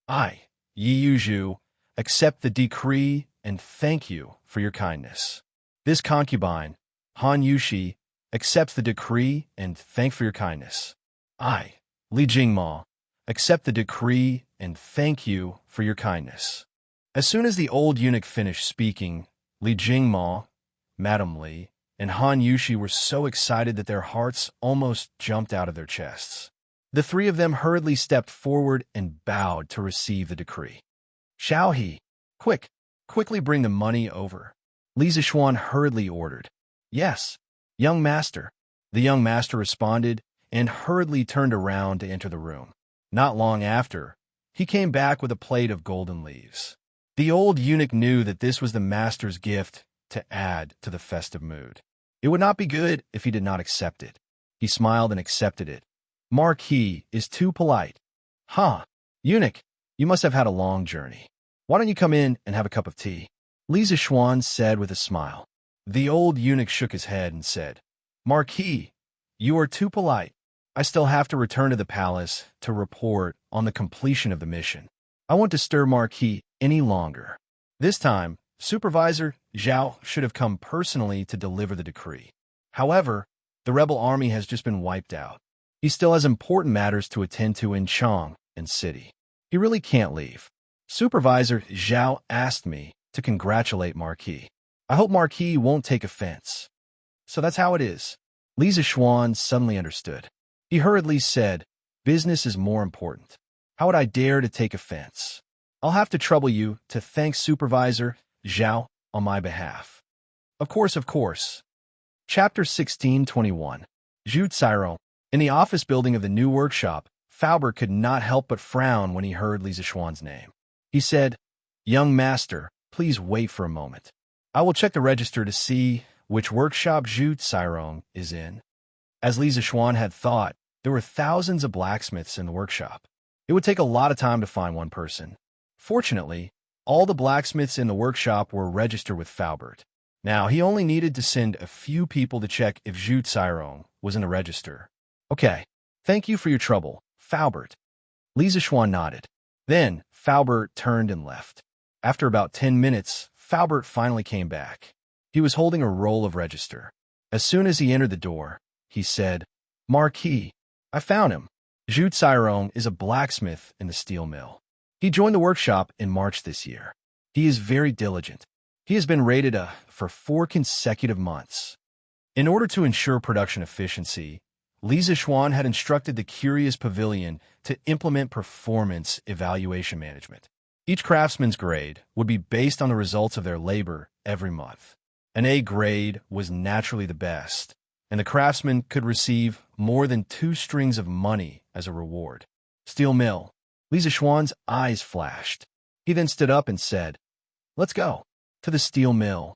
I, Yi Yuzhu, accept the decree and thank you for your kindness. This concubine, Han Yushi, accepts the decree and thank for your kindness. I, Li Jingma, accept the decree and thank you for your kindness. As soon as the old eunuch finished speaking, Li Jingma, Madame Li, and Han Yushi were so excited that their hearts almost jumped out of their chests. The 3 of them hurriedly stepped forward and bowed to receive the decree. Xiaohe, quickly bring the money over. Li Zixuan hurriedly ordered. Yes, young master. The young master responded and hurriedly turned around to enter the room. Not long after, he came back with a plate of golden leaves. The old eunuch knew that this was the master's gift to add to the festive mood. It would not be good if he did not accept it. He smiled and accepted it. Marquis is too polite. Huh, eunuch, you must have had a long journey. Why don't you come in and have a cup of tea? Li Zishuan said with a smile. The old eunuch shook his head and said, Marquis, you are too polite. I still have to return to the palace to report on the completion of the mission. I won't disturb Marquis any longer. This time, Supervisor Zhao should have come personally to deliver the decree. However, the rebel army has just been wiped out. He still has important matters to attend to in Chang and city. He really can't leave. Supervisor Zhao asked me to congratulate Marquis. I hope Marquis won't take offense. So that's how it is. Li Zishuan suddenly understood. He hurriedly said, business is more important. How would I dare to take offense? I'll have to trouble you to thank Supervisor Zhao on my behalf. Of course. Chapter 1621. Zhu Cairo. In the office building of the new workshop, Faubert could not help but frown when he heard Li Zishuan's name. He said, Young master, please wait for a moment. I will check the register to see which workshop Zhu Cairo is in. As Li Zishuan had thought, there were thousands of blacksmiths in the workshop. It would take a lot of time to find one person. Fortunately, all the blacksmiths in the workshop were registered with Faubert. Now, he only needed to send a few people to check if Zhu Cairo was in the register. Okay, thank you for your trouble, Faubert. Li Zishuan nodded. Then, Faubert turned and left. After about 10 minutes, Faubert finally came back. He was holding a roll of register. As soon as he entered the door, he said, Marquis, I found him. Zhu Cairo is a blacksmith in the steel mill. He joined the workshop in March this year. He is very diligent. He has been rated A for 4 consecutive months. In order to ensure production efficiency, Li Zishuan had instructed the Curious Pavilion to implement performance evaluation management. Each craftsman's grade would be based on the results of their labor every month. An A grade was naturally the best, and the craftsman could receive more than 2 strings of money as a reward. Steel mill. Li Zishuan's eyes flashed. He then stood up and said, Let's go to the steel mill.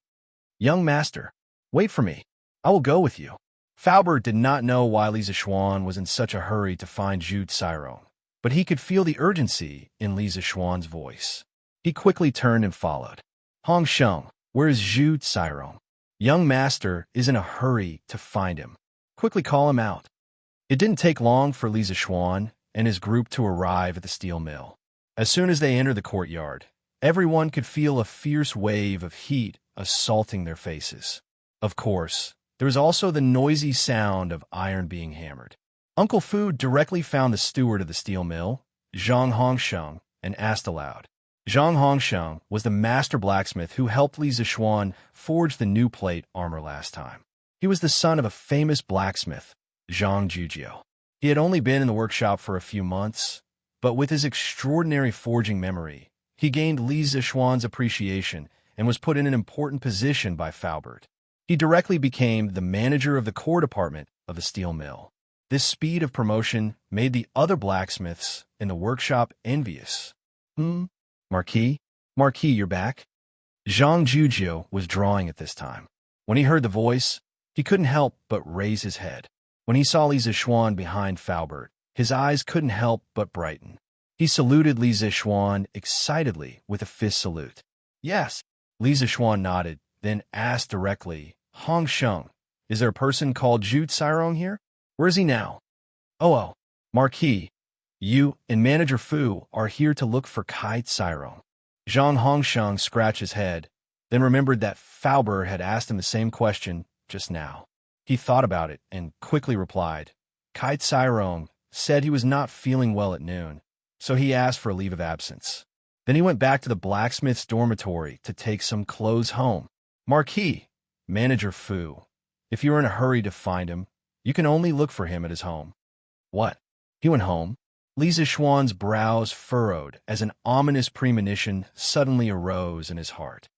Young master, wait for me. I will go with you. Faubert did not know why Li Zishuan was in such a hurry to find Zhu Cairo, but he could feel the urgency in Li Zishuan's voice. He quickly turned and followed. Hong Sheng, where is Zhu Cairo? Young master is in a hurry to find him. Quickly call him out. It didn't take long for Li Zishuan and his group to arrive at the steel mill. As soon as they entered the courtyard, everyone could feel a fierce wave of heat assaulting their faces. Of course, there was also the noisy sound of iron being hammered. Uncle Fu directly found the steward of the steel mill, Zhang Hongsheng, and asked aloud. Zhang Hongsheng was the master blacksmith who helped Li Zishuan forge the new plate armor last time. He was the son of a famous blacksmith, Zhang Jujio. He had only been in the workshop for a few months, but with his extraordinary forging memory, he gained Li Zishuan's appreciation and was put in an important position by Faubert. He directly became the manager of the core department of the steel mill. This speed of promotion made the other blacksmiths in the workshop envious. Marquis, you're back? Zhang Jujio was drawing at this time. When he heard the voice, he couldn't help but raise his head. When he saw Li Zishuan behind Faubert, his eyes couldn't help but brighten. He saluted Li Zishuan excitedly with a fist salute. Yes. Li Zishuan nodded, then asked directly, Hong Sheng, is there a person called Zhu Cairo here? Where is he now? Oh, Marquis, you and Manager Fu are here to look for Kai Cairo. Zhang Hongsheng scratched his head, then remembered that Faubert had asked him the same question just now. He thought about it and quickly replied. Kai Cairo said he was not feeling well at noon, so he asked for a leave of absence. Then he went back to the blacksmith's dormitory to take some clothes home. Marquis, Manager Fu, if you are in a hurry to find him, you can only look for him at his home. What? He went home? Li Zishuan's brows furrowed as an ominous premonition suddenly arose in his heart.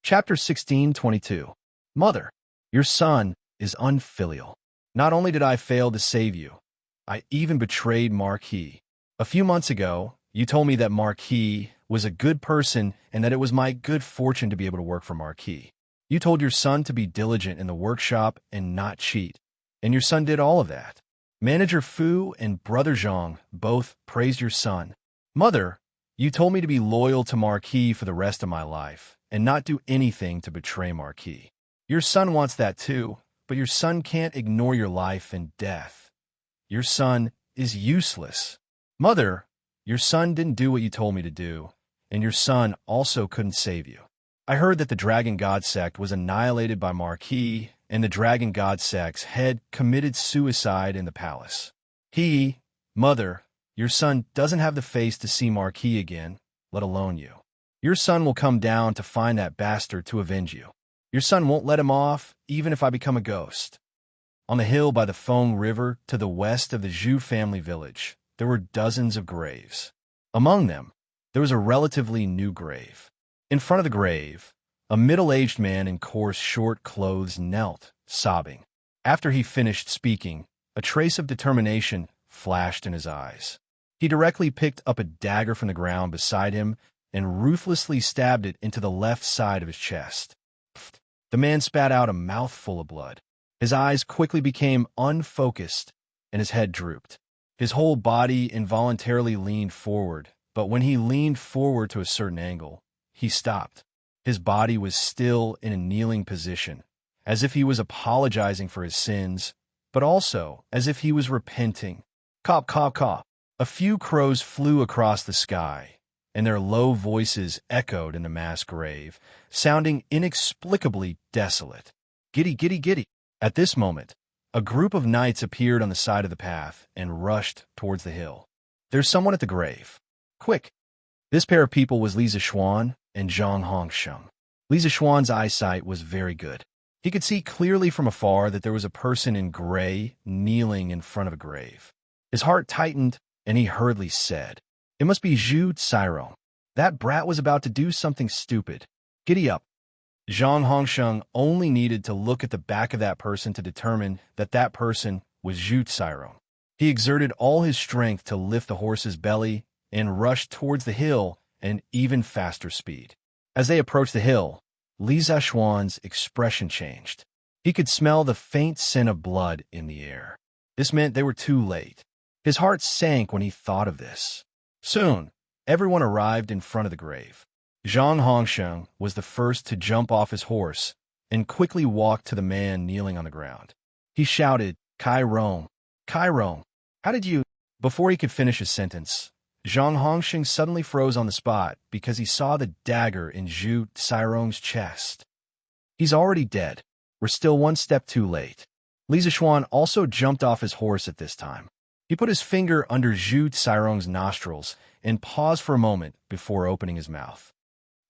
Chapter 1622. Mother, your son is unfilial. Not only did I fail to save you, I even betrayed Marquis. A few months ago, you told me that Marquis was a good person and that it was my good fortune to be able to work for Marquis. You told your son to be diligent in the workshop and not cheat, and your son did all of that. Manager Fu and Brother Zhang both praised your son. Mother, you told me to be loyal to Marquis for the rest of my life and not do anything to betray Marquis. Your son wants that too, but your son can't ignore your life and death. Your son is useless. Mother, your son didn't do what you told me to do, and your son also couldn't save you. I heard that the Dragon God sect was annihilated by Marquis, and the Dragon God sect's head committed suicide in the palace. Mother, your son doesn't have the face to see Marquis again, let alone you. Your son will come down to find that bastard to avenge you. Your son won't let him off, even if I become a ghost. On the hill by the Feng River to the west of the Zhu family village, there were dozens of graves. Among them, there was a relatively new grave. In front of the grave, a middle-aged man in coarse, short clothes knelt, sobbing. After he finished speaking, a trace of determination flashed in his eyes. He directly picked up a dagger from the ground beside him and ruthlessly stabbed it into the left side of his chest. The man spat out a mouthful of blood. His eyes quickly became unfocused, and his head drooped. His whole body involuntarily leaned forward, but when he leaned forward to a certain angle, he stopped. His body was still in a kneeling position, as if he was apologizing for his sins, but also as if he was repenting. Caw, caw, caw. A few crows flew across the sky, and their low voices echoed in the mass grave, sounding inexplicably desolate. Giddy, giddy, giddy. At this moment, a group of knights appeared on the side of the path and rushed towards the hill. There's someone at the grave. Quick! This pair of people was Li Zixuan and Zhang Hongsheng. Li Zixuan's eyesight was very good. He could see clearly from afar that there was a person in gray kneeling in front of a grave. His heart tightened, and he hurriedly said, "It must be Zhu Cairong. That brat was about to do something stupid. Giddy up." Zhang Hongsheng only needed to look at the back of that person to determine that that person was Zhu Cairong. He exerted all his strength to lift the horse's belly and rushed towards the hill at even faster speed. As they approached the hill, Li Zixuan's expression changed. He could smell the faint scent of blood in the air. This meant they were too late. His heart sank when he thought of this. Soon, everyone arrived in front of the grave. Zhang Hongsheng was the first to jump off his horse and quickly walked to the man kneeling on the ground. He shouted, "Cairong, Cairong, how did you—" Before he could finish his sentence, Zhang Hongsheng suddenly froze on the spot because he saw the dagger in Zhu Cairong's chest. He's already dead. We're still one step too late. Li Zixuan also jumped off his horse at this time. He put his finger under Zhu Cairong's nostrils and paused for a moment before opening his mouth.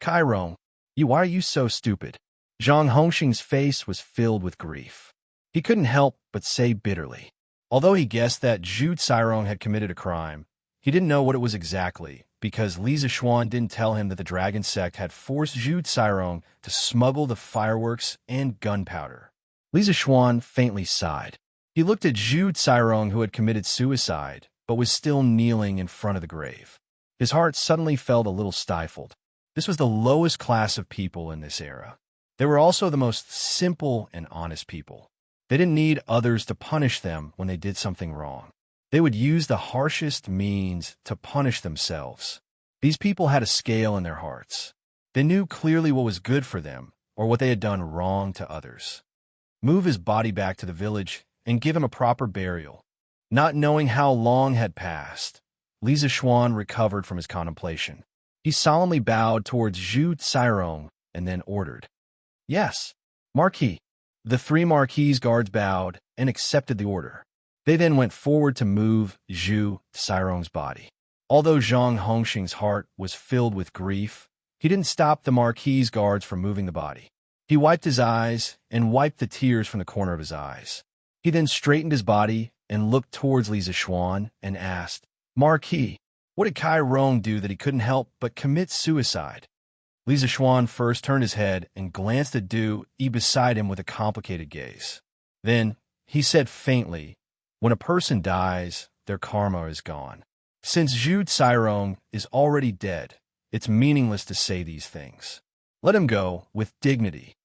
"Cairong, why are you so stupid?" Zhang Hongsheng's face was filled with grief. He couldn't help but say bitterly. Although he guessed that Zhu Cairong had committed a crime, he didn't know what it was exactly, because Li Zixuan didn't tell him that the Dragon Sect had forced Zhu Cairong to smuggle the fireworks and gunpowder. Li Zixuan faintly sighed. He looked at Zhu Cairong, who had committed suicide, but was still kneeling in front of the grave. His heart suddenly felt a little stifled. This was the lowest class of people in this era. They were also the most simple and honest people. They didn't need others to punish them when they did something wrong. They would use the harshest means to punish themselves. These people had a scale in their hearts. They knew clearly what was good for them or what they had done wrong to others. Move his body back to the village and give him a proper burial. Not knowing how long had passed, Li Zixuan recovered from his contemplation. He solemnly bowed towards Zhu Cairong and then ordered, "Yes, Marquis." The three Marquis guards bowed and accepted the order. They then went forward to move Zhu Cairong's body. Although Zhang Hongsheng's heart was filled with grief, he didn't stop the Marquis guards from moving the body. He wiped his eyes and wiped the tears from the corner of his eyes. He then straightened his body and looked towards Li Zixuan and asked, "Marquis, what did Cairong do that he couldn't help but commit suicide?" Li Zixuan first turned his head and glanced at Du Yi beside him with a complicated gaze. Then he said faintly, "When a person dies, their karma is gone. Since Zhu Cairong is already dead, it's meaningless to say these things. Let him go with dignity.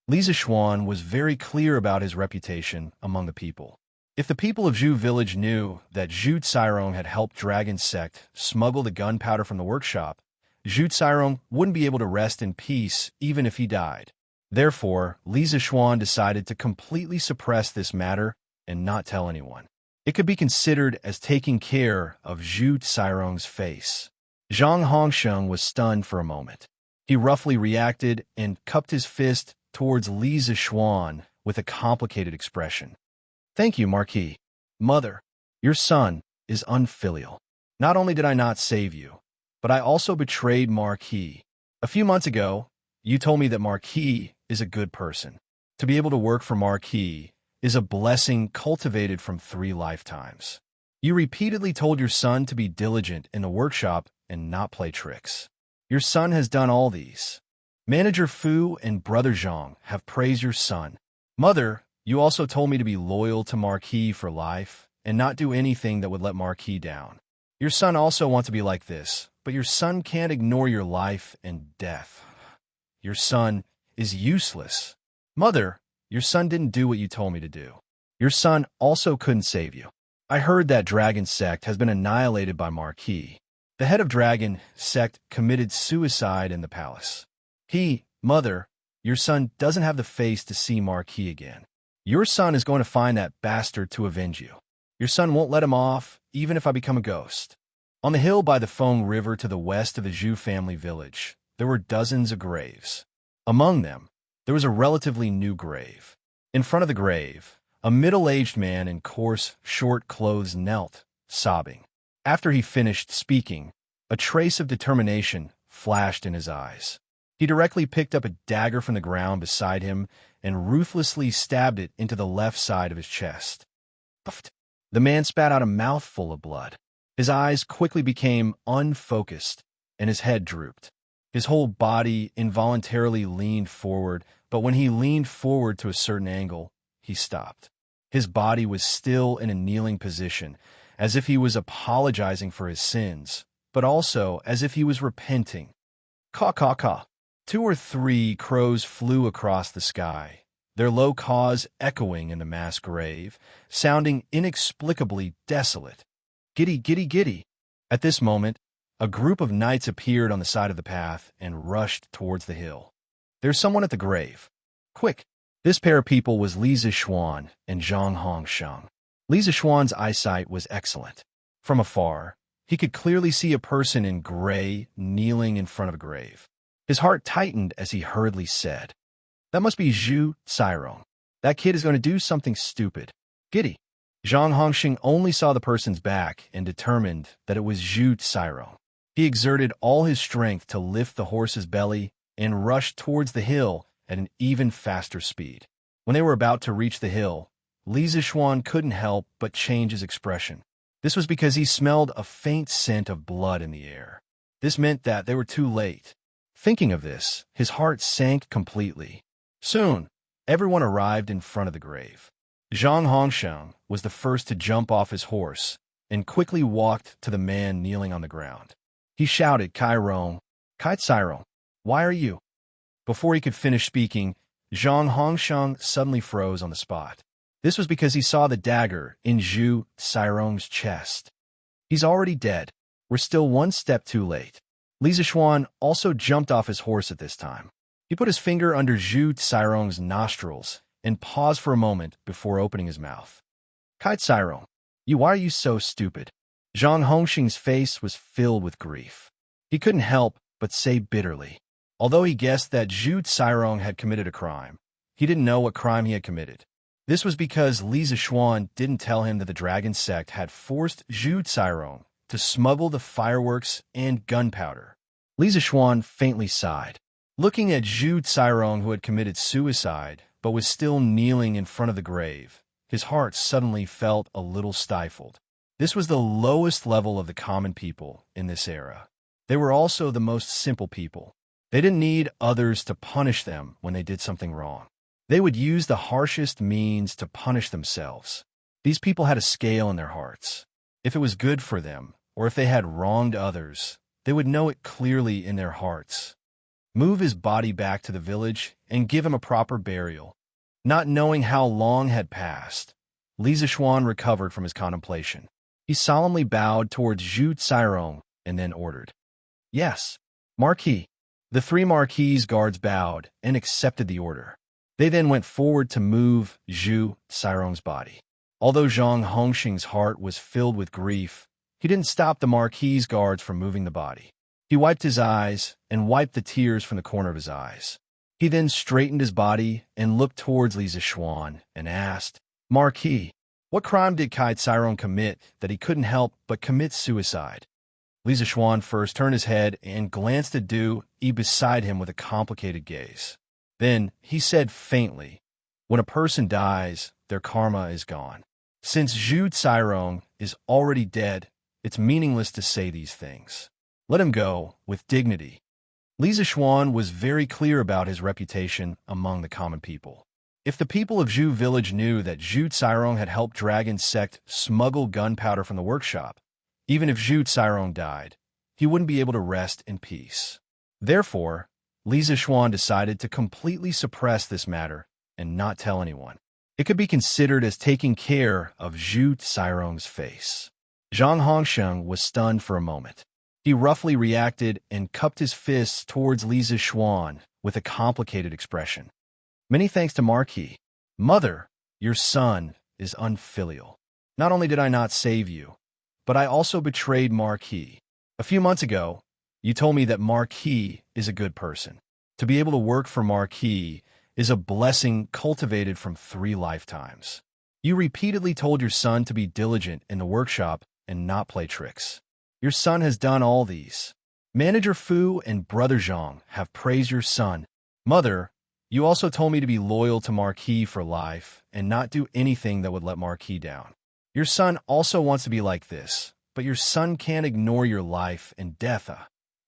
Li Zishuan was very clear about his reputation among the people. If the people of Zhu village knew that Zhu Cairong had helped Dragon Sect smuggle the gunpowder from the workshop, Zhu Cairong wouldn't be able to rest in peace even if he died. Therefore, Li Zishuan decided to completely suppress this matter and not tell anyone. It could be considered as taking care of Zhu Cairong's face. Zhang Hongsheng was stunned for a moment. He roughly reacted and cupped his fist towards Li Zishuan with a complicated expression. Thank you, Marquis. Mother, your son is unfilial. Not only did I not save you, but I also betrayed Marquis. A few months ago, you told me that Marquis is a good person. To be able to work for Marquis is a blessing cultivated from 3 lifetimes. You repeatedly told your son to be diligent in the workshop and not play tricks. Your son has done all these. Manager Fu and Brother Zhang have praised your son. Mother, you also told me to be loyal to Marquis for life and not do anything that would let Marquis down. Your son also wants to be like this, but your son can't ignore your life and death. Your son is useless. Mother, your son didn't do what you told me to do. Your son also couldn't save you. I heard that Dragon Sect has been annihilated by Marquis. The head of Dragon Sect committed suicide in the palace. Mother, your son doesn't have the face to see Marquis again. Your son is going to find that bastard to avenge you. Your son won't let him off, even if I become a ghost. On the hill by the Feng River to the west of the Zhu family village, there were dozens of graves. Among them, there was a relatively new grave. In front of the grave, a middle-aged man in coarse, short clothes knelt, sobbing. After he finished speaking, a trace of determination flashed in his eyes. He directly picked up a dagger from the ground beside him and ruthlessly stabbed it into the left side of his chest. The man spat out a mouthful of blood. His eyes quickly became unfocused, and his head drooped. His whole body involuntarily leaned forward, but when he leaned forward to a certain angle, he stopped. His body was still in a kneeling position, as if he was apologizing for his sins, but also as if he was repenting. Caw, caw, caw. 2 or 3 crows flew across the sky, their low caws echoing in the mass grave, sounding inexplicably desolate. Giddy, giddy, giddy. At this moment, a group of knights appeared on the side of the path and rushed towards the hill. There's someone at the grave. Quick! This pair of people was Li Zishuan and Zhang Hongsheng. Li Zishuan's eyesight was excellent. From afar, he could clearly see a person in gray kneeling in front of a grave. His heart tightened as he hurriedly said, "That must be Zhu Cairong. That kid is going to do something stupid. Giddy." Zhang Hongsheng only saw the person's back and determined that it was Zhu Cairong. He exerted all his strength to lift the horse's belly and rushed towards the hill at an even faster speed. When they were about to reach the hill, Li Zishuan couldn't help but change his expression. This was because he smelled a faint scent of blood in the air. This meant that they were too late. Thinking of this, his heart sank completely. Soon, everyone arrived in front of the grave. Zhang Hongsheng was the first to jump off his horse and quickly walked to the man kneeling on the ground. He shouted, Cairong, why are you? Before he could finish speaking, Zhang Hongsheng suddenly froze on the spot. This was because he saw the dagger in Zhu Cairong's chest. He's already dead. We're still 1 step too late. Li Zishuan also jumped off his horse at this time. He put his finger under Zhu Cairong's nostrils and paused for a moment before opening his mouth. Cairong, why are you so stupid? Zhang Hongsheng's face was filled with grief. He couldn't help but say bitterly. Although he guessed that Zhu Cairong had committed a crime, he didn't know what crime he had committed. This was because Li Zishuan didn't tell him that the Dragon Sect had forced Zhu Cairong to smuggle the fireworks and gunpowder. Li Zishuan faintly sighed. Looking at Zhu Cairong, who had committed suicide but was still kneeling in front of the grave, his heart suddenly felt a little stifled. This was the lowest level of the common people in this era. They were also the most simple people. They didn't need others to punish them when they did something wrong. They would use the harshest means to punish themselves. These people had a scale in their hearts. If it was good for them, or if they had wronged others, they would know it clearly in their hearts. Move his body back to the village and give him a proper burial. Not knowing how long had passed, Li Zishuan recovered from his contemplation. He solemnly bowed towards Zhu Cairong and then ordered, "Yes, Marquis." The three Marquis guards bowed and accepted the order. They then went forward to move Zhu Cairong's body. Although Zhang Hongxing's heart was filled with grief, he didn't stop the Marquis guards from moving the body. He wiped his eyes and wiped the tears from the corner of his eyes. He then straightened his body and looked towards Li Zishuan and asked, "Marquis, what crime did Kai Cairong commit that he couldn't help but commit suicide?" Li Zishuan first turned his head and glanced at Du Yi beside him with a complicated gaze. Then he said faintly, "When a person dies, their karma is gone. Since Zhu Cairong is already dead, it's meaningless to say these things. Let him go with dignity." Li Zishuan was very clear about his reputation among the common people. If the people of Zhu village knew that Zhu Cairong had helped Dragon Sect smuggle gunpowder from the workshop, even if Zhu Cairong died, he wouldn't be able to rest in peace. Therefore, Li Zishuan decided to completely suppress this matter and not tell anyone. It could be considered as taking care of Zhu Cairong's face. Zhang Hongxing was stunned for a moment. He roughly reacted and cupped his fists towards Li Zishuan with a complicated expression. "Many thanks to Marquis. Mother, your son is unfilial. Not only did I not save you, but I also betrayed Marquis. A few months ago, you told me that Marquis is a good person. To be able to work for Marquis is a blessing cultivated from 3 lifetimes. You repeatedly told your son to be diligent in the workshop and not play tricks. Your son has done all these. Manager Fu and Brother Zhang have praised your son. Mother, you also told me to be loyal to Marquis for life and not do anything that would let Marquis down. Your son also wants to be like this, but your son can't ignore your life and death.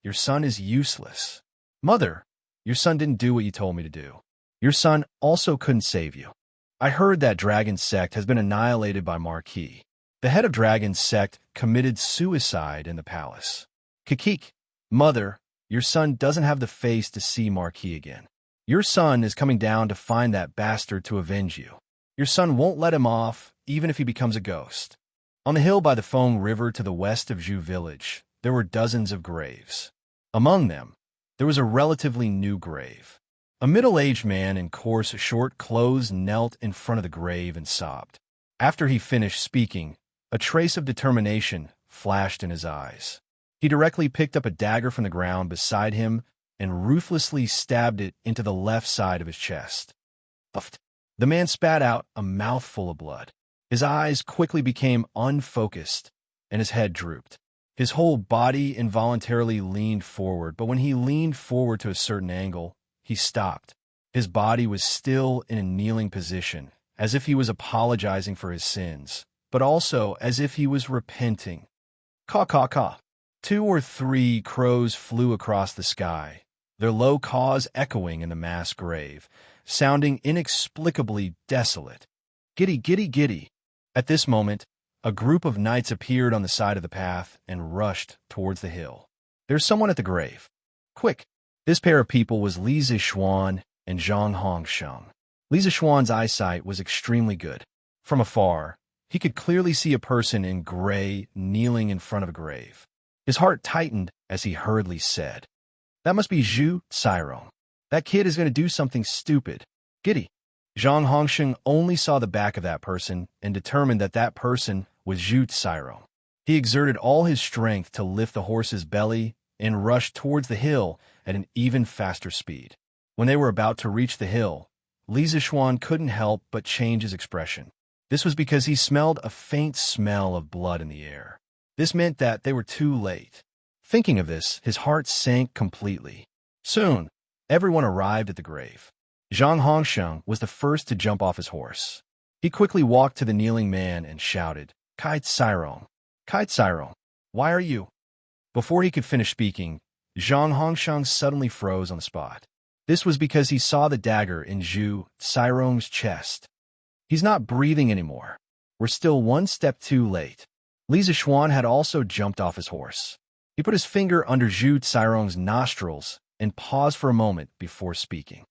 Your son is useless. Mother, your son didn't do what you told me to do. Your son also couldn't save you. I heard that Dragon Sect has been annihilated by Marquis. The head of Dragon Sect committed suicide in the palace. Kikik, Mother, your son doesn't have the face to see Marquis again. Your son is coming down to find that bastard to avenge you. Your son won't let him off, even if he becomes a ghost." On the hill by the Feng River to the west of Zhu village, there were dozens of graves. Among them, there was a relatively new grave. A middle-aged man in coarse, short clothes knelt in front of the grave and sobbed. After he finished speaking, a trace of determination flashed in his eyes. He directly picked up a dagger from the ground beside him and ruthlessly stabbed it into the left side of his chest. Puffed. The man spat out a mouthful of blood. His eyes quickly became unfocused, and his head drooped. His whole body involuntarily leaned forward, but when he leaned forward to a certain angle, he stopped. His body was still in a kneeling position, as if he was apologizing for his sins, but also as if he was repenting. Caw, caw, caw. 2 or 3 crows flew across the sky, their low caws echoing in the mass grave, sounding inexplicably desolate. Giddy, giddy, giddy. At this moment, a group of knights appeared on the side of the path and rushed towards the hill. "There's someone at the grave. Quick!" This pair of people was Li Zishuan and Zhang Hongxing. Li Zishuan's eyesight was extremely good. From afar, he could clearly see a person in gray kneeling in front of a grave. His heart tightened as he hurriedly said, "That must be Zhu Cairong. That kid is going to do something stupid. Giddy." Zhang Hongxing only saw the back of that person and determined that that person was Zhu Cairong. He exerted all his strength to lift the horse's belly and rushed towards the hill at an even faster speed. When they were about to reach the hill, Li Zishuan couldn't help but change his expression. This was because he smelled a faint smell of blood in the air. This meant that they were too late. Thinking of this, his heart sank completely. Soon, everyone arrived at the grave. Zhang Hongxing was the first to jump off his horse. He quickly walked to the kneeling man and shouted, "Kai Cairong, Kai Cairong, why are you?" Before he could finish speaking, Zhang Hongxing suddenly froze on the spot. This was because he saw the dagger in Zhu Cairong's chest. "He's not breathing anymore. We're still one step too late." Li Zixuan had also jumped off his horse. He put his finger under Zhu Cairong's nostrils and paused for a moment before speaking.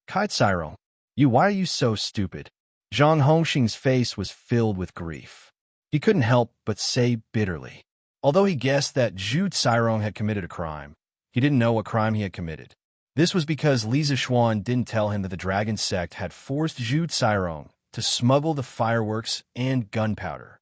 Kai Cairong, why are you so stupid? Zhang Hongxing's face was filled with grief. He couldn't help but say bitterly. Although he guessed that Zhu Cairong had committed a crime, he didn't know what crime he had committed. This was because Li Zixuan didn't tell him that the dragon sect had forced Zhu Cairong to smuggle the fireworks and gunpowder.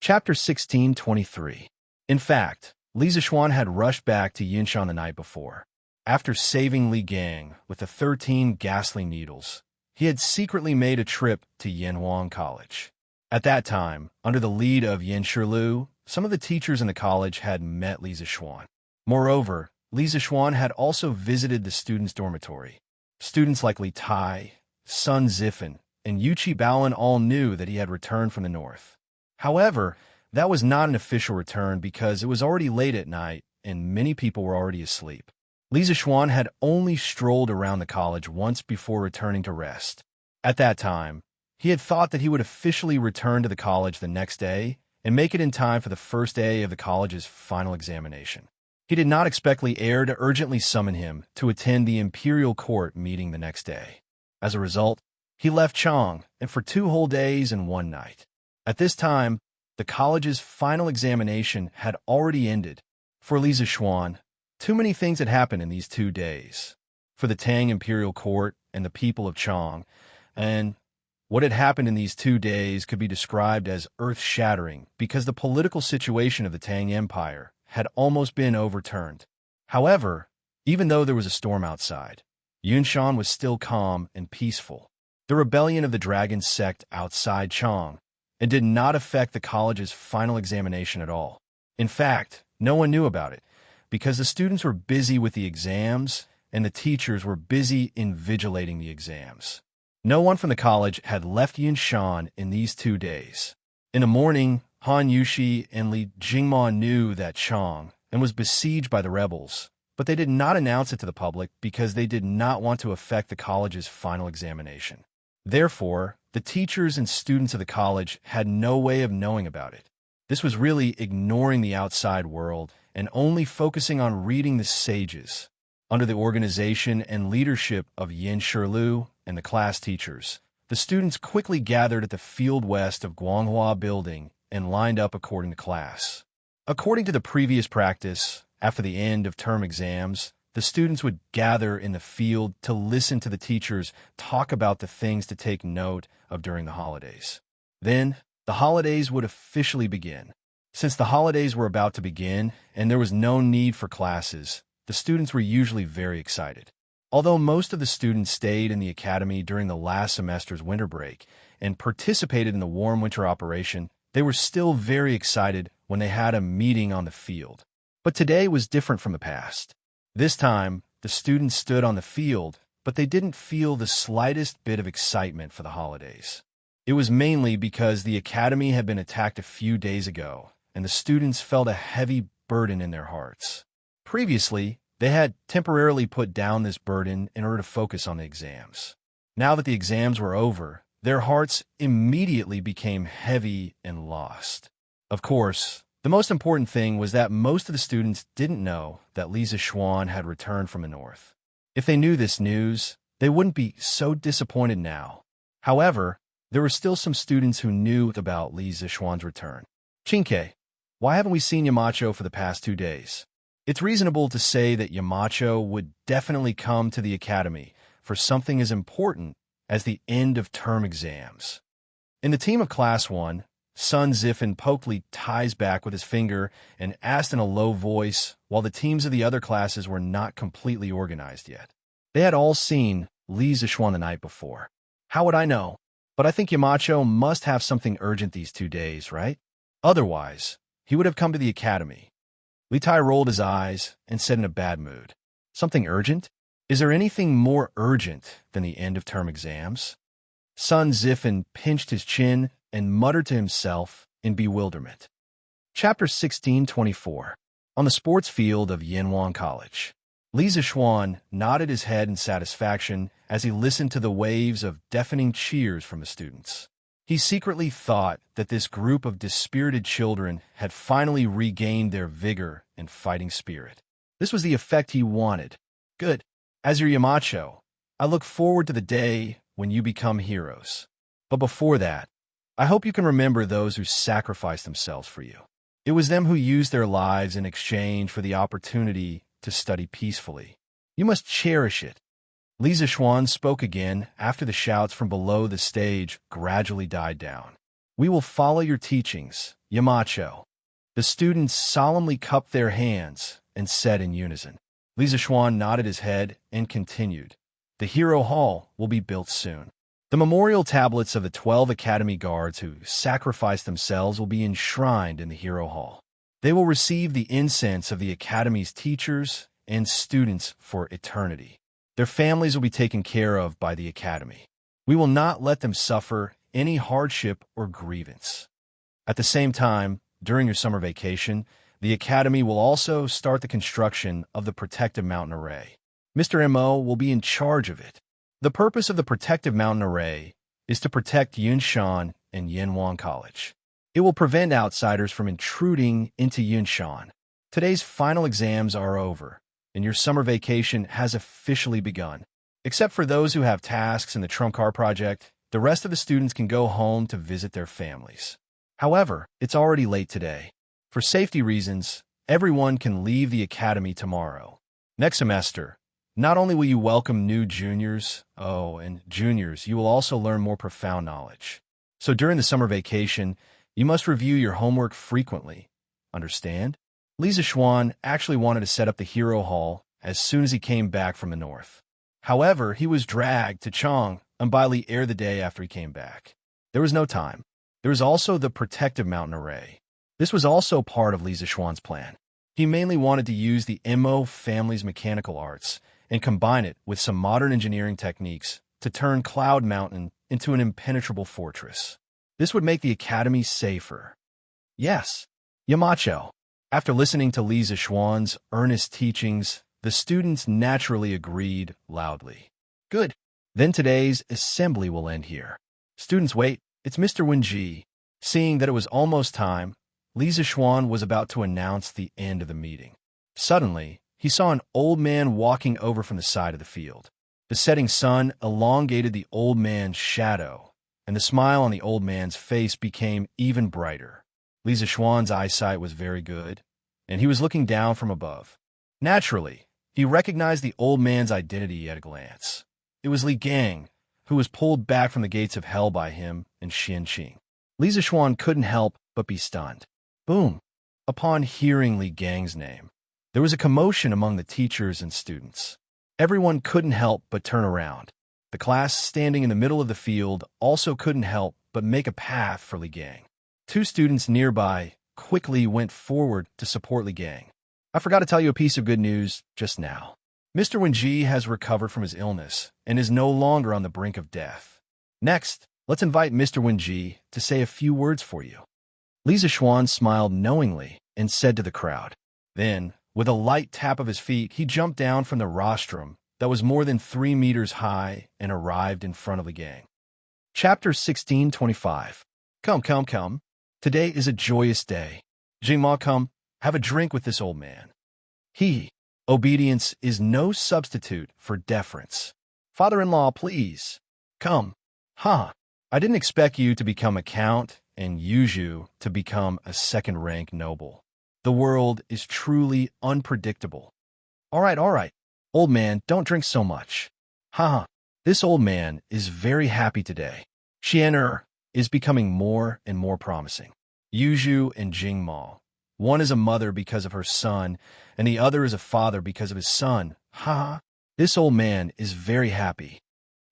Chapter 1623. In fact, Li Zixuan had rushed back to Yinshan the night before. After saving Li Gang with the 13 ghastly needles, he had secretly made a trip to Yanhuang College. At that time, under the lead of Yin Shilu, some of the teachers in the college had met Li Zixuan. Moreover, Li Zixuan had also visited the students' dormitory. Students like Li Tai, Sun Zifan, and Yuqi Baoan all knew that he had returned from the north. However, that was not an official return because it was already late at night and many people were already asleep. Li Zixuan had only strolled around the college once before returning to rest. At that time, he had thought that he would officially return to the college the next day and make it in time for the first day of the college's final examination. He did not expect Li Er to urgently summon him to attend the imperial court meeting the next day. As a result, he left Chang and for 2 whole days and 1 night. At this time, the college's final examination had already ended. For Li Zixuan, too many things had happened in these 2 days. For the Tang imperial court and the people of Chang, and what had happened in these 2 days could be described as earth-shattering because the political situation of the Tang Empire had almost been overturned. However, even though there was a storm outside, Yunshan was still calm and peaceful. The rebellion of the dragon sect outside Chang and did not affect the college's final examination at all. In fact, no one knew about it because the students were busy with the exams and the teachers were busy invigilating the exams. No one from the college had left Yinshan in these 2 days. In the morning, Han Yushi and Li Jingma knew that Chang and was besieged by the rebels, but they did not announce it to the public because they did not want to affect the college's final examination. Therefore, the teachers and students of the college had no way of knowing about it. This was really ignoring the outside world and only focusing on reading the sages. Under the organization and leadership of Yin Shilu and the class teachers, the students quickly gathered at the field west of Guanghua Building and lined up according to class. According to the previous practice, after the end of term exams, the students would gather in the field to listen to the teachers talk about the things to take note of during the holidays. Then, the holidays would officially begin. Since the holidays were about to begin and there was no need for classes, the students were usually very excited. Although most of the students stayed in the academy during the last semester's winter break and participated in the warm winter operation, they were still very excited when they had a meeting on the field. But today was different from the past. This time, the students stood on the field, but they didn't feel the slightest bit of excitement for the holidays. It was mainly because the academy had been attacked a few days ago, and the students felt a heavy burden in their hearts. Previously, they had temporarily put down this burden in order to focus on the exams. Now that the exams were over, their hearts immediately became heavy and lost. Of course, the most important thing was that most of the students didn't know that Li Zixuan had returned from the north. If they knew this news, they wouldn't be so disappointed now. However, there were still some students who knew about Li Zixuan's return. Qingke, why haven't we seen Yamacho for the past 2 days? It's reasonable to say that Yamacho would definitely come to the academy for something as important as the end of term exams. In the team of Class 1, Sun Zifan poked Li Tai's back with his finger and asked in a low voice while the teams of the other classes were not completely organized yet. They had all seen Li Zixuan the night before. How would I know? But I think Yamacho must have something urgent these 2 days, right? Otherwise, he would have come to the academy. Li Tai rolled his eyes and said in a bad mood, "Something urgent? Is there anything more urgent than the end of term exams?" Sun Zifan pinched his chin and muttered to himself in bewilderment. Chapter 1624. On the sports field of Yanhuang College, Li Zixuan nodded his head in satisfaction as he listened to the waves of deafening cheers from the students. He secretly thought that this group of dispirited children had finally regained their vigor and fighting spirit. This was the effect he wanted. Good. As your Yamacho, I look forward to the day when you become heroes. But before that, I hope you can remember those who sacrificed themselves for you. It was them who used their lives in exchange for the opportunity to study peacefully. You must cherish it. Li Zishuan spoke again after the shouts from below the stage gradually died down. We will follow your teachings, Yamacho. The students solemnly cupped their hands and said in unison. Li Zishuan nodded his head and continued. The Hero Hall will be built soon. The memorial tablets of the 12 Academy guards who sacrificed themselves will be enshrined in the Hero Hall. They will receive the incense of the Academy's teachers and students for eternity. Their families will be taken care of by the Academy. We will not let them suffer any hardship or grievance. At the same time, during your summer vacation, the Academy will also start the construction of the Protective Mountain Array. Mr. M.O. will be in charge of it. The purpose of the Protective Mountain Array is to protect Yunshan and Yanwang College. It will prevent outsiders from intruding into Yunshan. Today's final exams are over, and your summer vacation has officially begun. Except for those who have tasks in the Trump Car Project, the rest of the students can go home to visit their families. However, it's already late today. For safety reasons, everyone can leave the Academy tomorrow. Next semester, not only will you welcome new juniors, and juniors, you will also learn more profound knowledge. So during the summer vacation, you must review your homework frequently. Understand? Li Zishuan actually wanted to set up the Hero Hall as soon as he came back from the north. However, he was dragged to Chang and by Li Er the day after he came back. There was no time. There was also the Protective Mountain Array. This was also part of Li Zishuan's plan. He mainly wanted to use the Mo family's mechanical arts and combine it with some modern engineering techniques to turn Cloud Mountain into an impenetrable fortress. This would make the Academy safer. Yes, Yamacho. After listening to Li Zishuan's earnest teachings, the students naturally agreed loudly. Good. Then today's assembly will end here. Students, wait, it's Mr. Wenji. Seeing that it was almost time, Li Zishuan was about to announce the end of the meeting. Suddenly, he saw an old man walking over from the side of the field. The setting sun elongated the old man's shadow, and the smile on the old man's face became even brighter. Li Zishuan's eyesight was very good, and he was looking down from above. Naturally, he recognized the old man's identity at a glance. It was Li Gang, who was pulled back from the gates of hell by him and Xianxia. Li Zishuan couldn't help but be stunned. Boom! Upon hearing Li Gang's name, there was a commotion among the teachers and students. Everyone couldn't help but turn around. The class standing in the middle of the field also couldn't help but make a path for Li Gang. Two students nearby quickly went forward to support Li Gang. I forgot to tell you a piece of good news just now. Mr. Wenji has recovered from his illness and is no longer on the brink of death. Next, let's invite Mr. Wenji to say a few words for you. Li Zishuan smiled knowingly and said to the crowd. Then, with a light tap of his feet, he jumped down from the rostrum that was more than 3 meters high and arrived in front of Li Gang. Chapter 1625. Come. Today is a joyous day. Jingma, come, have a drink with this old man. Obedience is no substitute for deference. Father-in-law, please. Come. I didn't expect you to become a count and Yuju to become a second-rank noble. The world is truly unpredictable. All right. Old man, don't drink so much. This old man is very happy today. Xian'er is becoming more and more promising. Yuju and Jingma. One is a mother because of her son, and the other is a father because of his son. This old man is very happy.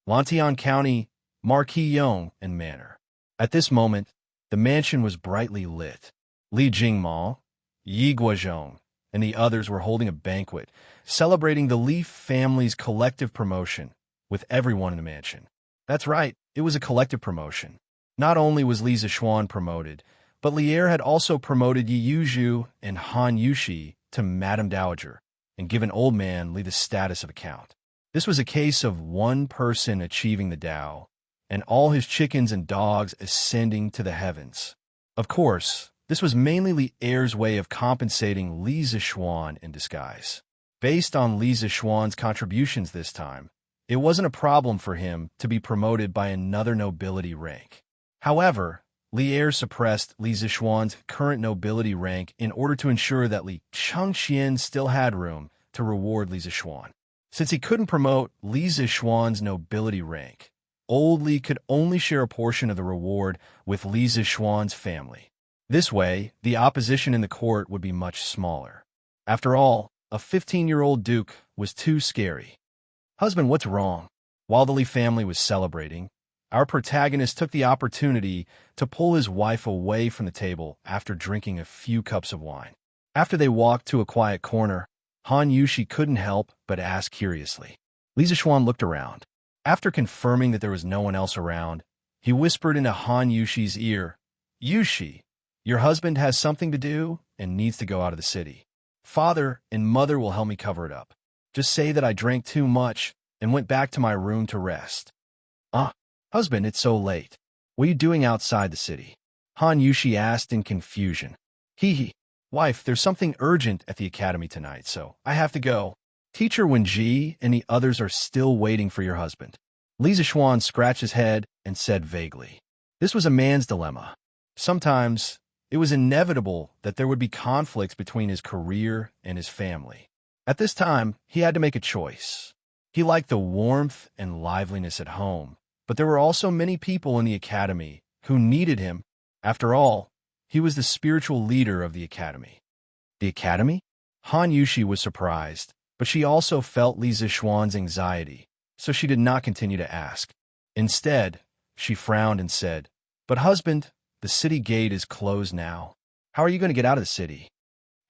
Lantian County, Marquis Yong and Manor. At this moment, the mansion was brightly lit. Li Jingma, Yi Guozhong, and the others were holding a banquet, celebrating the Li family's collective promotion with everyone in the mansion. That's right, it was a collective promotion. Not only was Li Zishuan promoted, but Li Er had also promoted Yi Yuju and Han Yushi to Madam Dowager and given old man Li the status of a count. This was a case of one person achieving the Tao and all his chickens and dogs ascending to the heavens. Of course, this was mainly Li Er's way of compensating Li Zishuan in disguise. Based on Li Zishuan's contributions this time, it wasn't a problem for him to be promoted by another nobility rank. However, Li Er suppressed Li Zishuan's current nobility rank in order to ensure that Li Chengxian still had room to reward Li Zishuan. Since he couldn't promote Li Zishuan's nobility rank, Old Li could only share a portion of the reward with Li Zishuan's family. This way, the opposition in the court would be much smaller. After all, a 15-year-old duke was too scary. "Husband, what's wrong?" While the Li family was celebrating, our protagonist took the opportunity to pull his wife away from the table after drinking a few cups of wine. After they walked to a quiet corner, Han Yushi couldn't help but ask curiously. Li Zishuan looked around. After confirming that there was no one else around, he whispered into Han Yushi's ear, "Yushi, your husband has something to do and needs to go out of the city. Father and mother will help me cover it up. Just say that I drank too much and went back to my room to rest." Husband, it's so late. What are you doing outside the city?" Han Yushi asked in confusion. Wife, there's something urgent at the academy tonight, so I have to go. Teacher Wenji and the others are still waiting for your husband." Li Zishuan scratched his head and said vaguely. This was a man's dilemma. Sometimes, it was inevitable that there would be conflicts between his career and his family. At this time, he had to make a choice. He liked the warmth and liveliness at home, but there were also many people in the academy who needed him. After all, he was the spiritual leader of the academy. The academy? Han Yushi was surprised, but she also felt Li Zishuan's anxiety, so she did not continue to ask. Instead, she frowned and said, "But husband, the city gate is closed now. How are you going to get out of the city?"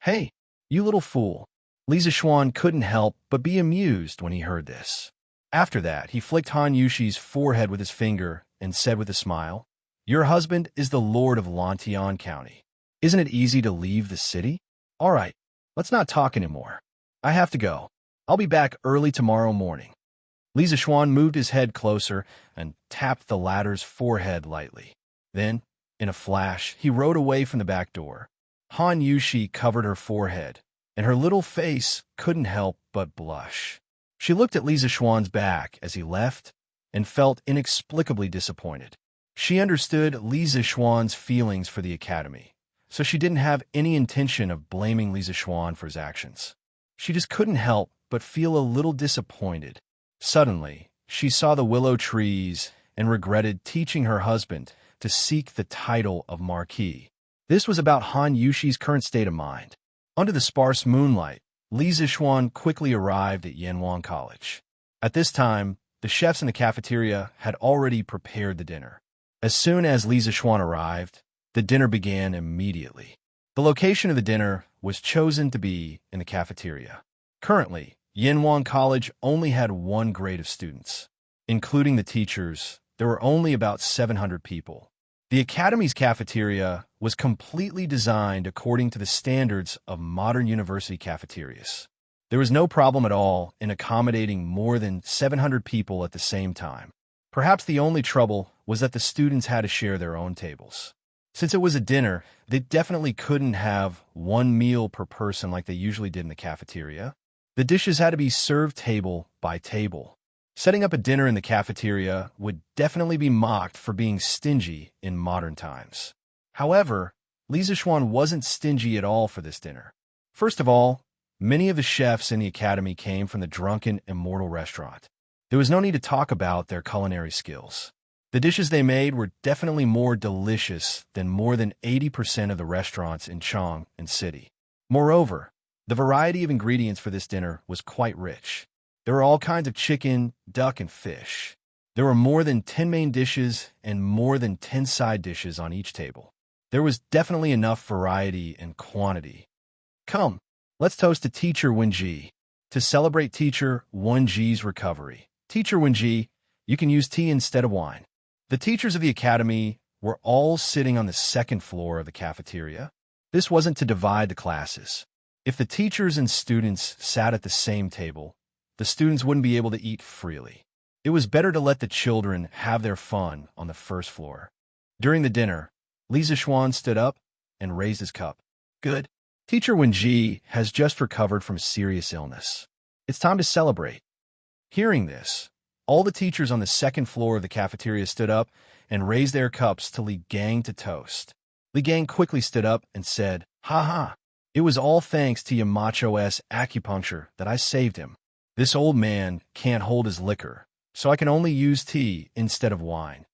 "Hey, you little fool." Li Zishuan couldn't help but be amused when he heard this. After that, he flicked Han Yushi's forehead with his finger and said with a smile, "Your husband is the lord of Lantian County. Isn't it easy to leave the city? All right, let's not talk anymore. I have to go. I'll be back early tomorrow morning." Li Zishuan moved his head closer and tapped the latter's forehead lightly. Then, in a flash, he rode away from the back door. Han Yushi covered her forehead, and her little face couldn't help but blush. She looked at Li Zishuan's back as he left and felt inexplicably disappointed. She understood Li Zishuan's feelings for the academy, so she didn't have any intention of blaming Li Zishuan for his actions. She just couldn't help but feel a little disappointed. Suddenly, she saw the willow trees and regretted teaching her husband to seek the title of Marquis. This was about Han Yushi's current state of mind. Under the sparse moonlight, Li Zishuan quickly arrived at Yanwang College. At this time, the chefs in the cafeteria had already prepared the dinner. As soon as Li Zishuan arrived, the dinner began immediately. The location of the dinner was chosen to be in the cafeteria. Currently, Yanwang College only had one grade of students. Including the teachers, there were only about 700 people. The academy's cafeteria was completely designed according to the standards of modern university cafeterias. There was no problem at all in accommodating more than 700 people at the same time. Perhaps the only trouble was that the students had to share their own tables. Since it was a dinner, they definitely couldn't have one meal per person like they usually did in the cafeteria. The dishes had to be served table by table. Setting up a dinner in the cafeteria would definitely be mocked for being stingy in modern times. However, Li Zishuan wasn't stingy at all for this dinner. First of all, many of the chefs in the academy came from the drunken Immortal restaurant. There was no need to talk about their culinary skills. The dishes they made were definitely more delicious than more than 80% of the restaurants in Chang and City. Moreover, the variety of ingredients for this dinner was quite rich. There were all kinds of chicken, duck, and fish. There were more than 10 main dishes and more than 10 side dishes on each table. There was definitely enough variety and quantity. Come, let's toast to Teacher Wenji. To celebrate Teacher Wenji's recovery. Teacher Wenji, you can use tea instead of wine. The teachers of the academy were all sitting on the second floor of the cafeteria. This wasn't to divide the classes. If the teachers and students sat at the same table, the students wouldn't be able to eat freely. It was better to let the children have their fun on the first floor. During the dinner, Li Zishuan stood up and raised his cup. Good. Teacher Wenji has just recovered from serious illness. It's time to celebrate. Hearing this, all the teachers on the second floor of the cafeteria stood up and raised their cups to Li Gang to toast. Li Gang quickly stood up and said, "Ha ha! It was all thanks to Yamacho's acupuncture that I saved him. This old man can't hold his liquor, so I can only use tea instead of wine."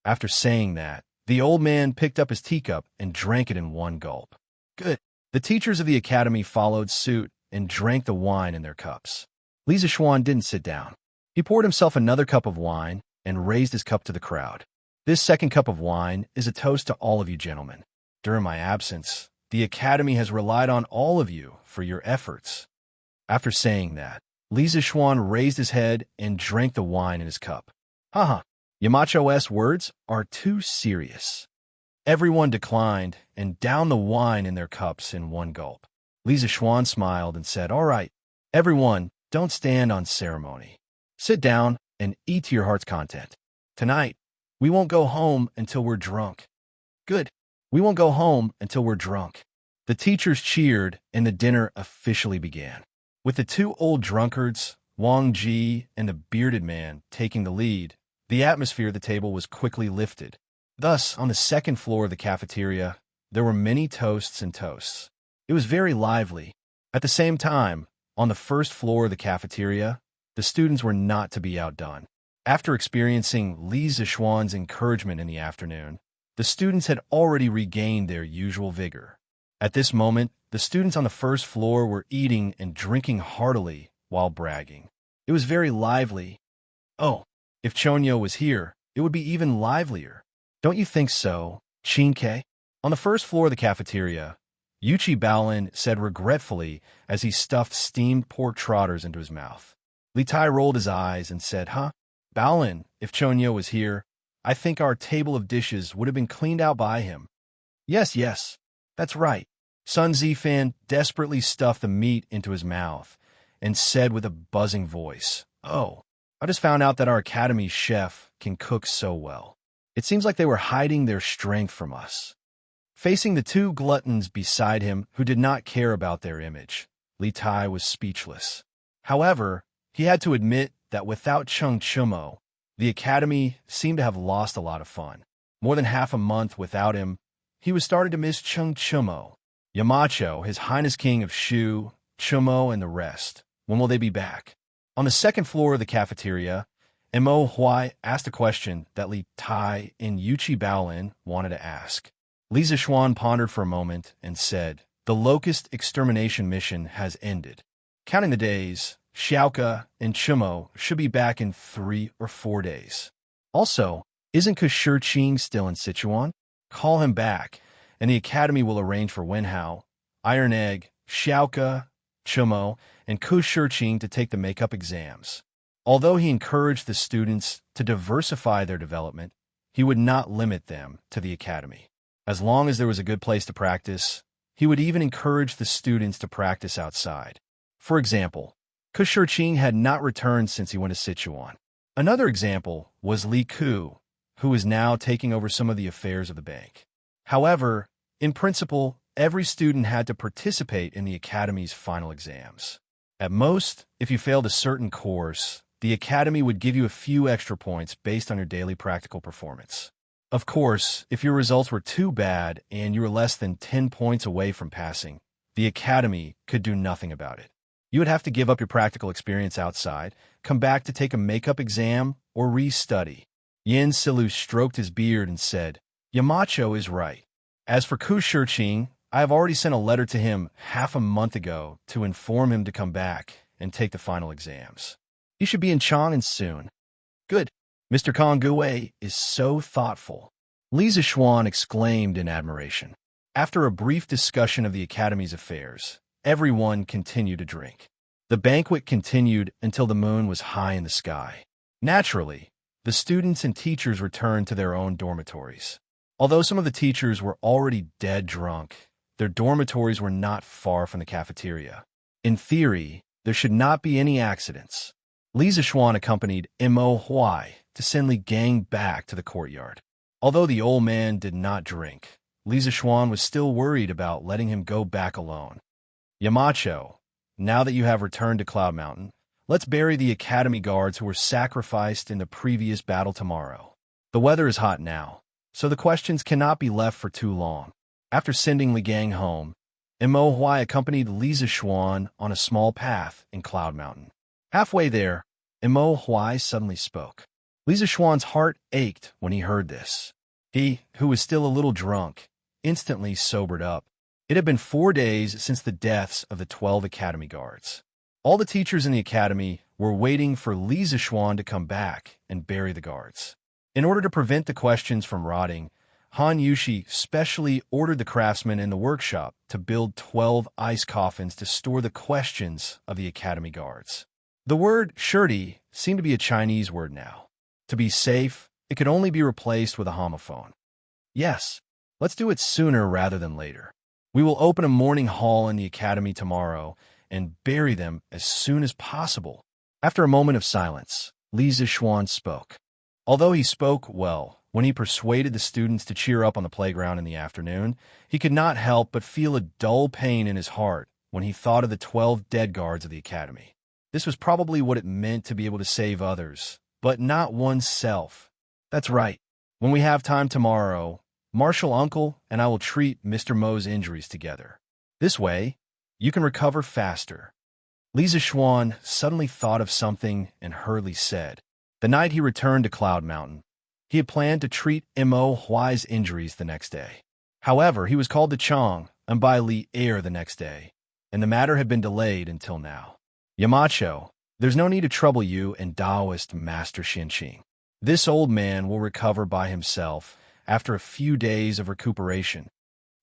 After saying that, the old man picked up his teacup and drank it in one gulp. Good. The teachers of the academy followed suit and drank the wine in their cups. Li Zishuan didn't sit down. He poured himself another cup of wine and raised his cup to the crowd. This second cup of wine is a toast to all of you gentlemen. During my absence, the academy has relied on all of you for your efforts. After saying that, Li Zishuan raised his head and drank the wine in his cup. Haha, Yamacho's words are too serious. Everyone declined and downed the wine in their cups in one gulp. Li Zishuan smiled and said, "All right, everyone, don't stand on ceremony. Sit down and eat to your heart's content. Tonight, we won't go home until we're drunk." Good. We won't go home until we're drunk. The teachers cheered and the dinner officially began. With the two old drunkards, Wang Ji and the bearded man, taking the lead, the atmosphere at the table was quickly lifted. Thus, on the second floor of the cafeteria, there were many toasts and toasts. It was very lively. At the same time, on the first floor of the cafeteria, the students were not to be outdone. After experiencing Li Zishuan's encouragement in the afternoon, the students had already regained their usual vigor. At this moment, the students on the first floor were eating and drinking heartily while bragging. It was very lively. Oh, if Chonyo was here, it would be even livelier. Don't you think so, Xianxia? On the first floor of the cafeteria, Wuxia Baolin said regretfully as he stuffed steamed pork trotters into his mouth. Li Tai rolled his eyes and said, "Huh? Baolin, if Chonyo was here, I think our table of dishes would have been cleaned out by him." Yes, that's right." Sun Zifan desperately stuffed the meat into his mouth and said with a buzzing voice, "Oh, I just found out that our academy chef can cook so well. It seems like they were hiding their strength from us." Facing the two gluttons beside him who did not care about their image, Li Tai was speechless. However, he had to admit that without Chung Chumo, the academy seemed to have lost a lot of fun. More than half a month without him, he was starting to miss Chung Chumo. Yamacho, his Highness King of Shu, Chumo, and the rest. When will they be back? On the second floor of the cafeteria, Mo Huai asked a question that Li Tai and Wuxia Baolin wanted to ask. Li Zishuan pondered for a moment and said, "The locust extermination mission has ended. Counting the days, Xiaoka and Chumo should be back in 3 or 4 days. Also, isn't Kushirqing still in Sichuan? Call him back, and the academy will arrange for Wenhao, Iron Egg, Xiaoka, Chumo, and Kushirqing to take the makeup exams." Although he encouraged the students to diversify their development, he would not limit them to the academy. As long as there was a good place to practice, he would even encourage the students to practice outside. For example, Kushirqing had not returned since he went to Sichuan. Another example was Li Ku, who is now taking over some of the affairs of the bank. However, in principle, every student had to participate in the academy's final exams. At most, if you failed a certain course, the academy would give you a few extra points based on your daily practical performance. Of course, if your results were too bad and you were less than 10 points away from passing, the academy could do nothing about it. You would have to give up your practical experience outside, come back to take a makeup exam, or re-study. Yin Silu stroked his beard and said, "Yamacho is right. As for Kushirqing, I have already sent a letter to him half a month ago to inform him to come back and take the final exams. He should be in Chang'an soon." "Good. Mr. Konggue is so thoughtful," Li Zishuan exclaimed in admiration. After a brief discussion of the academy's affairs, everyone continued to drink. The banquet continued until the moon was high in the sky. Naturally, the students and teachers returned to their own dormitories. Although some of the teachers were already dead drunk, their dormitories were not far from the cafeteria. In theory, there should not be any accidents. Li Zixuan accompanied Mo Huai to send Li Gang back to the courtyard. Although the old man did not drink, Li Zixuan was still worried about letting him go back alone. Yamacho, now that you have returned to Cloud Mountain, let's bury the academy guards who were sacrificed in the previous battle tomorrow. The weather is hot now, so the questions cannot be left for too long. After sending Li Gang home, Mo Huai accompanied Li Zixuan on a small path in Cloud Mountain. Halfway there, Mo Huai suddenly spoke. Li Zixuan's heart ached when he heard this. He, who was still a little drunk, instantly sobered up. It had been 4 days since the deaths of the 12 academy guards. All the teachers in the academy were waiting for Li Zixuan to come back and bury the guards. In order to prevent the questions from rotting, Han Yushi specially ordered the craftsmen in the workshop to build 12 ice coffins to store the questions of the academy guards. The word shirdi seemed to be a Chinese word now. To be safe, it could only be replaced with a homophone. Yes, let's do it sooner rather than later. We will open a mourning hall in the academy tomorrow and bury them as soon as possible. After a moment of silence, Li Zixuan spoke. Although he spoke well, when he persuaded the students to cheer up on the playground in the afternoon, he could not help but feel a dull pain in his heart when he thought of the 12 dead guards of the academy. This was probably what it meant to be able to save others, but not oneself. That's right. When we have time tomorrow, Marshal Uncle and I will treat Mr. Mo's injuries together. This way, you can recover faster. Li Zixuan suddenly thought of something and hurriedly said. The night he returned to Cloud Mountain, he had planned to treat Mo Huai's injuries the next day. However, he was called to Chang and by Li Er the next day, and the matter had been delayed until now. Yamacho, there's no need to trouble you and Taoist Master Xianxia. This old man will recover by himself after a few days of recuperation.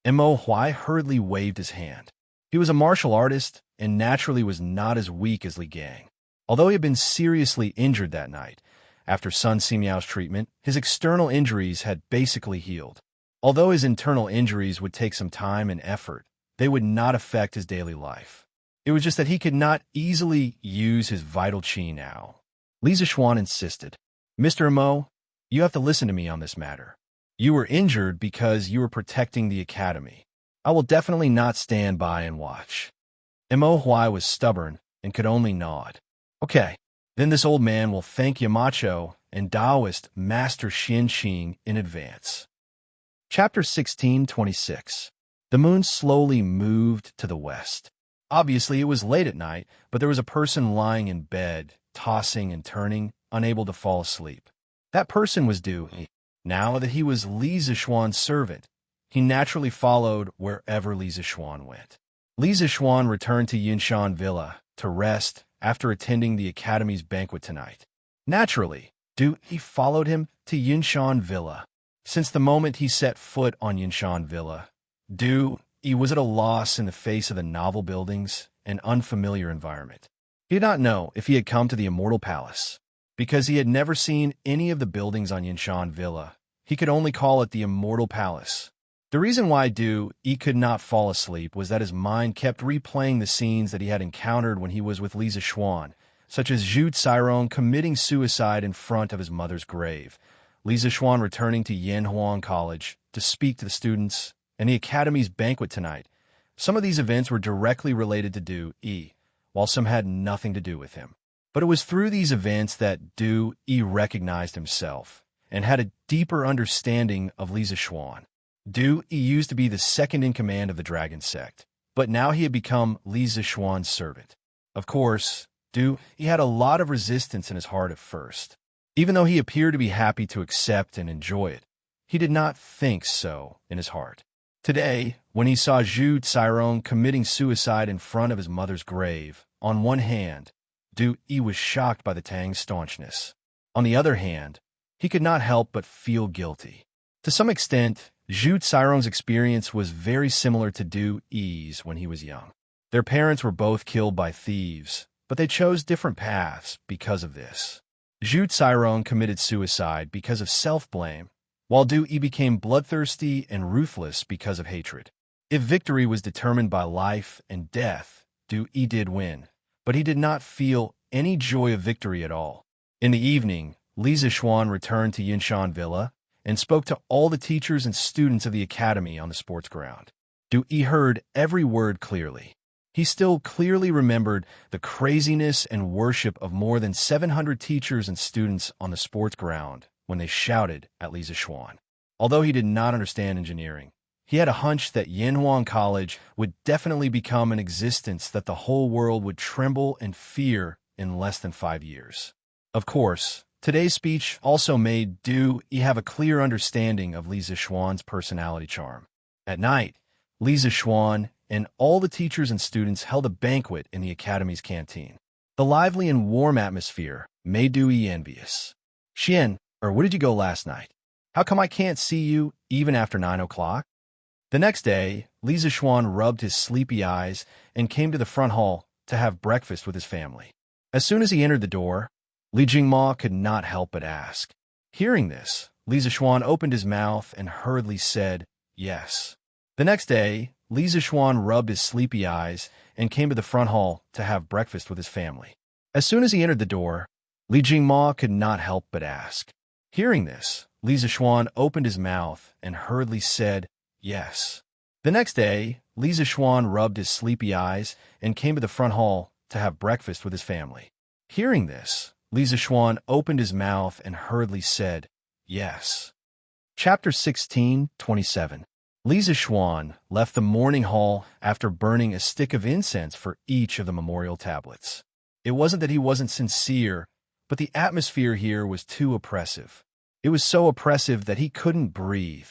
Mo Huai hurriedly waved his hand. He was a martial artist and naturally was not as weak as Li Gang. Although he had been seriously injured that night, after Sun Simiao's treatment, his external injuries had basically healed. Although his internal injuries would take some time and effort, they would not affect his daily life. It was just that he could not easily use his vital qi now. Li Zixuan insisted, Mr. Mo, you have to listen to me on this matter. You were injured because you were protecting the academy. I will definitely not stand by and watch. Mo Huai was stubborn and could only nod. Okay, then this old man will thank Yamacho and Taoist Master Xianxia in advance. Chapter 16:26. The moon slowly moved to the west. Obviously, it was late at night, but there was a person lying in bed, tossing and turning, unable to fall asleep. That person was Du. Now that he was Li Zixuan's servant, he naturally followed wherever Li Zixuan went. Li Zixuan returned to Yinshan Villa to rest after attending the academy's banquet tonight. Naturally, he followed him to Yinshan Villa. Since the moment he set foot on Yinshan Villa, he was at a loss in the face of the novel buildings and unfamiliar environment. He did not know if he had come to the Immortal Palace. Because he had never seen any of the buildings on Yinshan Villa, he could only call it the Immortal Palace. The reason why he could not fall asleep was that his mind kept replaying the scenes that he had encountered when he was with Li Zixuan, such as Zhu Cairong committing suicide in front of his mother's grave, Li Zixuan returning to Yanhuang College to speak to the students, and the academy's banquet tonight. Some of these events were directly related to while some had nothing to do with him. But it was through these events that recognized himself and had a deeper understanding of Li Zixuan. Used to be the second in command of the Dragon Sect, but now he had become Li Zixuan's servant. Of course, he had a lot of resistance in his heart at first. Even though he appeared to be happy to accept and enjoy it, he did not think so in his heart. Today, when he saw Zhu Cairong committing suicide in front of his mother's grave, on one hand, he was shocked by the Tang's staunchness. On the other hand, he could not help but feel guilty. To some extent, Zhu Cairong's experience was very similar to Yi's when he was young. Their parents were both killed by thieves, but they chose different paths because of this. Zhu Cairong committed suicide because of self-blame, while Yi became bloodthirsty and ruthless because of hatred. If victory was determined by life and death, Yi did win, but he did not feel any joy of victory at all. In the evening, Li Zixuan returned to Yinshan Villa and spoke to all the teachers and students of the academy on the sports ground. He heard every word clearly. He still clearly remembered the craziness and worship of more than 700 teachers and students on the sports ground when they shouted at Li Zixuan. Although he did not understand engineering, he had a hunch that Yanhuang College would definitely become an existence that the whole world would tremble and fear in less than 5 years. Of course, today's speech also made he have a clear understanding of Li Zixuan's personality charm. At night, Li Zixuan and all the teachers and students held a banquet in the academy's canteen. The lively and warm atmosphere made Dewey envious. Xian, where did you go last night? How come I can't see you even after 9 o'clock? The next day, Li Zixuan rubbed his sleepy eyes and came to the front hall to have breakfast with his family. As soon as he entered the door, Li Jingma could not help but ask. Hearing this, Li Zixuan opened his mouth and hurriedly said, yes. The next day, Li Zixuan rubbed his sleepy eyes and came to the front hall to have breakfast with his family. As soon as he entered the door, Li Jingma could not help but ask. Hearing this, Li Zixuan opened his mouth and hurriedly said, yes. The next day, Li Zixuan rubbed his sleepy eyes and came to the front hall to have breakfast with his family. Hearing this, Li Zixuan opened his mouth and hurriedly said, yes. Chapter 16:27. Li Zixuan left the morning hall after burning a stick of incense for each of the memorial tablets. It wasn't that he wasn't sincere, but the atmosphere here was too oppressive. It was so oppressive that he couldn't breathe.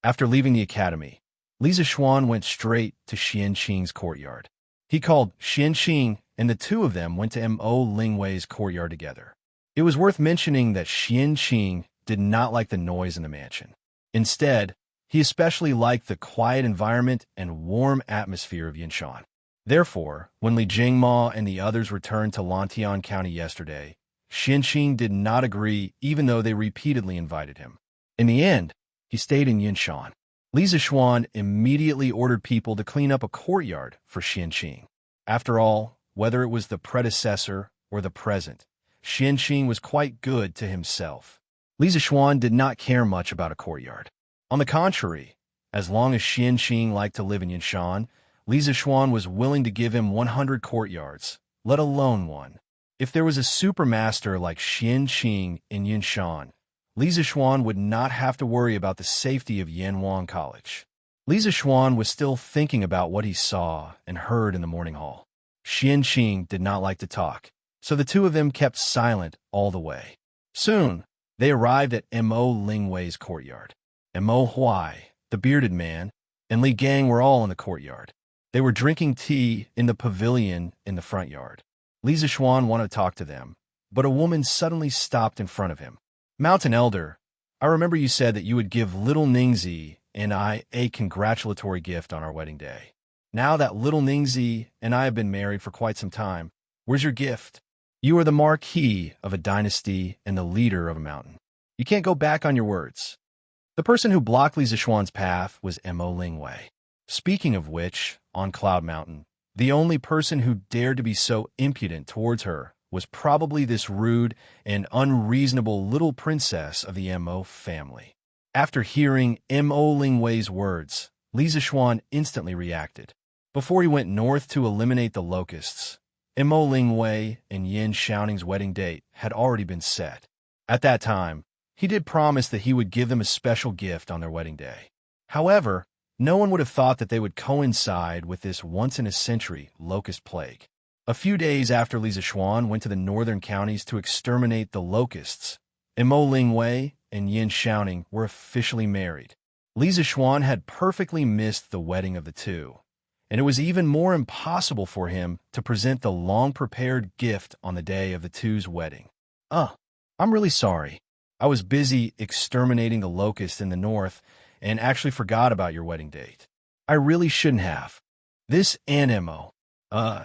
After leaving the academy, Li Zixuan went straight to Xianxing's courtyard. He called Xianxing, and the two of them went to Mo Lingwei's courtyard together. It was worth mentioning that Xianxing did not like the noise in the mansion. Instead, he especially liked the quiet environment and warm atmosphere of Yinshan. Therefore, when Li Jingma and the others returned to Lantian County yesterday, Xianxing did not agree even though they repeatedly invited him. In the end, he stayed in Yinshan. Li Zixuan immediately ordered people to clean up a courtyard for Xianxing. After all, whether it was the predecessor or the present, Xianxing was quite good to himself. Li Zixuan did not care much about a courtyard. On the contrary, as long as Xianxing liked to live in Yinshan, Li Zixuan was willing to give him 100 courtyards, let alone one. If there was a supermaster like Xianxing in Yinshan, Li Zixuan would not have to worry about the safety of Yanhuang College. Li Zixuan was still thinking about what he saw and heard in the morning hall. Xianxing did not like to talk, so the two of them kept silent all the way. Soon, they arrived at Mo Lingwei's courtyard. Mo Huai, the bearded man, and Li Gang were all in the courtyard. They were drinking tea in the pavilion in the front yard. Li Zixuan wanted to talk to them, but a woman suddenly stopped in front of him. Mountain Elder, I remember you said that you would give little Ningzi and I a congratulatory gift on our wedding day. Now that little Ningzi and I have been married for quite some time, where's your gift? You are the marquis of a dynasty and the leader of a mountain. You can't go back on your words. The person who blocked Li Zixuan's path was Mo Lingwei. Speaking of which, on Cloud Mountain, the only person who dared to be so impudent towards her was probably this rude and unreasonable little princess of the Mo family. After hearing Mo Lingwei's words, Li Zixuan instantly reacted. Before he went north to eliminate the locusts, Mo Lingwei and Yin Xiaoning's wedding date had already been set. At that time, he did promise that he would give them a special gift on their wedding day. However, no one would have thought that they would coincide with this once-in-a-century locust plague. A few days after Li Zixuan went to the northern counties to exterminate the locusts, Mo Lingwei and Yin Xiaoning were officially married. Li Zixuan had perfectly missed the wedding of the two, and it was even more impossible for him to present the long-prepared gift on the day of the two's wedding. I'm really sorry. I was busy exterminating the locusts in the north and actually forgot about your wedding date. I really shouldn't have. This Mo,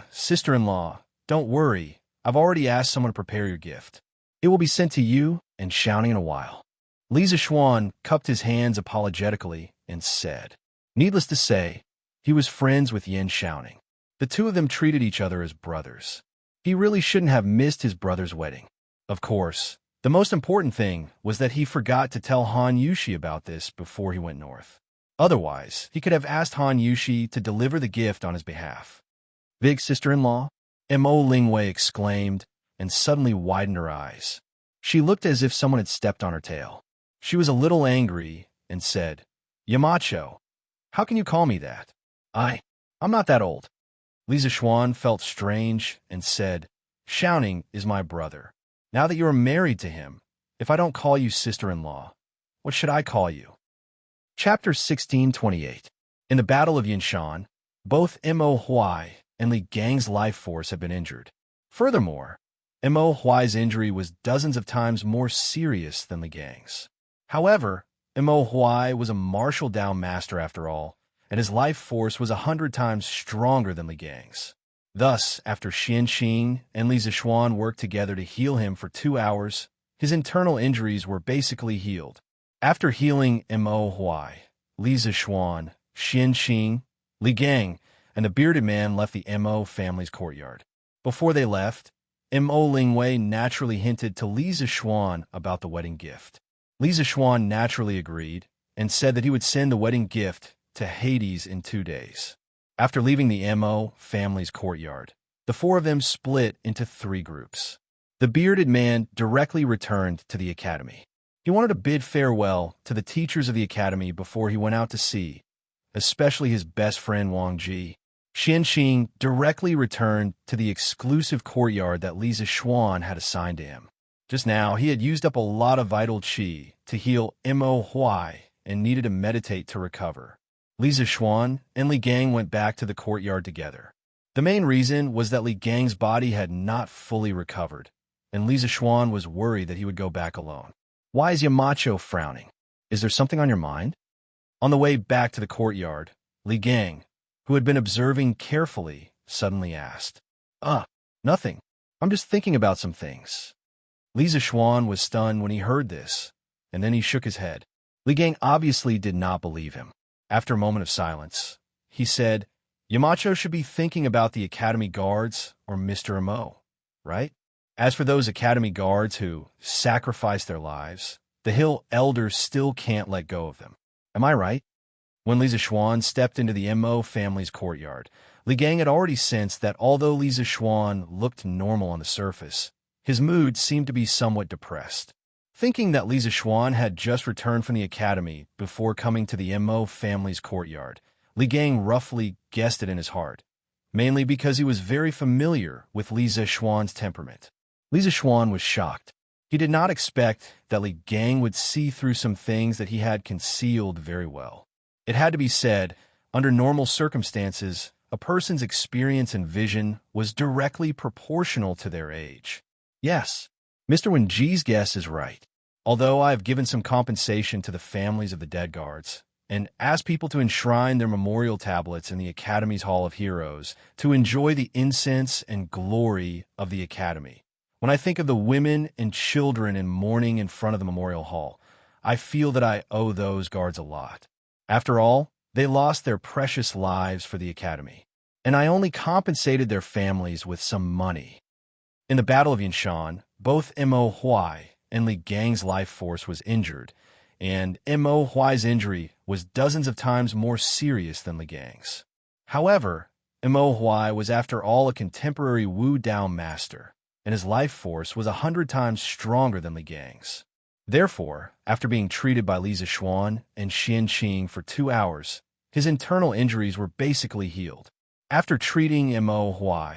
sister-in-law, don't worry. I've already asked someone to prepare your gift. It will be sent to you and Xiaoning in a while. Li Zixuan cupped his hands apologetically and said. Needless to say, he was friends with Yin Xiaoning. The two of them treated each other as brothers. He really shouldn't have missed his brother's wedding. Of course, the most important thing was that he forgot to tell Han Yushi about this before he went north. Otherwise, he could have asked Han Yushi to deliver the gift on his behalf. Big sister-in-law? Mo Lingwei exclaimed, and suddenly widened her eyes. She looked as if someone had stepped on her tail. She was a little angry and said, Yamacho, how can you call me that? I'm not that old. Li Zishuan felt strange and said, Xiaoning is my brother. Now that you are married to him, if I don't call you sister-in-law, what should I call you? Chapter 1628. In the Battle of Yinshan, both Mo Huai and Li Gang's life force had been injured. Furthermore, Mo Huai's injury was dozens of times more serious than Li Gang's. However, Mo Huai was a martial down master after all, and his life force was 100 times stronger than Li Gang's. Thus, after Xianxia and Li Zishuan worked together to heal him for 2 hours, his internal injuries were basically healed. After healing Mo Huai, Li Zishuan, Xianxia, Li Gang, and the bearded man left the Mo family's courtyard. Before they left, Mo Lingwei naturally hinted to Li Zishuan about the wedding gift. Li Zishuan naturally agreed and said that he would send the wedding gift to Hades in 2 days. After leaving the Mo family's courtyard, the 4 of them split into 3 groups. The bearded man directly returned to the academy. He wanted to bid farewell to the teachers of the academy before he went out to sea, especially his best friend Wang Ji. Xianxia directly returned to the exclusive courtyard that Li Zishuan had assigned to him. Just now, he had used up a lot of vital qi to heal Mo Huai and needed to meditate to recover. Li Zishuan and Li Gang went back to the courtyard together. The main reason was that Li Gang's body had not fully recovered, and Li Zishuan was worried that he would go back alone. Why is Yamacho frowning? Is there something on your mind? On the way back to the courtyard, Li Gang, who had been observing carefully, suddenly asked, Nothing. I'm just thinking about some things. Li Zishuan was stunned when he heard this, and then he shook his head. Li Gang obviously did not believe him. After a moment of silence, he said, Yamacho should be thinking about the academy guards or Mr. Mo, right? As for those academy guards who sacrificed their lives, the Hill elders still can't let go of them. Am I right? When Li Zishuan stepped into the Mo family's courtyard, Li Gang had already sensed that although Li Zishuan looked normal on the surface, his mood seemed to be somewhat depressed. Thinking that Li Zishuan had just returned from the academy before coming to the Mo family's courtyard, Li Gang roughly guessed it in his heart, mainly because he was very familiar with Li Zishuan's temperament. Li Zishuan was shocked. He did not expect that Li Gang would see through some things that he had concealed very well. It had to be said, under normal circumstances, a person's experience and vision was directly proportional to their age. Yes, Mr. Wenji's guess is right. Although I have given some compensation to the families of the dead guards, and asked people to enshrine their memorial tablets in the Academy's Hall of Heroes to enjoy the incense and glory of the Academy, when I think of the women and children in mourning in front of the Memorial Hall, I feel that I owe those guards a lot. After all, they lost their precious lives for the Academy, and I only compensated their families with some money. In the Battle of Yinshan, both Mo Huai and Li Gang's life force was injured, and Mo Huai's injury was dozens of times more serious than Li Gang's. However, Mo Huai was after all a contemporary Wu Dao master, and his life force was 100 times stronger than Li Gang's. Therefore, after being treated by Li Zishuan and Xianxia for 2 hours, his internal injuries were basically healed. After treating Mo Huai,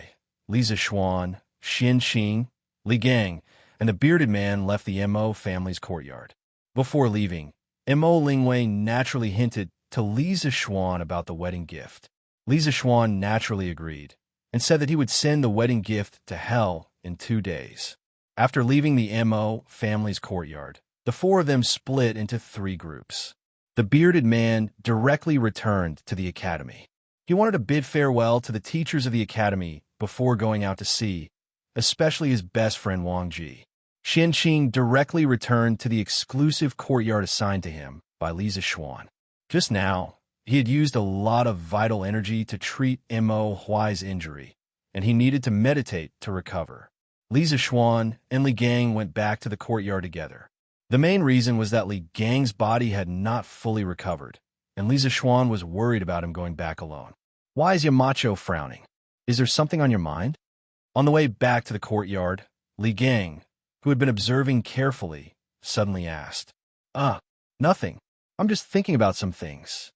Li Zishuan, Xianxia, Li Gang, and the bearded man left the Mo family's courtyard. Before leaving, Mo Lingwei naturally hinted to Li Zishuan about the wedding gift. Li Zishuan naturally agreed, and said that he would send the wedding gift to Hell in 2 days. After leaving the Mo family's courtyard, the 4 of them split into 3 groups. The bearded man directly returned to the academy. He wanted to bid farewell to the teachers of the academy before going out to sea, especially his best friend Wang Ji. Xianxia directly returned to the exclusive courtyard assigned to him by Li Zishuan. Just now, he had used a lot of vital energy to treat Mo Huai's injury, and he needed to meditate to recover. Li Zixuan and Li Gang went back to the courtyard together. The main reason was that Li Gang's body had not fully recovered, and Li Zixuan was worried about him going back alone. Why is Yamacho frowning? Is there something on your mind? On the way back to the courtyard, Li Gang, who had been observing carefully, suddenly asked, Nothing. I'm just thinking about some things.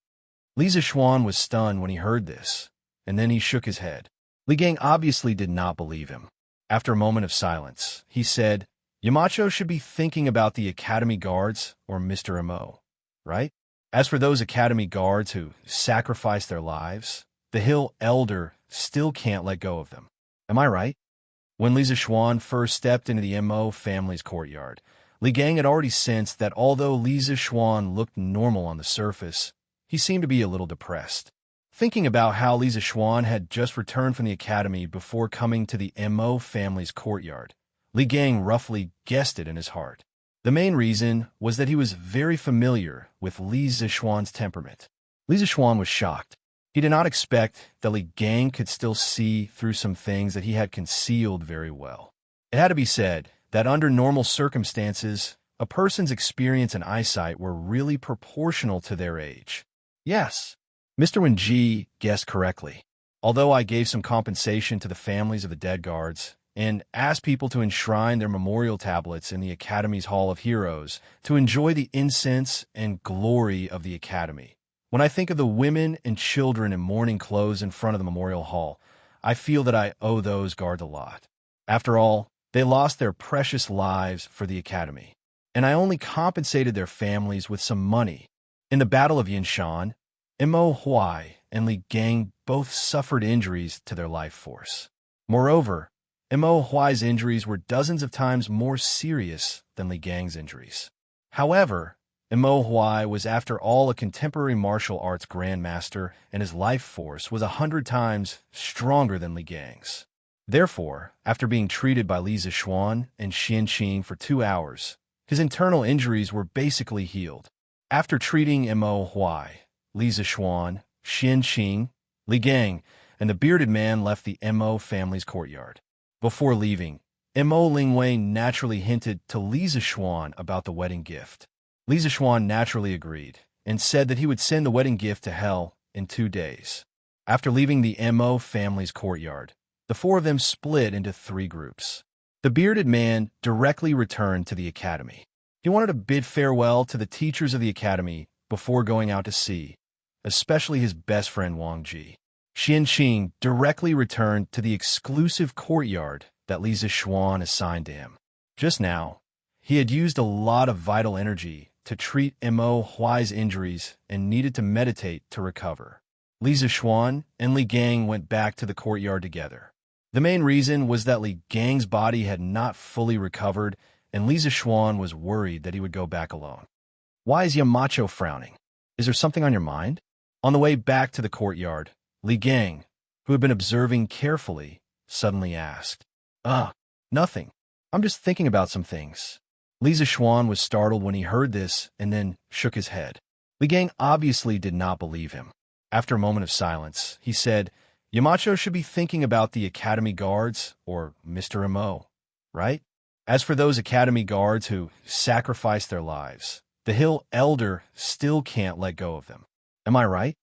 Li Zixuan was stunned when he heard this, and then he shook his head. Li Gang obviously did not believe him. After a moment of silence, he said, Yamacho should be thinking about the Academy guards or Mr. Mo, right? As for those Academy guards who sacrificed their lives, the Hill Elder still can't let go of them. Am I right? When Li Zixuan first stepped into the Mo family's courtyard, Li Gang had already sensed that although Li Zixuan looked normal on the surface, he seemed to be a little depressed. Thinking about how Li Zixuan had just returned from the academy before coming to the Mo family's courtyard, Li Gang roughly guessed it in his heart. The main reason was that he was very familiar with Li Zixuan's temperament. Li Zixuan was shocked. He did not expect that Li Gang could still see through some things that he had concealed very well. It had to be said that under normal circumstances, a person's experience and eyesight were really proportional to their age. Yes, Mr. Wenji guessed correctly. Although I gave some compensation to the families of the dead guards and asked people to enshrine their memorial tablets in the Academy's Hall of Heroes to enjoy the incense and glory of the Academy, when I think of the women and children in mourning clothes in front of the Memorial Hall, I feel that I owe those guards a lot. After all, they lost their precious lives for the Academy, and I only compensated their families with some money. In the Battle of Yinshan, Mo Huai and Li Gang both suffered injuries to their life force. Moreover, Mo Huai's injuries were dozens of times more serious than Li Gang's injuries. However, Mo Huai was after all a contemporary martial arts grandmaster, and his life force was 100 times stronger than Li Gang's. Therefore, after being treated by Li Zixuan and Xianxia for 2 hours, his internal injuries were basically healed. After treating Mo Huai, Li Zixuan, Xianxia, Li Gang, and the bearded man left the Mo family's courtyard. Before leaving, Mo Lingwei naturally hinted to Li Zixuan about the wedding gift. Li Zixuan naturally agreed and said that he would send the wedding gift to Hell in 2 days. After leaving the Mo family's courtyard, the 4 of them split into 3 groups. The bearded man directly returned to the academy. He wanted to bid farewell to the teachers of the academy before going out to sea, especially his best friend Wang Ji. Xianxia directly returned to the exclusive courtyard that Li Zixuan assigned to him. Just now, he had used a lot of vital energy to treat Mo Huai's injuries and needed to meditate to recover. Li Zixuan and Li Gang went back to the courtyard together. The main reason was that Li Gang's body had not fully recovered, and Li Zixuan was worried that he would go back alone. Why is Yamacho frowning? Is there something on your mind? On the way back to the courtyard, Li Gang, who had been observing carefully, suddenly asked, Nothing. I'm just thinking about some things. Li Zixuan was startled when he heard this and then shook his head. Li Gang obviously did not believe him. After a moment of silence, he said, Yamacho should be thinking about the Academy guards or Mr. Mo, right? As for those Academy guards who sacrificed their lives, the Hill Elder still can't let go of them. Am I right?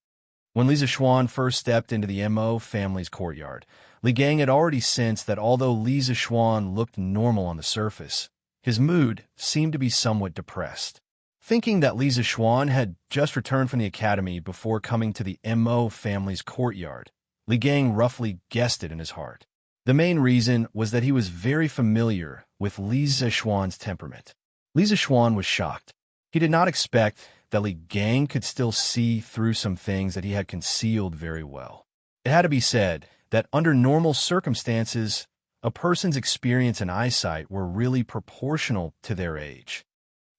When Li Zixuan first stepped into the Mo family's courtyard, Li Gang had already sensed that although Li Zixuan looked normal on the surface, his mood seemed to be somewhat depressed. Thinking that Li Zixuan had just returned from the academy before coming to the Mo family's courtyard, Li Gang roughly guessed it in his heart. The main reason was that he was very familiar with Li Zixuan's temperament. Li Zixuan was shocked. He did not expect that Li Gang could still see through some things that he had concealed very well. It had to be said that under normal circumstances, a person's experience and eyesight were really proportional to their age.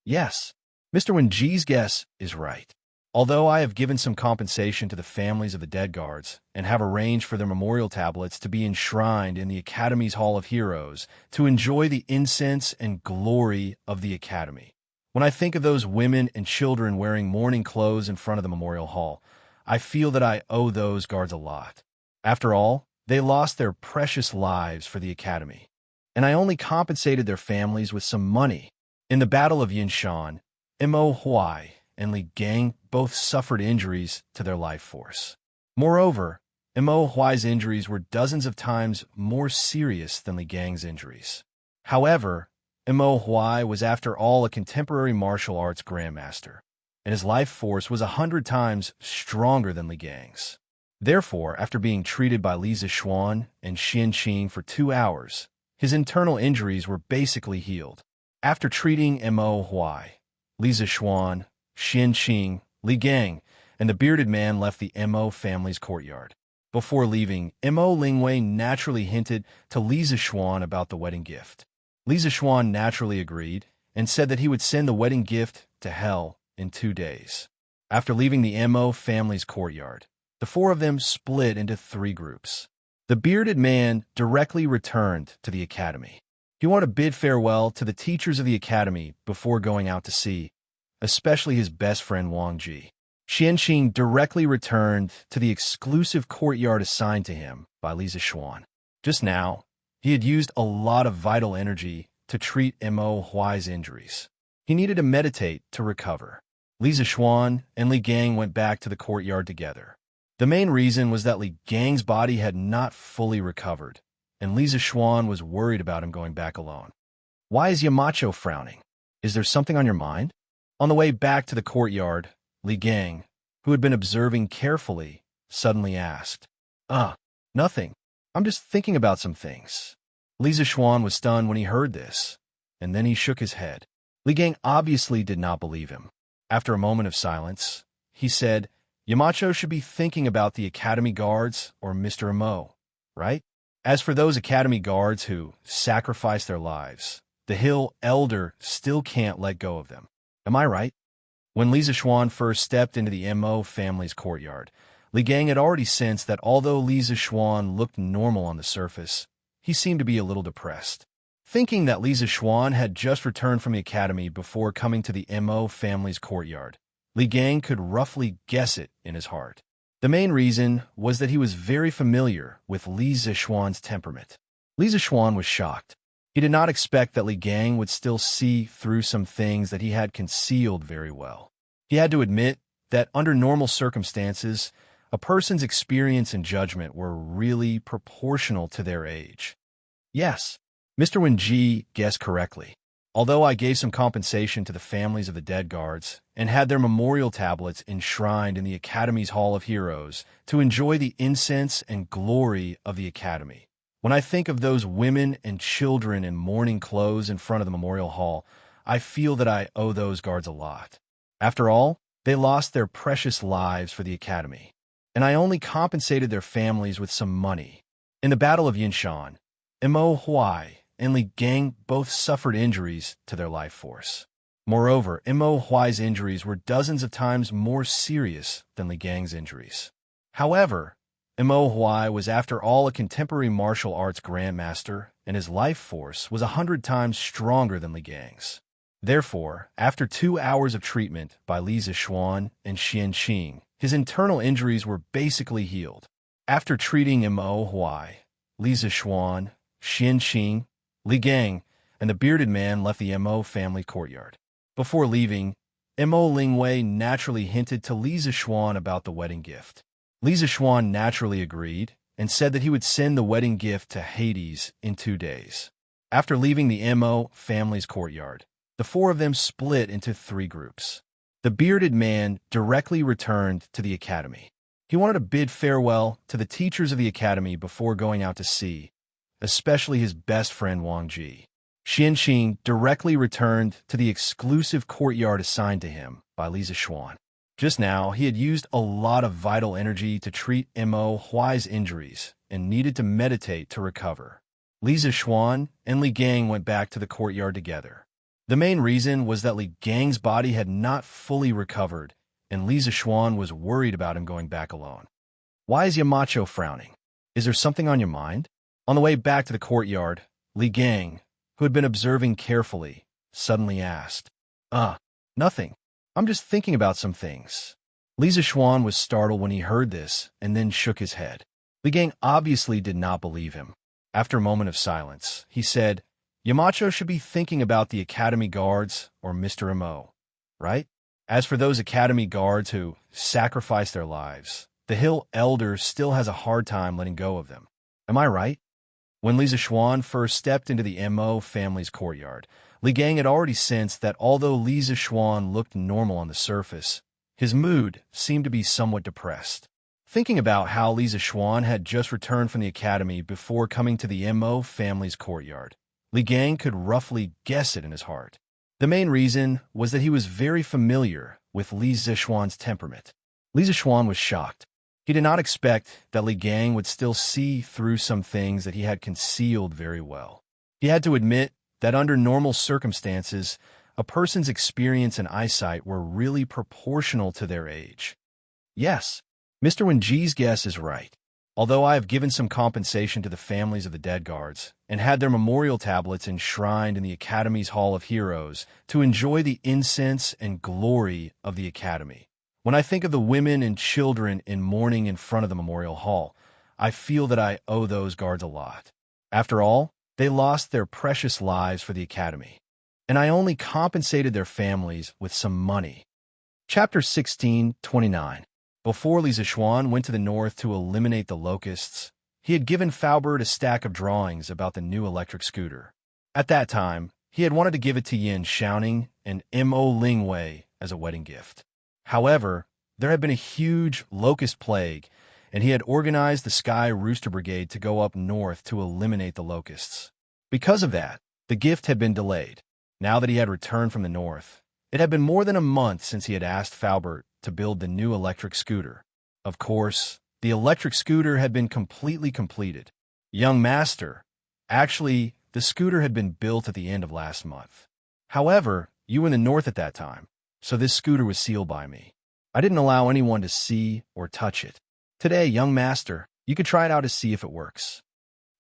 Yes, Mr. Wenji's guess is right. Although I have given some compensation to the families of the dead guards and have arranged for their memorial tablets to be enshrined in the Academy's Hall of Heroes to enjoy the incense and glory of the Academy, when I think of those women and children wearing mourning clothes in front of the Memorial Hall, I feel that I owe those guards a lot. After all, They lost their precious lives for the academy, and I only compensated their families with some money. In the Battle of Yinshan, Mo Huai and Li Gang both suffered injuries to their life force. Moreover, Mo Huai's injuries were dozens of times more serious than Li Gang's injuries. However, Mo Huai was after all a contemporary martial arts grandmaster, and his life force was 100 times stronger than Li Gang's. Therefore, after being treated by Li Zixuan and Xianxia for 2 hours, his internal injuries were basically healed. After treating Mo Huai, Li Zixuan, Xianxia, Li Gang, and the bearded man left the Mo family's courtyard. Before leaving, Mo Lingwei naturally hinted to Li Zixuan about the wedding gift. Li Zixuan naturally agreed and said that he would send the wedding gift to hell in 2 days. After leaving the Mo family's courtyard, the four of them split into 3 groups. The bearded man directly returned to the academy. He wanted to bid farewell to the teachers of the academy before going out to sea, especially his best friend Wang Ji. Xianxia directly returned to the exclusive courtyard assigned to him by Li Zixuan. Just now, he had used a lot of vital energy to treat Mo Huai's injuries. He needed to meditate to recover. Li Zixuan and Li Gang went back to the courtyard together. The main reason was that Li Gang's body had not fully recovered, and Li Zixuan was worried about him going back alone. Why is Yamacho frowning? Is there something on your mind? On the way back to the courtyard, Li Gang, who had been observing carefully, suddenly asked, Nothing. I'm just thinking about some things. Li Zixuan was stunned when he heard this, and then he shook his head. Li Gang obviously did not believe him. After a moment of silence, he said, Yamacho should be thinking about the academy guards or Mr. Mo, right? As for those academy guards who sacrificed their lives, the Hill Elder still can't let go of them. Am I right? When Li Zixuan first stepped into the Mo family's courtyard, Li Gang had already sensed that although Li Zixuan looked normal on the surface, he seemed to be a little depressed. Thinking that Li Zixuan had just returned from the academy before coming to the Mo family's courtyard, Li Gang could roughly guess it in his heart. The main reason was that he was very familiar with Li Zixuan's temperament. Li Zixuan was shocked. He did not expect that Li Gang would still see through some things that he had concealed very well. He had to admit that under normal circumstances, a person's experience and judgment were really proportional to their age. Yes, Mr. Wenji guessed correctly. Although I gave some compensation to the families of the dead guards and had their memorial tablets enshrined in the Academy's Hall of Heroes to enjoy the incense and glory of the Academy, when I think of those women and children in mourning clothes in front of the Memorial Hall, I feel that I owe those guards a lot. After all, they lost their precious lives for the Academy, and I only compensated their families with some money. In the Battle of Yinshan, Mo Huai and Li Gang both suffered injuries to their life force. Moreover, Mo Huai's injuries were dozens of times more serious than Li Gang's injuries. However, Mo Huai was after all a contemporary martial arts grandmaster, and his life force was 100 times stronger than Li Gang's. Therefore, after 2 hours of treatment by Li Zixuan and Xianxia, his internal injuries were basically healed. After treating Mo Huai, Li Zixuan, Xianxia, Li Gang, and the bearded man left the Mo family courtyard. Before leaving, Mo Lingwei naturally hinted to Li Zixuan about the wedding gift. Li Zixuan naturally agreed and said that he would send the wedding gift to Hades in 2 days. After leaving the Mo family's courtyard, the four of them split into 3 groups. The bearded man directly returned to the academy. He wanted to bid farewell to the teachers of the academy before going out to sea, especially his best friend Wang Ji. Xianxia directly returned to the exclusive courtyard assigned to him by Li Zixuan. Just now, he had used a lot of vital energy to treat Mo Huai's injuries and needed to meditate to recover. Li Zixuan and Li Gang went back to the courtyard together. The main reason was that Li Gang's body had not fully recovered, and Li Zixuan was worried about him going back alone. Why is Yamacho frowning? Is there something on your mind? On the way back to the courtyard, Li Gang, who had been observing carefully, suddenly asked, Nothing. I'm just thinking about some things. Li Zixuan was startled when he heard this and then shook his head. Li Gang obviously did not believe him. After a moment of silence, he said, Yamacho should be thinking about the Academy guards or Mr. Mo, right? As for those Academy guards who sacrificed their lives, the Hill Elder still has a hard time letting go of them. Am I right? When Li Zixuan first stepped into the Mo family's courtyard, Li Gang had already sensed that although Li Zixuan looked normal on the surface, his mood seemed to be somewhat depressed. Thinking about how Li Zixuan had just returned from the academy before coming to the Mo family's courtyard, Li Gang could roughly guess it in his heart. The main reason was that he was very familiar with Li Zixuan's temperament. Li Zixuan was shocked. He did not expect that Li Gang would still see through some things that he had concealed very well. He had to admit that under normal circumstances, a person's experience and eyesight were really proportional to their age. Yes, Mr. Wenji's guess is right. Although I have given some compensation to the families of the dead guards and had their memorial tablets enshrined in the Academy's Hall of Heroes to enjoy the incense and glory of the Academy, when I think of the women and children in mourning in front of the memorial hall, I feel that I owe those guards a lot. After all, they lost their precious lives for the Academy, and I only compensated their families with some money. Chapter 16:29. Before Li Zixuan went to the north to eliminate the locusts, he had given Faubert a stack of drawings about the new electric scooter. At that time, he had wanted to give it to Yin Xiaoning and Mo Lingwei as a wedding gift. However, there had been a huge locust plague, and he had organized the Sky Rooster Brigade to go up north to eliminate the locusts. Because of that, the gift had been delayed. Now that he had returned from the north, it had been more than a month since he had asked Faubert to build the new electric scooter. Of course, the electric scooter had been completely completed. Young master, actually, the scooter had been built at the end of last month. However, you were in the north at that time, so this scooter was sealed by me. I didn't allow anyone to see or touch it. Today, young master, you could try it out to see if it works.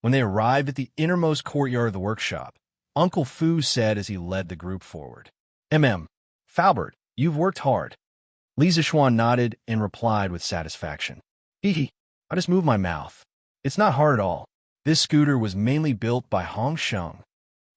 When they arrived at the innermost courtyard of the workshop, Uncle Fu said as he led the group forward, Faubert, you've worked hard. Li Zixuan nodded and replied with satisfaction. Hee, I just moved my mouth. It's not hard at all. This scooter was mainly built by Hong Sheng.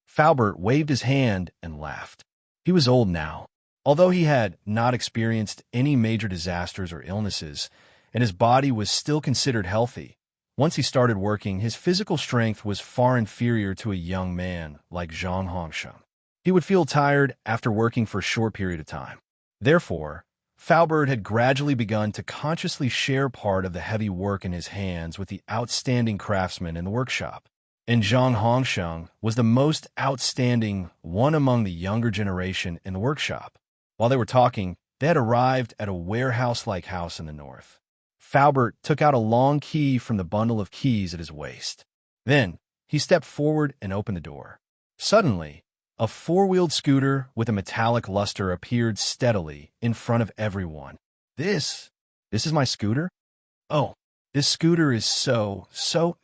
Faubert waved his hand and laughed. He was old now. Although he had not experienced any major disasters or illnesses, and his body was still considered healthy, once he started working, his physical strength was far inferior to a young man like Zhang Hongsheng. He would feel tired after working for a short period of time. Therefore, Faubert had gradually begun to consciously share part of the heavy work in his hands with the outstanding craftsmen in the workshop. And Zhang Hongsheng was the most outstanding one among the younger generation in the workshop. While they were talking, they had arrived at a warehouse-like house in the north. Faubert took out a long key from the bundle of keys at his waist. Then, he stepped forward and opened the door. Suddenly, a four-wheeled scooter with a metallic luster appeared steadily in front of everyone. This is my scooter? Oh, this scooter is so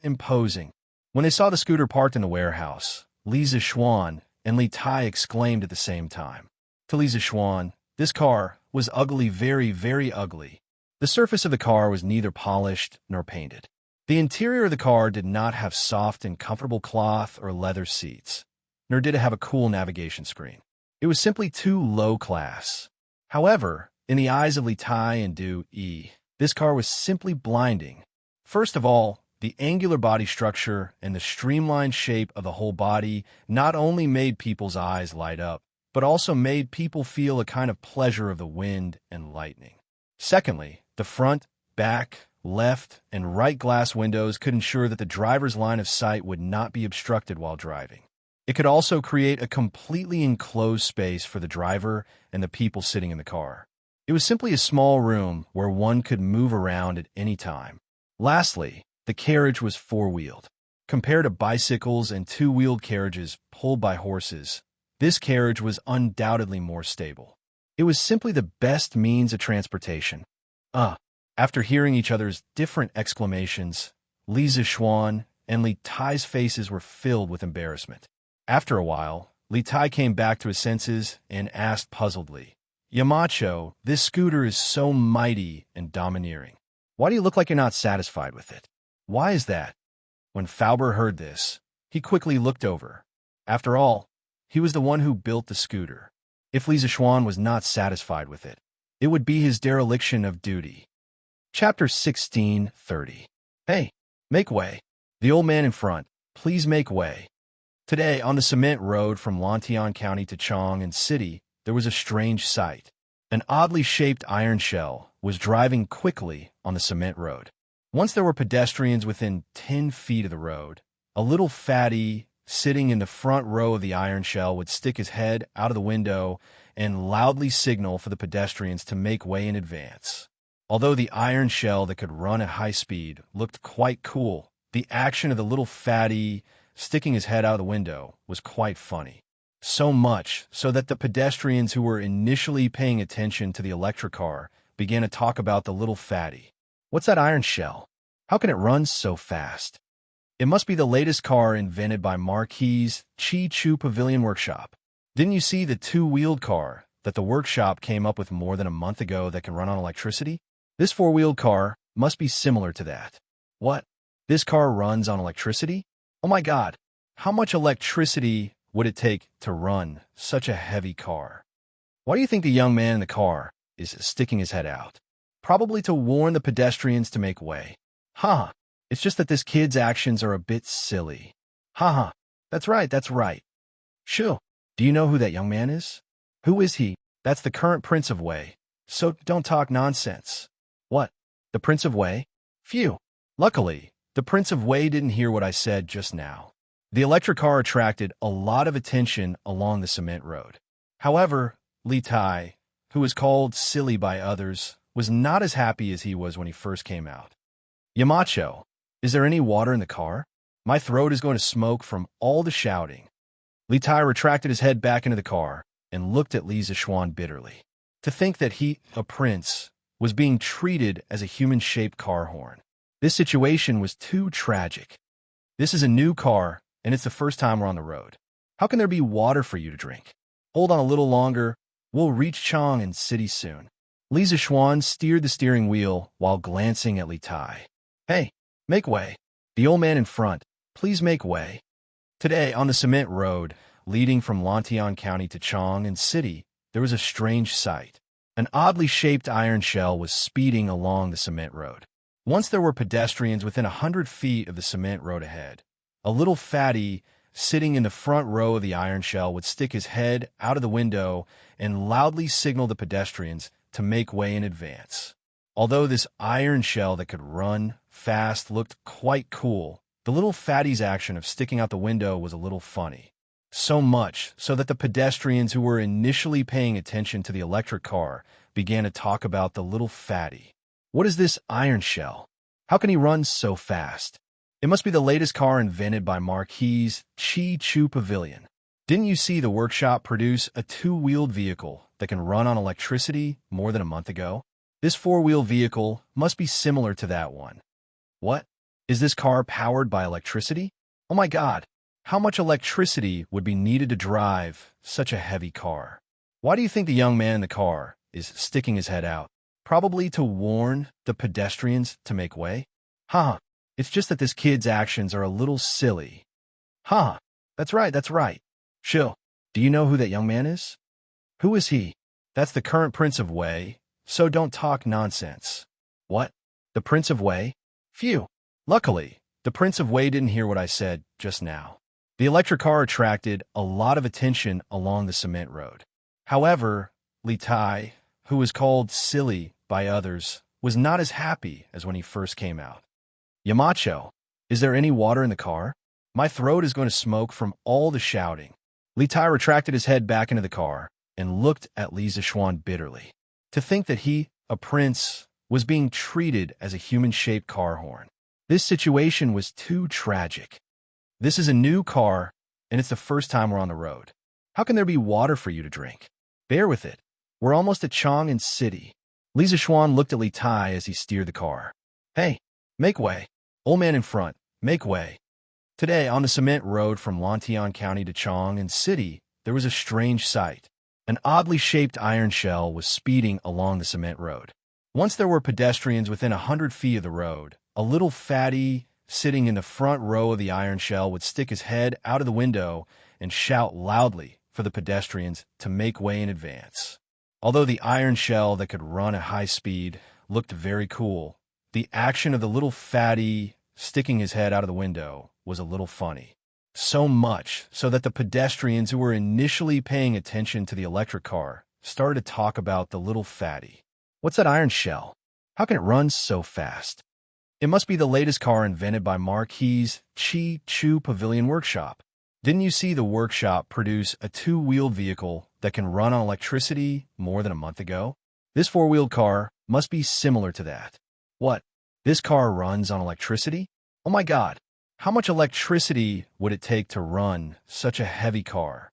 imposing. When they saw the scooter parked in the warehouse, Li Zixuan and Li Tai exclaimed at the same time. To Li Zixuan, this car was ugly, very ugly. The surface of the car was neither polished nor painted. The interior of the car did not have soft and comfortable cloth or leather seats, nor did it have a cool navigation screen. It was simply too low class. However, in the eyes of Li Tai and Du Yi, this car was simply blinding. First of all, the angular body structure and the streamlined shape of the whole body not only made people's eyes light up, but also made people feel a kind of pleasure of the wind and lightning. Secondly, the front, back, left, and right glass windows could ensure that the driver's line of sight would not be obstructed while driving. It could also create a completely enclosed space for the driver and the people sitting in the car. It was simply a small room where one could move around at any time. Lastly, the carriage was four-wheeled. Compared to bicycles and two-wheeled carriages pulled by horses, this carriage was undoubtedly more stable. It was simply the best means of transportation. After hearing each other's different exclamations, Li Zixuan and Li Tai's faces were filled with embarrassment. After a while, Li Tai came back to his senses and asked puzzledly, Yamacho, this scooter is so mighty and domineering. Why do you look like you're not satisfied with it? Why is that? When Fauber heard this, he quickly looked over. After all, he was the one who built the scooter. If Li Zixuan was not satisfied with it, it would be his dereliction of duty. Chapter 16:30. Hey, make way. The old man in front, please make way. Today, on the cement road from Lantian County to Chang'an City, there was a strange sight. An oddly shaped iron shell was driving quickly on the cement road. Once there were pedestrians within 10 feet of the road, a little fatty sitting in the front row of the iron shell would stick his head out of the window and loudly signal for the pedestrians to make way in advance. Although the iron shell that could run at high speed looked quite cool, the action of the little fatty sticking his head out of the window was quite funny. So much so that the pedestrians who were initially paying attention to the electric car began to talk about the little fatty. What's that iron shell? How can it run so fast? It must be the latest car invented by Marquis Chi Chu Pavilion Workshop. Didn't you see the two-wheeled car that the workshop came up with more than a month ago that can run on electricity? This four-wheeled car must be similar to that. What? This car runs on electricity? Oh my God, how much electricity would it take to run such a heavy car? Why do you think the young man in the car is sticking his head out? Probably to warn the pedestrians to make way. Ha! It's just that this kid's actions are a bit silly. Ha ha! That's right, that's right. Shoo! Do you know who that young man is? Who is he? That's the current Prince of Wei. So don't talk nonsense. What? The Prince of Wei? Phew! Luckily, the Prince of Wei didn't hear what I said just now. The electric car attracted a lot of attention along the cement road. However, Li Tai, who was called silly by others, was not as happy as he was when he first came out. Yamacho, is there any water in the car? My throat is going to smoke from all the shouting. Li Tai retracted his head back into the car and looked at Li Zixuan bitterly. To think that he, a prince, was being treated as a human-shaped car horn. This situation was too tragic. This is a new car, and it's the first time we're on the road. How can there be water for you to drink? Hold on a little longer. We'll reach Chang'an City soon. Li Zixuan steered the steering wheel while glancing at Li Tai. Hey, make way. The old man in front, please make way. Today, on the cement road leading from Lantian County to Chang'an City, there was a strange sight. An oddly shaped iron shell was speeding along the cement road. Once there were pedestrians within 100 feet of the cement road ahead, a little fatty sitting in the front row of the iron shell would stick his head out of the window and loudly signal the pedestrians to make way in advance. Although this iron shell that could run fast looked quite cool, the little fatty's action of sticking out the window was a little funny. So much so that the pedestrians who were initially paying attention to the electric car began to talk about the little fatty. What is this iron shell? How can he run so fast? It must be the latest car invented by Marquis Chi Chu Pavilion. Didn't you see the workshop produce a two-wheeled vehicle that can run on electricity more than a month ago? This four-wheel vehicle must be similar to that one. What? Is this car powered by electricity? Oh my God, how much electricity would be needed to drive such a heavy car? Why do you think the young man in the car is sticking his head out? Probably to warn the pedestrians to make way? Ha! It's just that this kid's actions are a little silly. Ha! That's right, that's right. Shoo! Do you know who that young man is? Who is he? That's the current Prince of Wei, so don't talk nonsense. What? The Prince of Wei? Phew! Luckily, the Prince of Wei didn't hear what I said just now. The electric car attracted a lot of attention along the cement road. However, Li Tai, who was called silly by others, was not as happy as when he first came out. Yamacho, is there any water in the car? My throat is going to smoke from all the shouting. Li Tai retracted his head back into the car and looked at Li Zixuan bitterly. To think that he, a prince, was being treated as a human-shaped car horn. This situation was too tragic. This is a new car, and it's the first time we're on the road. How can there be water for you to drink? Bear with it. We're almost at Chang'an City. Li Zixuan looked at Li Tai as he steered the car. Hey, make way. Old man in front, make way. Today, on the cement road from Lantian County to Chang'an City, there was a strange sight. An oddly shaped iron shell was speeding along the cement road. Once there were pedestrians within 100 feet of the road, a little fatty sitting in the front row of the iron shell, would stick his head out of the window and shout loudly for the pedestrians to make way in advance. Although the iron shell that could run at high speed looked very cool, the action of the little fatty sticking his head out of the window was a little funny. So much so that the pedestrians who were initially paying attention to the electric car started to talk about the little fatty. What's that iron shell? How can it run so fast? It must be the latest car invented by Marquis's Chi-Chu Pavilion Workshop. Didn't you see the workshop produce a two-wheeled vehicle that can run on electricity more than a month ago? This four-wheeled car must be similar to that. What? This car runs on electricity? Oh my God! How much electricity would it take to run such a heavy car?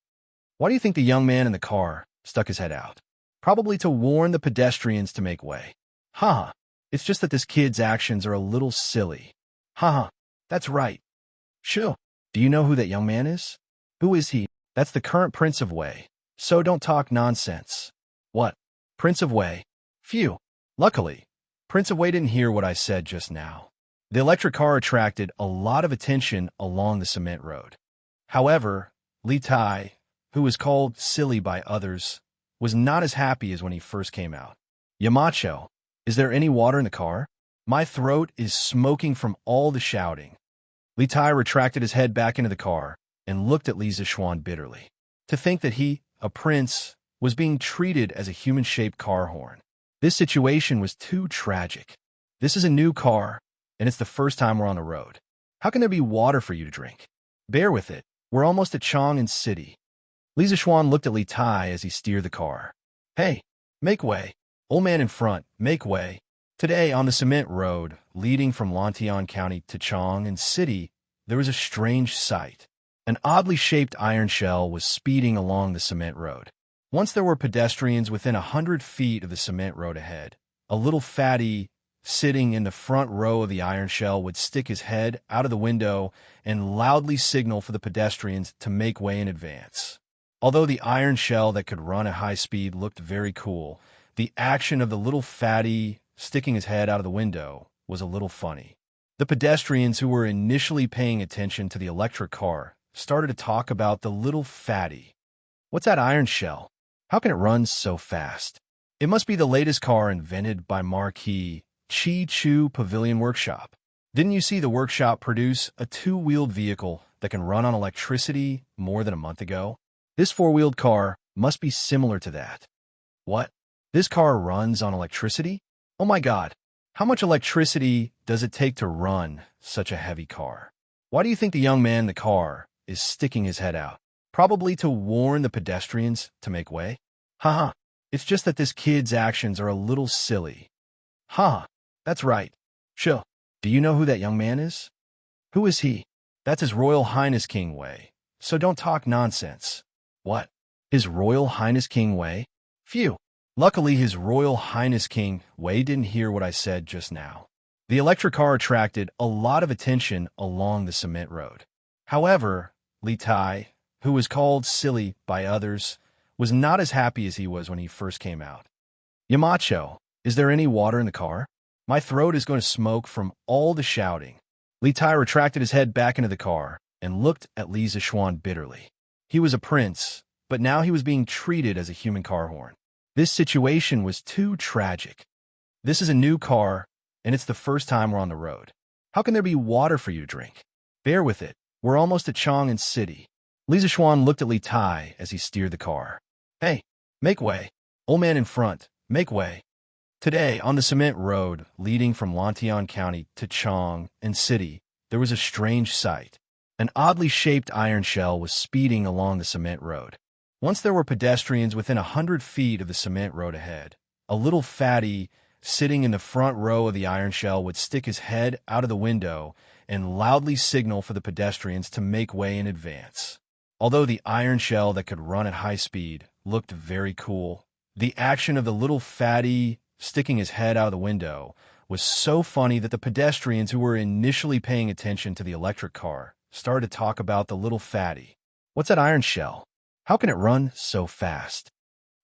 Why do you think the young man in the car stuck his head out? Probably to warn the pedestrians to make way. Haha, it's just that this kid's actions are a little silly. Haha, that's right. Sure. Do you know who that young man is? Who is he? That's the current Prince of Wei. So don't talk nonsense. What? Prince of Wei? Phew. Luckily, Prince of Wei didn't hear what I said just now. The electric car attracted a lot of attention along the cement road. However, Li Tai, who was called silly by others, was not as happy as when he first came out. Yamacho, is there any water in the car? My throat is smoking from all the shouting. Li Tai retracted his head back into the car and looked at Li Zishuan bitterly. To think that he, a prince, was being treated as a human-shaped car horn. This situation was too tragic. This is a new car, and it's the first time we're on the road. How can there be water for you to drink? Bear with it. We're almost at Chang'an City. Li Zishuan looked at Li Tai as he steered the car. Hey, make way. Old man in front, make way. Today, on the cement road leading from Lantian County to Chang'an City, there was a strange sight. An oddly shaped iron shell was speeding along the cement road. Once there were pedestrians within 100 feet of the cement road ahead, a little fatty sitting in the front row of the iron shell would stick his head out of the window and loudly signal for the pedestrians to make way in advance. Although the iron shell that could run at high speed looked very cool, the action of the little fatty sticking his head out of the window was a little funny. The pedestrians who were initially paying attention to the electric car started to talk about the little fatty. What's that iron shell? How can it run so fast? It must be the latest car invented by Marquis Chi-Chu Pavilion Workshop. Didn't you see the workshop produce a two-wheeled vehicle that can run on electricity more than a month ago? This four-wheeled car must be similar to that. What? This car runs on electricity? Oh my God! How much electricity does it take to run such a heavy car? Why do you think the young man in the car is sticking his head out? Probably to warn the pedestrians to make way? Haha, it's just that this kid's actions are a little silly. Haha, that's right. Sure. Do you know who that young man is? Who is he? That's His Royal Highness King Wei. So don't talk nonsense. What? His Royal Highness King Wei? Phew. Luckily, His Royal Highness King Wei didn't hear what I said just now. The electric car attracted a lot of attention along the cement road. However, Li Tai, who was called silly by others, was not as happy as he was when he first came out. Yamacho, is there any water in the car? My throat is going to smoke from all the shouting. Li Tai retracted his head back into the car and looked at Li Zishuan bitterly. He was a prince, but now he was being treated as a human car horn. This situation was too tragic. This is a new car, and it's the first time we're on the road. How can there be water for you to drink? Bear with it. We're almost at Chang'an City. Li Zishuan looked at Li Tai as he steered the car. Hey, make way. Old man in front, make way. Today, on the cement road leading from Lantian County to Chang'an City, there was a strange sight. An oddly shaped iron shell was speeding along the cement road. Once there were pedestrians within 100 feet of the cement road ahead, a little fatty sitting in the front row of the iron shell would stick his head out of the window and loudly signal for the pedestrians to make way in advance. Although the iron shell that could run at high speed looked very cool, the action of the little fatty sticking his head out of the window was so funny that the pedestrians who were initially paying attention to the electric car started to talk about the little fatty. What's that iron shell? How can it run so fast?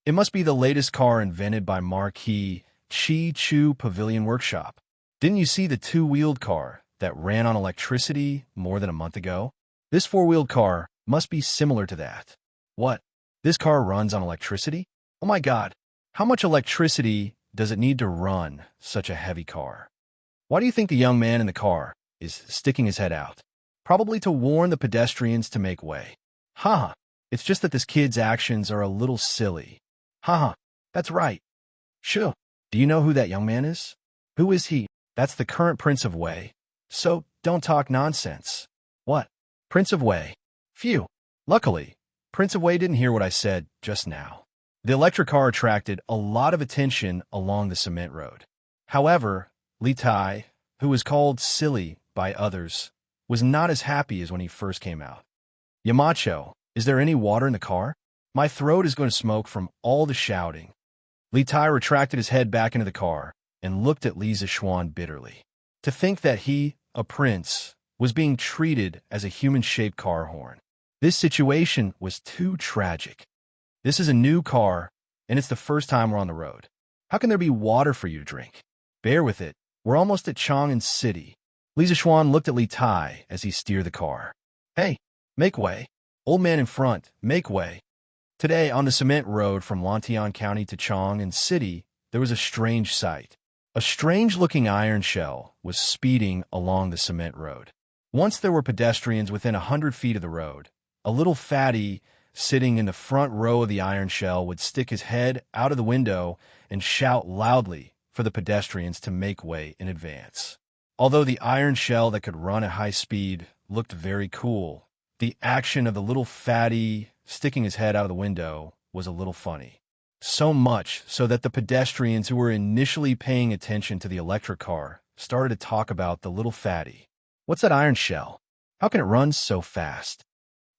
It must be the latest car invented by Marquis Chi-Chu Pavilion Workshop. Didn't you see the two-wheeled car that ran on electricity more than a month ago? This four-wheeled car must be similar to that. What? This car runs on electricity? Oh my God, how much electricity does it need to run such a heavy car? Why do you think the young man in the car is sticking his head out? Probably to warn the pedestrians to make way. Haha, it's just that this kid's actions are a little silly. Haha, that's right. Sure. Do you know who that young man is? Who is he? That's the current Prince of Wei. So, don't talk nonsense. What? Prince of Wei? Phew. Luckily, Prince of Wei didn't hear what I said just now. The electric car attracted a lot of attention along the cement road. However, Li Tai, who was called silly by others, was not as happy as when he first came out. Yamacho, is there any water in the car? My throat is going to smoke from all the shouting. Li Tai retracted his head back into the car and looked at Li Zixuan bitterly. To think that he, a prince, was being treated as a human-shaped car horn. This situation was too tragic. This is a new car, and it's the first time we're on the road. How can there be water for you to drink? Bear with it. We're almost at Chang'an City. Li Zixuan looked at Li Tai as he steered the car. Hey, make way. Old man in front, make way. Today, on the cement road from Lantian County to Chang'an City, there was a strange sight. A strange-looking iron shell was speeding along the cement road. Once there were pedestrians within 100 feet of the road, a little fatty sitting in the front row of the iron shell would stick his head out of the window and shout loudly for the pedestrians to make way in advance. Although the iron shell that could run at high speed looked very cool, the action of the little fatty sticking his head out of the window was a little funny. So much so that the pedestrians who were initially paying attention to the electric car started to talk about the little fatty. What's that iron shell? How can it run so fast?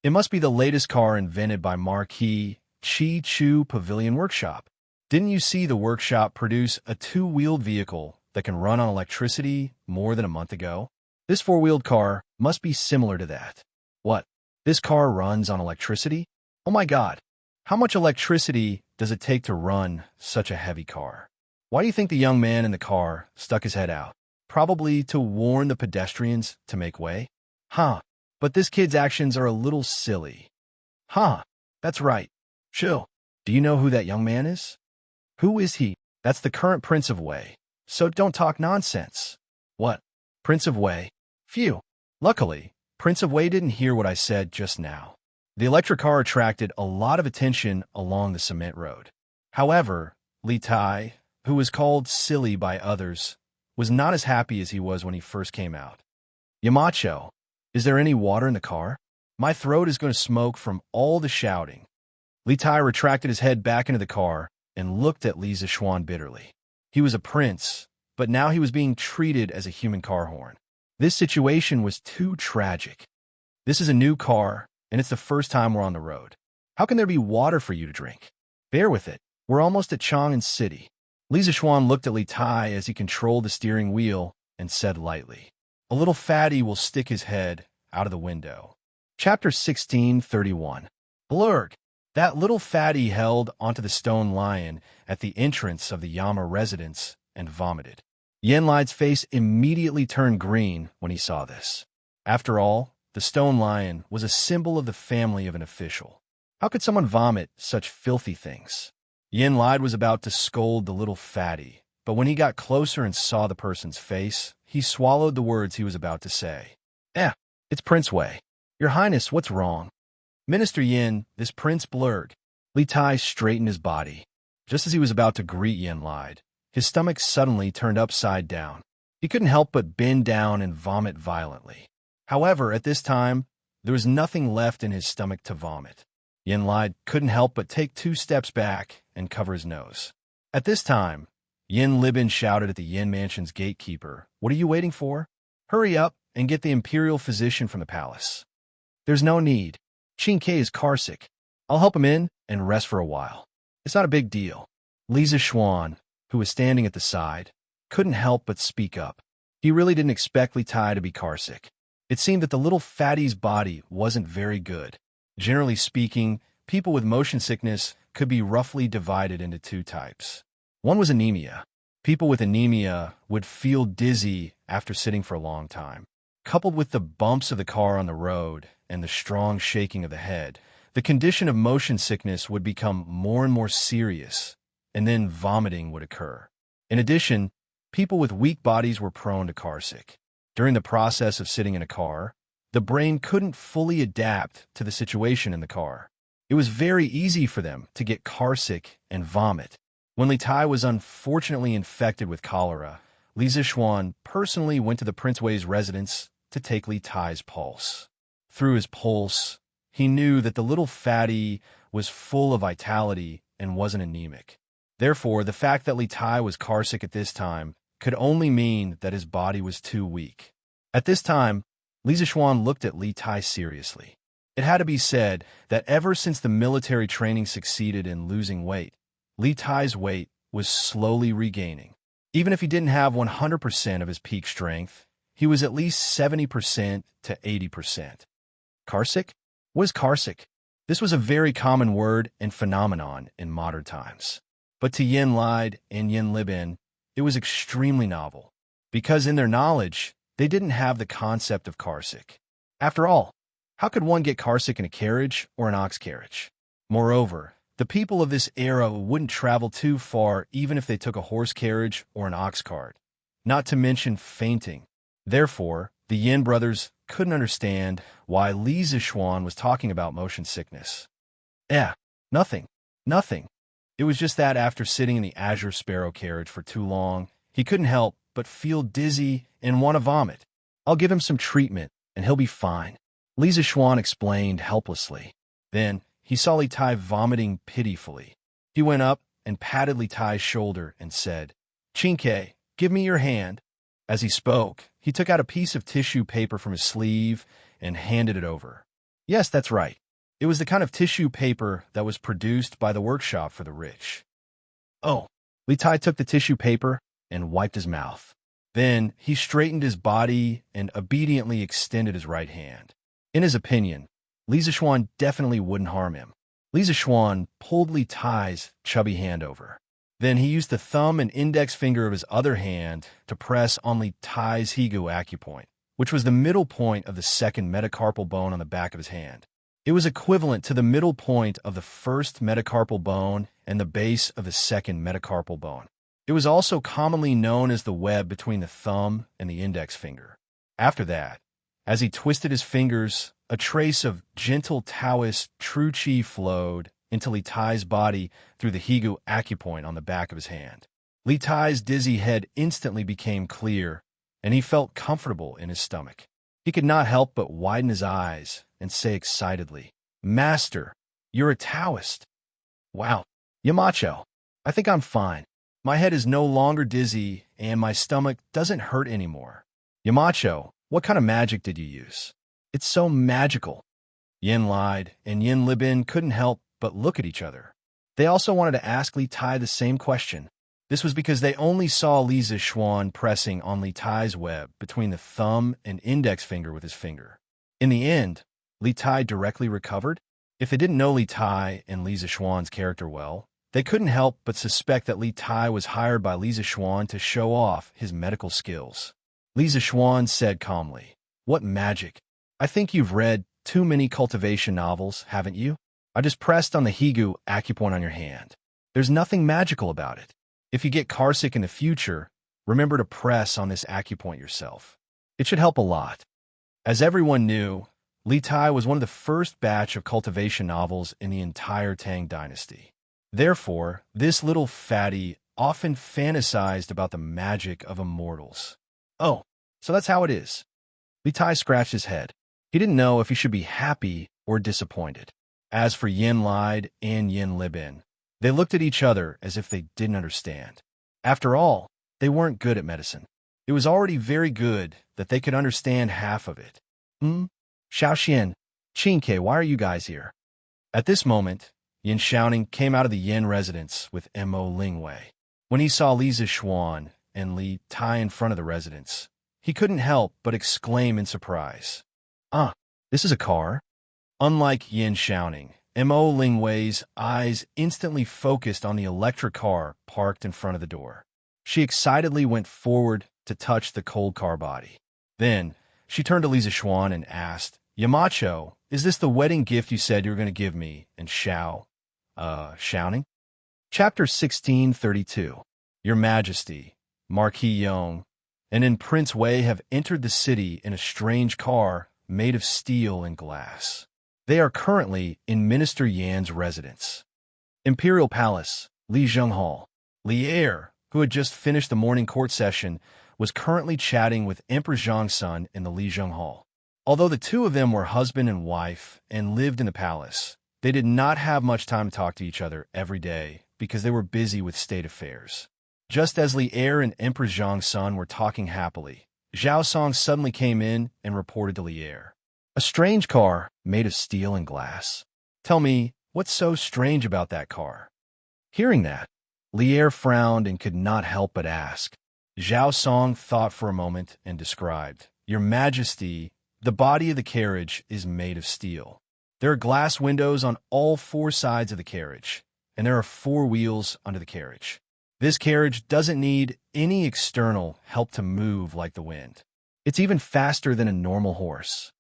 It must be the latest car invented by Marquis Chi Chu Pavilion Workshop. Didn't you see the workshop produce a two-wheeled vehicle that can run on electricity more than a month ago? This four-wheeled car must be similar to that. What? This car runs on electricity? Oh my God, how much electricity does it take to run such a heavy car? Why do you think the young man in the car stuck his head out? Probably to warn the pedestrians to make way? Huh, but this kid's actions are a little silly. Huh, that's right. Chill. Do you know who that young man is? Who is he? That's the current Prince of Wei. So don't talk nonsense. What? Prince of Wei? Phew. Luckily, Prince of Wei didn't hear what I said just now. The electric car attracted a lot of attention along the cement road. However, Li Tai, who was called silly by others, was not as happy as he was when he first came out. Yamacho, is there any water in the car? My throat is going to smoke from all the shouting. Li Tai retracted his head back into the car and looked at Li Zixuan bitterly. He was a prince, but now he was being treated as a human car horn. This situation was too tragic. This is a new car, and it's the first time we're on the road. How can there be water for you to drink? Bear with it. We're almost at Chang'an City. Li Zixuan looked at Li Tai as he controlled the steering wheel and said lightly, a little fatty will stick his head out of the window. Chapter 16:31. Blurg. That little fatty held onto the stone lion at the entrance of the Yama residence and vomited. Yanlai's face immediately turned green when he saw this. After all, the stone lion was a symbol of the family of an official. How could someone vomit such filthy things? Yanlai was about to scold the little fatty, but when he got closer and saw the person's face, he swallowed the words he was about to say. It's Prince Wei. Your Highness, what's wrong? Minister Yin, this Prince Blurg. Li Tai straightened his body. Just as he was about to greet Yanlai, his stomach suddenly turned upside down. He couldn't help but bend down and vomit violently. However, at this time, there was nothing left in his stomach to vomit. Yanlai couldn't help but take 2 steps back and cover his nose. At this time, Yin Libin shouted at the Yin Mansion's gatekeeper, "What are you waiting for? Hurry up and get the imperial physician from the palace." "There's no need. Xianxia is carsick. I'll help him in and rest for a while. It's not a big deal." Li Zixuan, who was standing at the side, couldn't help but speak up. He really didn't expect Li Tai to be carsick. It seemed that the little fatty's body wasn't very good. Generally speaking, people with motion sickness could be roughly divided into 2 types. One was anemia. People with anemia would feel dizzy after sitting for a long time. Coupled with the bumps of the car on the road and the strong shaking of the head, the condition of motion sickness would become more and more serious, and then vomiting would occur. In addition, people with weak bodies were prone to carsick. During the process of sitting in a car, the brain couldn't fully adapt to the situation in the car. It was very easy for them to get carsick and vomit. When Li Tai was unfortunately infected with cholera, Li Zixuan personally went to the Prince Wei's residence to take Li Tai's pulse. Through his pulse, he knew that the little fatty was full of vitality and wasn't anemic. Therefore, the fact that Li Tai was carsick at this time could only mean that his body was too weak. At this time, Li Zixuan looked at Li Tai seriously. It had to be said that ever since the military training succeeded in losing weight, Li Tai's weight was slowly regaining. Even if he didn't have 100% of his peak strength, he was at least 70% to 80%. Carsick? What is carsick? This was a very common word and phenomenon in modern times. But to Yin Lide and Yin Libin, it was extremely novel, because in their knowledge, they didn't have the concept of carsick. After all, how could one get carsick in a carriage or an ox carriage? Moreover, the people of this era wouldn't travel too far even if they took a horse carriage or an ox cart, not to mention fainting. Therefore, the Yin brothers couldn't understand why Li Zixuan was talking about motion sickness. Nothing. It was just that after sitting in the Azure Sparrow carriage for too long, he couldn't help but feel dizzy and want to vomit. I'll give him some treatment, and he'll be fine, Li Zixuan explained helplessly. Then, he saw Li Tai vomiting pitifully. He went up and patted Li Tai's shoulder and said, "Xianxia, give me your hand." As he spoke, he took out a piece of tissue paper from his sleeve and handed it over. Yes, that's right. It was the kind of tissue paper that was produced by the workshop for the rich. Oh, Li Tai took the tissue paper and wiped his mouth. Then he straightened his body and obediently extended his right hand. In his opinion, Li Zixuan definitely wouldn't harm him. Li Zixuan pulled Li Tai's chubby hand over. Then he used the thumb and index finger of his other hand to press on Li Tai's Higu acupoint, which was the middle point of the second metacarpal bone on the back of his hand. It was equivalent to the middle point of the first metacarpal bone and the base of the second metacarpal bone. It was also commonly known as the web between the thumb and the index finger. After that, as he twisted his fingers, a trace of gentle Taoist true qi flowed into Li Tai's body through the Higu acupoint on the back of his hand. Li Tai's dizzy head instantly became clear, and he felt comfortable in his stomach. He could not help but widen his eyes and say excitedly, "Master, you're a Taoist." "Wow, Yamacho, I think I'm fine. My head is no longer dizzy, and my stomach doesn't hurt anymore." "Yamacho, what kind of magic did you use? It's so magical." Yin Lide and Yin Libin couldn't help but look at each other. They also wanted to ask Li Tai the same question. This was because they only saw Li Zixuan pressing on Li Tai's web between the thumb and index finger with his finger. In the end, Li Tai directly recovered. If they didn't know Li Tai and Li Zixuan's character well, they couldn't help but suspect that Li Tai was hired by Li Zixuan to show off his medical skills. Li Zixuan said calmly, "What magic? I think you've read too many cultivation novels, haven't you? I just pressed on the Higu acupoint on your hand. There's nothing magical about it. If you get carsick in the future, remember to press on this acupoint yourself. It should help a lot." As everyone knew, Li Tai was one of the first batch of cultivation novels in the entire Tang dynasty. Therefore, this little fatty often fantasized about the magic of immortals. "Oh, so that's how it is." Li Tai scratched his head. He didn't know if he should be happy or disappointed. As for Yin Lide and Yin Libin, they looked at each other as if they didn't understand. After all, they weren't good at medicine. It was already very good that they could understand half of it. Xiaoxian, Xianxia, why are you guys here?" At this moment, Yin Xiaoning came out of the Yin residence with Mo Lingwei. When he saw Li Zixuan and Li Tai in front of the residence, he couldn't help but exclaim in surprise. This is a car?" Unlike Yin Xiaoning, Mo Lingwei's eyes instantly focused on the electric car parked in front of the door. She excitedly went forward to touch the cold car body. Then, She turned to Lisa Xuan and asked, Yamacho, is this the wedding gift you said you were going to give me? And shouting? Chapter 1632. Your Majesty, Marquis Yong, and in Prince Wei have entered the city in a strange car made of steel and glass. They are currently in Minister Yan's residence. Imperial Palace, Lijiang Hall. Li Er, who had just finished the morning court session, was currently chatting with Empress Xianxia in the Lijiang Hall. Although the two of them were husband and wife and lived in the palace, they did not have much time to talk to each other every day because they were busy with state affairs. Just as Li Er and Empress Xianxia were talking happily, Zhao Song suddenly came in and reported to Li Er. A strange car made of steel and glass. Tell me, what's so strange about that car? Hearing that, Li Er frowned and could not help but ask. Zhao Song thought for a moment and described, Your Majesty, the body of the carriage is made of steel. There are glass windows on all four sides of the carriage, and there are four wheels under the carriage. This carriage doesn't need any external help to move like the wind. It's even faster than a normal horse.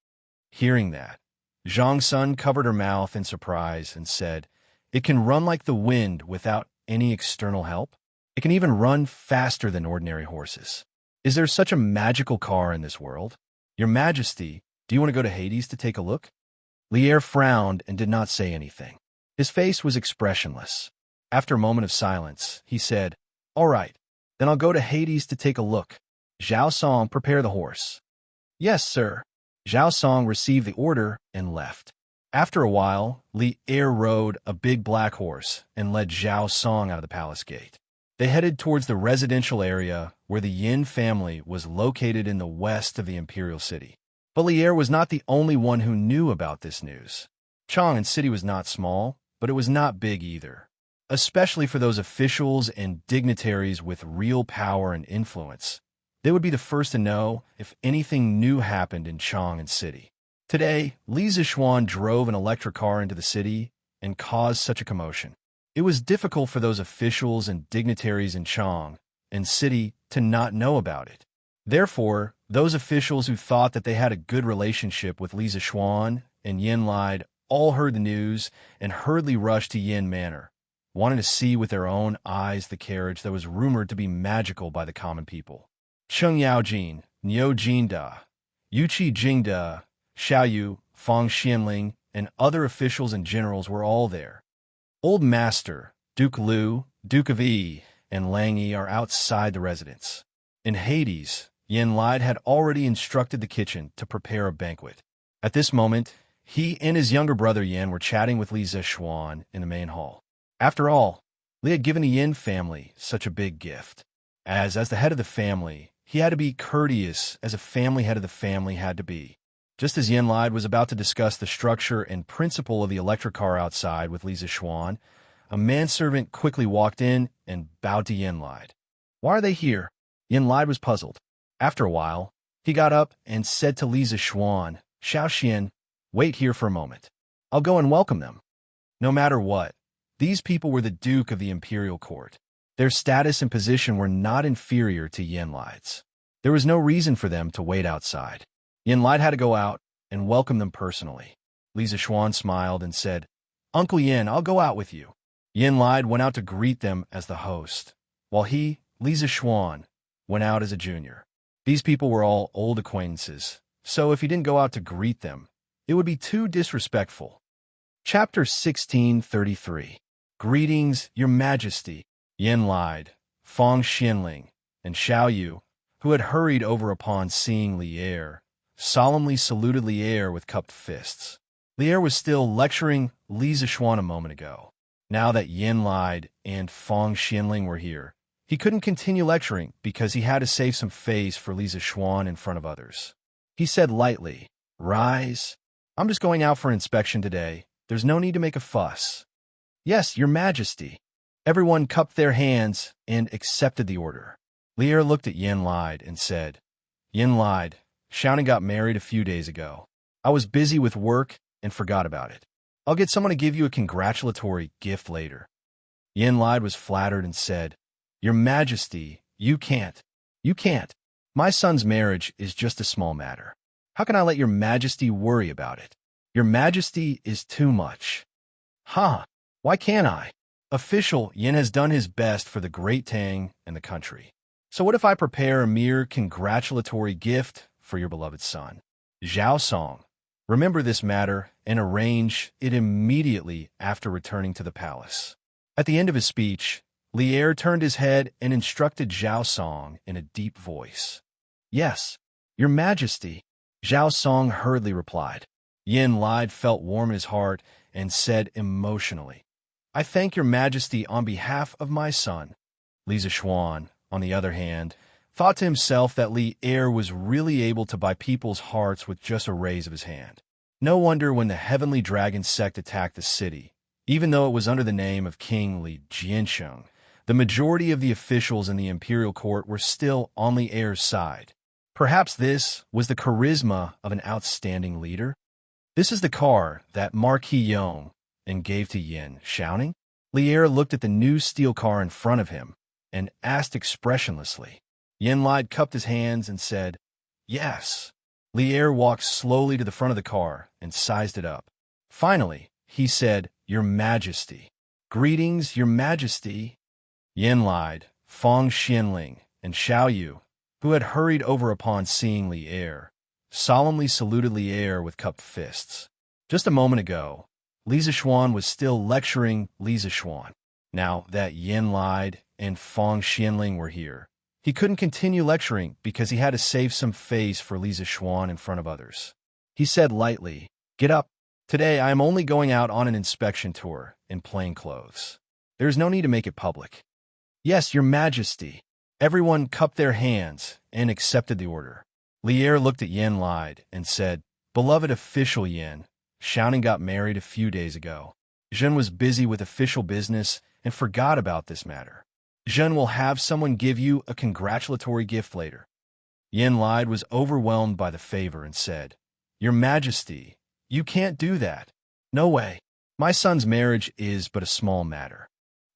Hearing that, Zhang Sun covered her mouth in surprise and said, It can run like the wind without any external help? It can even run faster than ordinary horses. Is there such a magical car in this world? Your Majesty, do you want to go to Hades to take a look? Li Er frowned and did not say anything. His face was expressionless. After a moment of silence, he said, All right, then I'll go to Hades to take a look. Zhao Song, prepare the horse. Yes, sir. Zhao Song received the order and left. After a while, Li Er rode a big black horse and led Zhao Song out of the palace gate. They headed towards the residential area where the Yin family was located in the west of the imperial city. But Li Er was not the only one who knew about this news. Chang'an City was not small, but it was not big either, especially for those officials and dignitaries with real power and influence. They would be the first to know if anything new happened in Chang'an City. Today, Li Zixuan drove an electric car into the city and caused such a commotion. It was difficult for those officials and dignitaries in Chang'an City to not know about it. Therefore, those officials who thought that they had a good relationship with Li Zixuan and Yin Lide all heard the news and hurriedly rushed to Yin Manor, wanting to see with their own eyes the carriage that was rumored to be magical by the common people. Cheng Yaojin, Niu Jinda, Yuqi Jingda, Xiaoyu, Fang Xianling, and other officials and generals were all there. Old Master, Duke Lu, Duke of Yi, and Lang Yi are outside the residence. In Hades, Yin Lide had already instructed the kitchen to prepare a banquet. At this moment, he and his younger brother Yin were chatting with Li Zixuan in the main hall. After all, Li had given the Yin family such a big gift. As the head of the family, he had to be courteous as a family head of the family had to be. Just as Yin Lide was about to discuss the structure and principle of the electric car outside with Li Zixuan, a manservant quickly walked in and bowed to Yin Lide. Why are they here? Yin Lide was puzzled. After a while, he got up and said to Li Zixuan, Xiaoxian, wait here for a moment. I'll go and welcome them. No matter what, these people were the Duke of the Imperial Court. Their status and position were not inferior to Yin Lide's. There was no reason for them to wait outside. Yin Lide had to go out and welcome them personally. Li Zixuan smiled and said, Uncle Yin, I'll go out with you. Yin Lide went out to greet them as the host, while he, Li Zixuan, went out as a junior. These people were all old acquaintances, so if he didn't go out to greet them, it would be too disrespectful. Chapter 1633. Greetings, Your Majesty. Yin Lide, Fang Xianling, and Xiaoyu, who had hurried over upon seeing Li Er, solemnly saluted Li Er with cupped fists. Li Er was still lecturing Li Zixuan a moment ago. Now that Yin Lide and Fang Xianling were here, he couldn't continue lecturing because he had to save some face for Li Zixuan in front of others. He said lightly, Rise. I'm just going out for inspection today. There's no need to make a fuss. Yes, Your Majesty. Everyone cupped their hands and accepted the order. Li Er looked at Yin Lide and said, Yin Lide, Xiaoning got married a few days ago. I was busy with work and forgot about it. I'll get someone to give you a congratulatory gift later. Yin Lide was flattered and said, Your Majesty, you can't. You can't. My son's marriage is just a small matter. How can I let your majesty worry about it? Your majesty is too much. Ha! Why can't I? Official, Yin has done his best for the great Tang and the country. So what if I prepare a mere congratulatory gift for your beloved son? Zhao Song, remember this matter and arrange it immediately after returning to the palace. At the end of his speech, Lier turned his head and instructed Zhao Song in a deep voice. Yes, your majesty, Zhao Song hurriedly replied. Yin Lide felt warm in his heart and said emotionally, I thank your majesty on behalf of my son. Li Zishuan, on the other hand, thought to himself that Li Er was really able to buy people's hearts with just a raise of his hand. No wonder when the Heavenly Dragon sect attacked the city, even though it was under the name of King Li Jiansheng, the majority of the officials in the imperial court were still on Li Er's side. Perhaps this was the charisma of an outstanding leader? This is the car that Marquis Yong and gave to Yin, shouting. Li Er looked at the new steel car in front of him and asked expressionlessly. Yin Lide cupped his hands and said, Yes. Li Er walked slowly to the front of the car and sized it up. Finally, he said, Your Majesty. Greetings, Your Majesty. Yin Lide, Fong Xianling, and Xiao Yu, who had hurried over upon seeing Li Er, solemnly saluted Li Er with cupped fists. Just a moment ago, Li Zishuan was still lecturing Li Zishuan. Now that Yin Lide and Fong Xianling were here, he couldn't continue lecturing because he had to save some face for Li Zishuan in front of others. He said lightly, Get up. Today I am only going out on an inspection tour in plain clothes. There is no need to make it public. Yes, Your Majesty. Everyone cupped their hands and accepted the order. Li Er looked at Yin Lide and said, Beloved official Yin, Xiaoning got married a few days ago. Zhen was busy with official business and forgot about this matter. Zhen will have someone give you a congratulatory gift later. Yin Lide was overwhelmed by the favor and said, Your Majesty, you can't do that. No way. My son's marriage is but a small matter.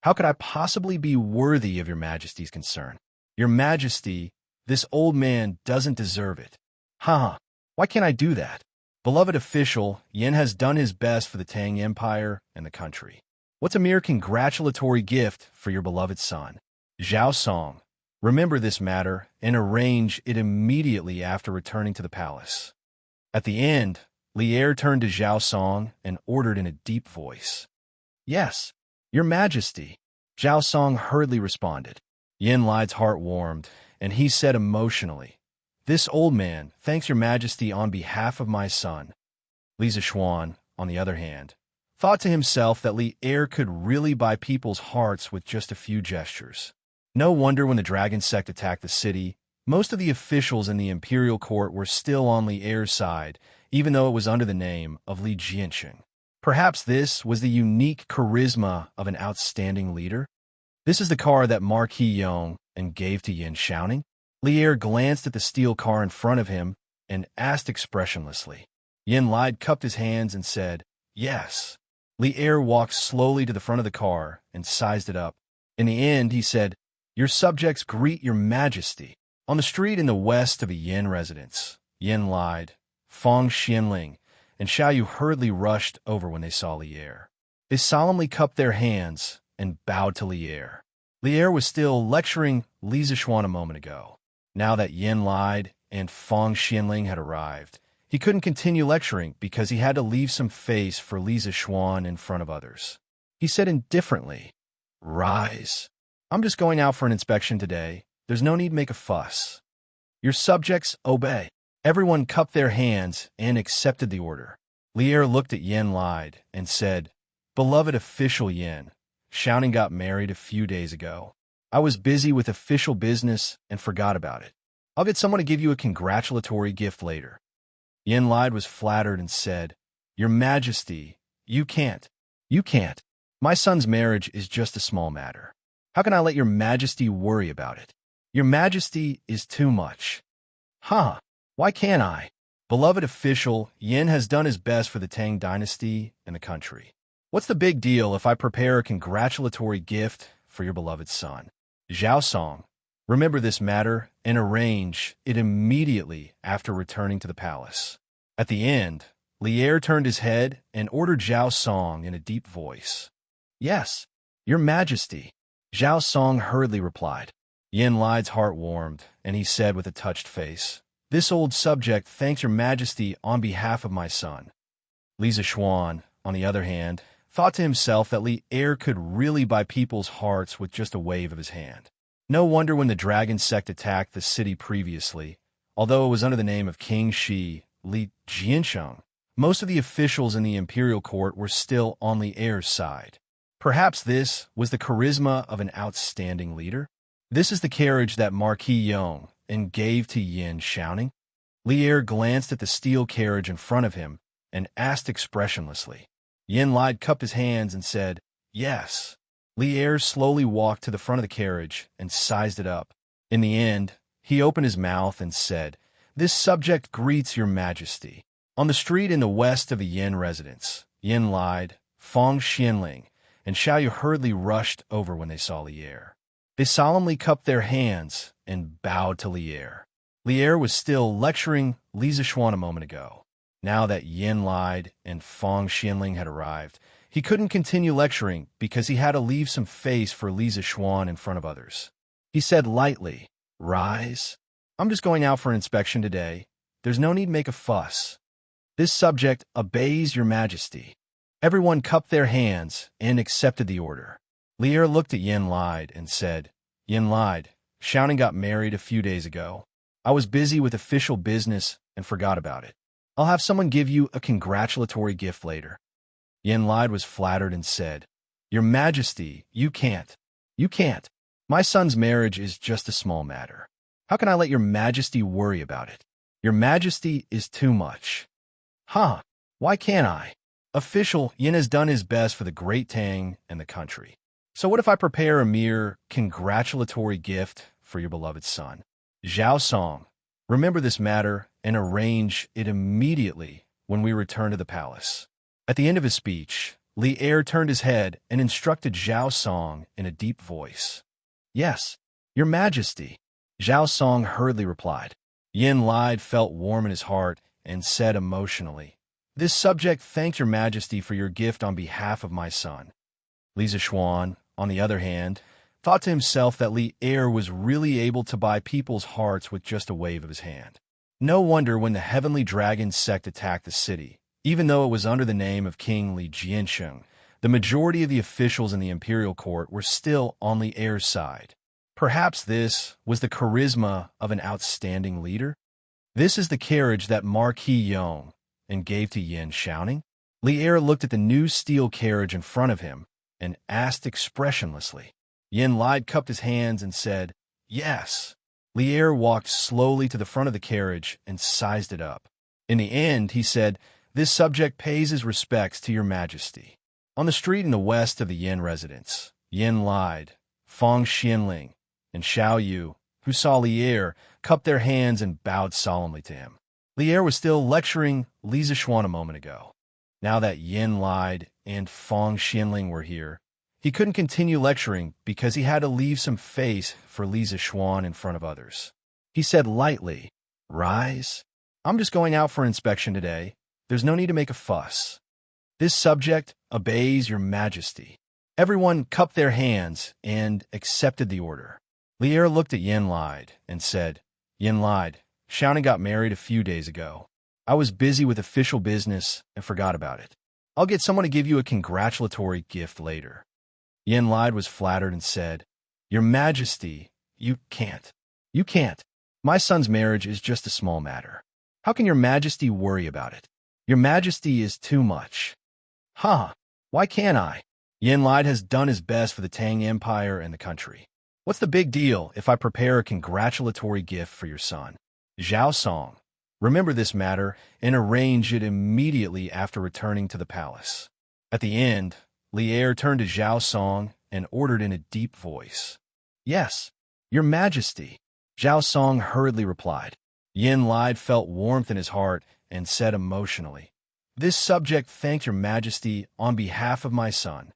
How could I possibly be worthy of Your Majesty's concern? Your Majesty, this old man doesn't deserve it. Ha! Why can't I do that? Beloved official, Yin has done his best for the Tang Empire and the country. What's a mere congratulatory gift for your beloved son? Zhao Song, remember this matter and arrange it immediately after returning to the palace. At the end, Li Er turned to Zhao Song and ordered in a deep voice. Yes, Your Majesty. Zhao Song hurriedly responded. Yin Lide's heart warmed, and he said emotionally, This old man thanks Your Majesty on behalf of my son. Li Zishuan, on the other hand, thought to himself that Li Er could really buy people's hearts with just a few gestures. No wonder when the dragon sect attacked the city, most of the officials in the imperial court were still on Li Er's side, even though it was under the name of Li Jiansheng. Perhaps this was the unique charisma of an outstanding leader? This is the car that Marquis Yong and gave to Yin, shouting. Li Er glanced at the steel car in front of him and asked expressionlessly. Yin Lide cupped his hands and said, Yes. Li Er walked slowly to the front of the car and sized it up. In the end, he said, Your subjects greet Your Majesty. On the street in the west of a Yin residence, Yin Lide, Fong Xianling, and Xiao Yu hurriedly rushed over when they saw Li Er. They solemnly cupped their hands and bowed to Li Er. Li Er was still lecturing Li Zishuan a moment ago. Now that Yin Lide and Fong Xianling had arrived, he couldn't continue lecturing because he had to leave some face for Li Zishuan in front of others. He said indifferently, Rise. I'm just going out for an inspection today. There's no need to make a fuss. Your subjects obey. Everyone cupped their hands and accepted the order. Li Er looked at Yin Lide and said, Beloved official Yin, Xiaoning got married a few days ago. I was busy with official business and forgot about it. I'll get someone to give you a congratulatory gift later. Yin Lide was flattered and said, Your Majesty, you can't. You can't. My son's marriage is just a small matter. How can I let Your Majesty worry about it? Your Majesty is too much. Ha! Why can't I? Beloved official, Yin has done his best for the Tang dynasty and the country. What's the big deal if I prepare a congratulatory gift for your beloved son? Zhao Song, remember this matter and arrange it immediately after returning to the palace. At the end, Lier turned his head and ordered Zhao Song in a deep voice. Yes, Your Majesty, Zhao Song hurriedly replied. Yin Lide's heart warmed, and he said with a touched face, This old subject thanks Your Majesty on behalf of my son. Li Zishuan, on the other hand, thought to himself that Lier could really buy people's hearts with just a wave of his hand. No wonder when the dragon sect attacked the city previously, although it was under the name of King Shi, Li Jiansheng, most of the officials in the imperial court were still on Lier's side. Perhaps this was the charisma of an outstanding leader? This is the carriage that Marquis Yong and gave to Yin, shouting. Lier glanced at the steel carriage in front of him and asked expressionlessly. Yin Lide cupped his hands and said, Yes. Lier slowly walked to the front of the carriage and sized it up. In the end, he opened his mouth and said, This subject greets Your Majesty. On the street in the west of the Yin residence, Yin Lide, Fong Xianling, and Xiaoyu hurriedly rushed over when they saw Lier. They solemnly cupped their hands and bowed to Lier. Lier was still lecturing Li Zishuan a moment ago. Now that Yin Lide and Fong Xianling had arrived, he couldn't continue lecturing because he had to leave some face for Li Zishuan in front of others. He said lightly, Rise. I'm just going out for an inspection today. There's no need to make a fuss. This subject obeys Your Majesty. Everyone cupped their hands and accepted the order. Lier looked at Yin Lide and said, Yin Lide, Xiaoning got married a few days ago. I was busy with official business and forgot about it. I'll have someone give you a congratulatory gift later. Yin Lide was flattered and said, Your Majesty, you can't. You can't. My son's marriage is just a small matter. How can I let Your Majesty worry about it? Your Majesty is too much. Huh, why can't I? Official Yin has done his best for the Great Tang and the country. So what if I prepare a mere congratulatory gift for your beloved son? Zhao Song, remember this matter and arrange it immediately when we return to the palace. At the end of his speech, Lier turned his head and instructed Zhao Song in a deep voice. Yes, Your Majesty, Zhao Song hurriedly replied. Yin Lide felt warm in his heart and said emotionally, This subject thanks Your Majesty for your gift on behalf of my son. Li Zishuan, on the other hand, thought to himself that Lier was really able to buy people's hearts with just a wave of his hand. No wonder when the heavenly dragon sect attacked the city, even though it was under the name of King Li Jiansheng, the majority of the officials in the imperial court were still on Lier's side. Perhaps this was the charisma of an outstanding leader? This is the carriage that Marquis Yong and gave to Yin, shouting. Lier looked at the new steel carriage in front of him and asked expressionlessly. Yin Lide cupped his hands and said, Yes. Lier walked slowly to the front of the carriage and sized it up. In the end, he said, This subject pays his respects to Your Majesty. On the street in the west of the Yin residence, Yin Lide, Fong Xianling, and Xiaoyu, who saw Lier, cupped their hands and bowed solemnly to him. Lier was still lecturing Li Zishuan a moment ago. Now that Yin Lide and Fong Xianling were here, he couldn't continue lecturing because he had to leave some face for Li Zishuan in front of others. He said lightly, Rise. I'm just going out for an inspection today. There's no need to make a fuss. This subject obeys Your Majesty. Everyone cupped their hands and accepted the order. Lier looked at Yin Lide and said, Yin Lide, Xiaoning got married a few days ago. I was busy with official business and forgot about it. I'll get someone to give you a congratulatory gift later. Yin Lide was flattered and said, Your Majesty, you can't. You can't. My son's marriage is just a small matter. How can Your Majesty worry about it? Your Majesty is too much. Huh, why can't I? Yin Lide has done his best for the Tang Empire and the country. What's the big deal if I prepare a congratulatory gift for your son? Zhao Song, remember this matter and arrange it immediately after returning to the palace. At the end, Lier turned to Zhao Song and ordered in a deep voice. Yes, Your Majesty, Zhao Song hurriedly replied. Yin Lide felt warmth in his heart and said emotionally, This subject thanks Your Majesty on behalf of my son.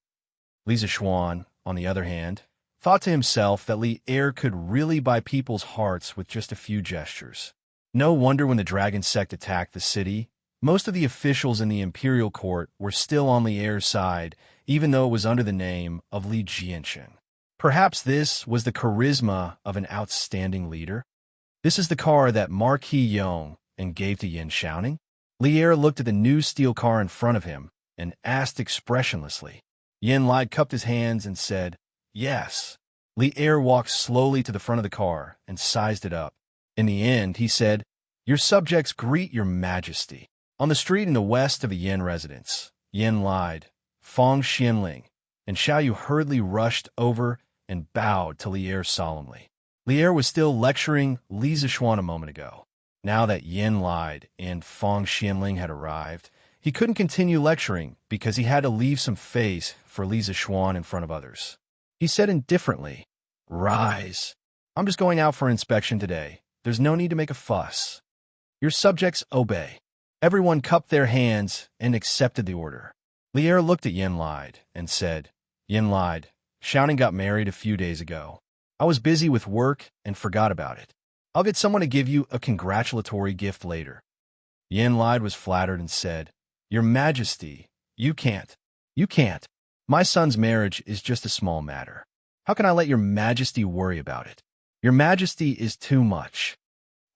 Li Zishuan, on the other hand, thought to himself that Li Er could really buy people's hearts with just a few gestures. No wonder when the dragon sect attacked the city, most of the officials in the imperial court were still on Li Er's side, even though it was under the name of Li Xianxia. Perhaps this was the charisma of an outstanding leader. This is the car that Marquis Yong and gave to Yin Xiaoning. Li Er looked at the new steel car in front of him and asked expressionlessly. Yin Lai cupped his hands and said, "Yes." Li Er walked slowly to the front of the car and sized it up. In the end, he said, "Your subjects greet your majesty." On the street in the west of the Yin residence, Yin lied, Fong Xianling, and Xiaoyu hurriedly rushed over and bowed to Li Er solemnly. Li Er was still lecturing Li Zixuan a moment ago. Now that Yin lied and Fong Xianling had arrived, he couldn't continue lecturing because he had to leave some face for Li Zixuan in front of others. He said indifferently, "Rise. I'm just going out for inspection today. There's no need to make a fuss." Your subjects obey. Everyone cupped their hands and accepted the order. Li Er looked at Yin Lied and said, "Yin Lied, Xiaoning got married a few days ago. I was busy with work and forgot about it. I'll get someone to give you a congratulatory gift later." Yin Lied was flattered and said, "Your Majesty, you can't. You can't. My son's marriage is just a small matter. How can I let your Majesty worry about it? Your Majesty is too much."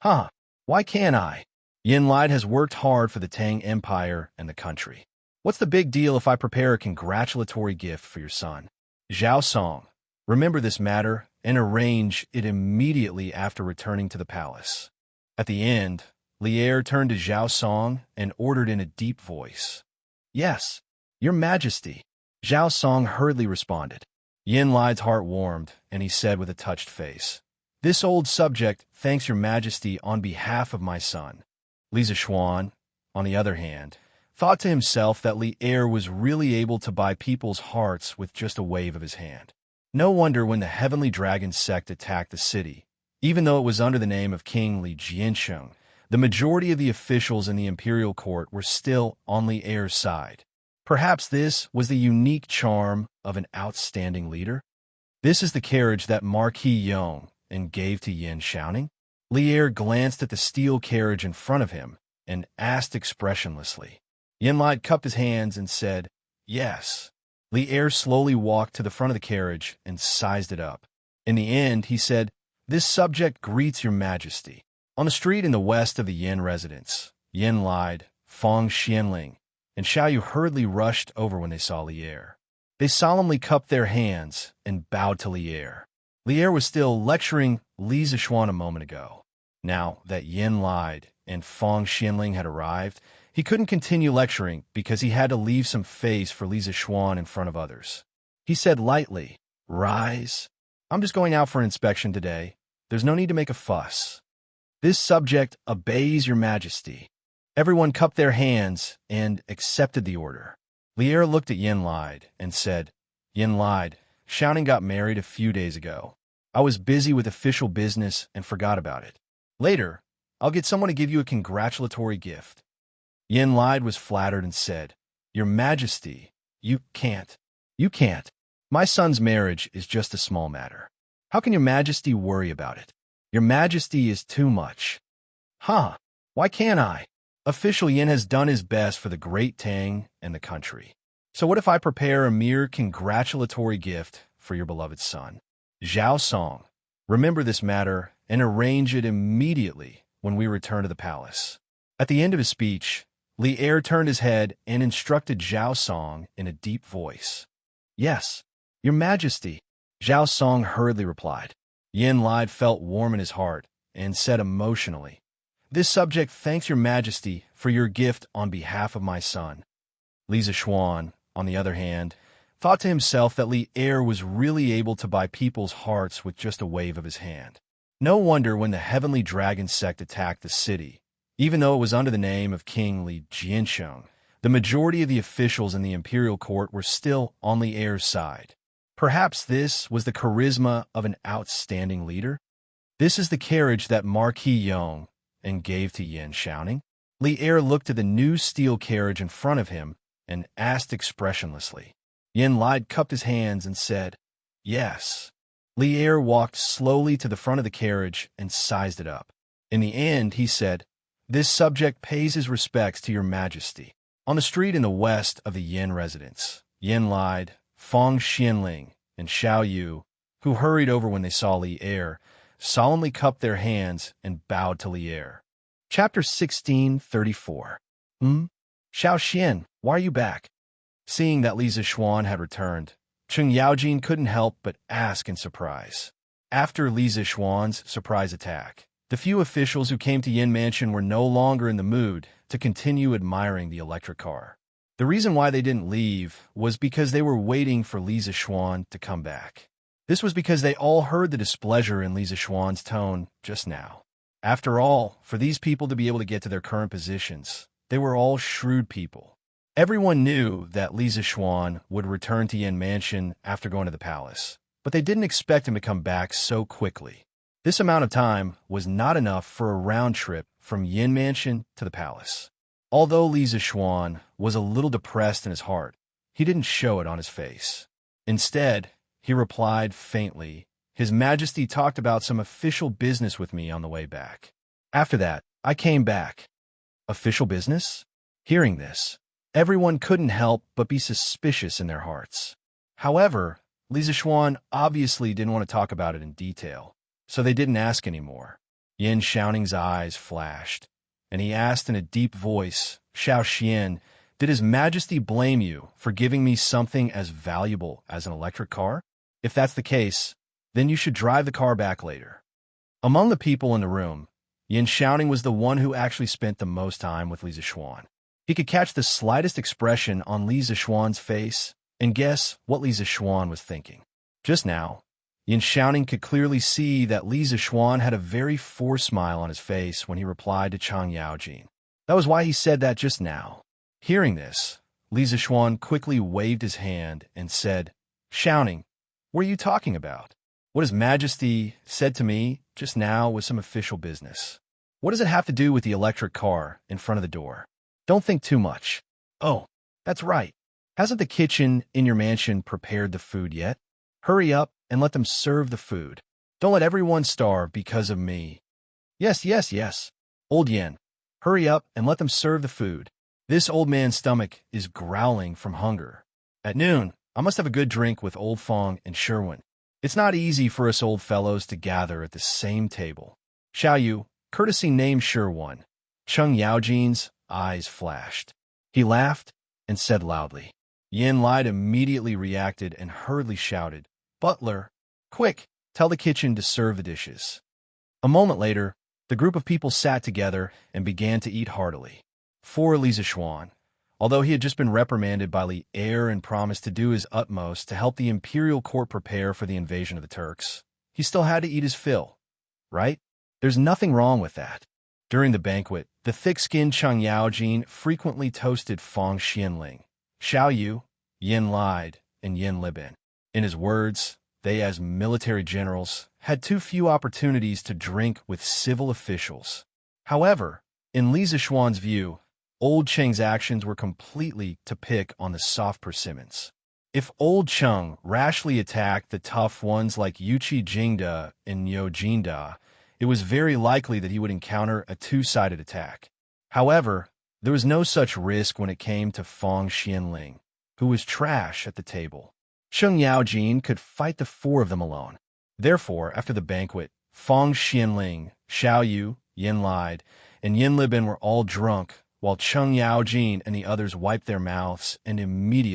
"Huh, why can't I? Yin Lied has worked hard for the Tang Empire and the country. What's the big deal if I prepare a congratulatory gift for your son? Zhao Song, remember this matter and arrange it immediately after returning to the palace." At the end, Li Er turned to Zhao Song and ordered in a deep voice, "Yes, your Majesty." Zhao Song hurriedly responded. Yin Lied's heart warmed, and he said with a touched face, "This old subject thanks your Majesty on behalf of my son." Li Zixuan, on the other hand, thought to himself that Li Er was really able to buy people's hearts with just a wave of his hand. No wonder when the Heavenly Dragon sect attacked the city, even though it was under the name of King Li Jiansheng, the majority of the officials in the imperial court were still on Li Er's side. Perhaps this was the unique charm of an outstanding leader. This is the carriage that Marquis Yong and gave to Yin Xiaoning. Li Er glanced at the steel carriage in front of him and asked expressionlessly. Yin Lai cupped his hands and said, "Yes." Li Er slowly walked to the front of the carriage and sized it up. In the end, he said, "This subject greets your Majesty." On the street in the west of the Yin residence, Yin lied, Fong Xianling, and Xiaoyu hurriedly rushed over when they saw Li Er. They solemnly cupped their hands and bowed to Li Er. Li Er was still lecturing Li Zixuan a moment ago. Now that Yin lied and Fong Xianling had arrived, he couldn't continue lecturing because he had to leave some face for Li Zixuan in front of others. He said lightly, "Rise. I'm just going out for inspection today. There's no need to make a fuss." This subject obeys your Majesty. Everyone cupped their hands and accepted the order. Li Er looked at Yin Lied and said, "Yin Lied, Xiaoning got married a few days ago. I was busy with official business and forgot about it. Later, I'll get someone to give you a congratulatory gift." Yin Lied was flattered and said, "Your Majesty, you can't. You can't. My son's marriage is just a small matter. How can your Majesty worry about it? Your Majesty is too much." "Huh, why can't I? Official Yin has done his best for the great Tang and the country. So what if I prepare a mere congratulatory gift for your beloved son? Zhao Song, remember this matter and arrange it immediately when we return to the palace." At the end of his speech, Li Er turned his head and instructed Zhao Song in a deep voice. "Yes, your Majesty." Zhao Song hurriedly replied. Yin Lied felt warm in his heart and said emotionally, "This subject thanks your Majesty for your gift on behalf of my son." Li Zixuan, on the other hand, thought to himself that Li Er was really able to buy people's hearts with just a wave of his hand. No wonder when the Heavenly Dragon sect attacked the city, even though it was under the name of King Li Jiansheng, the majority of the officials in the imperial court were still on Li Er's side. Perhaps this was the charisma of an outstanding leader. This is the carriage that Marquis Yong and gave to Yin Xiaoning. Li Er looked at the new steel carriage in front of him and asked expressionlessly. Yin Lied cupped his hands and said, "Yes." Li Er walked slowly to the front of the carriage and sized it up. In the end, he said, "This subject pays his respects to your majesty." On the street in the west of the Yin residence, Yin lied, Fong Xianling, and Xiao Yu, who hurried over when they saw Li Er, solemnly cupped their hands and bowed to Li Er. Chapter 1634. Xiao Xian, why are you back? Seeing that Li Zixuan had returned, Cheng Yaojin couldn't help but ask in surprise. After Li Zixuan's surprise attack, the few officials who came to Yin Mansion were no longer in the mood to continue admiring the electric car. The reason why they didn't leave was because they were waiting for Li Zixuan to come back. This was because they all heard the displeasure in Li Zixuan's tone just now. After all, for these people to be able to get to their current positions, they were all shrewd people. Everyone knew that Li Zixuan would return to Yin Mansion after going to the palace, but they didn't expect him to come back so quickly. This amount of time was not enough for a round trip from Yin Mansion to the palace. Although Li Zixuan was a little depressed in his heart, he didn't show it on his face. Instead, he replied faintly, "His Majesty talked about some official business with me on the way back. After that, I came back." Official business? Hearing this, everyone couldn't help but be suspicious in their hearts. However, Li Zixuan obviously didn't want to talk about it in detail, so they didn't ask anymore. Yin Xiaoning's eyes flashed, and he asked in a deep voice, "Xiao Xian, did His Majesty blame you for giving me something as valuable as an electric car? If that's the case, then you should drive the car back later." Among the people in the room, Yin Xiaoning was the one who actually spent the most time with Li Zixuan. He could catch the slightest expression on Li Zixuan's face and guess what Li Zixuan was thinking. Just now, Yin Xiaoning could clearly see that Li Zixuan had a very forced smile on his face when he replied to Cheng Yaojin. That was why he said that just now. Hearing this, Li Zixuan quickly waved his hand and said, "Xiaoning, what are you talking about? What His Majesty said to me just now was some official business. What does it have to do with the electric car in front of the door? Don't think too much. Oh, that's right. Hasn't the kitchen in your mansion prepared the food yet? Hurry up and let them serve the food. Don't let everyone starve because of me." Yes, yes, yes. Old Yen, hurry up and let them serve the food. This old man's stomach is growling from hunger. At noon, I must have a good drink with old Fong and Sherwin. It's not easy for us old fellows to gather at the same table. Xiao Yu, courtesy name Sherwin. Cheng Yaojin's eyes flashed. He laughed and said loudly. Yin Lied immediately reacted and hurriedly shouted, "Butler, quick, tell the kitchen to serve the dishes." A moment later, the group of people sat together and began to eat heartily. For Li Zixuan, although he had just been reprimanded by Li Er and promised to do his utmost to help the imperial court prepare for the invasion of the Turks, he still had to eat his fill, right? There's nothing wrong with that. During the banquet, the thick-skinned Cheng Yaojin frequently toasted Fong Xianling, Xiao Yu, Yin Lied, and Yin Libin. In his words, they as military generals had too few opportunities to drink with civil officials. However, in Li Zixuan's view, Old Cheng's actions were completely to pick on the soft persimmons. If Old Cheng rashly attacked the tough ones like Yuqi Jingda and Niu Jinda, it was very likely that he would encounter a two-sided attack. However, there was no such risk when it came to Fong Xianling, who was trash at the table. Cheng Yaojin could fight the four of them alone. Therefore, after the banquet, Fong Xianling, Xiao Yu, Yin Lied, and Yin Libin were all drunk, while Cheng Yaojin and the others wiped their mouths and immediately